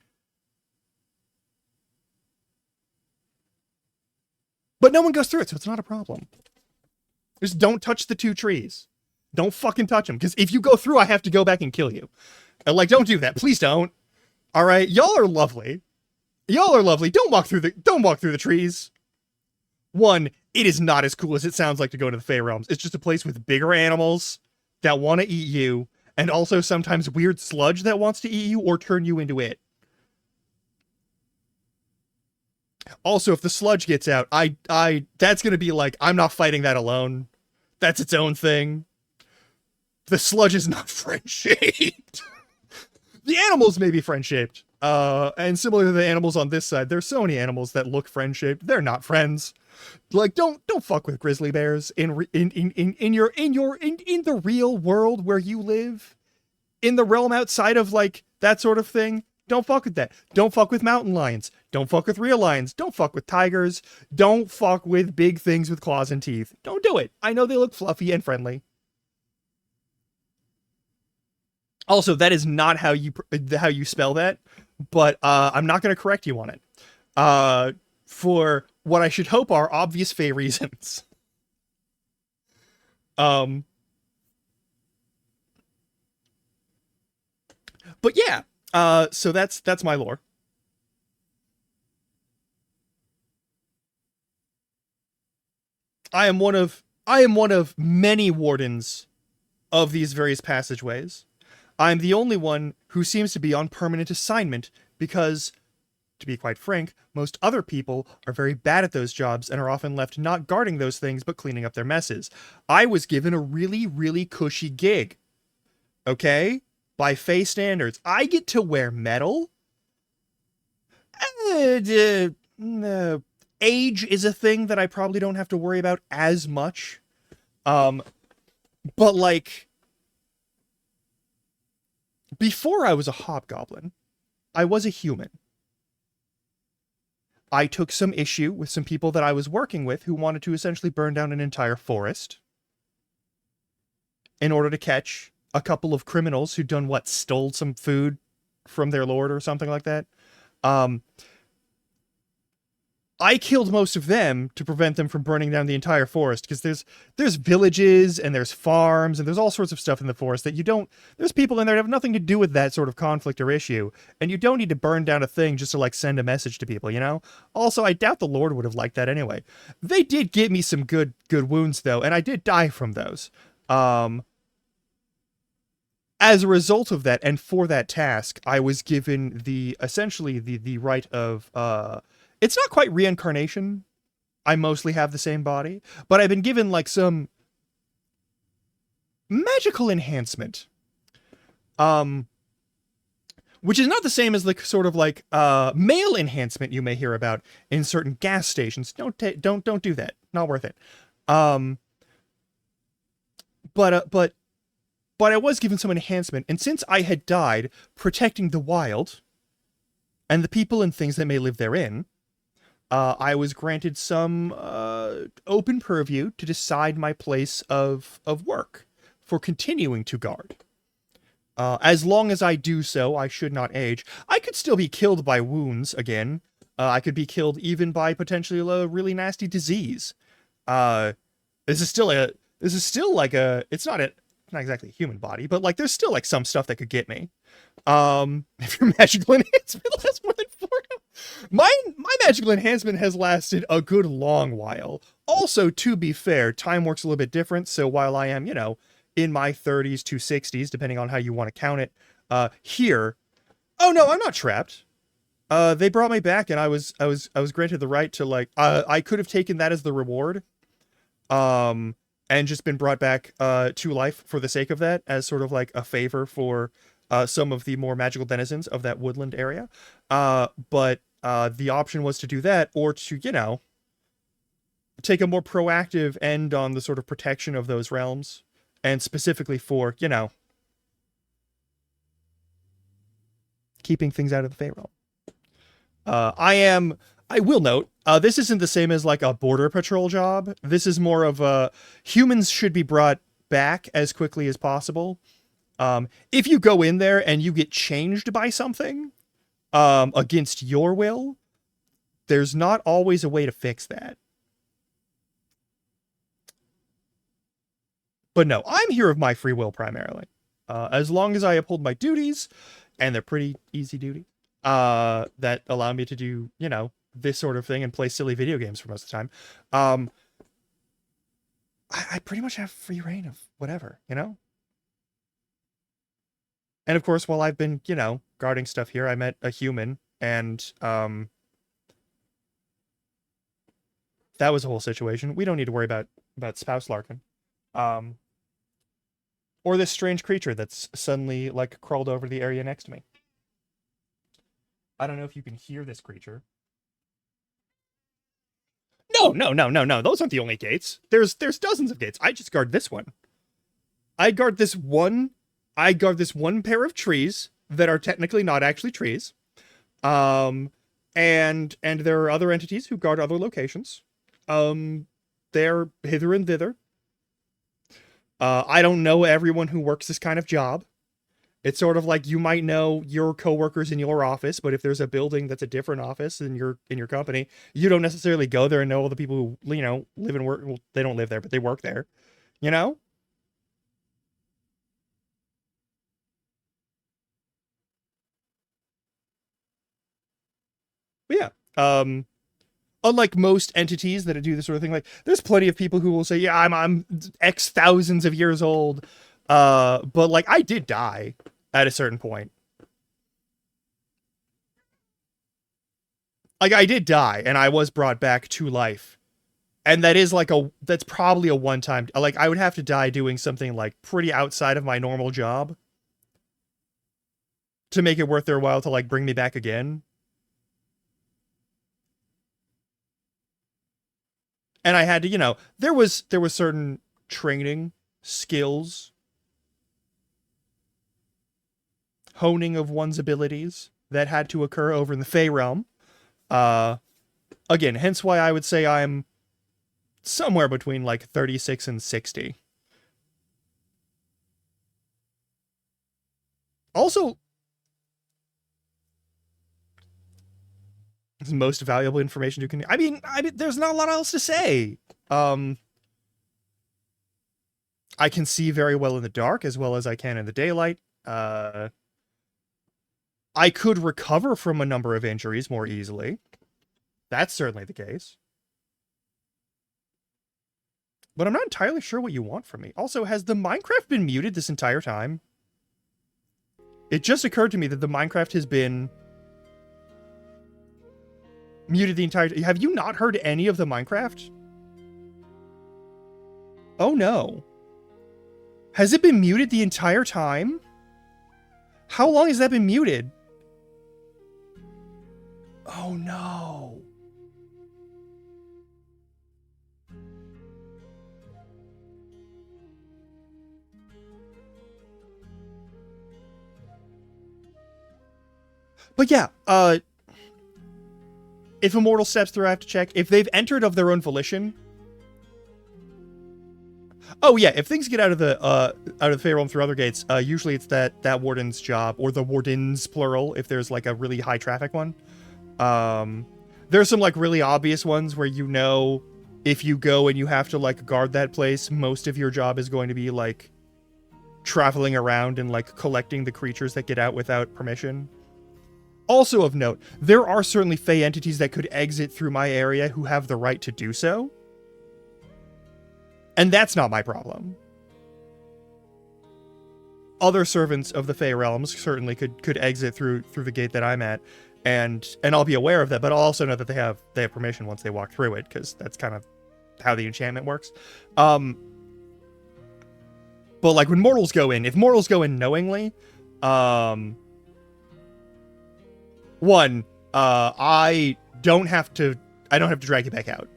But no one goes through it, so it's not a problem. Just don't touch the 2 trees. Don't fucking touch them, because if you go through, I have to go back and kill you. Like, don't do that. Please don't. All right, y'all are lovely. Y'all are lovely. Don't walk through the trees. One, it is not as cool as it sounds like to go to the Fey Realms. It's just a place with bigger animals that want to eat you, and also sometimes weird sludge that wants to eat you or turn you into it. Also, if the sludge gets out, that's gonna be like, I'm not fighting that alone. That's its own thing. The sludge is not friend-shaped. The animals may be friend-shaped. And similar to the animals on this side, there's so many animals that look friend-shaped. They're not friends. Like, don't fuck with grizzly bears in the real world where you live, in the realm outside of like that sort of thing. Don't fuck with that. Don't fuck with mountain lions. Don't fuck with real lions. Don't fuck with tigers. Don't fuck with big things with claws and teeth. Don't do it. I know they look fluffy and friendly. Also, that is not how you spell that, but I'm not going to correct you on it. For what I should hope are obvious Fey reasons. But yeah, so that's my lore. I am one of many wardens of these various passageways. I'm the only one who seems to be on permanent assignment because, to be quite frank, most other people are very bad at those jobs and are often left not guarding those things but cleaning up their messes. I was given a really, really cushy gig. Okay? By Fey standards. I get to wear metal. Age is a thing that I probably don't have to worry about as much. But like, before I was a hobgoblin, I was a human. I took some issue with some people that I was working with who wanted to essentially burn down an entire forest in order to catch a couple of criminals who'd done what? Stole some food from their lord or something like that. I killed most of them to prevent them from burning down the entire forest, because there's villages and there's farms and there's all sorts of stuff in the forest that there's people in there that have nothing to do with that sort of conflict or issue, and you don't need to burn down a thing just to like send a message to people, you know? Also, I doubt the Lord would have liked that anyway. They did give me some good wounds though, and I did die from those. As a result of that, and for that task, I was given essentially the right of, it's not quite reincarnation. I mostly have the same body, but I've been given like some magical enhancement. Which is not the same as the sort of like male enhancement you may hear about in certain gas stations. Don't do that. Not worth it. But I was given some enhancement, and since I had died protecting the wild and the people and things that may live therein, I was granted some open purview to decide my place of work for continuing to guard. As long as I do so, I should not age. I could still be killed by wounds again. I could be killed even by potentially a really nasty disease. This is still like it's not exactly a human body, but like there's still like some stuff that could get me. If your magical enhancement lasts more than 4 My magical enhancement has lasted a good long while. Also, to be fair, time works a little bit different, so while I am, in my 30s to 60s, depending on how you want to count it, here... Oh no, I'm not trapped. They brought me back, and I was granted the right to like I could have taken that as the reward, and just been brought back to life for the sake of that, as sort of like a favor for some of the more magical denizens of that woodland area. But the option was to do that, or to, you know, take a more proactive end on the sort of protection of those realms, and specifically for, you know, keeping things out of the Fey realm. I will note, this isn't the same as like a border patrol job. This is more of a, humans should be brought back as quickly as possible. If you go in there and you get changed by something, against your will, there's not always a way to fix that. But no, I'm here of my free will primarily. As long as I uphold my duties, and they're pretty easy duty, that allow me to do, you know, this sort of thing and play silly video games for most of the time. I pretty much have free reign of whatever, you know? And of course, while I've been, you know, guarding stuff here, I met a human, and that was a whole situation. We don't need to worry about Spouse Larkin. Or this strange creature that's suddenly, like, crawled over the area next to me. I don't know if you can hear this creature. No. Those aren't the only gates. There's dozens of gates. I just guard this one. I guard this one pair of trees that are technically not actually trees. And there are other entities who guard other locations. They're hither and thither. I don't know everyone who works this kind of job. It's sort of like you might know your coworkers in your office, but if there's a building that's a different office in your company, you don't necessarily go there and know all the people who, you know, live and work. Well, they don't live there, but they work there, you know? But yeah, unlike most entities that do this sort of thing, like there's plenty of people who will say, yeah, I'm X thousands of years old. But like I did die at a certain point. Like I did die and I was brought back to life. And that is like that's probably a one-time, like I would have to die doing something like pretty outside of my normal job to make it worth their while to like bring me back again. And I had to, you know, there was certain training, skills, honing of one's abilities that had to occur over in the Fey realm. Again, hence why I would say I'm somewhere between like 36 and 60. Also, the most valuable information you can. I mean, there's not a lot else to say. I can see very well in the dark as well as I can in the daylight. I could recover from a number of injuries more easily. That's certainly the case. But I'm not entirely sure what you want from me. Also, has the Minecraft been muted this entire time? It just occurred to me that the Minecraft has been muted the entire time. Have you not heard any of the Minecraft? Oh no. Has it been muted the entire time? How long has that been muted? Oh no. But yeah, if Immortal steps through, I have to check. If they've entered of their own volition. Oh yeah, if things get out of the Fey realm through other gates, usually it's that warden's job, or the wardens plural, if there's like a really high traffic one. There's some like really obvious ones where, you know, if you go and you have to like guard that place, most of your job is going to be like traveling around and like collecting the creatures that get out without permission. Also of note, there are certainly Fey entities that could exit through my area who have the right to do so. And that's not my problem. Other servants of the Fey realms certainly could exit through the gate that I'm at. and I'll be aware of that, but I'll also know that they have permission once they walk through it, because that's kind of how the enchantment works. But like when mortals go in, if mortals go in knowingly, one, I don't have to drag you back out.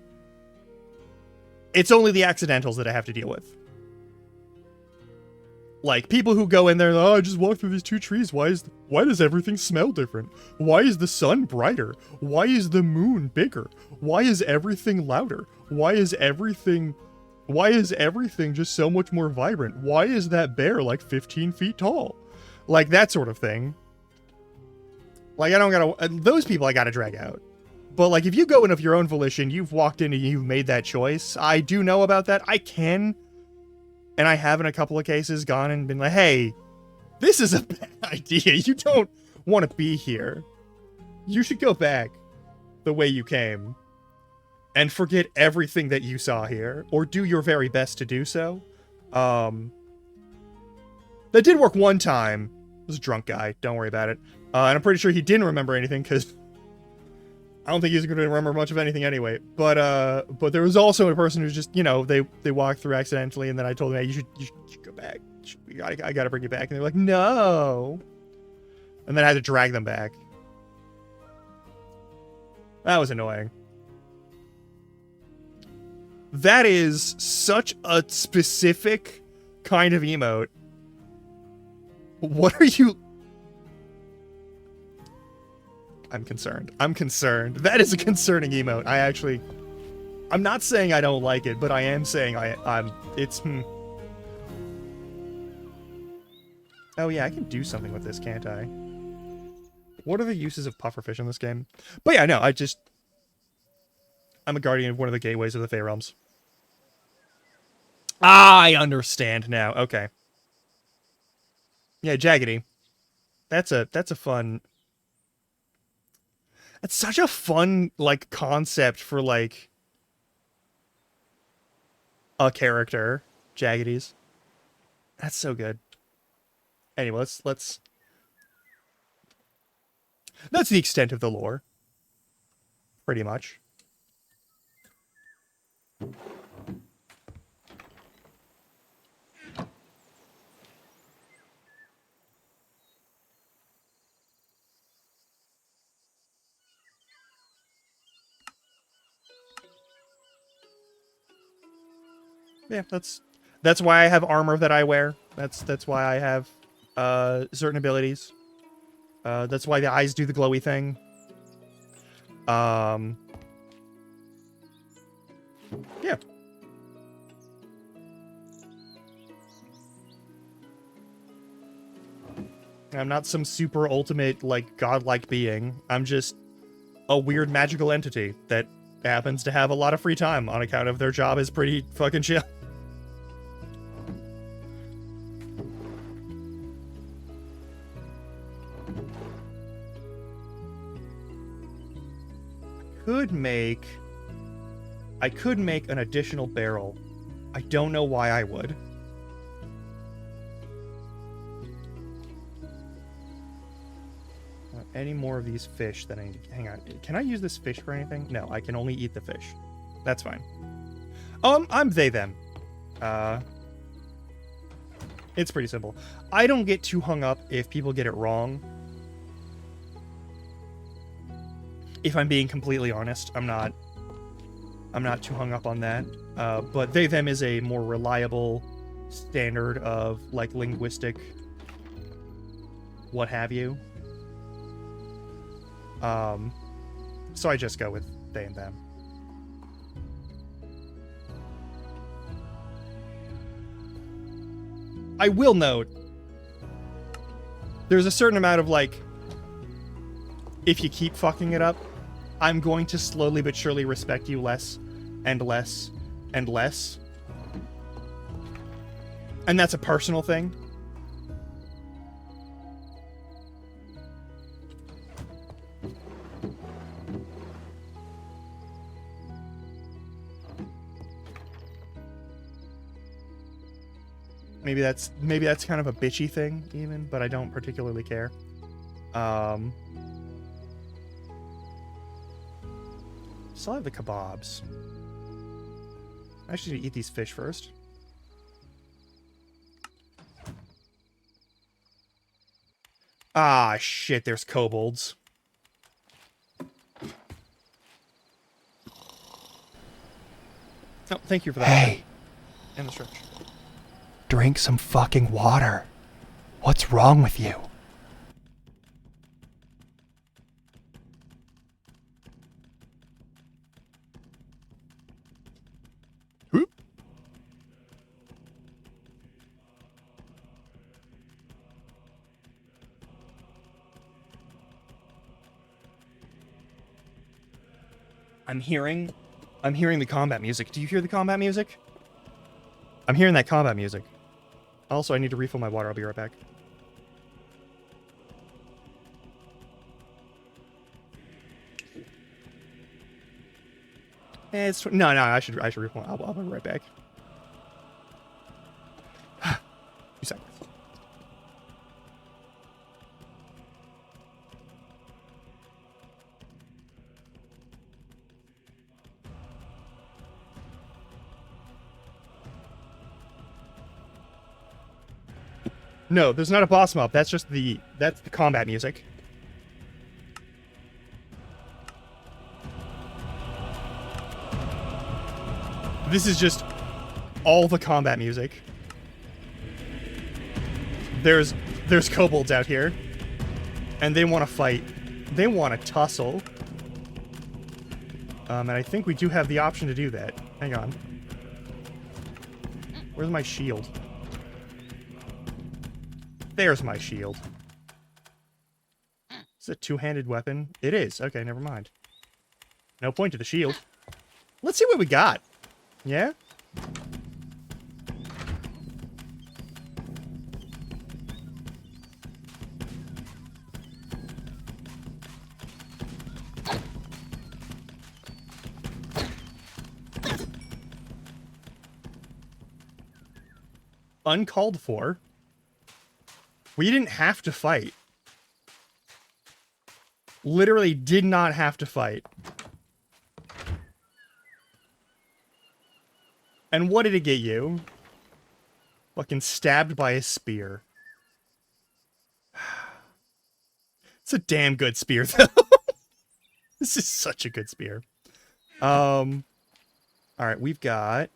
It's only the accidentals that I have to deal with. Like, people who go in there, oh, I just walked through these 2 trees. Why does everything smell different? Why is the sun brighter? Why is the moon bigger? Why is everything louder? Why is everything just so much more vibrant? Why is that bear like 15 feet tall? Like, that sort of thing. Like, those people I gotta drag out. But like, if you go in of your own volition, you've walked in and you've made that choice. I do know about that. I can. And I have in a couple of cases gone and been like, hey, this is a bad idea. You don't want to be here. You should go back the way you came and forget everything that you saw here, or do your very best to do so. That did work one time. It was a drunk guy. Don't worry about it. And I'm pretty sure he didn't remember anything, because I don't think he's going to remember much of anything anyway. But there was also a person who's just, you know, they walked through accidentally, and then I told them, hey, you should go back. I got to bring you back. And they're like, no. And then I had to drag them back. That was annoying. That is such a specific kind of emote. What are you... I'm concerned. That is a concerning emote. I'm not saying I don't like it, but I am saying Oh yeah, I can do something with this, can't I? What are the uses of pufferfish in this game? But yeah, no, I'm a guardian of one of the gateways of the Fey Realms. I understand now. Okay. Yeah, Jaggedy. That's a fun... It's such a fun, like, concept for, like, a character. Jaggedy's. That's so good. Anyway, let's... That's the extent of the lore. Pretty much. Yeah, that's why I have armor that I wear. That's why I have certain abilities. That's why the eyes do the glowy thing. Yeah. I'm not some super ultimate, like, godlike being. I'm just a weird magical entity that happens to have a lot of free time on account of their job is pretty fucking chill. I could make an additional barrel. I don't know why I would. Any more of these fish that I need to... Hang on. Can I use this fish for anything? No, I can only eat the fish. That's fine. I'm they, them. It's pretty simple. I don't get too hung up if people get it wrong. If I'm being completely honest, I'm not too hung up on that. But they, them is a more reliable standard of, like, linguistic what have you. So I just go with they and them. I will note, there's a certain amount of, like, if you keep fucking it up, I'm going to slowly but surely respect you less and less and less. And that's a personal thing. Maybe that's kind of a bitchy thing even, but I don't particularly care. Still have the kebabs. I actually need to eat these fish first. Ah, shit, there's kobolds. Oh, thank you for that. Hey, And the stretch. drink some fucking water. What's wrong with you? Whoop. I'm hearing the combat music. Do you hear the combat music? I'm hearing that combat music. Also, I need to refill my water. I'll be right back. It's no. I should refill. I'll be right back. 2 seconds. No, there's not a boss mob. That's just the combat music. This is just all the combat music. There's kobolds out here, and they want to fight. They want to tussle. And I think we do have the option to do that. Hang on. Where's my shield? There's my shield. Is it a two-handed weapon? It is. Okay, never mind. No point to the shield. Let's see what we got. Yeah? Uncalled for. We didn't have to fight. Literally did not have to fight. And what did it get you? Fucking stabbed by a spear. It's a damn good spear, though. This is such a good spear. Alright, we've got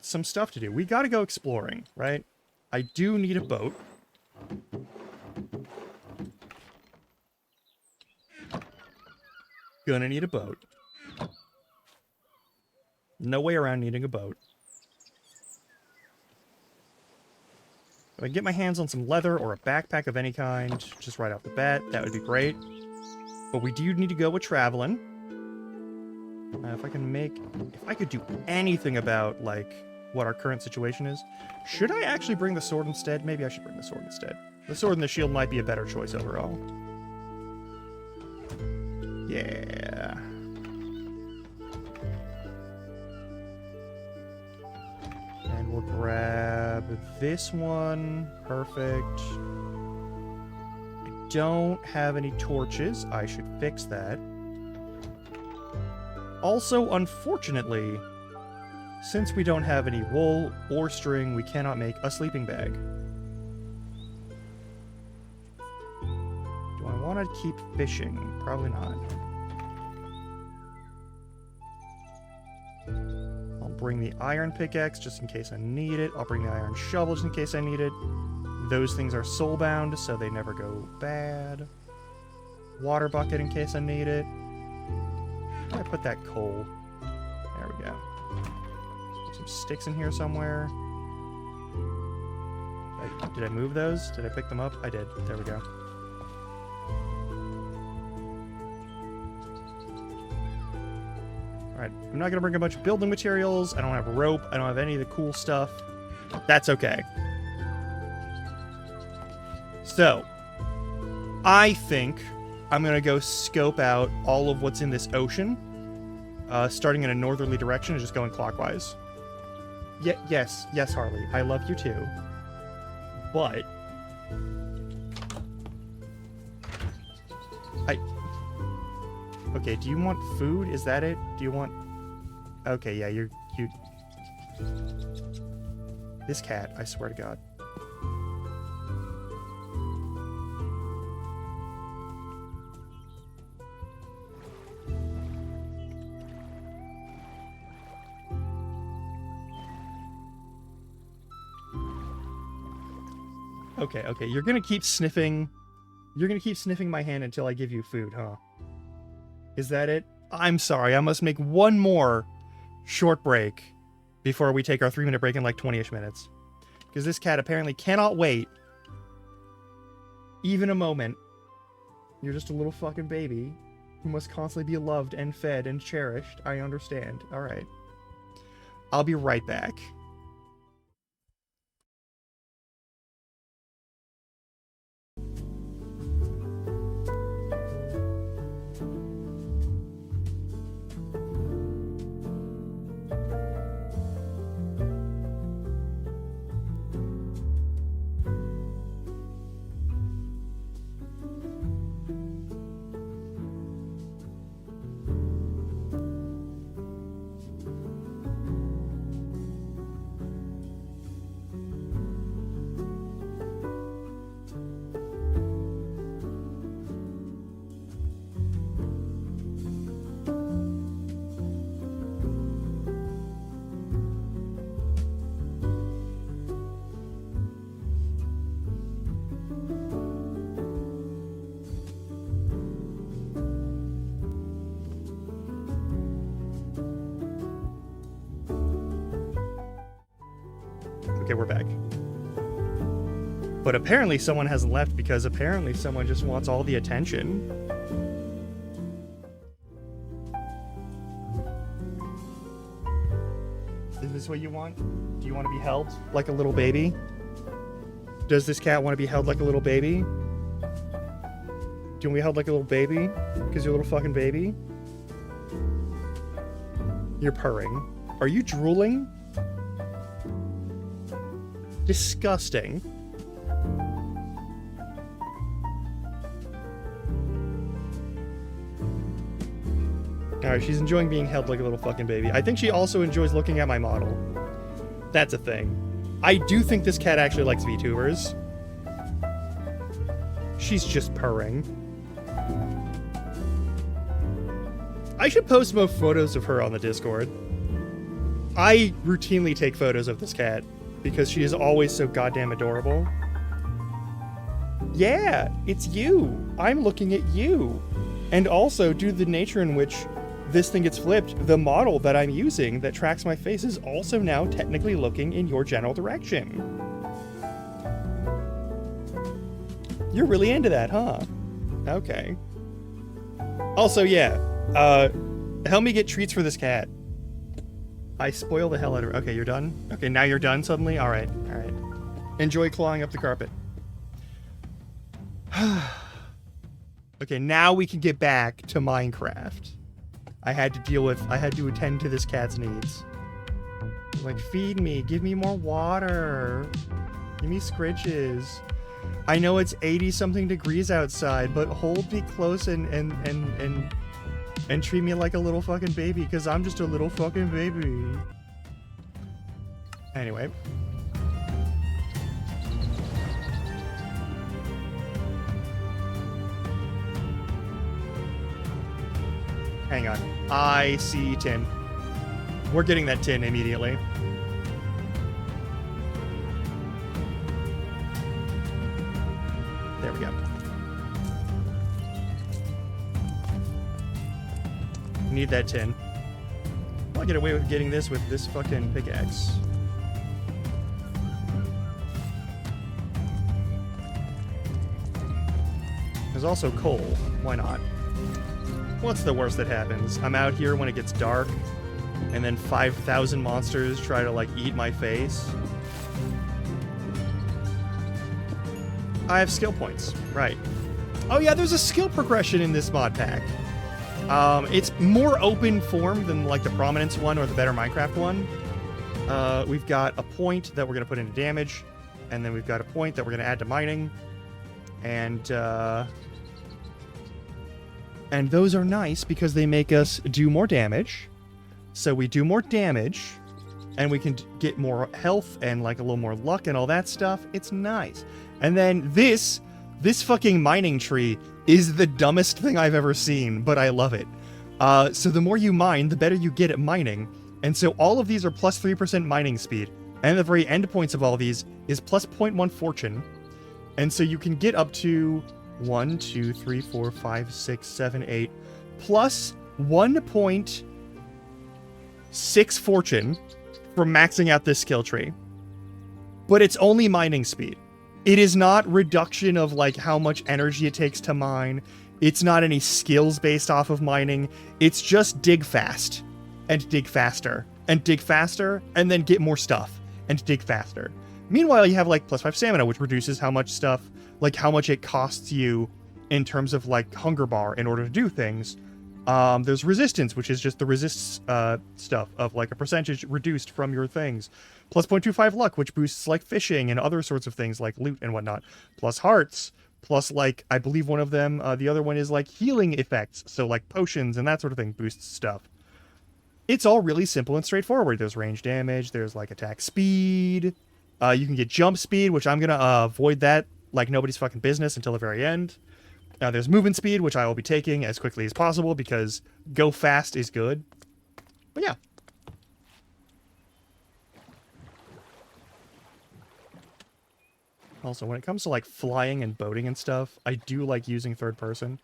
some stuff to do. We gotta go exploring, right? I do need a boat. Gonna need a boat. No way around needing a boat. If I can get my hands on some leather or a backpack of any kind, just right off the bat, that would be great. But we do need to go with traveling. If I could do anything about, like, what our current situation is. Should I actually bring the sword instead? Maybe I should bring the sword instead. The sword and the shield might be a better choice overall. Yeah. And we'll grab this one. Perfect. I don't have any torches. I should fix that. Also, unfortunately, since we don't have any wool or string, we cannot make a sleeping bag. Do I want to keep fishing? Probably not. I'll bring the iron pickaxe just in case I need it. I'll bring the iron shovel just in case I need it. Those things are soulbound, so they never go bad. Water bucket in case I need it. Where did I put that coal? There we go. Some sticks in here somewhere. Did I move those? Did I pick them up? I did. There we go. Alright, I'm not going to bring a bunch of building materials. I don't have a rope. I don't have any of the cool stuff. That's okay. So, I think I'm going to go scope out all of what's in this ocean, starting in a northerly direction and just going clockwise. Yes, Harley. I love you too. But Okay, do you want food? Is that it? Do you want... Okay, yeah, you... This cat, I swear to God. Okay, okay, you're gonna keep sniffing... You're gonna keep sniffing my hand until I give you food, huh? Is that it? I'm sorry, I must make one more short break before we take our 3-minute break in like 20-ish minutes. Because this cat apparently cannot wait even a moment. You're just a little fucking baby who must constantly be loved and fed and cherished. I understand. Alright. I'll be right back. Okay, we're back. But apparently someone hasn't left because apparently someone just wants all the attention. Is this what you want? Do you want to be held like a little baby? Does this cat want to be held like a little baby? Do you want to be held like a little baby? Because you're a little fucking baby? You're purring. Are you drooling? Disgusting. Alright, she's enjoying being held like a little fucking baby. I think she also enjoys looking at my model. That's a thing. I do think this cat actually likes VTubers. She's just purring. I should post more photos of her on the Discord. I routinely take photos of this cat because she is always so goddamn adorable. Yeah, it's you. I'm looking at you. And also, due to the nature in which this thing gets flipped, the model that I'm using that tracks my face is also now technically looking in your general direction. You're really into that, huh? Okay. Also, yeah, help me get treats for this cat. I spoil the hell out of her. Okay, you're done? Okay, now you're done suddenly? Alright, alright. Enjoy clawing up the carpet. Okay, now we can get back to Minecraft. I had to attend to this cat's needs. Like, feed me, give me more water. Give me scritches. I know it's 80-something degrees outside, but hold me close and treat me like a little fucking baby, because I'm just a little fucking baby. Anyway. Hang on. I see tin. We're getting that tin immediately. There we go. Need that tin. I'll get away with getting this with this fucking pickaxe. There's also coal. Why not? What's the worst that happens? I'm out here when it gets dark, and then 5,000 monsters try to, like, eat my face. I have skill points. Right. Oh yeah, there's a skill progression in this mod pack. It's more open form than, like, the Prominence one or the Better Minecraft one. We've got a point that we're going to put into damage, and then we've got a point that we're going to add to mining, and, And those are nice because they make us do more damage. So we do more damage, and we can get more health and like a little more luck and all that stuff. It's nice. And then this fucking mining tree is the dumbest thing I've ever seen, but I love it. So the more you mine, the better you get at mining. And so all of these are plus 3% mining speed. And the very end points of all these is plus 0.1 fortune. And so you can get up to 1, 2, 3, 4, 5, 6, 7, 8, plus 1.6 fortune from maxing out this skill tree. But it's only mining speed. It is not reduction of like how much energy it takes to mine. It's not any skills based off of mining. It's just dig fast and dig faster and dig faster and then get more stuff and dig faster. Meanwhile, you have like plus 5 stamina, which reduces how much stuff, like how much it costs you in terms of like hunger bar in order to do things. There's resistance, which is just the resist stuff of like a percentage reduced from your things. Plus 0.25 luck, which boosts like fishing and other sorts of things like loot and whatnot. Plus hearts, plus like, I believe one of them, the other one is like healing effects. So like potions and that sort of thing boosts stuff. It's all really simple and straightforward. There's range damage, there's like attack speed. You can get jump speed, which I'm going to avoid that like nobody's fucking business until the very end. There's movement speed, which I will be taking as quickly as possible because go fast is good. But yeah. Also, when it comes to like flying and boating and stuff, I do like using third person.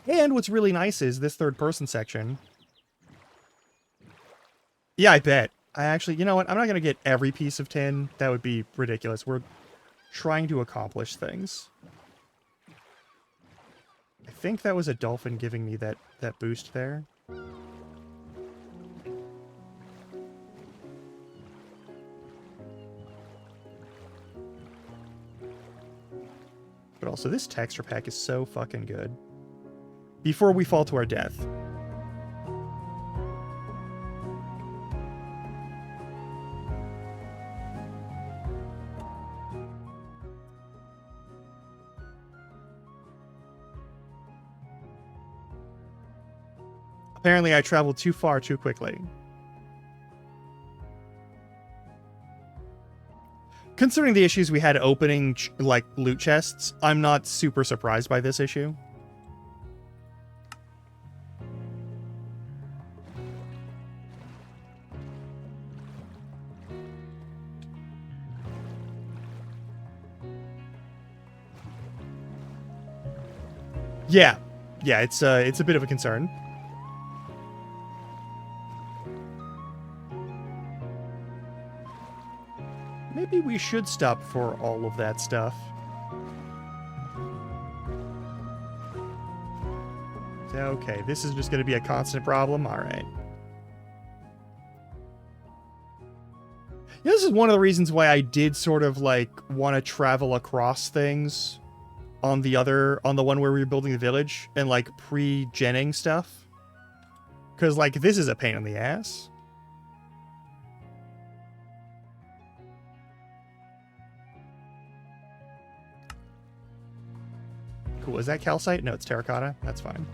And what's really nice is this third person section. Yeah, I bet. I actually, you know what? I'm not going to get every piece of tin. That would be ridiculous. We're trying to accomplish things. I think that was a dolphin giving me that boost there. But also, this texture pack is so fucking good. Before we fall to our death. Apparently, I traveled too far too quickly. Considering the issues we had opening, like, loot chests, I'm not super surprised by this issue. Yeah, it's a bit of a concern. Maybe we should stop for all of that stuff. Okay, this is just going to be a constant problem. All right. Yeah, this is one of the reasons why I did sort of like want to travel across things on the one where we were building the village and like pre-genning stuff. Because like this is a pain in the ass. Cool. Is that calcite? No, it's terracotta. That's fine.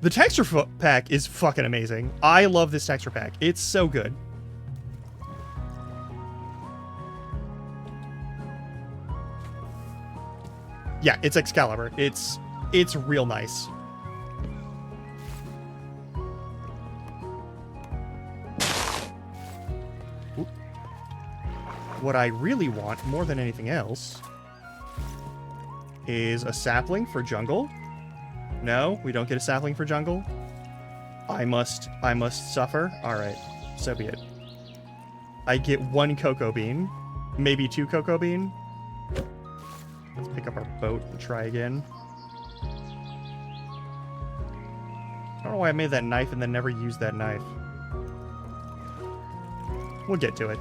The texture pack is fucking amazing. I love this texture pack. It's so good. Yeah, it's Excalibur. It's real nice. Oop. What I really want, more than anything else, is a sapling for jungle. No, we don't get a sapling for jungle. I must suffer. Alright, so be it. I get 1 cocoa bean. Maybe 2 cocoa bean. Let's pick up our boat and try again. I don't know why I made that knife and then never used that knife. We'll get to it.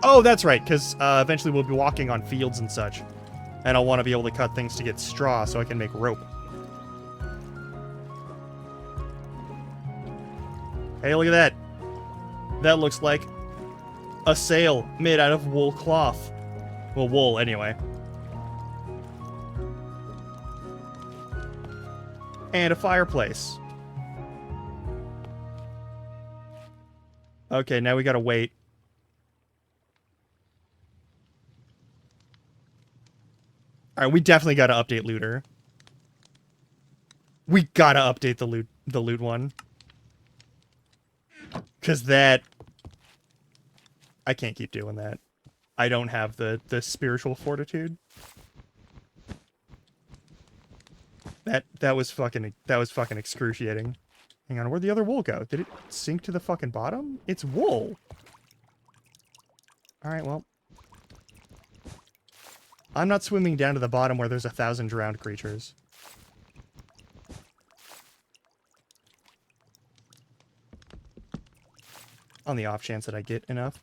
Oh, that's right, because eventually we'll be walking on fields and such. And I'll want to be able to cut things to get straw so I can make rope. Hey, look at that. That looks like a sail made out of wool cloth. Well, wool, anyway. And a fireplace. Okay, now we gotta wait. Alright, we definitely gotta update looter. We gotta update the loot one. Cause that... I can't keep doing that. I don't have the spiritual fortitude. That was fucking excruciating. Hang on, where'd the other wool go? Did it sink to the fucking bottom? It's wool. Alright, well. I'm not swimming down to the bottom where there's 1,000 drowned creatures. On the off chance that I get enough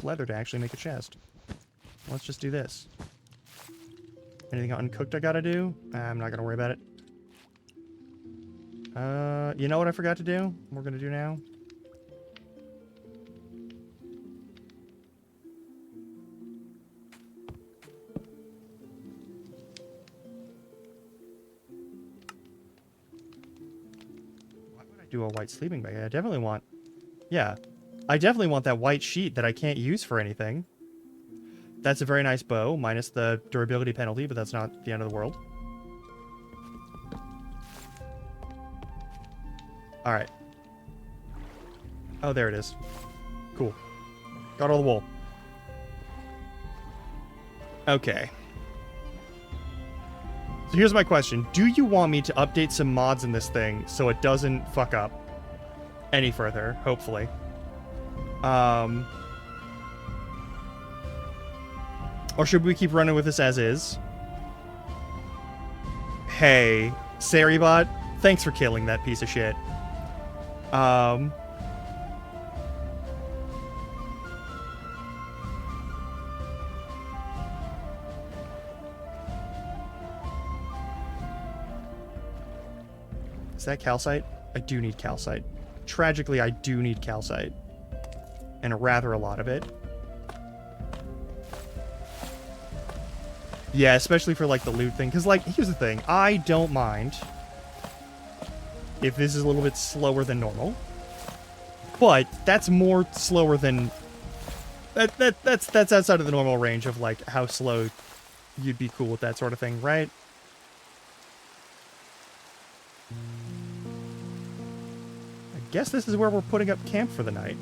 leather to actually make a chest. Let's just do this. Anything uncooked I gotta do? I'm not gonna worry about it. You know what I forgot to do? We're gonna do now. Why would I do a white sleeping bag? I definitely want... Yeah. I definitely want that white sheet that I can't use for anything. That's a very nice bow, minus the durability penalty, but that's not the end of the world. Alright. Oh, there it is. Cool. Got all the wool. Okay. So here's my question. Do you want me to update some mods in this thing so it doesn't fuck up any further, hopefully? Or should we keep running with this as is? Hey, Saribot, thanks for killing that piece of shit. Is that calcite? I do need calcite. Tragically, I do need calcite. And rather a lot of it. Yeah, especially for, like, the loot thing. Because, like, here's the thing. I don't mind if this is a little bit slower than normal. But that's more slower than... That's outside of the normal range of, like, how slow you'd be cool with that sort of thing, right? I guess this is where we're putting up camp for the night.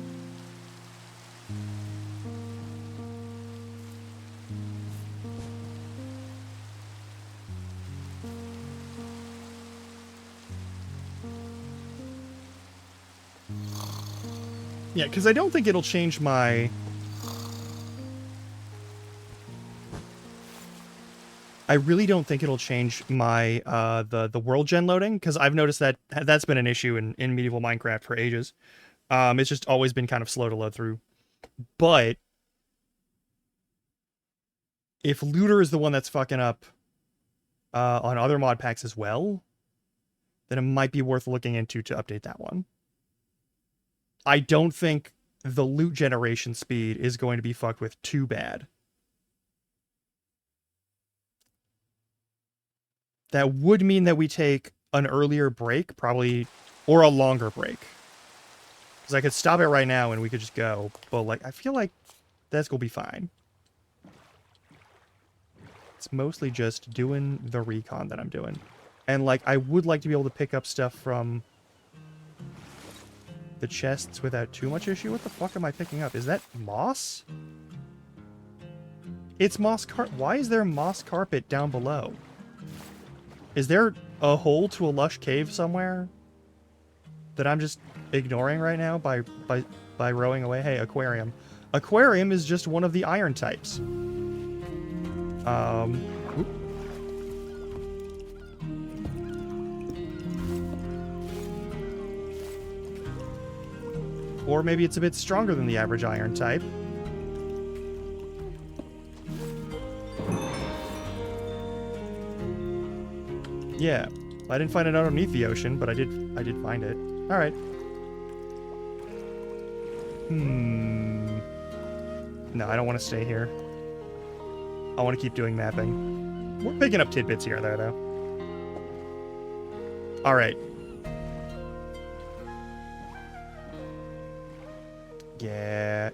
Yeah, because I don't think it'll change my... I really don't think it'll change my, the world gen loading, because I've noticed that that's been an issue in medieval Minecraft for ages. It's just always been kind of slow to load through. But if looter is the one that's fucking up on other mod packs as well, then it might be worth looking into to update that one. I don't think the loot generation speed is going to be fucked with too bad. That would mean that we take an earlier break, probably, or a longer break. Because I could stop it right now and we could just go, but, like, I feel like that's gonna be fine. It's mostly just doing the recon that I'm doing. And, like, I would like to be able to pick up stuff from the chests without too much issue. What the fuck am I picking up? Is that moss? It's moss carpet. Why is there moss carpet down below? Is there a hole to a lush cave somewhere that I'm just ignoring right now by rowing away? Hey, aquarium. Aquarium is just one of the iron types. Oop. Or maybe it's a bit stronger than the average iron type. Yeah, I didn't find it underneath the ocean, but I did find it. All right. No, I don't want to stay here. I want to keep doing mapping. We're picking up tidbits here, though. All right. Yeah.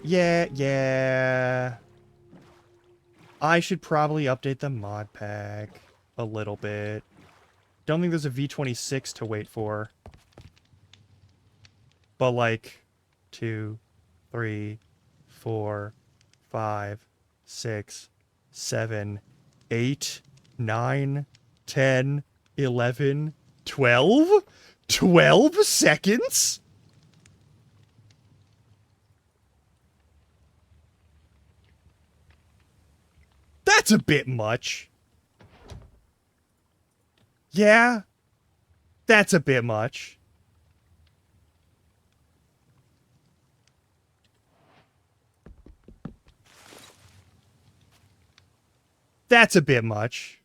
I should probably update the mod pack a little bit. Don't think there's a V26 to wait for. But like 2, 3, 4, 5, 6, 7, 8, 9, 10, 11, 12? 12 seconds? That's a bit much. Yeah, that's a bit much. That's a bit much.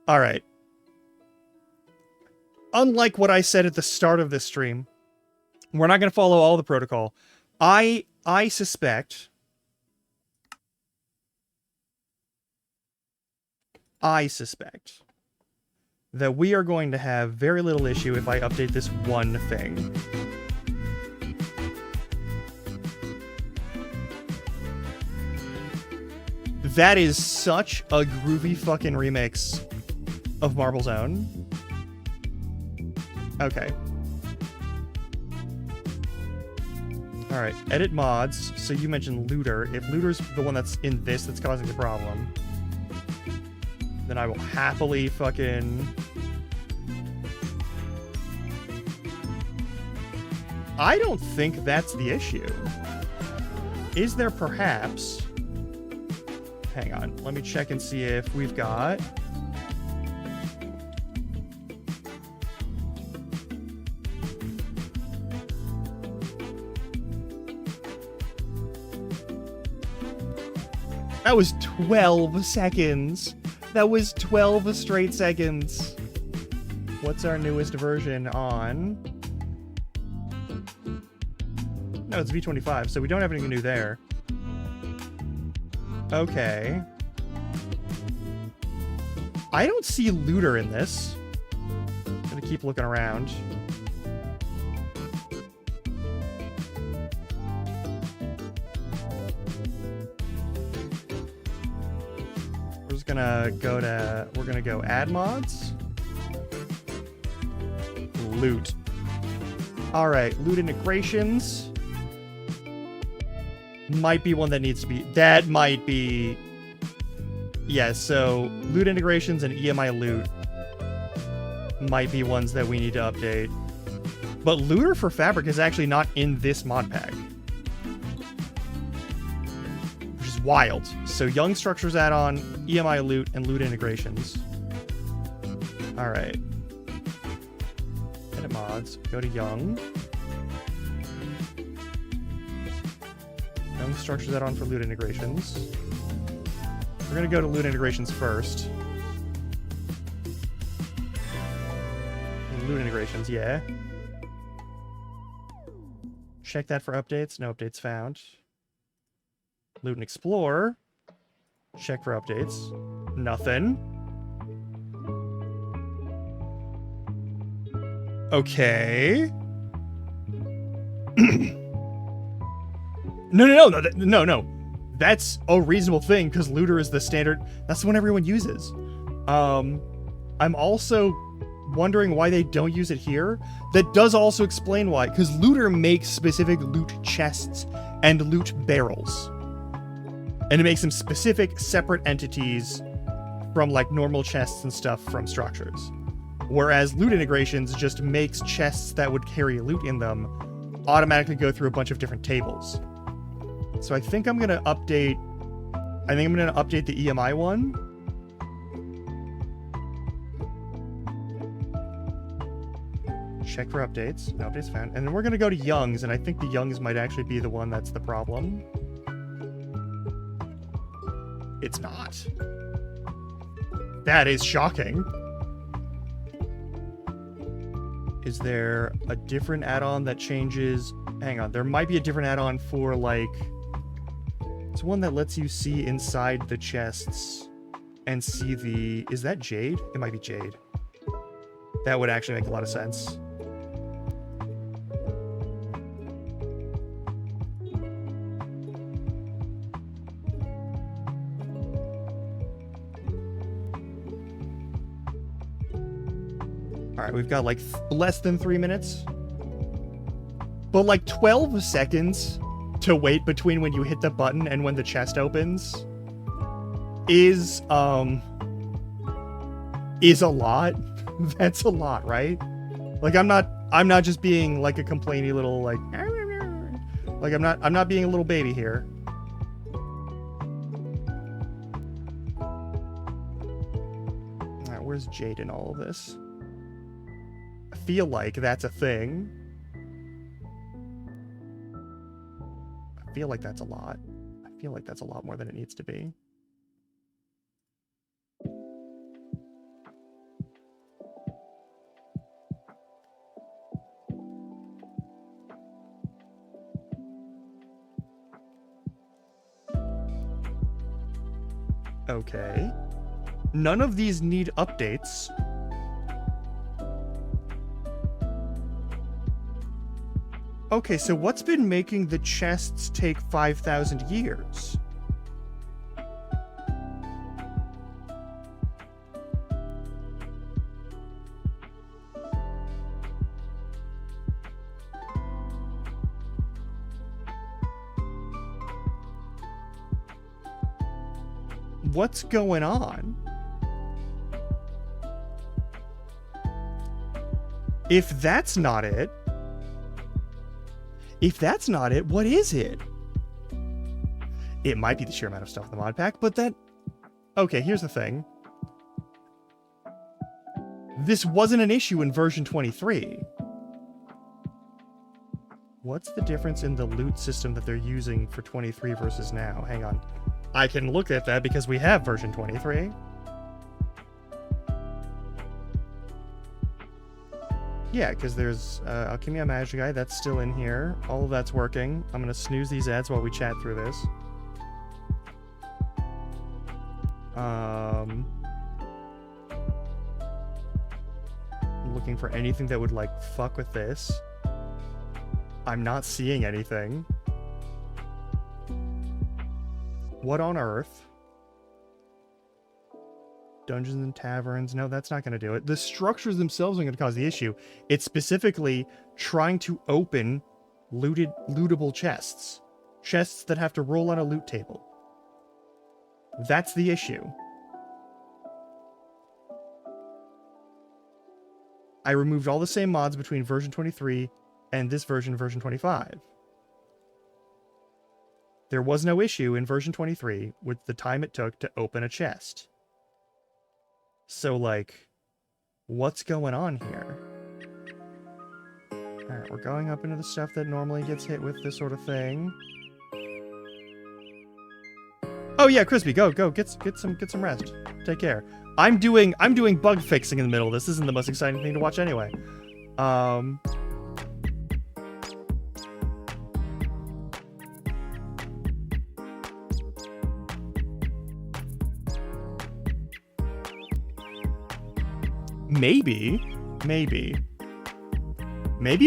All right. Unlike what I said at the start of this stream, we're not going to follow all the protocol. I suspect that we are going to have very little issue if I update this one thing. That is such a groovy fucking remix of Marble Zone. Okay. Alright, edit mods. So you mentioned Looter. If Looter's the one that's in this that's causing the problem, then I will happily fucking... I don't think that's the issue. Is there perhaps... Hang on, let me check and see if we've got... That was 12 seconds. That was 12 straight seconds. What's our newest version on? No, it's V25, so we don't have anything new there. Okay. I don't see Looter in this. I'm gonna keep looking around. We're gonna go add mods. Loot. All right, loot integrations. Might be one that needs to be, that might be, yeah, so loot integrations and EMI loot might be ones that we need to update. But Looter for Fabric is actually not in this mod pack, which is wild. So Young Structures add-on, EMI loot, and loot integrations. All right. Edit mods, go to Young. Young Structures add-on for loot integrations. We're gonna go to loot integrations first. Loot integrations, yeah. Check that for updates. No updates found. Loot and explore. Check for updates. Nothing. Okay. No. That's a reasonable thing because Looter is the standard. That's the one everyone uses. I'm also wondering why they don't use it here. That does also explain why, because Looter makes specific loot chests and loot barrels. And it makes them specific, separate entities from like normal chests and stuff from structures. Whereas loot integrations just makes chests that would carry loot in them automatically go through a bunch of different tables. So I think I'm gonna update the EMI one. Check for updates. No updates found. And then we're gonna go to Young's, and I think the Young's might actually be the one that's the problem. It's not. That is shocking. Is there a different add-on that changes? Hang on, there might be a different add-on for like... It's one that lets you see inside the chests and see the... Is that jade? It might be jade. That would actually make a lot of sense. Alright, we've got like less than 3 minutes. But like 12 seconds to wait between when you hit the button and when the chest opens is a lot. That's a lot, right? Like I'm not just being like a complainy little like I'm not being a little baby here. Alright, where's Jade in all of this? I feel like that's a thing. I feel like that's a lot. I feel like that's a lot more than it needs to be. Okay. None of these need updates. Okay, so what's been making the chests take 5,000 years? What's going on? If that's not it, what is it? It might be the sheer amount of stuff in the mod pack, but that... Okay, here's the thing. This wasn't an issue in version 23. What's the difference in the loot system that they're using for 23 versus now? Hang on. I can look at that because we have version 23. Yeah, because there's Alchemia Magicae, that's still in here. All of that's working. I'm going to snooze these ads while we chat through this. Looking for anything that would, like, fuck with this. I'm not seeing anything. What on earth? Dungeons and taverns. No, that's not going to do it. The structures themselves are going to cause the issue. It's specifically trying to open lootable chests. Chests that have to roll on a loot table. That's the issue. I removed all the same mods between version 23 and this version 25. There was no issue in version 23 with the time it took to open a chest. So, like, what's going on here? Alright, we're going up into the stuff that normally gets hit with this sort of thing. Oh yeah, Crispy, go, get some rest. Take care. I'm doing bug fixing in the middle of this. This isn't the most exciting thing to watch anyway. Maybe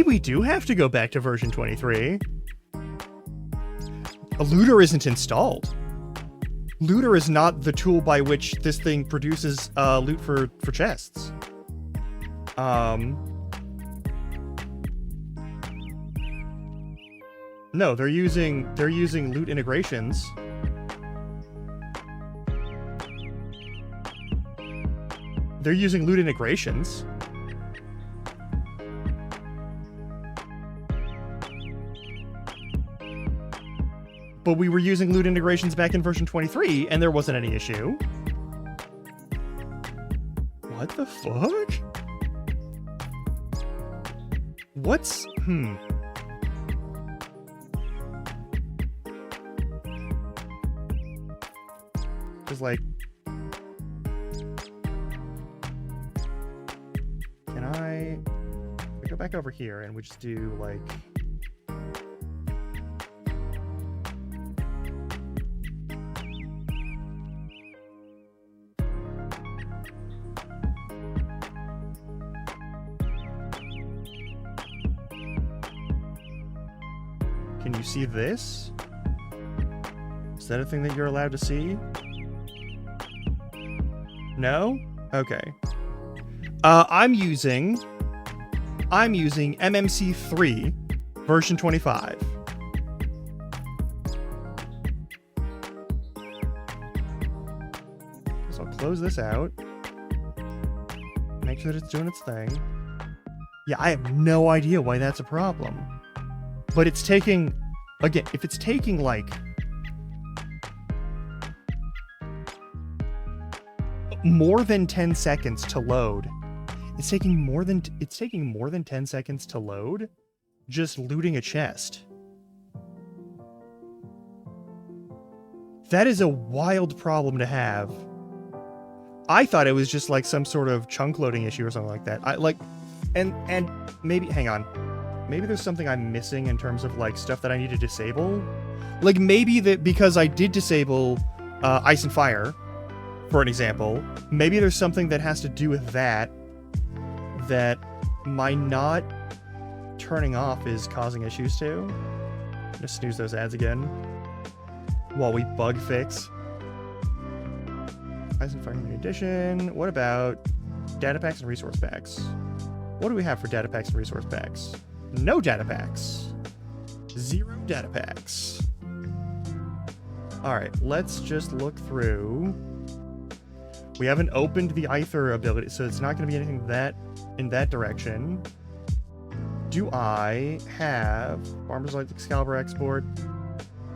we do have to go back to version 23. A looter isn't installed. Looter is not the tool by which this thing produces loot for chests. No, they're using loot integrations. They're using loot integrations. But we were using loot integrations back in version 23, and there wasn't any issue. What the fuck? What's... Just like... We go back over here and we just do like... Can you see this? Is that a thing that you're allowed to see? No? Okay. I'm using MMC3 version 25. So I'll close this out. Make sure that it's doing its thing. Yeah, I have no idea why that's a problem. But it's taking, again, if it's taking like more than 10 seconds to load, it's taking more than 10 seconds to load just looting a chest. That is a wild problem to have. I thought it was just like some sort of chunk loading issue or something like that. And maybe, hang on. Maybe there's something I'm missing in terms of like stuff that I need to disable. Like maybe that because I did disable Ice and Fire, for an example, maybe there's something that has to do with that my not turning off is causing issues too. Just snooze those ads again while we bug fix. Ice and Fire Mini Edition. What about data packs and resource packs? What do we have for data packs and resource packs? No data packs. 0 data packs. Alright, let's just look through. We haven't opened the Aether ability, so it's not going to be anything in that direction. Do I have Farmer's Light Excalibur export?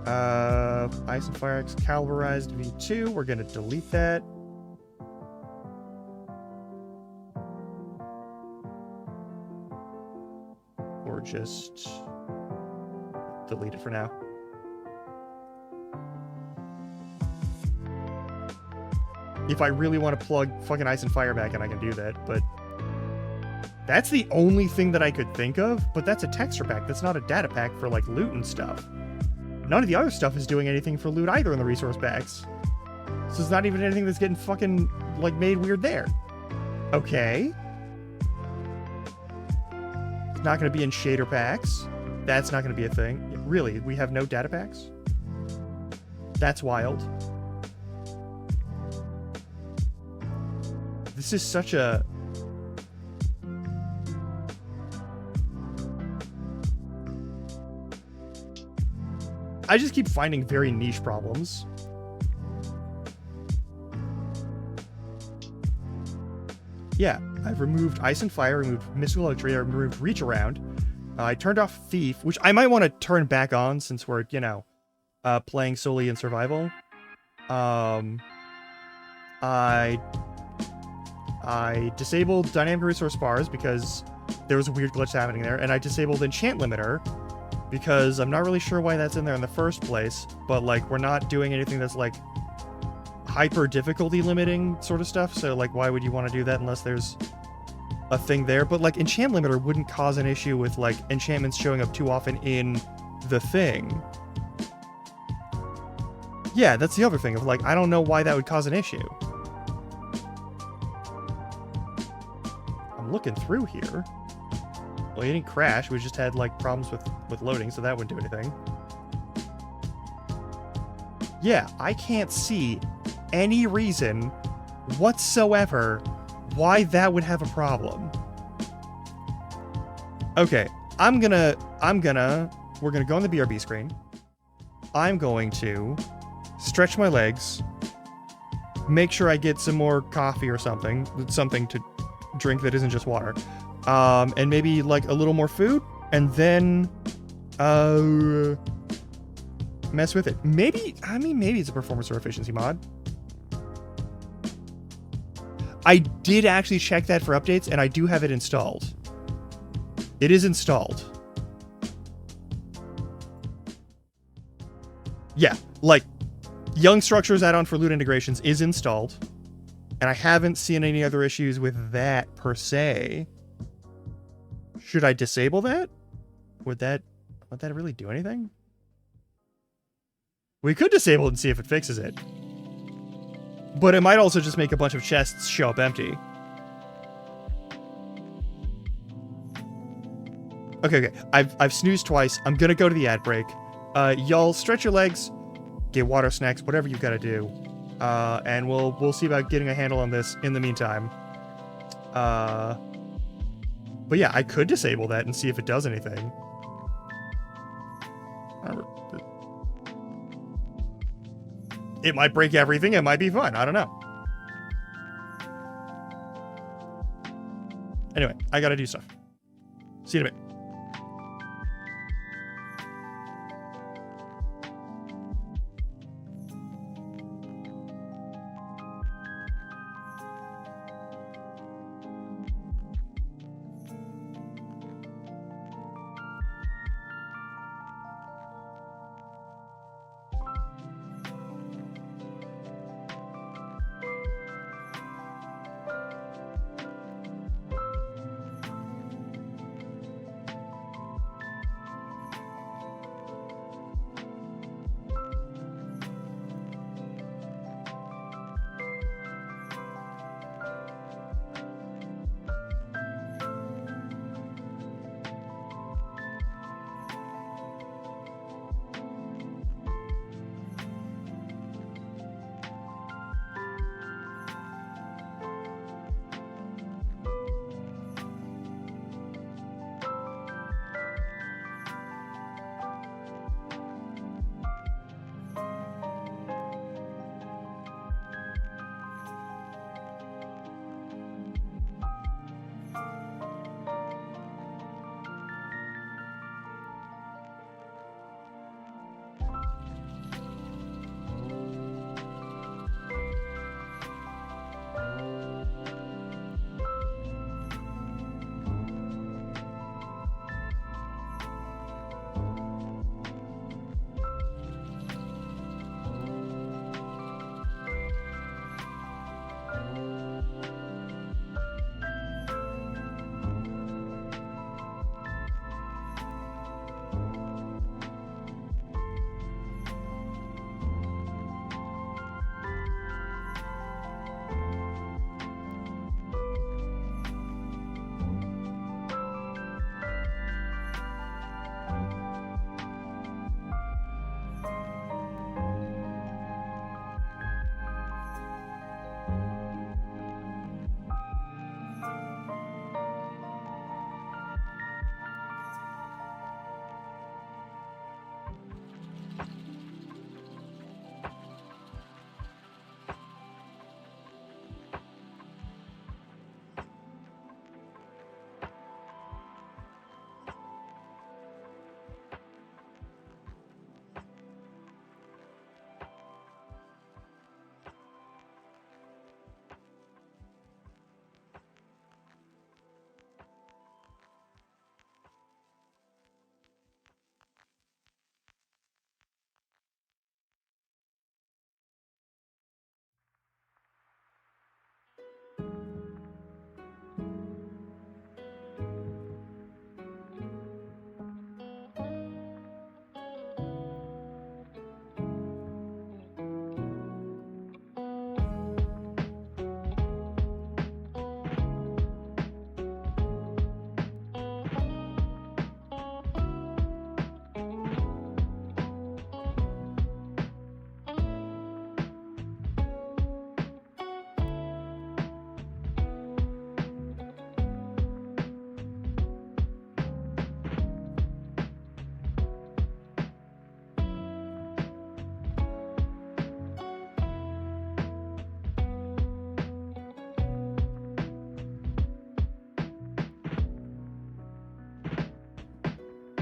Ice and Fire Excaliburized V2. We're going to delete that. Or just delete it for now. If I really want to plug fucking Ice and Fire back in, I can do that, but that's the only thing that I could think of, but that's a texture pack. That's not a data pack for, like, loot and stuff. None of the other stuff is doing anything for loot either in the resource packs. So it's not even anything that's getting fucking, like, made weird there. Okay. It's not going to be in shader packs. That's not going to be a thing. Really, we have no data packs? That's wild. This is such a... I just keep finding very niche problems. Yeah, I've removed Ice and Fire, removed Mystical Electricity, I removed Reach Around. I turned off Thief, which I might want to turn back on since we're, you know, playing solely in survival. I disabled Dynamic Resource Bars because there was a weird glitch happening there, and I disabled Enchant Limiter because I'm not really sure why that's in there in the first place, but, like, we're not doing anything that's, like, hyper difficulty limiting sort of stuff, so, like, why would you want to do that unless there's a thing there? But, like, Enchant Limiter wouldn't cause an issue with, like, enchantments showing up too often in the thing. Yeah, that's the other thing of, like, I don't know why that would cause an issue. I'm looking through here. Well, he didn't crash, we just had, like, problems with loading, so that wouldn't do anything. Yeah, I can't see any reason whatsoever why that would have a problem. Okay, we're gonna go on the BRB screen. I'm going to stretch my legs, make sure I get some more coffee or something to drink that isn't just water, and maybe, like, a little more food, and then mess with it. Maybe it's a performance or efficiency mod. I did actually check that for updates, and I do have it installed. It is installed. Yeah, like, Young Structures add-on for loot integrations is installed, and I haven't seen any other issues with that per se. Should I disable that? Would that really do anything? We could disable it and see if it fixes it. But it might also just make a bunch of chests show up empty. Okay. I've snoozed twice. I'm gonna go to the ad break. Y'all stretch your legs, get water, snacks, whatever you gotta do, and we'll see about getting a handle on this in the meantime. But yeah, I could disable that and see if it does anything. It might break everything. It might be fun. I don't know. Anyway, I gotta do stuff. See you in a bit.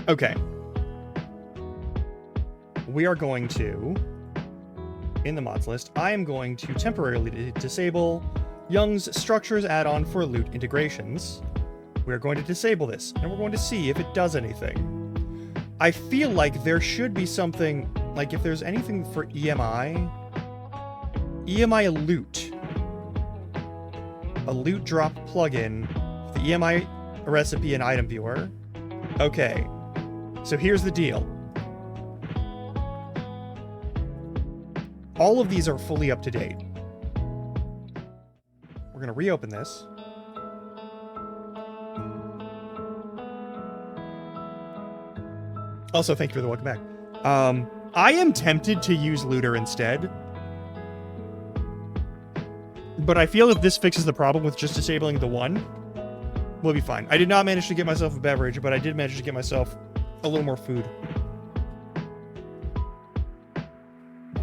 Okay. We are going to, in the mods list, I am going to temporarily disable Young's Structures add-on for loot integrations. We're going to disable this, and we're going to see if it does anything. I feel like there should be something, like if there's anything for EMI loot. A loot drop plugin, the EMI recipe and item viewer. Okay, so here's the deal. All of these are fully up to date. We're gonna reopen this. Also, thank you for the welcome back. I am tempted to use looter instead. But I feel if this fixes the problem with just disabling the one, we'll be fine. I did not manage to get myself a beverage, but I did manage to get myself a little more food.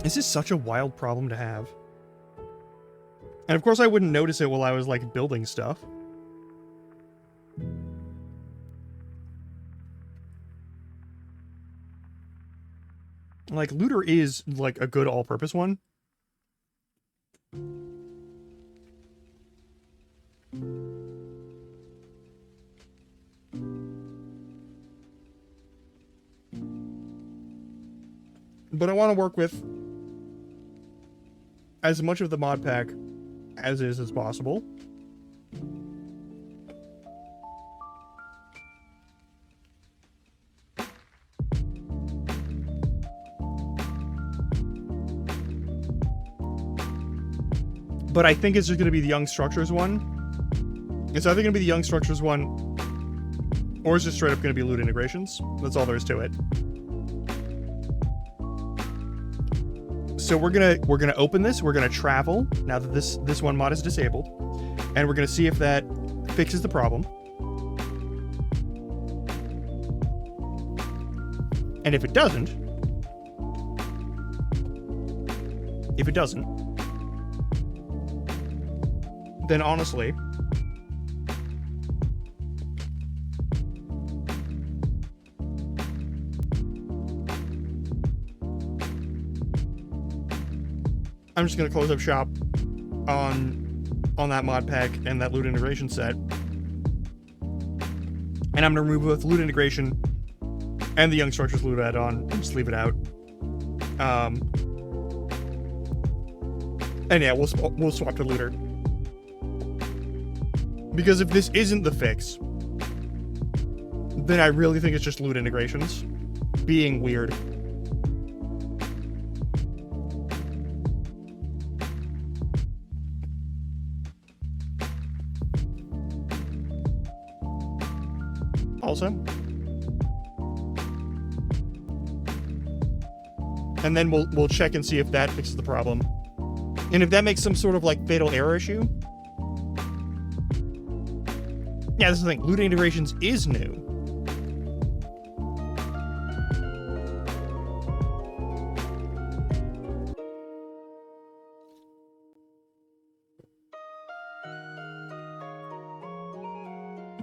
This is such a wild problem to have. And of course I wouldn't notice it while I was, like, building stuff. Like, looter is, like, a good all-purpose one. But I want to work with as much of the mod pack as is as possible. But I think it's just going to be the Young Structures one. It's either going to be the Young Structures one, or it's just straight up going to be loot integrations. That's all there is to it. So we're gonna open this. We're gonna travel now that this one mod is disabled, and we're gonna see if that fixes the problem. And if it doesn't, then honestly, I'm just gonna close up shop on that mod pack and that loot integration set. And I'm gonna remove both loot integration and the Young Structures loot add-on and just leave it out. And yeah, we'll swap to looter. Because if this isn't the fix, then I really think it's just loot integrations being weird. Also. And then we'll check and see if that fixes the problem. And if that makes some sort of like fatal error issue. Yeah, this is the thing. Loot integrations is new.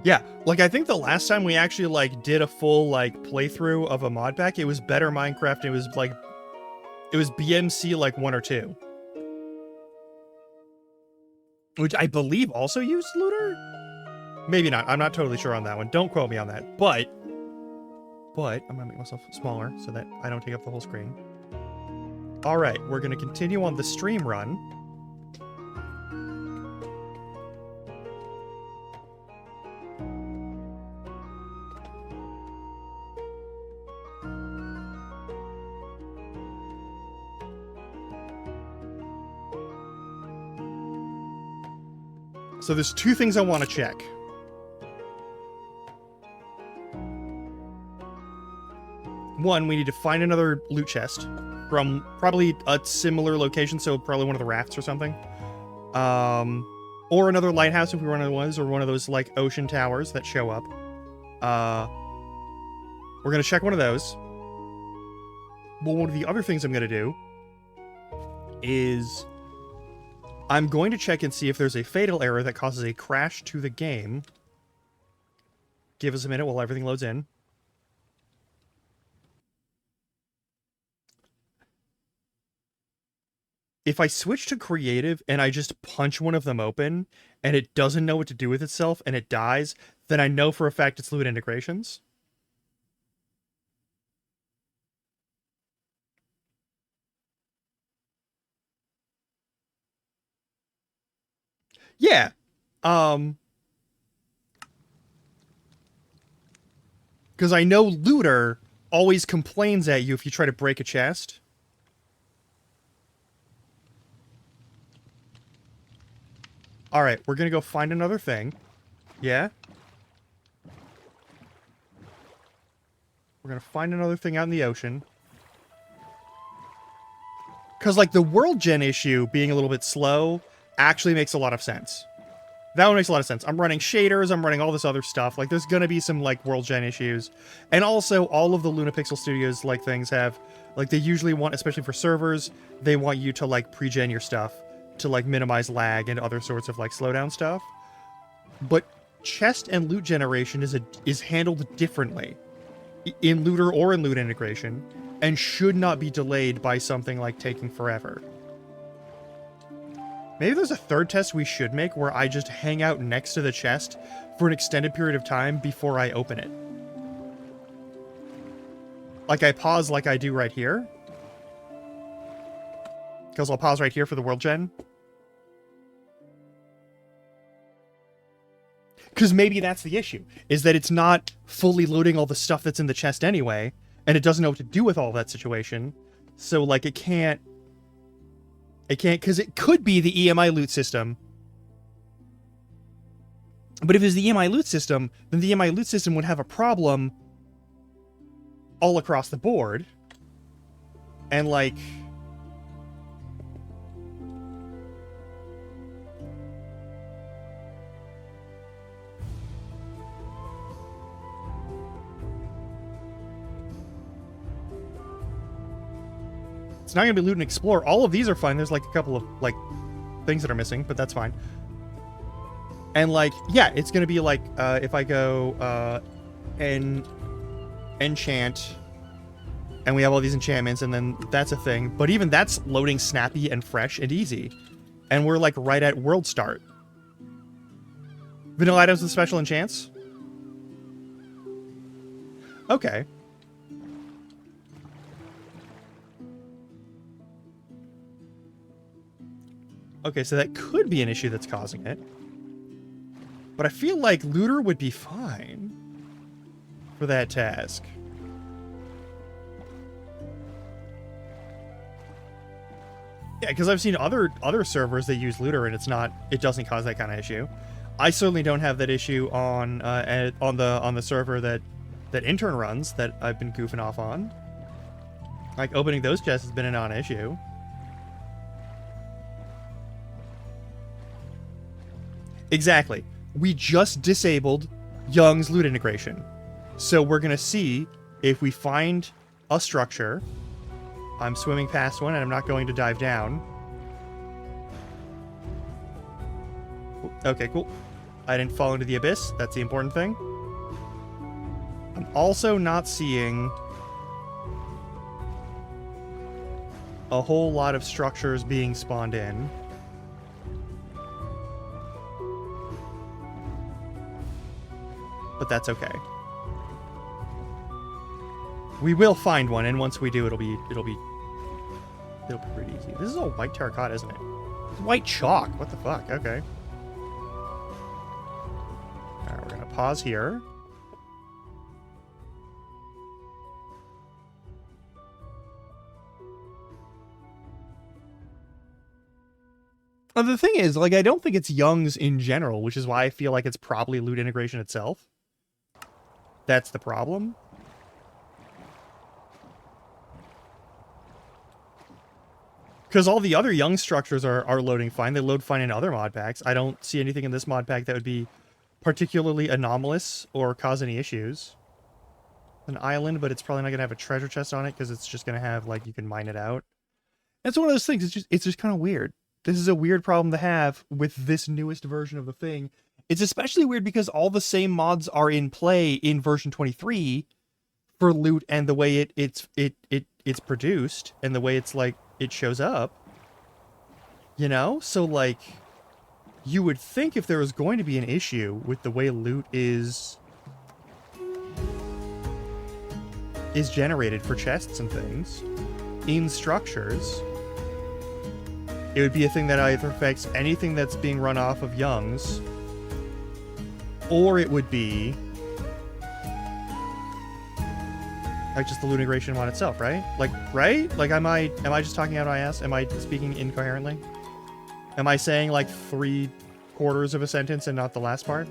Yeah, like I think the last time we actually like did a full like playthrough of a mod pack, it was Better Minecraft. It was BMC like 1 or 2. Which I believe also used looter? Maybe not. I'm not totally sure on that one. Don't quote me on that. But I'm gonna make myself smaller so that I don't take up the whole screen. All right, we're gonna continue on the stream run. So there's two things I want to check. One, we need to find another loot chest from probably a similar location, so probably one of the rafts or something. Or another lighthouse if we run into one, or one of those like ocean towers that show up. We're gonna check one of those. But one of the other things I'm gonna do is I'm going to check and see if there's a fatal error that causes a crash to the game. Give us a minute while everything loads in. If I switch to creative and I just punch one of them open and it doesn't know what to do with itself and it dies, then I know for a fact it's loot integrations. Yeah. Because I know looter always complains at you if you try to break a chest. Alright, we're gonna go find another thing. Yeah? We're gonna find another thing out in the ocean. Because, like, the world gen issue being a little bit slow actually makes a lot of sense. That one makes a lot of sense. I'm running shaders, I'm running all this other stuff. Like, there's gonna be some, like, world gen issues. And also, all of the Lunapixel Studios, like, things have... Like, they usually want, especially for servers, they want you to, like, pre-gen your stuff to, like, minimize lag and other sorts of, like, slowdown stuff. But chest and loot generation is handled differently in Looter or in loot integration, and should not be delayed by something like taking forever. Maybe there's a third test we should make where I just hang out next to the chest for an extended period of time before I open it. Like, I pause like I do right here. Because I'll pause right here for the world gen. Because maybe that's the issue, is that it's not fully loading all the stuff that's in the chest anyway, and it doesn't know what to do with all that situation. So, like, it can't, because it could be the EMI loot system. But if it's the EMI loot system, then the EMI loot system would have a problem all across the board. And, like... It's not going to be loot and explore. All of these are fine. There's, like, a couple of, like, things that are missing, but that's fine. And, like, yeah, it's going to be, like, if I go, enchant, and we have all these enchantments, and then that's a thing. But even that's loading snappy and fresh and easy. And we're, like, right at world start. Vanilla items with special enchants? Okay. Okay, so that could be an issue that's causing it. But I feel like Looter would be fine for that task. Yeah, because I've seen other servers that use Looter and it doesn't cause that kind of issue. I certainly don't have that issue on the server that Intern runs that I've been goofing off on. Like, opening those chests has been a non-issue. Exactly. We just disabled Young's loot integration. So we're going to see if we find a structure. I'm swimming past one and I'm not going to dive down. Okay, cool. I didn't fall into the abyss. That's the important thing. I'm also not seeing a whole lot of structures being spawned in. But that's okay. We will find one, and once we do, it'll be pretty easy. This is all white terracotta, isn't it? It's white chalk. What the fuck? Okay. Alright, we're gonna pause here. The thing is, like, I don't think it's Young's in general, which is why I feel like it's probably loot integration itself. That's the problem. Because all the other Young structures are loading fine. They load fine in other mod packs. I don't see anything in this mod pack that would be particularly anomalous or cause any issues. An island, but it's probably not going to have a treasure chest on it because it's just going to have, like, you can mine it out. It's one of those things. It's just kind of weird. This is a weird problem to have with this newest version of the thing. It's especially weird because all the same mods are in play in version 23 for loot and the way it's produced and the way it's, like, it shows up. You know? So, like, you would think if there was going to be an issue with the way loot is generated for chests and things in structures, it would be a thing that either affects anything that's being run off of Young's, or it would be like just the loot integration mod itself, right? Like, right? Like, am I just talking out of my ass? Am I speaking incoherently? Am I saying like 3/4 of a sentence and not the last part?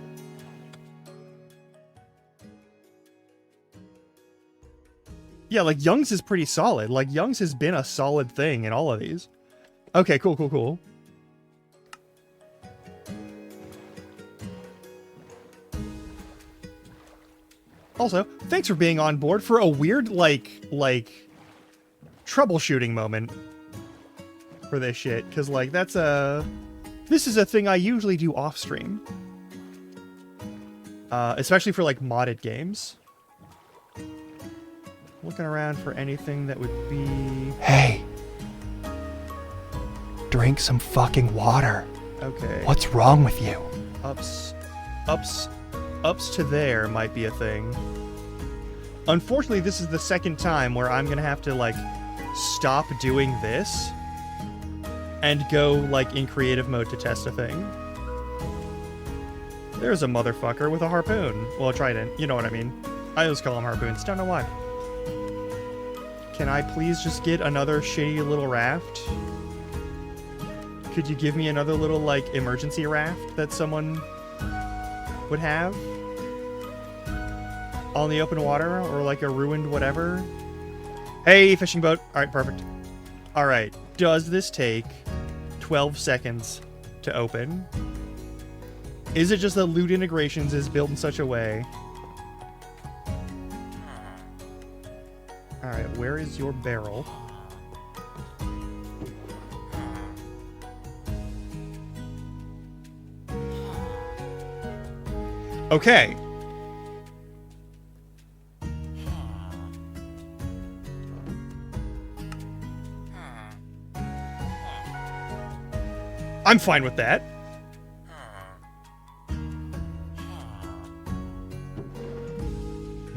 Yeah, like Young's is pretty solid. Like Young's has been a solid thing in all of these. Okay, cool, cool, cool. Also, thanks for being on board for a weird, like, troubleshooting moment for this shit. Because, like, this is a thing I usually do off-stream. Especially for, like, modded games. Looking around for anything that would be... Hey. Drink some fucking water. Okay. What's wrong with you? Ups to there might be a thing. Unfortunately, this is the second time where I'm gonna have to, like, stop doing this and go, like, in creative mode to test a thing. There's a motherfucker with a harpoon. Well, a trident. You know what I mean. I always call them harpoons. Don't know why. Can I please just get another shitty little raft? Could you give me another little, like, emergency raft that someone would have? On the open water, or like a ruined whatever? Hey, fishing boat. Alright, perfect. Alright, does this take 12 seconds to open? Is it just that Loot Integrations is built in such a way? Alright, where is your barrel? Okay. I'm fine with that.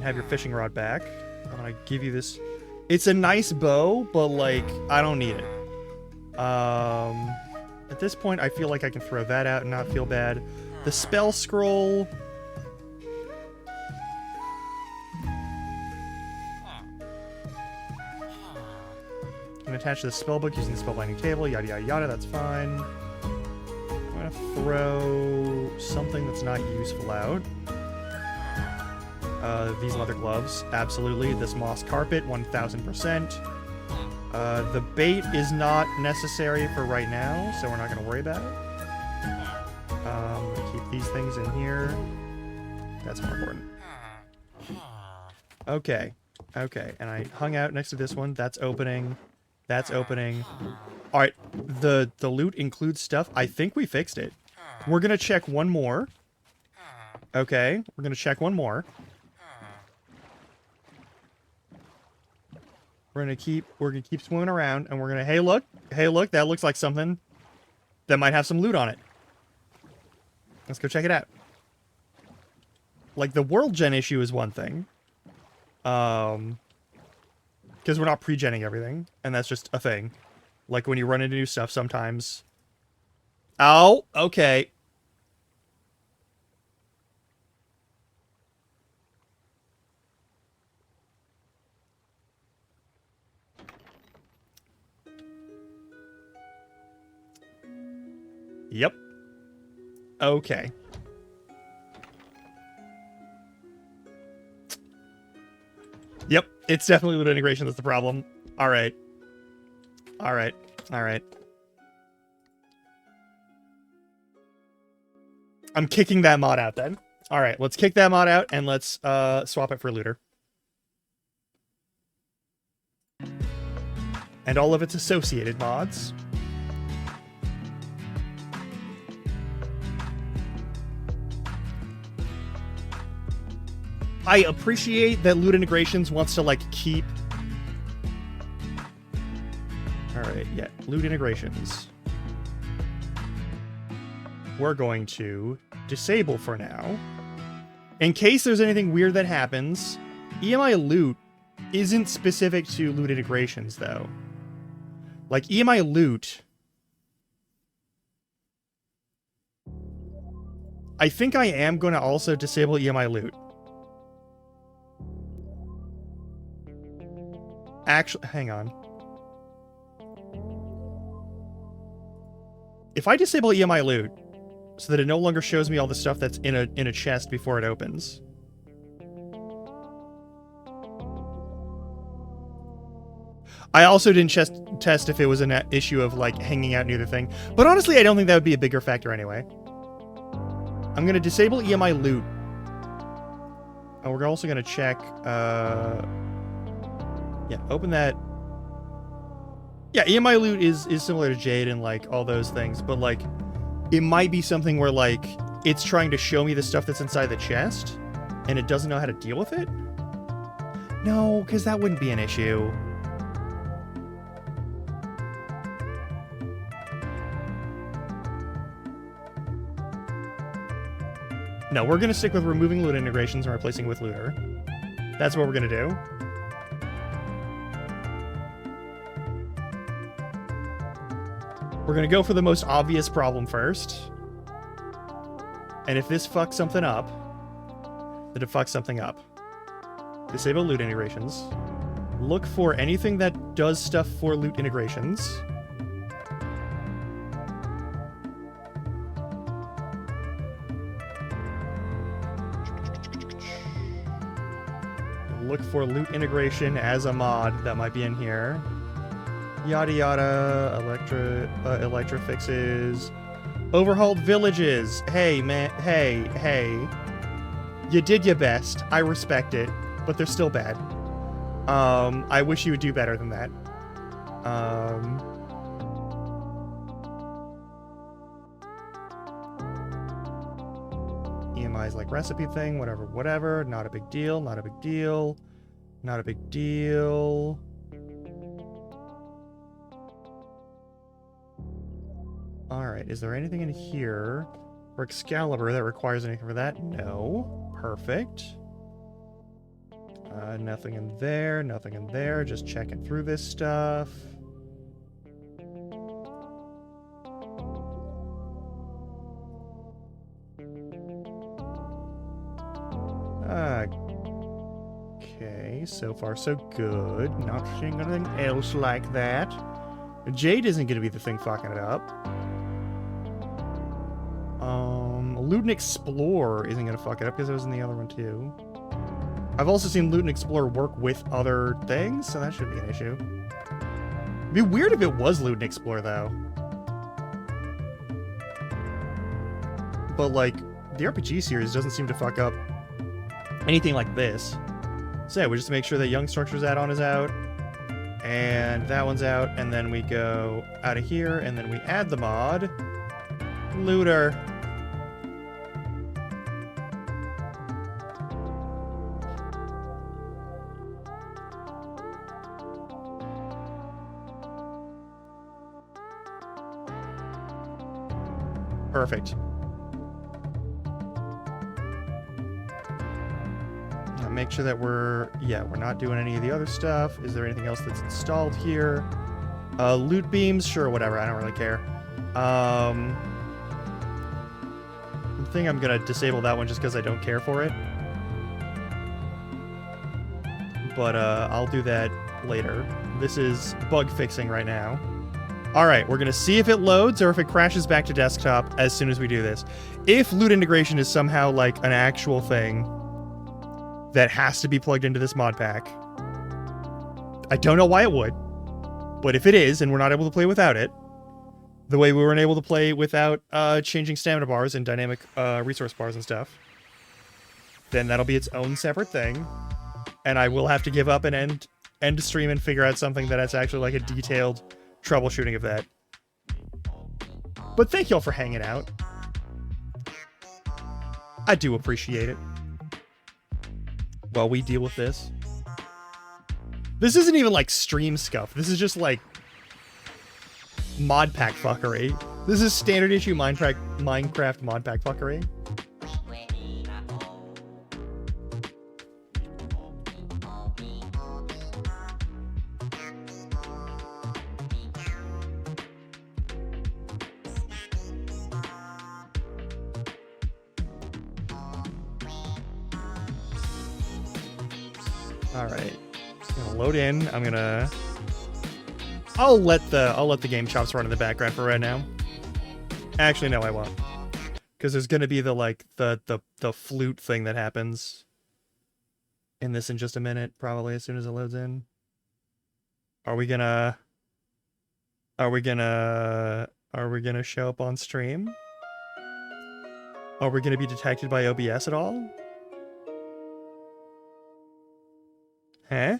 Have your fishing rod back. I'm gonna give you this. It's a nice bow, but like I don't need it. At this point, I feel like I can throw that out and not feel bad. The spell scroll. Can attach to the spellbook using the spellbinding table. Yada yada yada. That's fine. I'm gonna throw something that's not useful out. These leather gloves, absolutely. This moss carpet, 1000%. The bait is not necessary for right now, so we're not going to worry about it. Keep these things in here. That's more important. Okay. Okay, and I hung out next to this one. That's opening. That's opening. Alright, the loot includes stuff. I think we fixed it. We're going to check one more. Okay, we're going to check one more. We're gonna keep swimming around, and we're gonna, hey look, that looks like something that might have some loot on it. Let's go check it out. Like, the world gen issue is one thing. Because we're not pre-genning everything, and that's just a thing. Like, when you run into new stuff sometimes. Oh, okay. Yep. Okay. Yep, it's definitely loot integration that's the problem. Alright. Alright. Alright. I'm kicking that mod out then. Alright, let's kick that mod out and let's swap it for looter. And all of its associated mods. I appreciate that Loot Integrations wants to, like, keep... Alright, yeah. Loot Integrations. We're going to disable for now. In case there's anything weird that happens, EMI Loot isn't specific to Loot Integrations, though. Like, EMI Loot... I think I am going to also disable EMI Loot. Actually, hang on. If I disable EMI Loot, so that it no longer shows me all the stuff that's in a chest before it opens. I also didn't test if it was an issue of like hanging out near the thing, but honestly, I don't think that would be a bigger factor anyway. I'm gonna disable EMI loot. And we're also gonna check, yeah, open that. Yeah, EMI loot is similar to Jade and like all those things, but like, it might be something where like, it's trying to show me the stuff that's inside the chest, and it doesn't know how to deal with it? No, because that wouldn't be an issue. No, we're going to stick with removing loot integrations and replacing with looter. That's what we're going to do. We're going to go for the most obvious problem first. And if this fucks something up, then it fucks something up. Disable loot integrations. Look for anything that does stuff for loot integrations. Look for loot integration as a mod that might be in here. Yada yada, Electra fixes. Overhauled villages. Hey, man, hey. You did your best. I respect it, but they're still bad. I wish you would do better than that. EMI's like recipe thing, whatever. Not a big deal, not a big deal. Not a big deal. Alright, is there anything in here for Excalibur that requires anything for that? No. Perfect. Nothing in there, nothing in there. Just checking through this stuff. Okay, so far so good. Not seeing anything else like that. Jade isn't going to be the thing fucking it up. Loot and Explore isn't going to fuck it up because it was in the other one too. I've also seen Loot and Explore work with other things, so that shouldn't be an issue. It'd be weird if it was Loot and Explore though. But like, the RPG series doesn't seem to fuck up anything like this. So yeah, we just make sure that Young Structures add-on is out. And that one's out, and then we go out of here, and then we add the mod. Looter. Perfect. Now make sure that we're not doing any of the other stuff. Is there anything else that's installed here? Loot beams, sure, whatever. I don't really care. I think I'm gonna disable that one just because I don't care for it. But I'll do that later. This is bug fixing right now. Alright, we're going to see if it loads or if it crashes back to desktop as soon as we do this. If loot integration is somehow like an actual thing that has to be plugged into this mod pack, I don't know why it would, but if it is and we're not able to play without it, the way we weren't able to play without changing stamina bars and dynamic resource bars and stuff, then that'll be its own separate thing, and I will have to give up and end stream and figure out something that's actually like a detailed troubleshooting of that. But thank y'all for hanging out. I do appreciate it. While we deal with this. This isn't even like stream scuff. This is just like mod pack fuckery. This is standard issue Minecraft mod pack fuckery. Alright. Gonna load in. I'll let the game chops run in the background for right now. Actually, no, I won't. Because there's gonna be the flute thing that happens in this in just a minute, probably as soon as it loads in. Are we gonna show up on stream? Are we gonna be detected by OBS at all? Eh?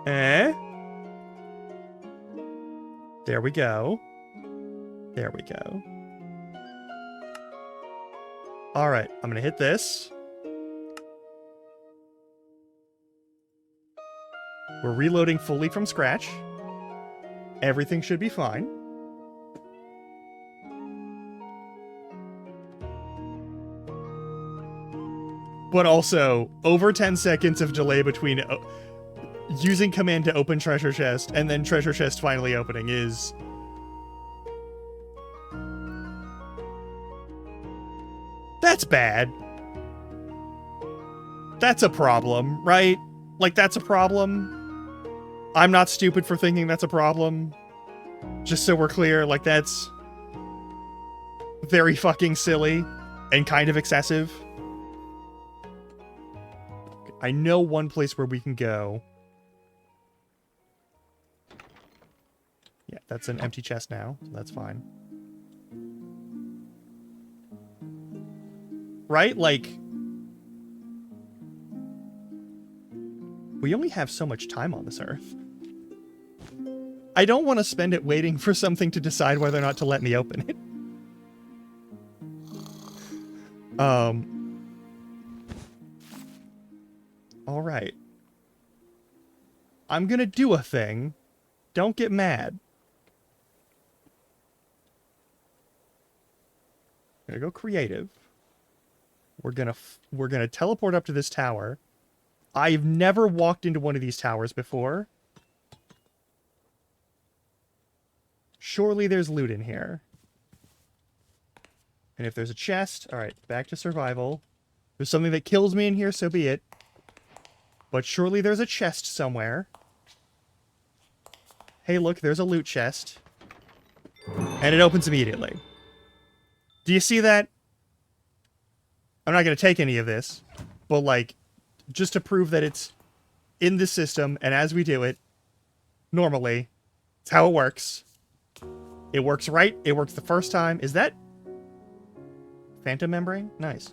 Eh? There we go. There we go. Alright, I'm gonna hit this. We're reloading fully from scratch. Everything should be fine. But also, over 10 seconds of delay between using command to open treasure chest and then treasure chest finally opening is... That's bad. That's a problem, right? Like, that's a problem. I'm not stupid for thinking that's a problem. Just so we're clear, like, that's very fucking silly and kind of excessive. I know one place where we can go. Yeah, that's an empty chest now, so that's fine. Right? Like, we only have so much time on this earth. I don't want to spend it waiting for something to decide whether or not to let me open it. Alright. I'm gonna do a thing. Don't get mad. I'm gonna go creative. We're gonna teleport up to this tower. I've never walked into one of these towers before. Surely there's loot in here. And if there's a chest... Alright, back to survival. If there's something that kills me in here, so be it. But surely there's a chest somewhere. Hey, look, there's a loot chest. And it opens immediately. Do you see that? I'm not going to take any of this. But, like, just to prove that it's in the system, and as we do it, normally, it's how it works. It works right. It works the first time. Is that Phantom Membrane? Nice.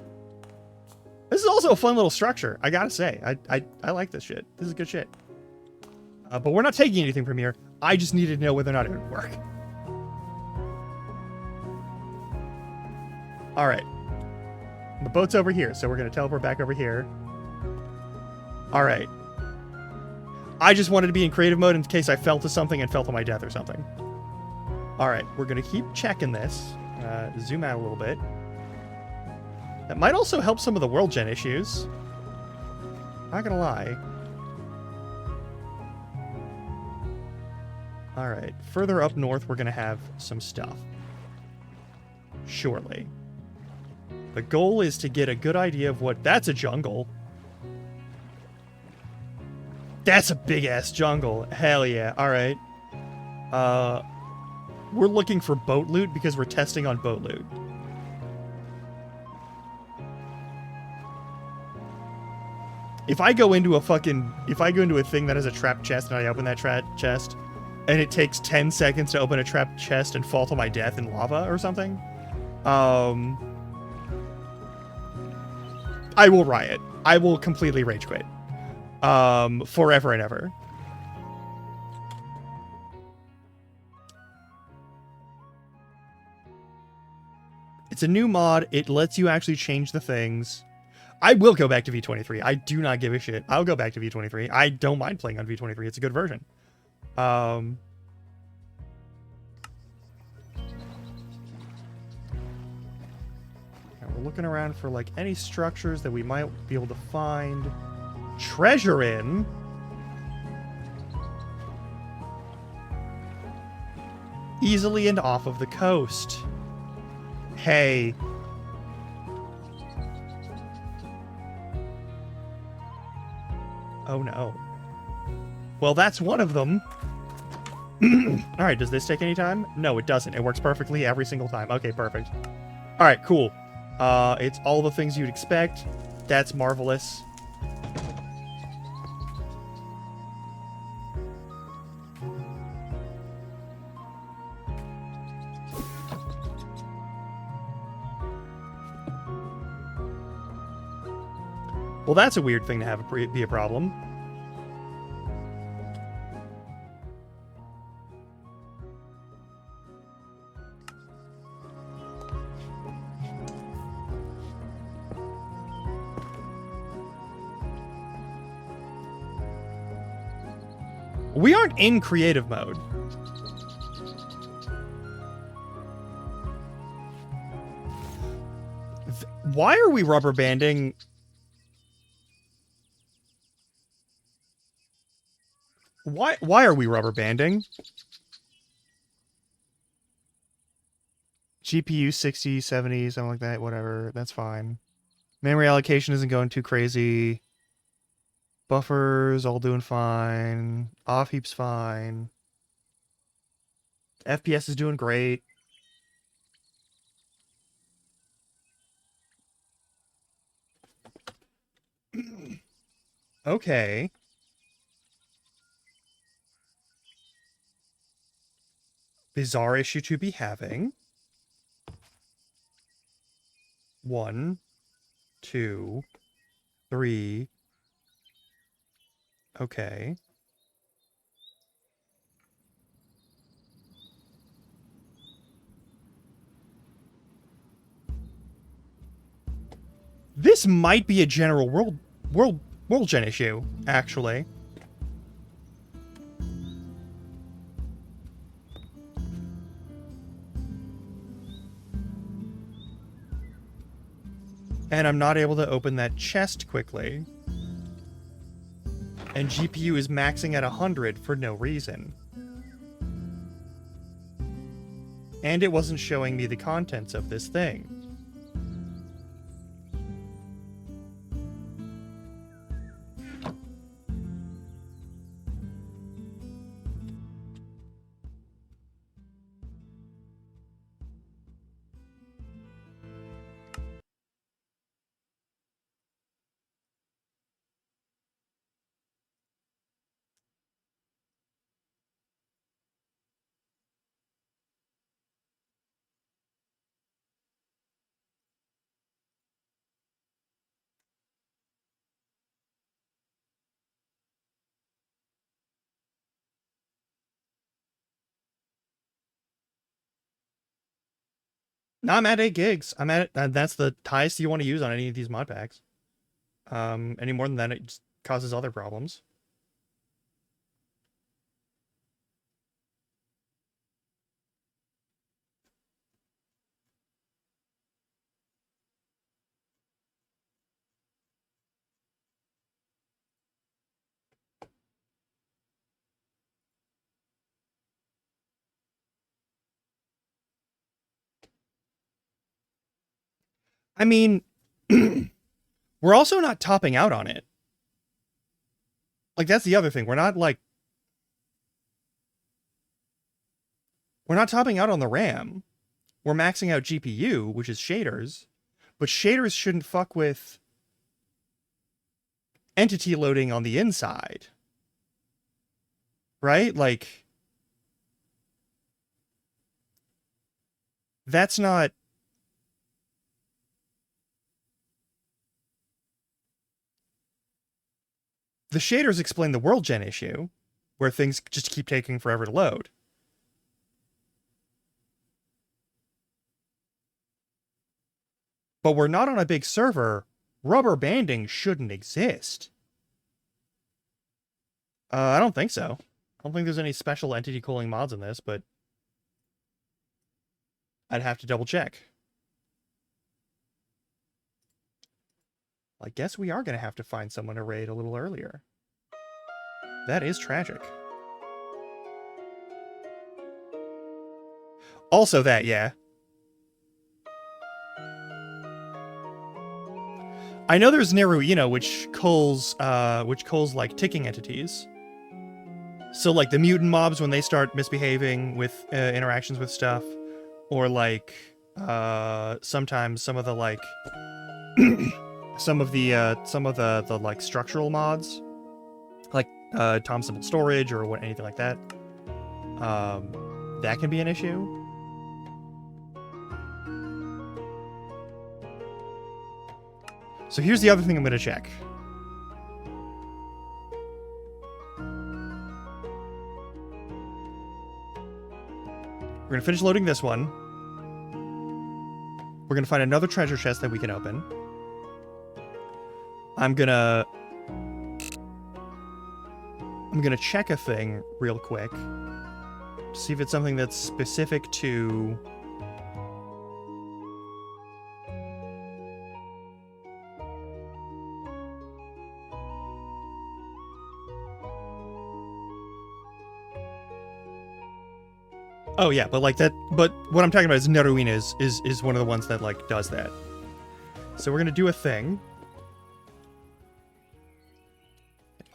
This is also a fun little structure, I gotta say. I like this shit. This is good shit. But we're not taking anything from here. I just needed to know whether or not it would work. Alright. The boat's over here, so we're going to teleport back over here. Alright. I just wanted to be in creative mode in case I fell to something and fell to my death or something. Alright, we're going to keep checking this. Zoom out a little bit. That might also help some of the world gen issues. Not gonna lie. Alright, further up north we're gonna have some stuff. Surely. The goal is to get a good idea of what... That's a jungle. That's a big-ass jungle. Hell yeah. Alright. We're looking for boat loot because we're testing on boat loot. If I go into a thing that has a trapped chest and I open that chest, and it takes 10 seconds to open a trapped chest and fall to my death in lava or something, I will riot. I will completely rage quit. Forever and ever. It's a new mod. It lets you actually change the things. I will go back to V23. I do not give a shit. I'll go back to V23. I don't mind playing on V23. It's a good version. We're looking around for like any structures that we might be able to find treasure in. Easily and off of the coast. Hey. Oh no. Well, that's one of them. Alright, does this take any time? No, it doesn't. It works perfectly every single time. Okay, perfect. Alright, cool. It's all the things you'd expect. That's marvelous. Well, that's a weird thing to have be a problem. We aren't in creative mode. Why are we rubber banding? Why are we rubber banding? GPU 60, 70, something like that, whatever. That's fine. Memory allocation isn't going too crazy. Buffers all doing fine. Off heap's fine. FPS is doing great. Okay. Bizarre issue to be having. 1, 2, 3. Okay. This might be a general world gen issue, actually. And I'm not able to open that chest quickly. And GPU is maxing at 100 for no reason. And it wasn't showing me the contents of this thing. No, I'm at 8 gigs. I'm at that's the highest you want to use on any of these mod packs. Any more than that, it just causes other problems. I mean, we're also not topping out on it. Like, that's the other thing. We're not topping out on the RAM. We're maxing out GPU, which is shaders. But shaders shouldn't fuck with entity loading on the inside. Right? Like, that's not... The shaders explain the world gen issue, where things just keep taking forever to load. But we're not on a big server. Rubber banding shouldn't exist. I don't think so. I don't think there's any special entity cooling mods in this, but I'd have to double check. I guess we are going to have to find someone to raid a little earlier. That is tragic. Also that, yeah. I know there's Neruino, which culls like ticking entities. So like the mutant mobs when they start misbehaving with interactions with stuff, or like sometimes some of the like some of the like structural mods, like Tom Simple Storage or anything like that. That can be an issue. So here's the other thing I'm going to check. We're gonna finish loading this one. We're gonna find another treasure chest that we can open. I'm gonna check a thing real quick. See if it's something that's specific to... Oh yeah, but like that. But what I'm talking about is Neruin is one of the ones that like does that. So we're gonna do a thing.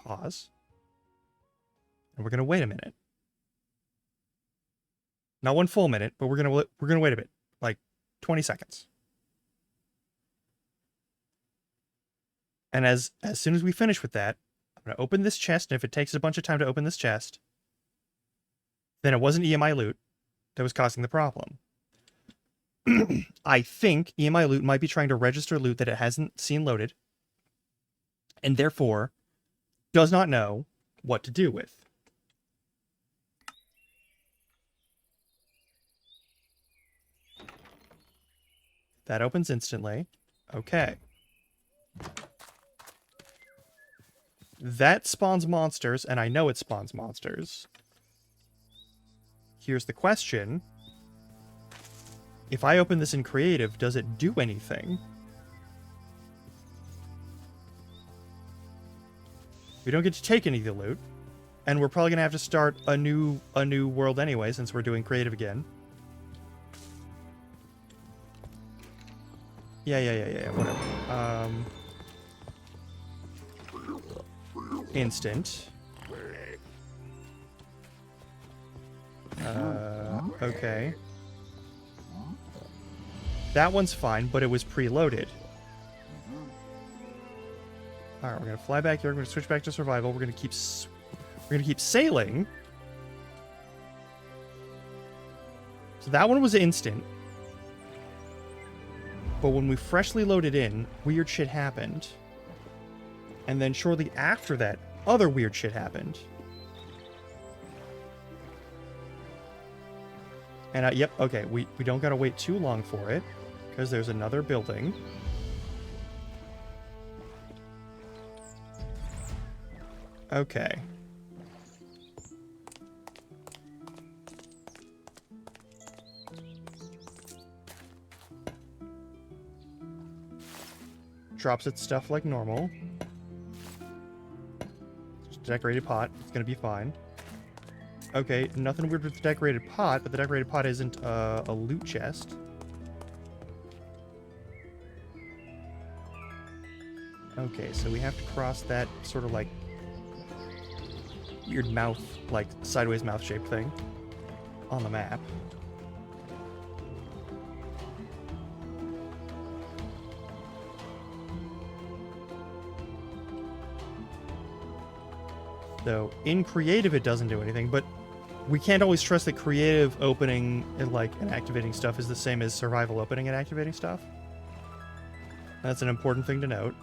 Pause. And we're gonna wait a minute. Not 1 full minute, but we're gonna wait a bit, like 20 seconds. And as soon as we finish with that, I'm gonna open this chest. And if it takes a bunch of time to open this chest, then it wasn't EMI loot that was causing the problem. I think EMI loot might be trying to register loot that it hasn't seen loaded, and therefore does not know what to do with. That opens instantly. Okay. That spawns monsters, and I know it spawns monsters. Here's the question. If I open this in creative, does it do anything? We don't get to take any of the loot, and we're probably gonna have to start a new world anyway, since we're doing creative again. Yeah, whatever. Instant. Okay. That one's fine, but it was preloaded. Alright, we're gonna fly back here, we're gonna switch back to survival, we're gonna keep sailing. So that one was instant. But when we freshly loaded in, weird shit happened. And then shortly after that, other weird shit happened. And yep, okay, we don't gotta wait too long for it, because there's another building. Okay. Drops its stuff like normal. Just a decorated pot. It's gonna be fine. Okay, nothing weird with the decorated pot, but the decorated pot isn't a loot chest. Okay, so we have to cross that sort of like weird mouth, like sideways mouth shaped thing on the map. So in creative it doesn't do anything, but we can't always trust that creative opening and activating stuff is the same as survival opening and activating stuff. That's an important thing to note.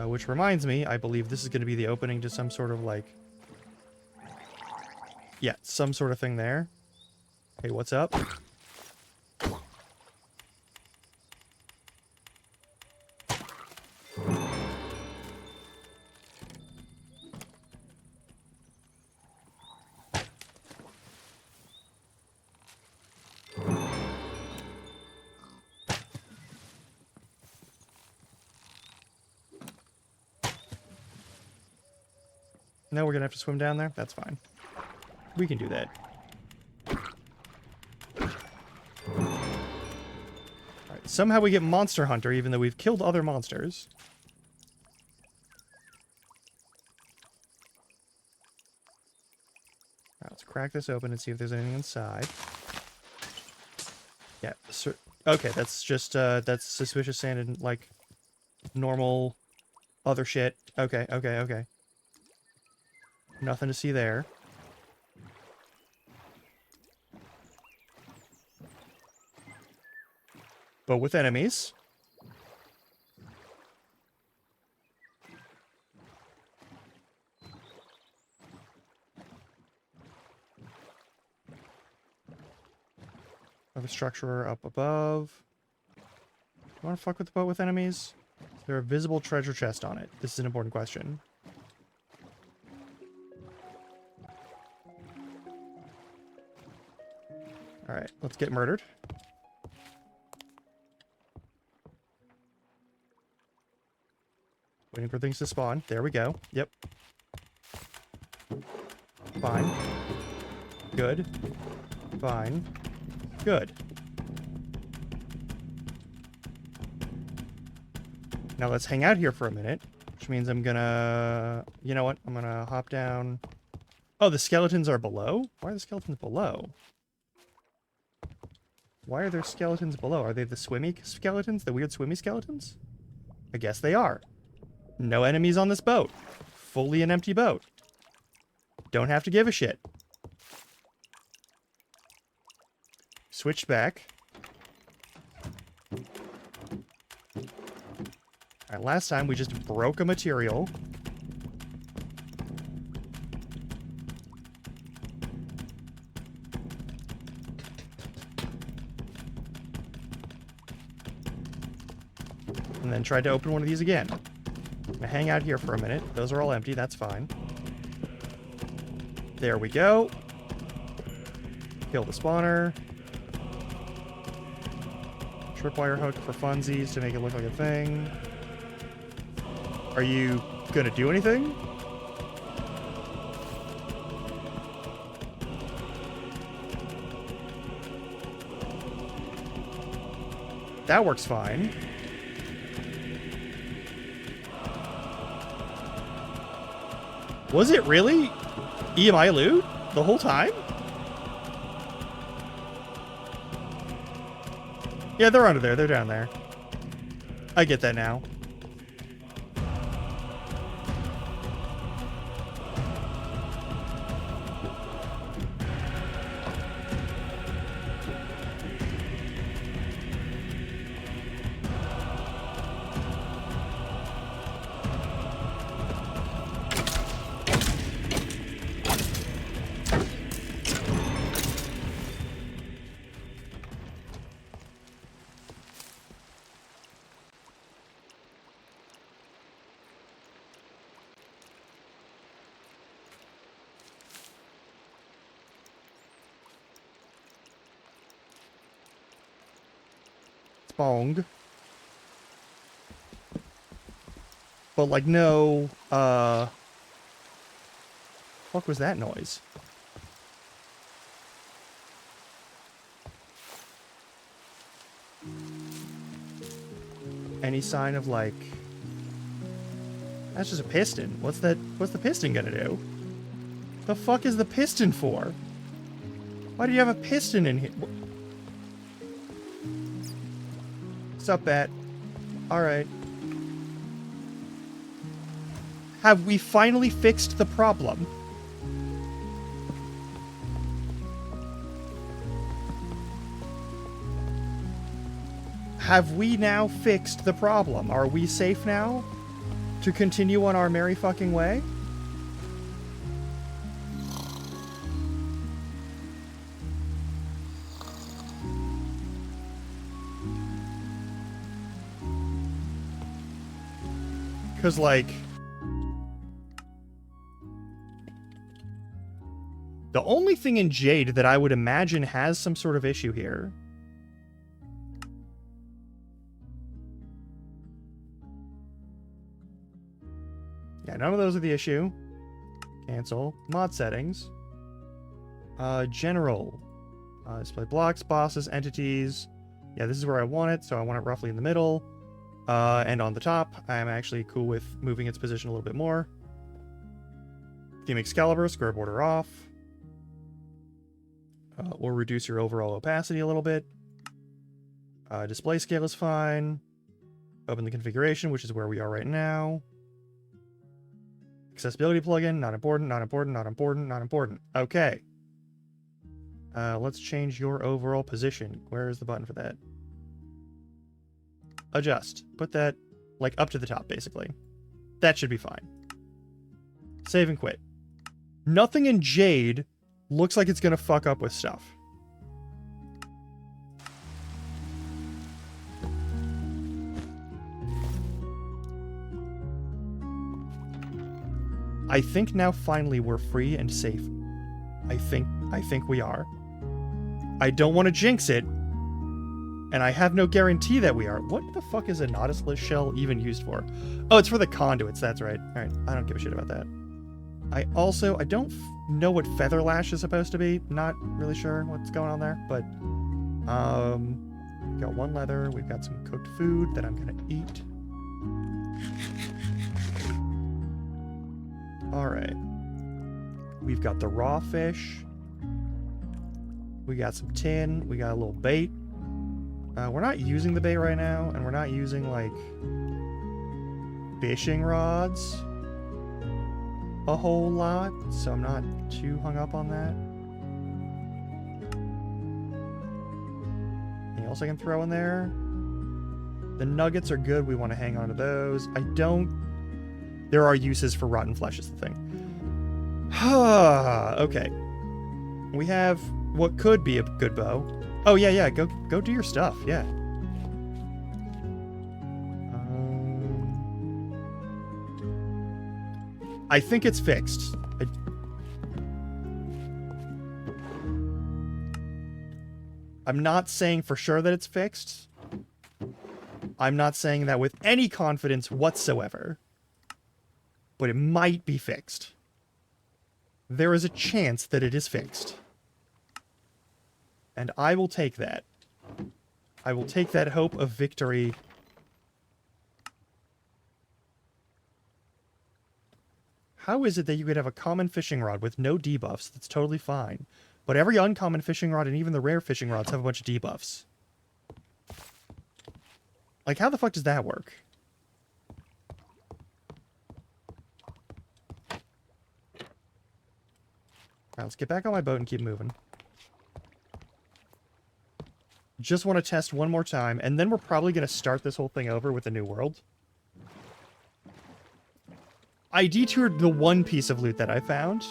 Which reminds me, I believe this is going to be the opening to some sort of yeah, some sort of thing there. Hey, what's up? No, we're gonna have to swim down there? That's fine. We can do that. Alright, somehow we get Monster Hunter even though we've killed other monsters. Alright, let's crack this open and see if there's anything inside. Yeah, okay, that's just, that's suspicious sand and, normal other shit. Okay. Nothing to see there. But with enemies. of a structure up above. You want to fuck with the boat with enemies? Is there a visible treasure chest on it? This is an important question. Alright, let's get murdered. Waiting for things to spawn. There we go. Yep. Fine. Good. Fine. Good. Now let's hang out here for a minute, which means I'm gonna... You know what? I'm gonna hop down. Oh, the skeletons are below? Why are the skeletons below? Why are there skeletons below? Are they the swimmy skeletons? The weird swimmy skeletons? I guess they are. No enemies on this boat. Fully an empty boat. Don't have to give a shit. Switched back. Alright, last time we just broke a material. And then tried to open one of these again. I'm gonna hang out here for a minute. Those are all empty, that's fine. There we go. Kill the spawner. Tripwire hook for funsies to make it look like a thing. Are you gonna do anything? That works fine. Was it really EMI loot the whole time? Yeah, they're under there. They're down there. I get that now. Bong. But like no fuck was that noise? Any sign of like that's just a piston. What's the piston gonna do? The fuck is the piston for? Why do you have a piston in here? Up at all right. Have we finally fixed the problem? Have we now fixed the problem? Are we safe now to continue on our merry fucking way? Because, like, the only thing in Jade that I would imagine has some sort of issue here yeah, none of those are the issue. Cancel. Mod settings. General. Display blocks, bosses, entities. Yeah, this is where I want it, so I want it roughly in the middle. And on the top, I'm actually cool with moving its position a little bit more. Theme Excalibur, square border off. Or reduce your overall opacity a little bit. Display scale is fine. Open the configuration, which is where we are right now. Accessibility plugin, not important, not important, not important, not important. Okay. Let's change your overall position. Where is the button for that? Adjust. Put that, like, up to the top, basically. That should be fine. Save and quit. Nothing in Jade looks like it's gonna fuck up with stuff. I think now finally we're free and safe. I think we are. I don't want to jinx it, and I have no guarantee that we are. What the fuck is a Nautilus shell even used for? Oh, it's for the conduits, that's right. Alright, I don't give a shit about that. I don't know what Feather Lash is supposed to be. Not really sure what's going on there, but we've got one leather, we've got some cooked food that I'm gonna eat. Alright. We've got the raw fish. We got some tin. We got a little bait. We're not using the bait right now, and we're not using, like, fishing rods a whole lot, so I'm not too hung up on that. Anything else I can throw in there? The nuggets are good. We want to hang on to those. There are uses for rotten flesh is the thing. Okay. We have what could be a good bow. Oh, yeah. Go do your stuff. Yeah. I think it's fixed. I'm not saying for sure that it's fixed. I'm not saying that with any confidence whatsoever. But it might be fixed. There is a chance that it is fixed. And I will take that. I will take that hope of victory. How is it that you could have a common fishing rod with no debuffs that's totally fine, but every uncommon fishing rod and even the rare fishing rods have a bunch of debuffs? Like, how the fuck does that work? Alright, let's get back on my boat and keep moving. Just want to test one more time, and then we're probably going to start this whole thing over with a new world. I detoured the one piece of loot that I found.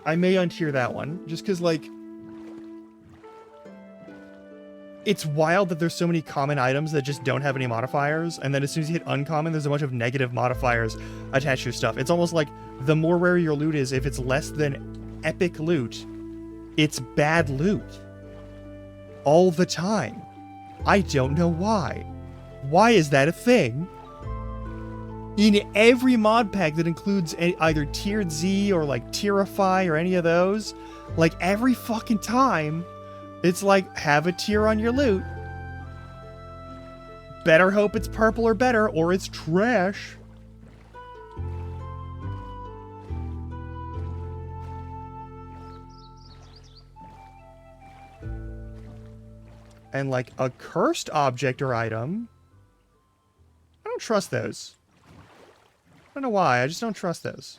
I may untier that one, just because, like... It's wild that there's so many common items that just don't have any modifiers, and then as soon as you hit uncommon, there's a bunch of negative modifiers attached to your stuff. It's almost like the more rare your loot is, if it's less than epic loot, it's bad loot. All the time. I don't know why. Why is that a thing? In every mod pack that includes either tiered Z or like Tierify or any of those, like every fucking time, it's like, have a tier on your loot. Better hope it's purple or better, or it's trash. And like a cursed object or item, I don't trust those. I don't know why, I just don't trust those.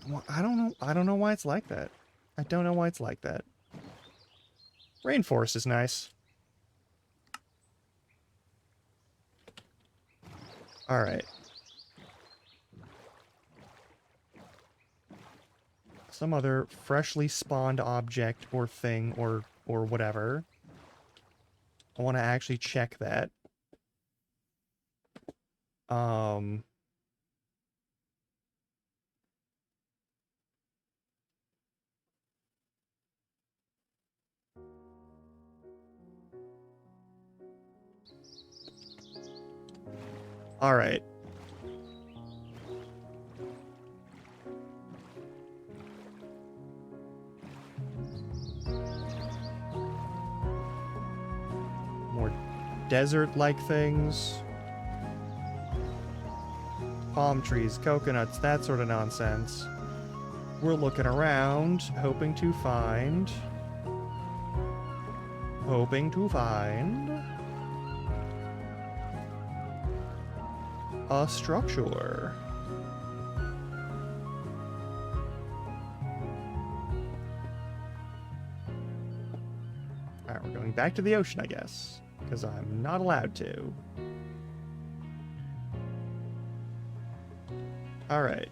Well, I don't know why it's like that. I don't know why it's like that. Rainforest is nice. Alright. Some other freshly spawned object or thing or whatever. I want to actually check that. All right. More desert-like things. Palm trees, coconuts, that sort of nonsense. We're looking around, hoping to find a structure. Alright, we're going back to the ocean, I guess. Because I'm not allowed to. Alright.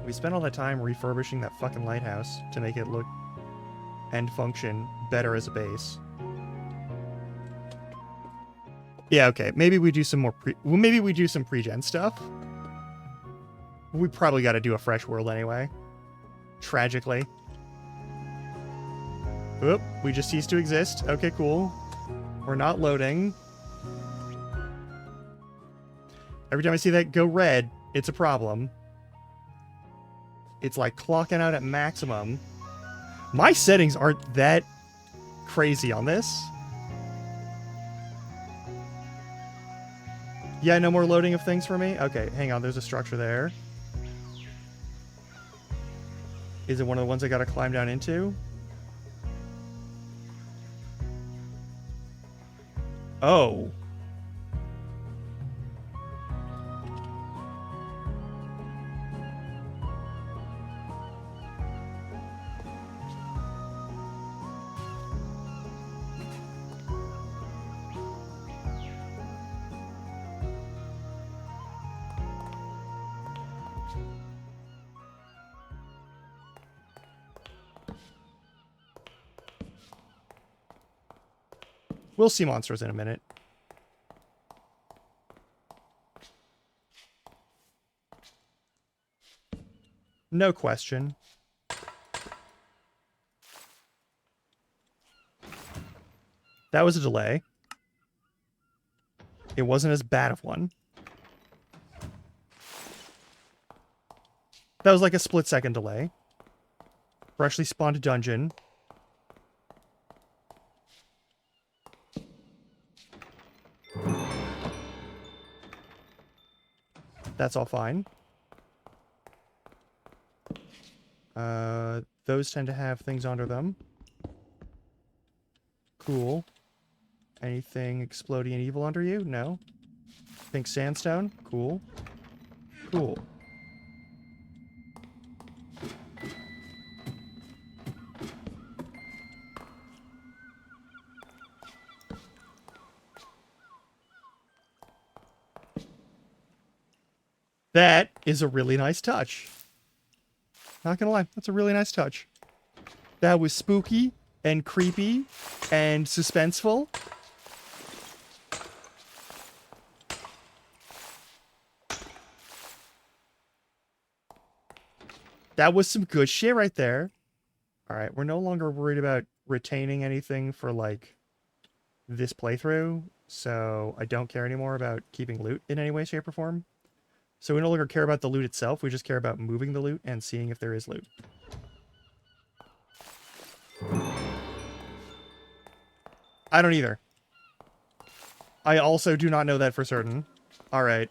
We spent all that time refurbishing that fucking lighthouse to make it look and function better as a base. Yeah, okay. Maybe we do some more maybe we do some pre-gen stuff. We probably got to do a fresh world anyway. Tragically. Oop, we just ceased to exist. Okay, cool. We're not loading. Every time I see that go red, it's a problem. It's like clocking out at maximum. My settings aren't that crazy on this. Yeah, no more loading of things for me? Okay, hang on. There's a structure there. Is it one of the ones I gotta climb down into? Oh. We'll see monsters in a minute. No question. That was a delay. It wasn't as bad of one. That was like a split-second delay. Freshly spawned dungeon. That's all fine. Those tend to have things under them. Cool. Anything exploding and evil under you? No. Pink sandstone? Cool. Cool. That is a really nice touch. Not gonna lie, that's a really nice touch. That was spooky and creepy and suspenseful. That was some good shit right there. Alright, we're no longer worried about retaining anything for, like, this playthrough, so I don't care anymore about keeping loot in any way, shape, or form. So we no longer care about the loot itself, we just care about moving the loot and seeing if there is loot. I don't either. I also do not know that for certain. Alright.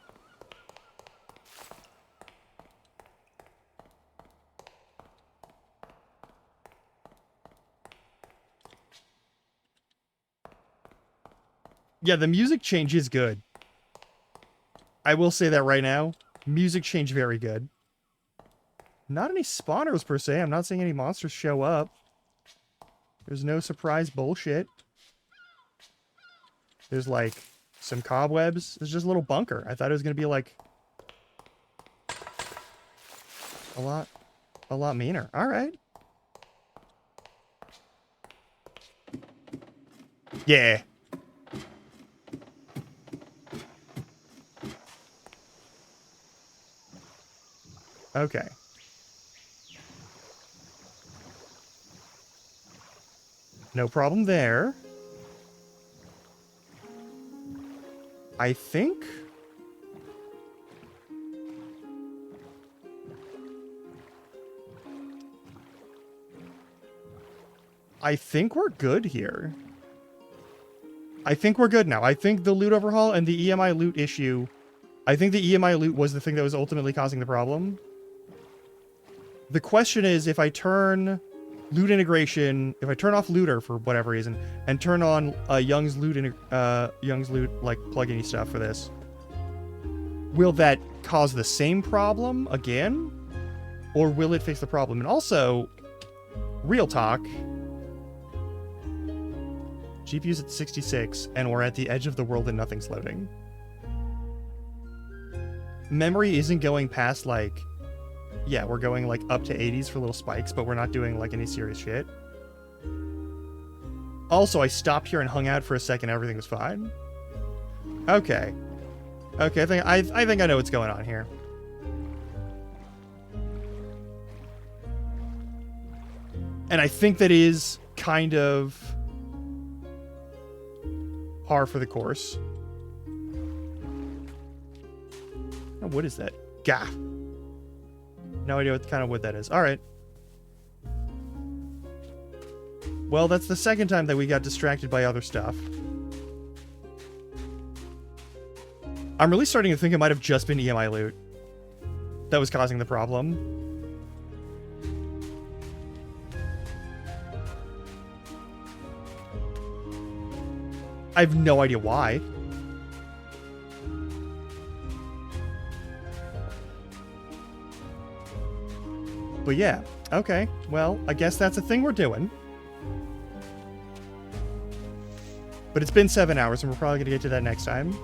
Yeah, the music change is good. I will say that right now. Music change very good. Not any spawners per se. I'm not seeing any monsters show up. There's no surprise bullshit. There's like some cobwebs. There's just a little bunker. I thought it was going to be like a lot meaner. All right. Yeah. Okay. No problem there. I think... we're good here. I think we're good now. I think the loot overhaul and the EMI loot issue... I think the EMI loot was the thing that was ultimately causing the problem. The question is, if I turn loot integration, if I turn off looter for whatever reason, and turn on Young's loot like plugin stuff for this, will that cause the same problem again, or will it fix the problem? And also, real talk, GPU's at 66, and we're at the edge of the world and nothing's loading. Memory isn't going past like. Yeah, we're going like up to 80s for little spikes, but we're not doing like any serious shit. Also, I stopped here and hung out for a second. Everything was fine. Okay. Okay, I think I know what's going on here. And I think that is kind of par for the course. Oh, what is that? Gah. No idea what kind of wood that is. All right. Well, that's the second time that we got distracted by other stuff. I'm really starting to think it might have just been EMI loot that was causing the problem. I have no idea why. But yeah, okay. Well, I guess that's a thing we're doing. But it's been 7 hours, and we're probably going to get to that next time.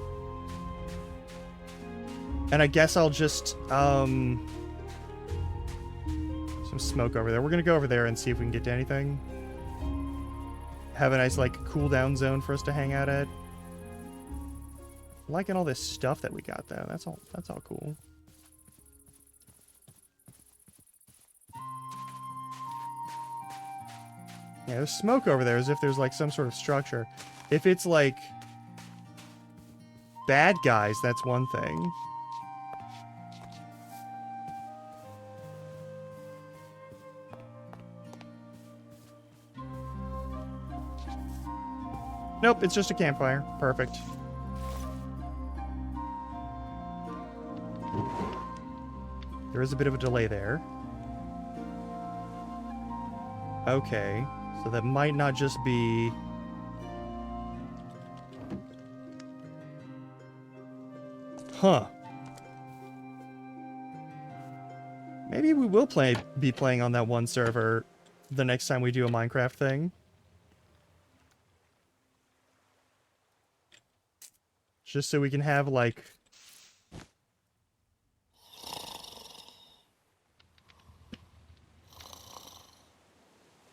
And I guess I'll just, some smoke over there. We're going to go over there and see if we can get to anything. Have a nice, like, cool-down zone for us to hang out at. I'm liking all this stuff that we got, though. That's all cool. Yeah, there's smoke over there as if there's, like, some sort of structure. If it's, like, bad guys, that's one thing. Nope, it's just a campfire. Perfect. There is a bit of a delay there. Okay, so that might not just be... Huh. Maybe we will be playing on that one server the next time we do a Minecraft thing. Just so we can have, like...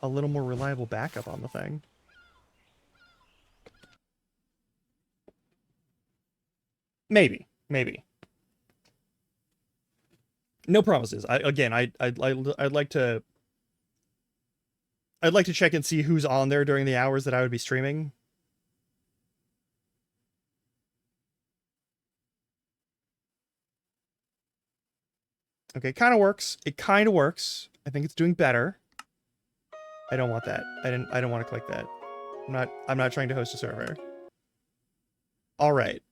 a little more reliable backup on the thing. Maybe. Maybe. No promises. I'd like to check and see who's on there during the hours that I would be streaming. Okay, kind of works. It kind of works. I think it's doing better. I don't want that. I don't want to click that. I'm not trying to host a server. All right.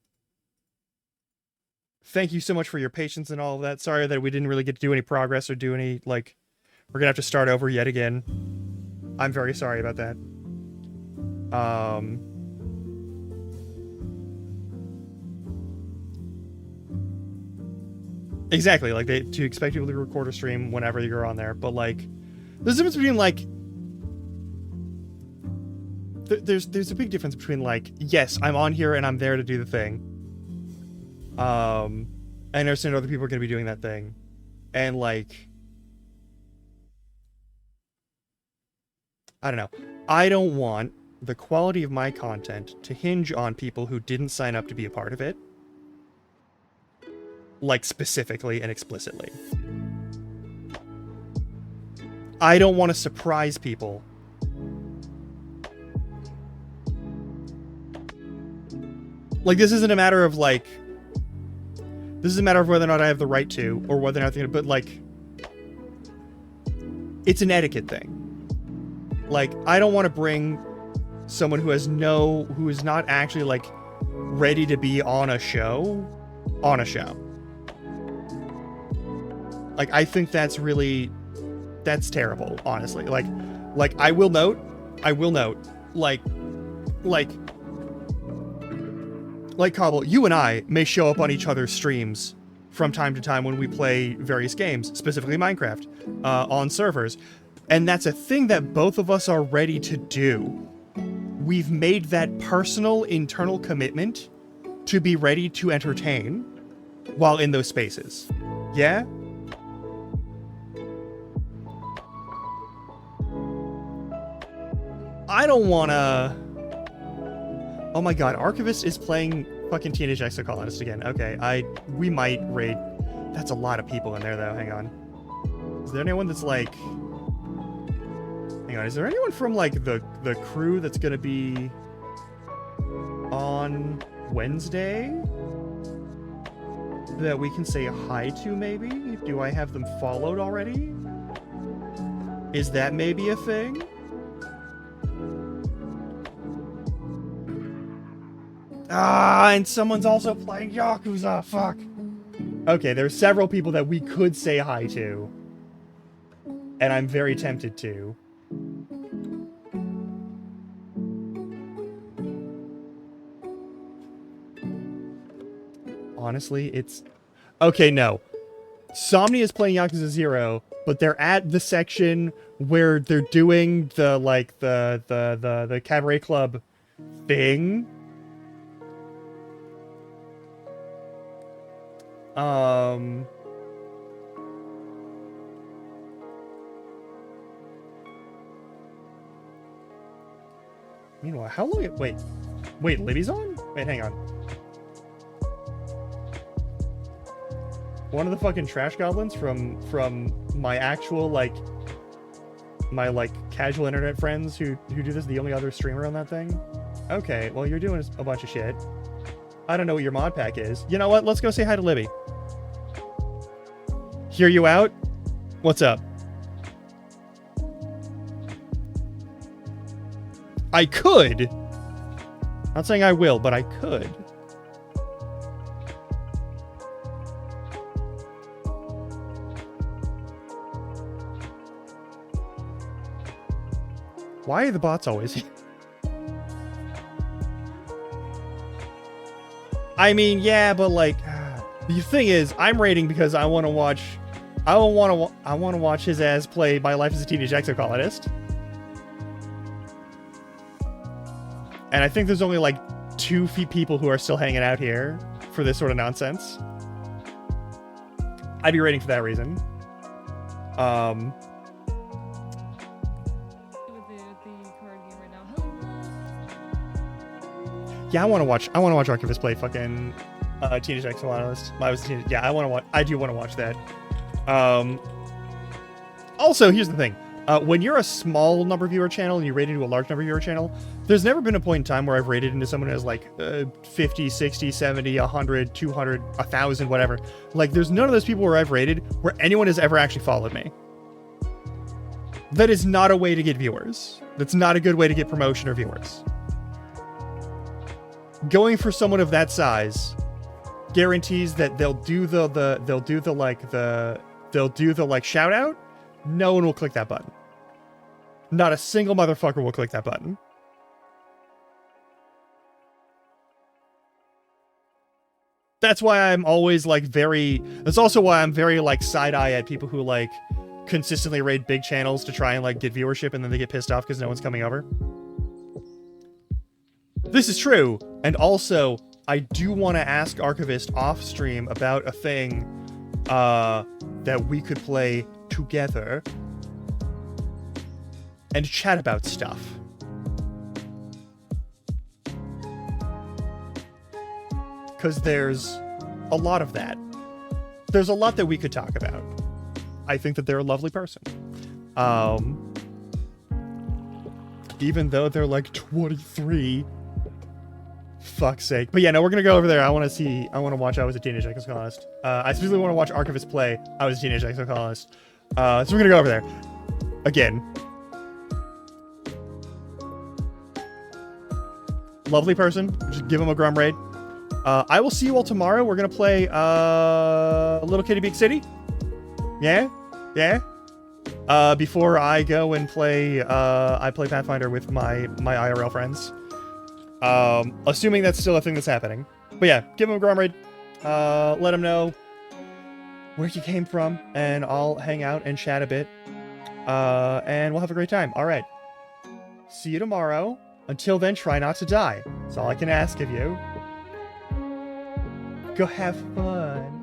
Thank you so much for your patience and all of that. Sorry that we didn't really get to do any progress or do any, like, we're gonna have to start over yet again. I'm very sorry about that. Exactly, like, to expect people to record a stream whenever you're on there, but, like, there's a difference between, like, there's a big difference between, like, yes, I'm on here and I'm there to do the thing. I understand other people are going to be doing that thing. And, like... I don't know. I don't want the quality of my content to hinge on people who didn't sign up to be a part of it. Like, specifically and explicitly. I don't want to surprise people. Like, this isn't a matter of, like... This is a matter of whether or not I have the right to, or whether or not... But, like... It's an etiquette thing. Like, I don't want to bring someone who is not actually, like, ready to be on a show. Like, I think that's really... That's terrible, honestly. Like, I will note, like Cobble, you and I may show up on each other's streams from time to time when we play various games, specifically Minecraft, on servers. And that's a thing that both of us are ready to do. We've made that personal, internal commitment to be ready to entertain while in those spaces. Yeah? I don't wanna... Oh my god, Archivist is playing fucking Teenage Exocolonist again. Okay, we might raid... That's a lot of people in there, though. Hang on. Is there anyone that's, like... Hang on, is there anyone from, like, the crew that's gonna be... on Wednesday? That we can say hi to, maybe? Do I have them followed already? Is that maybe a thing? Ah, and someone's also playing Yakuza, fuck. Okay, there's several people that we could say hi to. And I'm very tempted to. Honestly, it's... Okay, no. Somni is playing Yakuza 0, but they're at the section where they're doing the, like, the cabaret club thing. Meanwhile, how long... Wait, Libby's on? Wait, hang on. One of the fucking trash goblins from my actual, like... My, like, casual internet friends who do this, the only other streamer on that thing? Okay, well, you're doing a bunch of shit. I don't know what your mod pack is. You know what? Let's go say hi to Libby. Hear you out? What's up? I could. Not saying I will, but I could. Why are the bots always here? I mean, yeah, but like, the thing is, I'm raiding because I want to watch. I want to watch his ass play My Life as a Teenage Exocolonist. And I think there's only like 2 people who are still hanging out here for this sort of nonsense. I'd be raiding for that reason. Yeah, I want to watch Archivist play fucking Teenage Exocolonist. Yeah, I do want to watch that. Also, here's the thing. When you're a small number viewer channel and you raid into a large number viewer channel, there's never been a point in time where I've raided into someone who has like 50, 60, 70, 100, 200, 1,000, whatever. Like, there's none of those people where I've raided where anyone has ever actually followed me. That is not a way to get viewers. That's not a good way to get promotion or viewers. Going for someone of that size guarantees that they'll do the shout out. No one will click that button. Not a single motherfucker will click that button. That's why I'm always like that's also why I'm very like side eye at people who like consistently raid big channels to try and like get viewership and then they get pissed off because no one's coming over. This is true. And also, I do want to ask Archivist off stream about a thing that we could play together and chat about stuff. Because there's a lot of that. There's a lot that we could talk about. I think that they're a lovely person. Even though they're like 23. Fuck's sake. But yeah, no, we're gonna go over there. I want to watch I Was a Teenage Exocolonist. I specifically want to watch Archivist play I Was a Teenage Exocolonist. So we're gonna go over there. Again. Lovely person. Just give him a Grum raid. I will see you all tomorrow. We're gonna play Little Kitty Big City. Yeah? Yeah? Before I go and play I play Pathfinder with my IRL friends. Assuming that's still a thing that's happening. But yeah, give him a Grum raid. Let him know where you came from, and I'll hang out and chat a bit. And we'll have a great time. All right. See you tomorrow. Until then, try not to die. That's all I can ask of you. Go have fun.